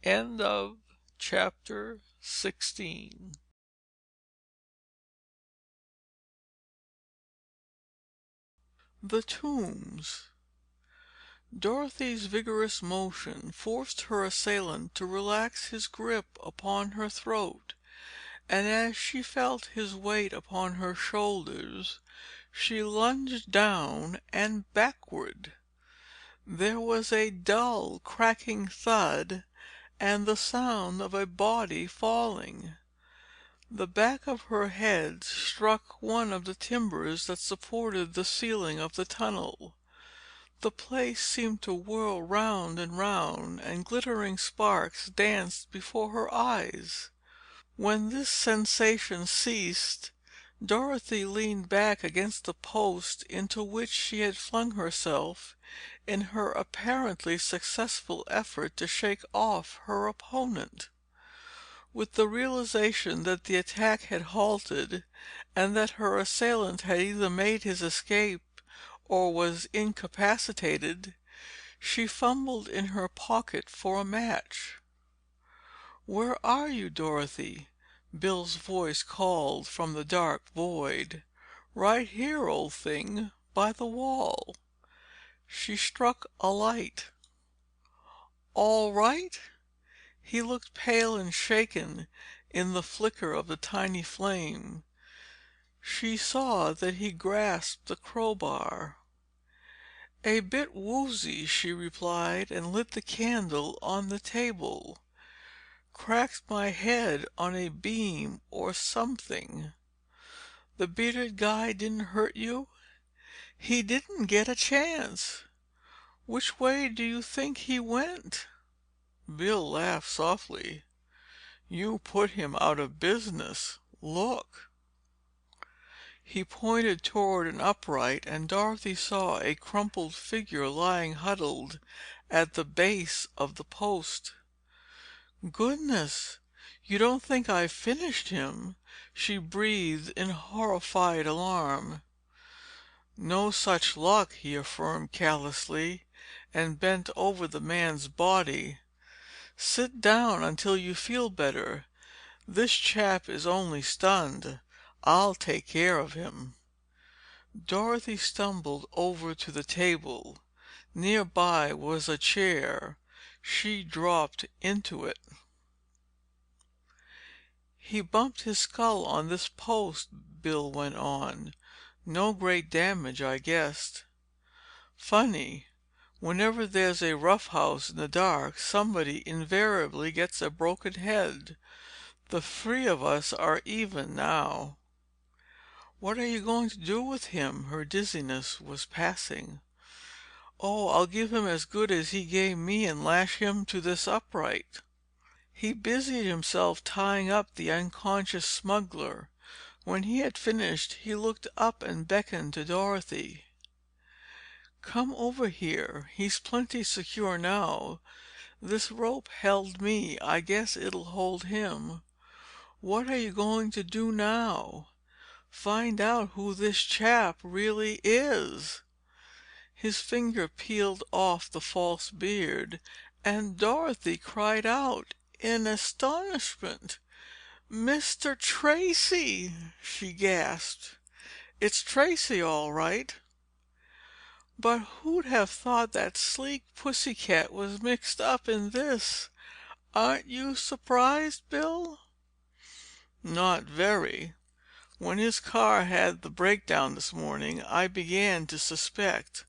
Speaker 1: End of Chapter 16. The Tombs. Dorothy's vigorous motion forced her assailant to relax his grip upon her throat, and as she felt his weight upon her shoulders, she lunged down and backward. There was a dull, cracking thud, and the sound of a body falling. The back of her head struck one of the timbers that supported the ceiling of the tunnel. The place seemed to whirl round and round, and glittering sparks danced before her eyes. When this sensation ceased, Dorothy leaned back against the post into which she had flung herself in her apparently successful effort to shake off her opponent. With the realization that the attack had halted, and that her assailant had either made his escape or was incapacitated, she fumbled in her pocket for a match. "Where are you, Dorothy?" Bill's voice called from the dark void. "Right here, old thing, by the wall." She struck a light. "All right?" He looked pale and shaken in the flicker of the tiny flame. She saw that he grasped the crowbar. "A bit woozy," she replied, and lit the candle on the table. "Cracked my head on a beam or something." "The bearded guy didn't hurt you?" "He didn't get a chance." "Which way do you think he went?" Bill laughed softly. "You put him out of business. Look." He pointed toward an upright, and Dorothy saw a crumpled figure lying huddled at the base of the post. "Goodness! "You don't think I've finished him?" she breathed in horrified alarm. "No such luck," he affirmed callously, and bent over the man's body. "Sit down until you feel better. This chap is only stunned. I'll take care of him." Dorothy stumbled over to the table. Near by was a chair. She dropped into it. "He bumped his skull on this post," Bill went on. "No great damage, I guess. Funny, whenever there's a rough house in the dark, somebody invariably gets a broken head. The three of us are even now." "What are you going to do with him?" Her dizziness was passing. "Oh, I'll give him as good as he gave me and lash him to this upright." He busied himself tying up the unconscious smuggler. When he had finished, he looked up and beckoned to Dorothy. "Come over here. He's plenty secure now. This rope held me. I guess it'll hold him. What are you going to do now?" "Find out who this chap really is." His finger peeled off the false beard, and Dorothy cried out in astonishment. "Mr. Tracey!" she gasped. "It's Tracey, all right. But who'd have thought that sleek pussycat was mixed up in this? Aren't you surprised, Bill?" "Not very. When his car had the breakdown this morning, I began to suspect.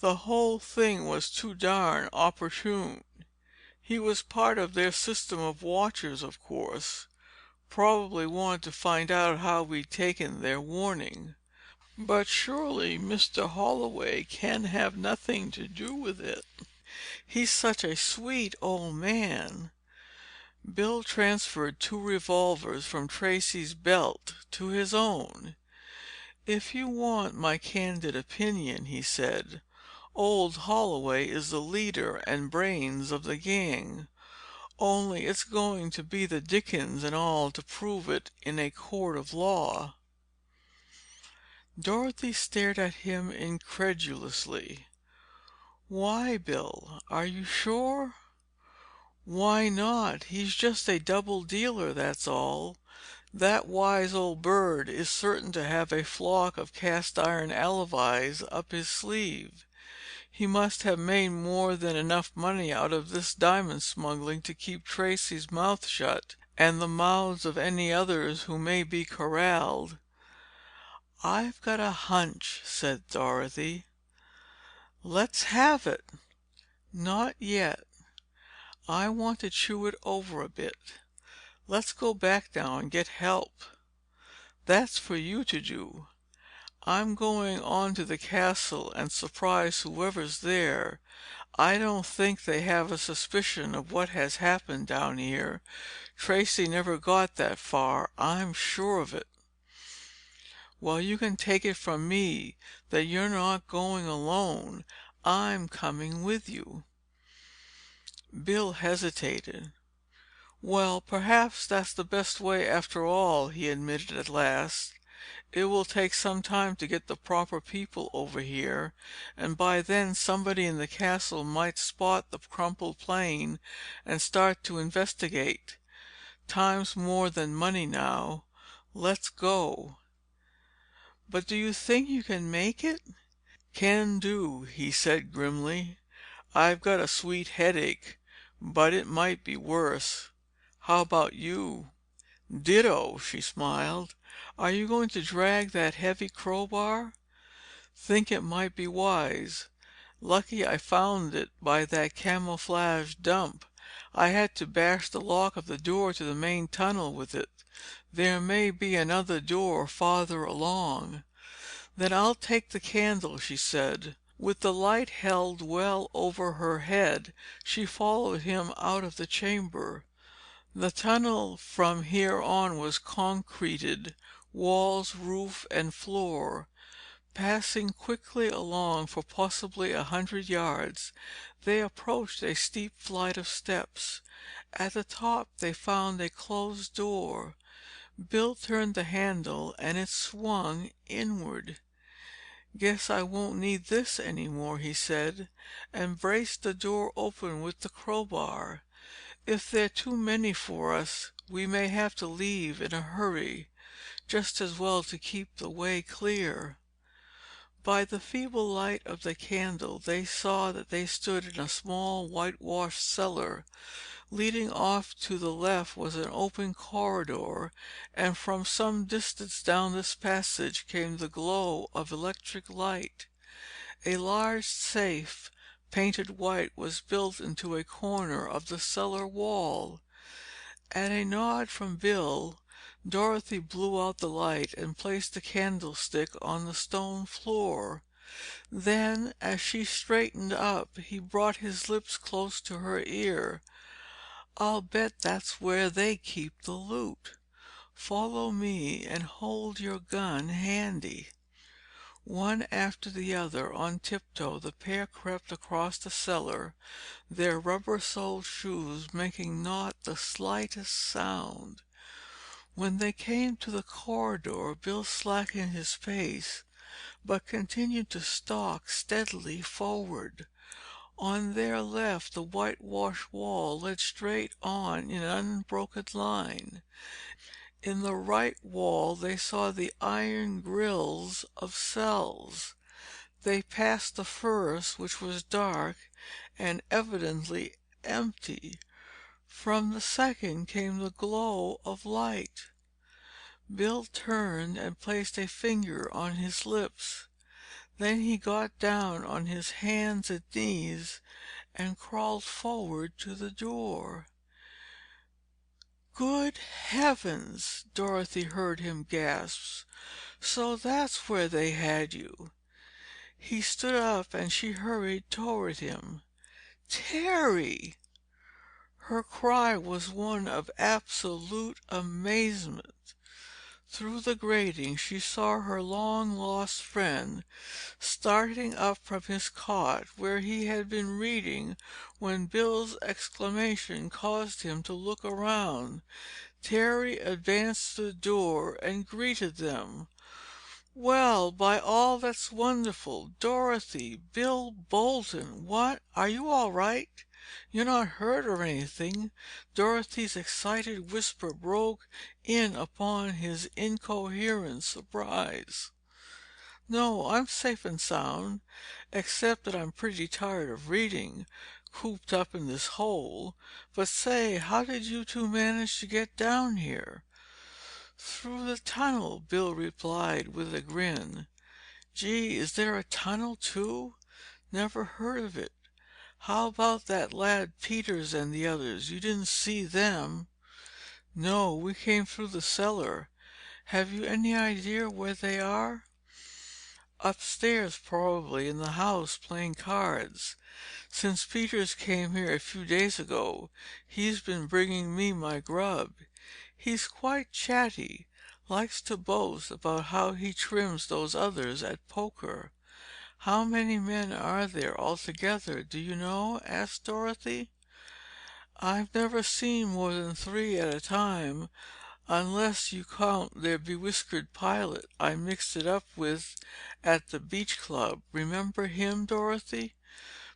Speaker 1: The whole thing was too darn opportune. He was part of their system of watchers, of course. Probably wanted to find out how we'd taken their warning. But surely Mr. Holloway can have nothing to do with it. He's such a sweet old man." Bill transferred two revolvers from Tracey's belt to his own. "If you want my candid opinion," he said, "old Holloway is the leader and brains of the gang. Only it's going to be the dickens and all to prove it in a court of law." Dorothy stared at him incredulously. "Why, Bill? Are you sure?" "Why not? He's just a double dealer, that's all. That wise old bird is certain to have a flock of cast-iron alibis up his sleeve. He must have made more than enough money out of this diamond smuggling to keep Tracey's mouth shut, and the mouths of any others who may be corralled." "I've got a hunch," said Dorothy. "Let's have it." "Not yet. I want to chew it over a bit. Let's go back now and get help." "That's for you to do. I'm going on to the castle and surprise whoever's there. I don't think they have a suspicion of what has happened down here. Tracey never got that far, I'm sure of it." "Well, you can take it from me that you're not going alone. I'm coming with you." Bill hesitated. "Well, perhaps that's the best way after all," he admitted at last. "It will take some time to get the proper people over here, and by then somebody in the castle might spot the crumpled plane and start to investigate. Time's more than money now. Let's go." "But do you think you can make it?" "Can do," he said grimly. "I've got a sweet headache, but it might be worse. How about you?" "Ditto," she smiled. "Are you going to drag that heavy crowbar?" "Think it might be wise. Lucky I found it by that camouflage dump. I had to bash the lock of the door to the main tunnel with it. There may be another door farther along." "Then I'll take the candle," she said. With the light held well over her head, she followed him out of the chamber. The tunnel from here on was concreted, walls, roof and floor. Passing quickly along for possibly 100 yards, they approached a steep flight of steps. At the top they found a closed door. Bill turned the handle and it swung inward. "Guess I won't need this any more," he said, and braced the door open with the crowbar. "If they're too many for us, we may have to leave in a hurry. Just as well to keep the way clear." By the feeble light of the candle, they saw that they stood in a small whitewashed cellar. Leading off to the left was an open corridor, and from some distance down this passage came the glow of electric light. A large safe, painted white, was built into a corner of the cellar wall. At a nod from Bill, Dorothy blew out the light and placed the candlestick on the stone floor. Then, as she straightened up, he brought his lips close to her ear. "I'll bet that's where they keep the loot. Follow me and hold your gun handy." One after the other, on tiptoe, the pair crept across the cellar, their rubber-soled shoes making not the slightest sound. When they came to the corridor, Bill slackened his pace, but continued to stalk steadily forward. On their left, the whitewashed wall led straight on in an unbroken line. In the right wall, they saw the iron grills of cells. They passed the first, which was dark and evidently empty. From the second came the glow of light. Bill turned and placed a finger on his lips. Then he got down on his hands and knees and crawled forward to the door. "Good heavens!" Dorothy heard him gasp. "So that's where they had you!" He stood up and she hurried toward him. "Terry!" Her cry was one of absolute amazement. Through the grating she saw her long-lost friend starting up from his cot, where he had been reading when Bill's exclamation caused him to look around. Terry advanced to the door and greeted them. "Well, by all that's wonderful! Dorothy! Bill Bolton! What? Are you all right? You're not hurt or anything?" Dorothy's excited whisper broke in upon his incoherent surprise. "No, I'm safe and sound, except that I'm pretty tired of reading, cooped up in this hole. But say, how did you two manage to get down here?" "Through the tunnel," Bill replied with a grin. "Gee, is there a tunnel too? Never heard of it. How about that lad Peters and the others? You didn't see them?" "No, we came through the cellar. Have you any idea where they are?" "Upstairs, probably, in the house, playing cards. Since Peters came here a few days ago, he's been bringing me my grub. He's quite chatty, likes to boast about how he trims those others at poker." "How many men are there altogether, do you know?" asked Dorothy. "I've never seen more than 3 at a time, unless you count their bewhiskered pilot I mixed it up with at the beach club. Remember him, Dorothy?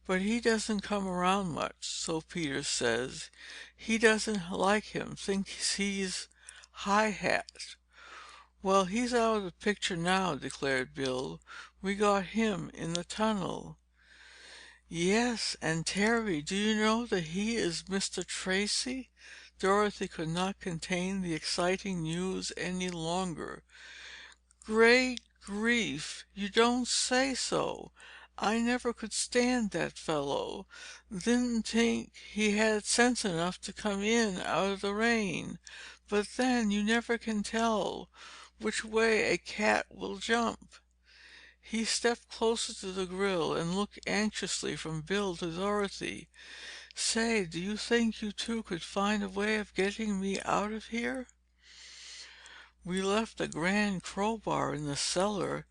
Speaker 1: But he doesn't come around much, so Peters says. He doesn't like him, thinks he's high-hat." "Well, he's out of the picture now," declared Bill. "We got him in the tunnel." "Yes, and Terry, do you know that he is Mr. Tracy?" Dorothy could not contain the exciting news any longer. "Great grief! You don't say so! I never could stand that fellow. Didn't think he had sense enough to come in out of the rain. But then you never can tell which way a cat will jump." He stepped closer to the grill and looked anxiously from Bill to Dorothy. "Say, do you think you two could find a way of getting me out of here?" "We left a grand crowbar in the cellar.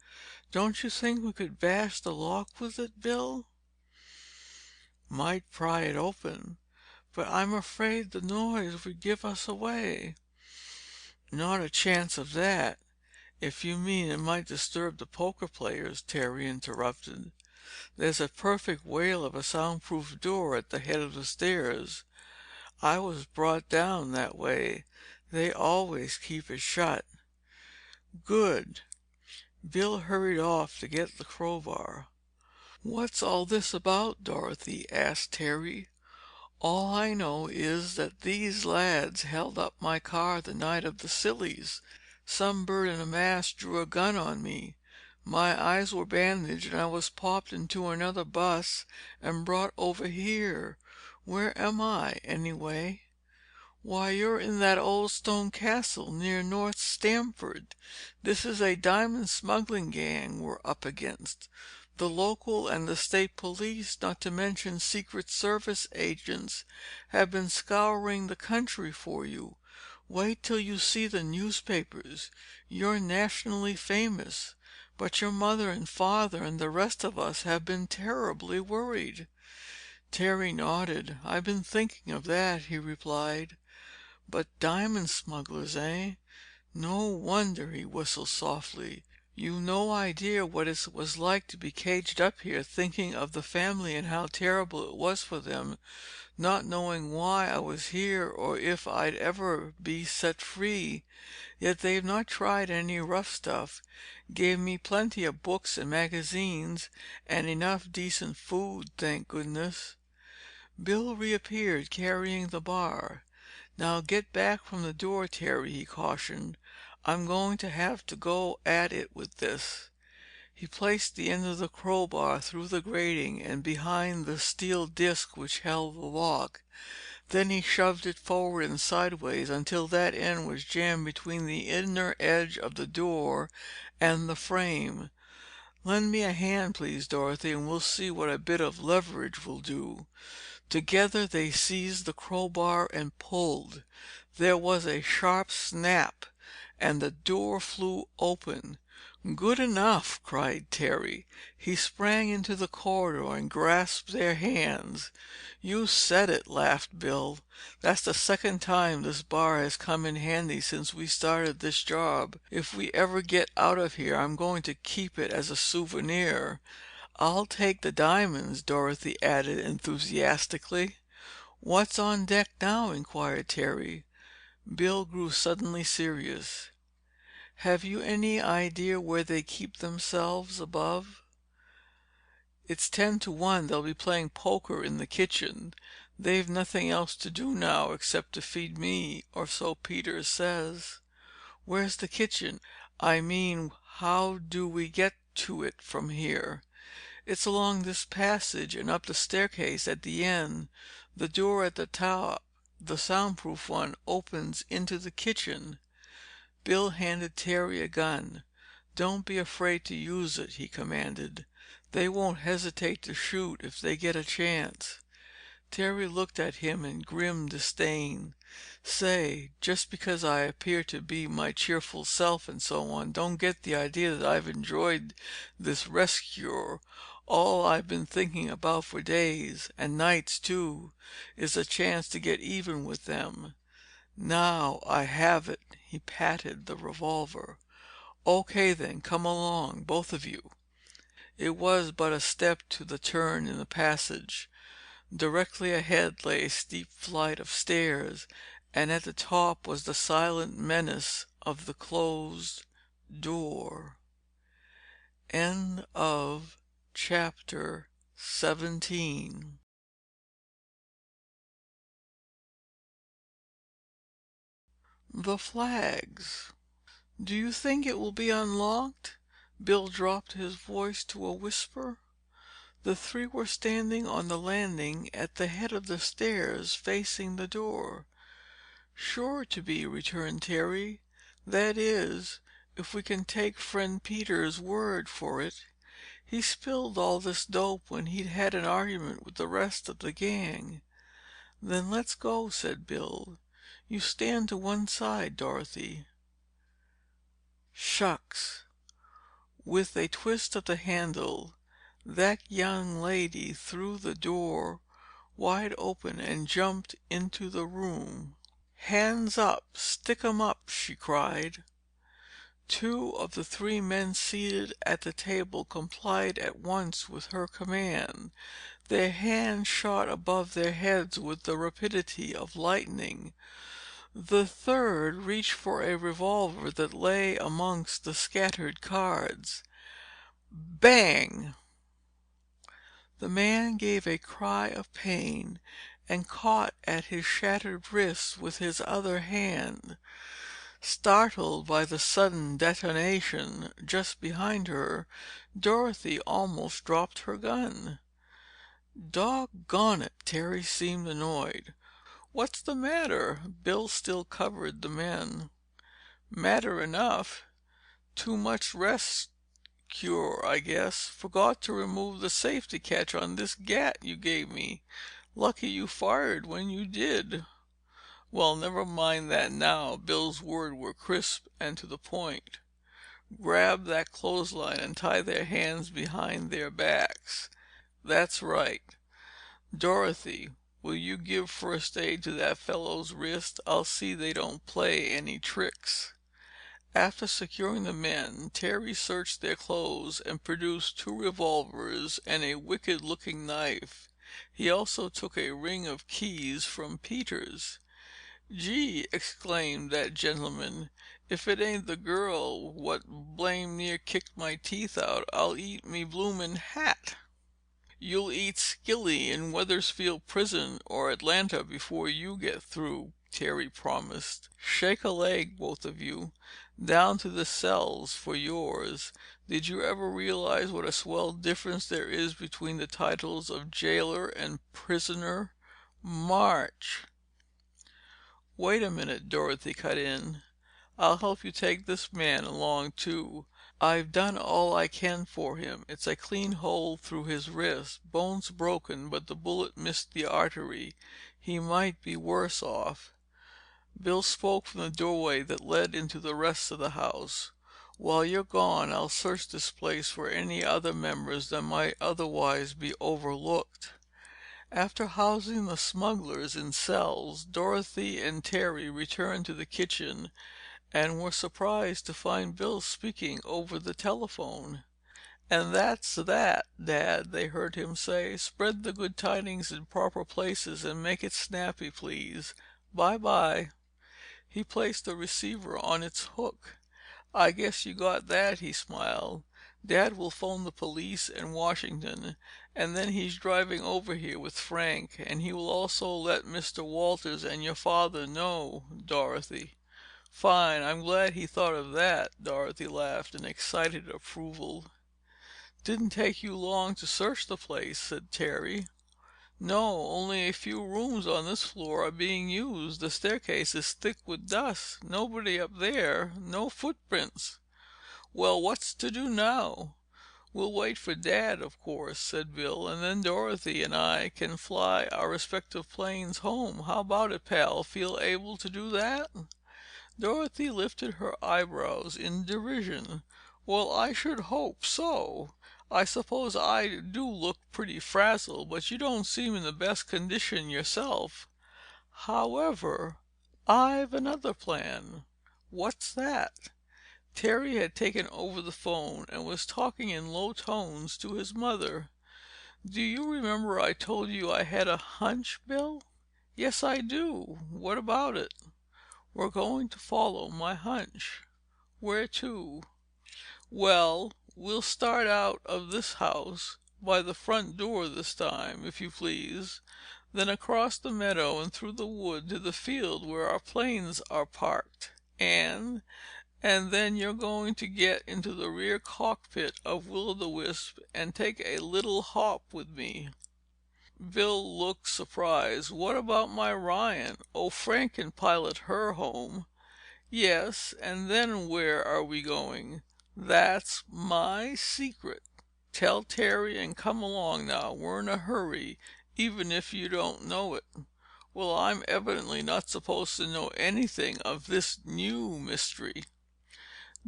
Speaker 1: Don't you think we could bash the lock with it, Bill?" "Might pry it open, but I'm afraid the noise would give us away." "Not a chance of that, if you mean it might disturb the poker players," Terry interrupted. "There's a perfect whale of a soundproof door at the head of the stairs. I was brought down that way. They always keep it shut." "Good." Bill hurried off to get the crowbar. "What's all this about, Dorothy?" asked Terry. "All I know is that these lads held up my car the night of the Sillies. Some bird in a mask drew a gun on me. My eyes were bandaged and I was popped into another bus and brought over here. Where am I, anyway?" "Why, you're in that old stone castle near North Stamford. This is a diamond smuggling gang we're up against. The local and the state police, not to mention Secret Service agents, have been scouring the country for you. Wait till you see the newspapers. You're nationally famous. But your mother and father and the rest of us have been terribly worried." Terry nodded. "I've been thinking of that," he replied. "But diamond smugglers, eh? No wonder," he whistled softly. "You've no idea what it was like to be caged up here, thinking of the family and how terrible it was for them, not knowing why I was here or if I'd ever be set free. Yet they've not tried any rough stuff. Gave me plenty of books and magazines, and enough decent food, thank goodness." Bill reappeared, carrying the bar. "Now get back from the door, Terry," he cautioned. "I'm going to have to go at it with this." He placed the end of the crowbar through the grating and behind the steel disc which held the lock. Then he shoved it forward and sideways until that end was jammed between the inner edge of the door and the frame. "Lend me a hand, please, Dorothy, and we'll see what a bit of leverage will do." Together they seized the crowbar and pulled. There was a sharp snap, and the door flew open. "Good enough!" cried Terry. He sprang into the corridor and grasped their hands. "You said it!" laughed Bill. "That's the second time this bar has come in handy since we started this job. If we ever get out of here, I'm going to keep it as a souvenir." "I'll take the diamonds," Dorothy added enthusiastically. "What's on deck now?" inquired Terry. Bill grew suddenly serious. "Have you any idea where they keep themselves above?" "It's 10 to 1 they'll be playing poker in the kitchen. They've nothing else to do now except to feed me, or so Peters says." "Where's the kitchen? I mean, how do we get to it from here?" "It's along this passage and up the staircase at the end. The door at the top, the soundproof one, opens into the kitchen." Bill handed Terry a gun. "Don't be afraid to use it," he commanded. "They won't hesitate to shoot if they get a chance." Terry looked at him in grim disdain. "Say, just because I appear to be my cheerful self and so on, don't get the idea that I've enjoyed this rescue. All I've been thinking about for days, and nights too, is a chance to get even with them. Now I have it." He patted the revolver. "Okay then, come along, both of you." It was but a step to the turn in the passage. Directly ahead lay a steep flight of stairs, and at the top was the silent menace of the closed door. End of Chapter 17. The flags. "Do you think it will be unlocked?" Bill dropped his voice to a whisper. The three were standing on the landing at the head of the stairs, facing the door. "Sure to be," returned Terry. "That is, if we can take friend Peter's word for it. He spilled all this dope when he'd had an argument with the rest of the gang." "Then let's go," said Bill. "You stand to one side, Dorothy." "Shucks!" With a twist of the handle, that young lady threw the door wide open and jumped into the room. "Hands up! Stick 'em up!" she cried. Two of the three men seated at the table complied at once with her command. Their hands shot above their heads with the rapidity of lightning. The third reached for a revolver that lay amongst the scattered cards. Bang! The man gave a cry of pain and caught at his shattered wrist with his other hand. Startled by the sudden detonation just behind her, Dorothy almost dropped her gun. "Doggone it!" Terry seemed annoyed. "What's the matter?" Bill still covered the men. "Matter enough. Too much rest cure, I guess. Forgot to remove the safety catch on this gat you gave me. Lucky you fired when you did." "Well, never mind that now." Bill's words were crisp and to the point. "Grab that clothesline and tie their hands behind their backs. That's right. Dorothy, will you give first aid to that fellow's wrist? I'll see they don't play any tricks." After securing the men, Terry searched their clothes and produced two revolvers and a wicked-looking knife. He also took a ring of keys from Peters. "Gee!" exclaimed that gentleman. "If it ain't the girl what blame near kicked my teeth out, I'll eat me bloomin' hat." "You'll eat skilly in Wethersfield Prison or Atlanta before you get through," Terry promised. "Shake a leg, both of you. Down to the cells for yours. Did you ever realize what a swell difference there is between the titles of jailer and prisoner? March!" "Wait a minute," Dorothy cut in. "I'll help you take this man along, too. I've done all I can for him. It's a clean hole through his wrist. Bone's broken, but the bullet missed the artery. He might be worse off." Bill spoke from the doorway that led into the rest of the house. "While you're gone, I'll search this place for any other members that might otherwise be overlooked." After housing the smugglers in cells, Dorothy and Terry returned to the kitchen and were surprised to find Bill speaking over the telephone. "And that's that, Dad," they heard him say. "Spread the good tidings in proper places and make it snappy, please. Bye-bye." He placed the receiver on its hook. "I guess you got that," he smiled. "Dad will phone the police in Washington, and then he's driving over here with Frank, and he will also let Mr. Walters and your father know, Dorothy." "Fine! I'm glad he thought of that." Dorothy laughed in excited approval. "Didn't take you long to search the place," said Terry. "No, only a few rooms on this floor are being used. The staircase is thick with dust. Nobody up there. No footprints." "Well, what's to do now?" "We'll wait for Dad, of course," said Bill, "and then Dorothy and I can fly our respective planes home. How about it, pal? Feel able to do that?" Dorothy lifted her eyebrows in derision. "Well, I should hope so. I suppose I do look pretty frazzled, but you don't seem in the best condition yourself. However, I've another plan." "What's that?" Terry had taken over the phone and was talking in low tones to his mother. "Do you remember I told you I had a hunch, Bill?" "Yes, I do. What about it?" "We're going to follow my hunch." "Where to?" "Well, we'll start out of this house, by the front door this time, if you please, then across the meadow and through the wood to the field where our planes are parked, and then you're going to get into the rear cockpit of Will-o'-the-Wisp and take a little hop with me." Bill looked surprised. "What about my Ryan?" "Oh, Frank can pilot her home." "Yes, and then where are we going?" "That's my secret. Tell Terry and come along now. We're in a hurry, even if you don't know it." "Well, I'm evidently not supposed to know anything of this new mystery."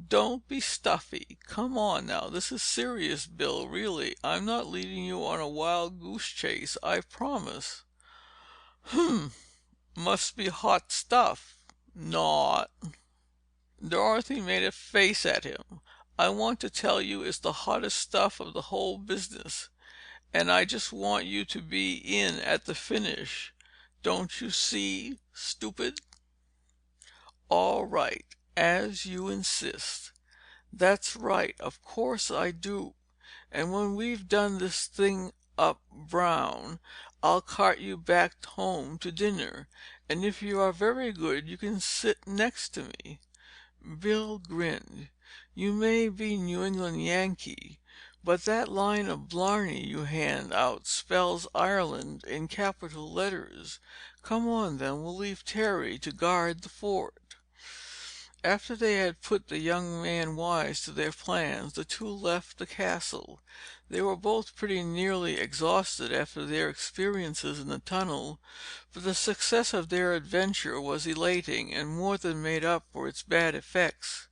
Speaker 1: Don't be stuffy. Come on now, this is serious, Bill, really. I'm not leading you on a wild goose chase, I promise." "Humph! Must be hot stuff." "Not." Dorothy made a face at him. "I want to tell you it's the hottest stuff of the whole business. And I just want you to be in at the finish. Don't you see, stupid?" "All right, as you insist." "That's right, of course I do. And when we've done this thing up brown, I'll cart you back home to dinner. And if you are very good, you can sit next to me." Bill grinned. "You may be New England Yankee, but that line of blarney you hand out spells Ireland in capital letters. Come on, then, we'll leave Terry to guard the fort." After they had put the young man wise to their plans, the two left the castle. They were both pretty nearly exhausted after their experiences in the tunnel, but the success of their adventure was elating and more than made up for its bad effects.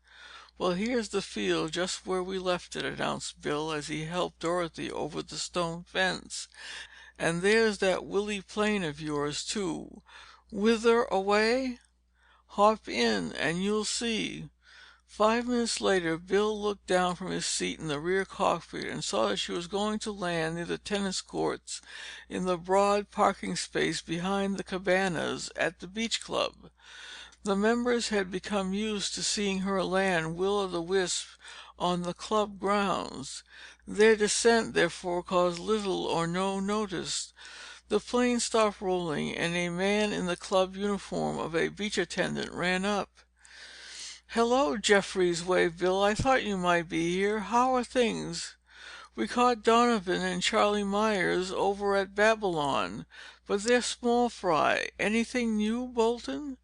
Speaker 1: "Well, here's the field just where we left it," announced Bill as he helped Dorothy over the stone fence. "And there's that Willie plane of yours, too. Whither away? Hop in and you'll see." 5 minutes later, Bill looked down from his seat in the rear cockpit and saw that she was going to land near the tennis courts in the broad parking space behind the cabanas at the beach club. The members had become used to seeing her land will-o'-the-wisp on the club grounds. Their descent, therefore, caused little or no notice. The plane stopped rolling, and a man in the club uniform of a beach attendant ran up. "Hello, Jeffries," waved Bill. "I thought you might be here. How are things?" "We caught Donovan and Charlie Myers over at Babylon, but they're small fry. Anything new, Bolton?"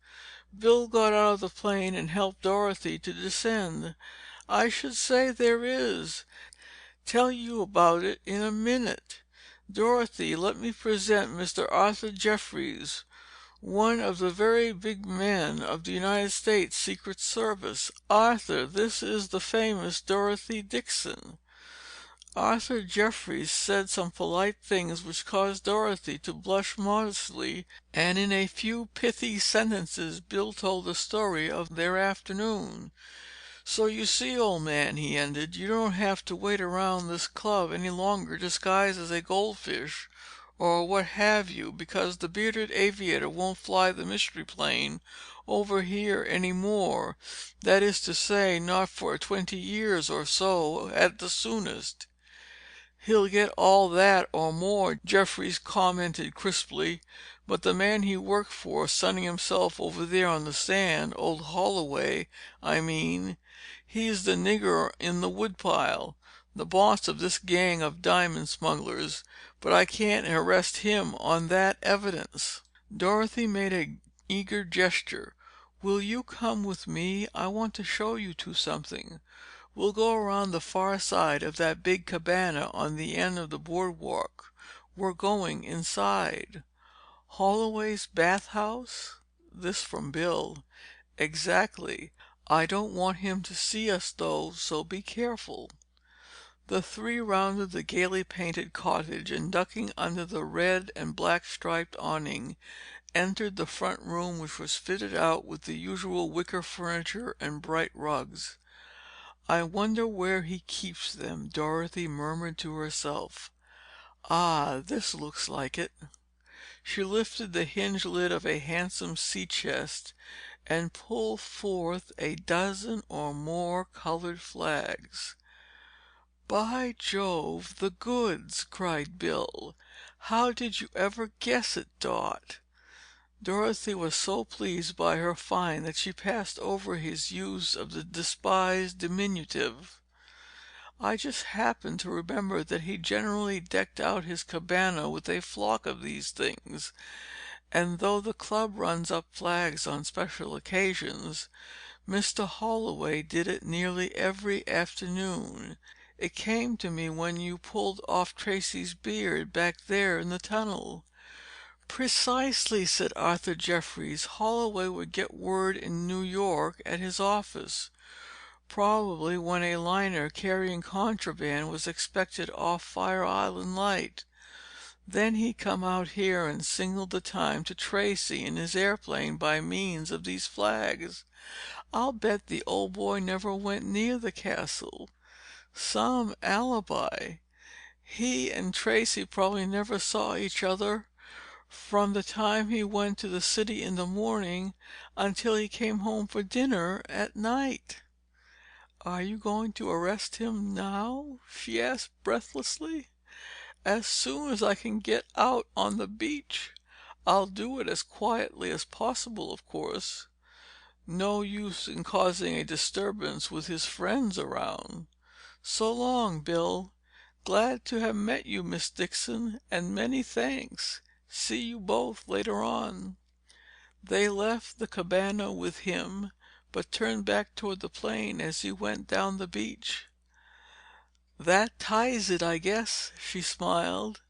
Speaker 1: Bill got out of the plane and helped Dorothy to descend. "I should say there is. Tell you about it in a minute. Dorothy, let me present Mr. Arthur Jeffries, one of the very big men of the United States Secret Service. Arthur, this is the famous Dorothy Dixon." Arthur Jeffries said some polite things which caused Dorothy to blush modestly, and in a few pithy sentences Bill told the story of their afternoon. "So you see, old man," he ended, "you don't have to wait around this club any longer disguised as a goldfish or what have you, because the bearded aviator won't fly the Mystery Plane over here any more. That is to say, not for 20 years or so at the soonest." "He'll get all that or more," Jeffries commented crisply. "But the man he worked for, sunning himself over there on the stand, old Holloway, I mean, he's the nigger in the woodpile, the boss of this gang of diamond smugglers, but I can't arrest him on that evidence." Dorothy made an eager gesture. "Will you come with me? I want to show you two something. We'll go around the far side of that big cabana on the end of the boardwalk. We're going inside." "Holloway's bathhouse?" This from Bill. "Exactly. I don't want him to see us, though, so be careful." The three rounded the gaily painted cottage, and ducking under the red and black striped awning, entered the front room, which was fitted out with the usual wicker furniture and bright rugs. "I wonder where he keeps them," Dorothy murmured to herself. "Ah, this looks like it." She lifted the hinge lid of a handsome sea chest and pulled forth a dozen or more colored flags. "By Jove, the goods!" cried Bill. "How did you ever guess it, Dot?" Dorothy was so pleased by her find that she passed over his use of the despised diminutive. "I just happened to remember that he generally decked out his cabana with a flock of these things, and though the club runs up flags on special occasions, Mr. Holloway did it nearly every afternoon. It came to me when you pulled off Tracy's beard back there in the tunnel." "Precisely," said Arthur Jeffries. "Holloway would get word in New York at his office. probably when a liner carrying contraband was expected off Fire Island Light. Then he'd come out here and signal the time to Tracy in his airplane by means of these flags. I'll bet the old boy never went near the castle. Some alibi! He and Tracy probably never saw each other from the time he went to the city in the morning until he came home for dinner at night. "Are you going to arrest him now?" she asked breathlessly. "As soon as I can get out on the beach. I'll do it as quietly as possible, of course. No use in causing a disturbance with his friends around. So long, Bill. Glad to have met you, Miss Dixon, and many thanks. See you both later on." They left the cabana with him, but turned back toward the plane as he went down the beach. "That ties it, I guess," she smiled.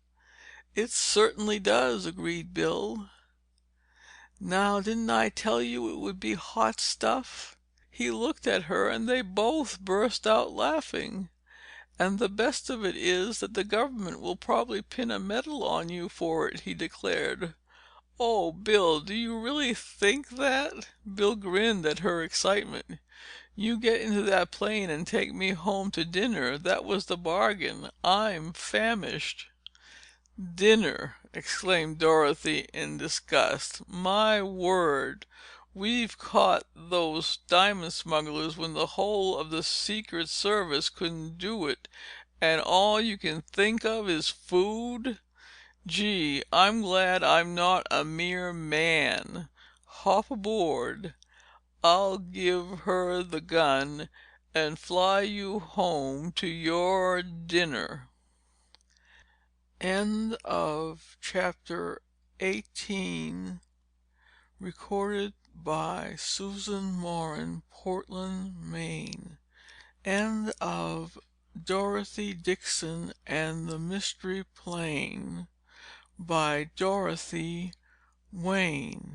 Speaker 1: "It certainly does," agreed Bill. "Now, didn't I tell you it would be hot stuff?" He looked at her and they both burst out laughing. "And the best of it is that the government will probably pin a medal on you for it," he declared. "Oh, Bill, do you really think that?" Bill grinned at her excitement. "You get into that plane and take me home to dinner. That was the bargain. I'm famished." "Dinner!" exclaimed Dorothy in disgust. "My word! We've caught those diamond smugglers when the whole of the Secret Service couldn't do it, and all you can think of is food! Gee, I'm glad I'm not a mere man. Hop aboard. I'll give her the gun and fly you home to your dinner." End of Chapter 18. Recorded by Susan Morin, Portland, Maine. End of Dorothy Dixon and the Mystery Plane by Dorothy Wayne.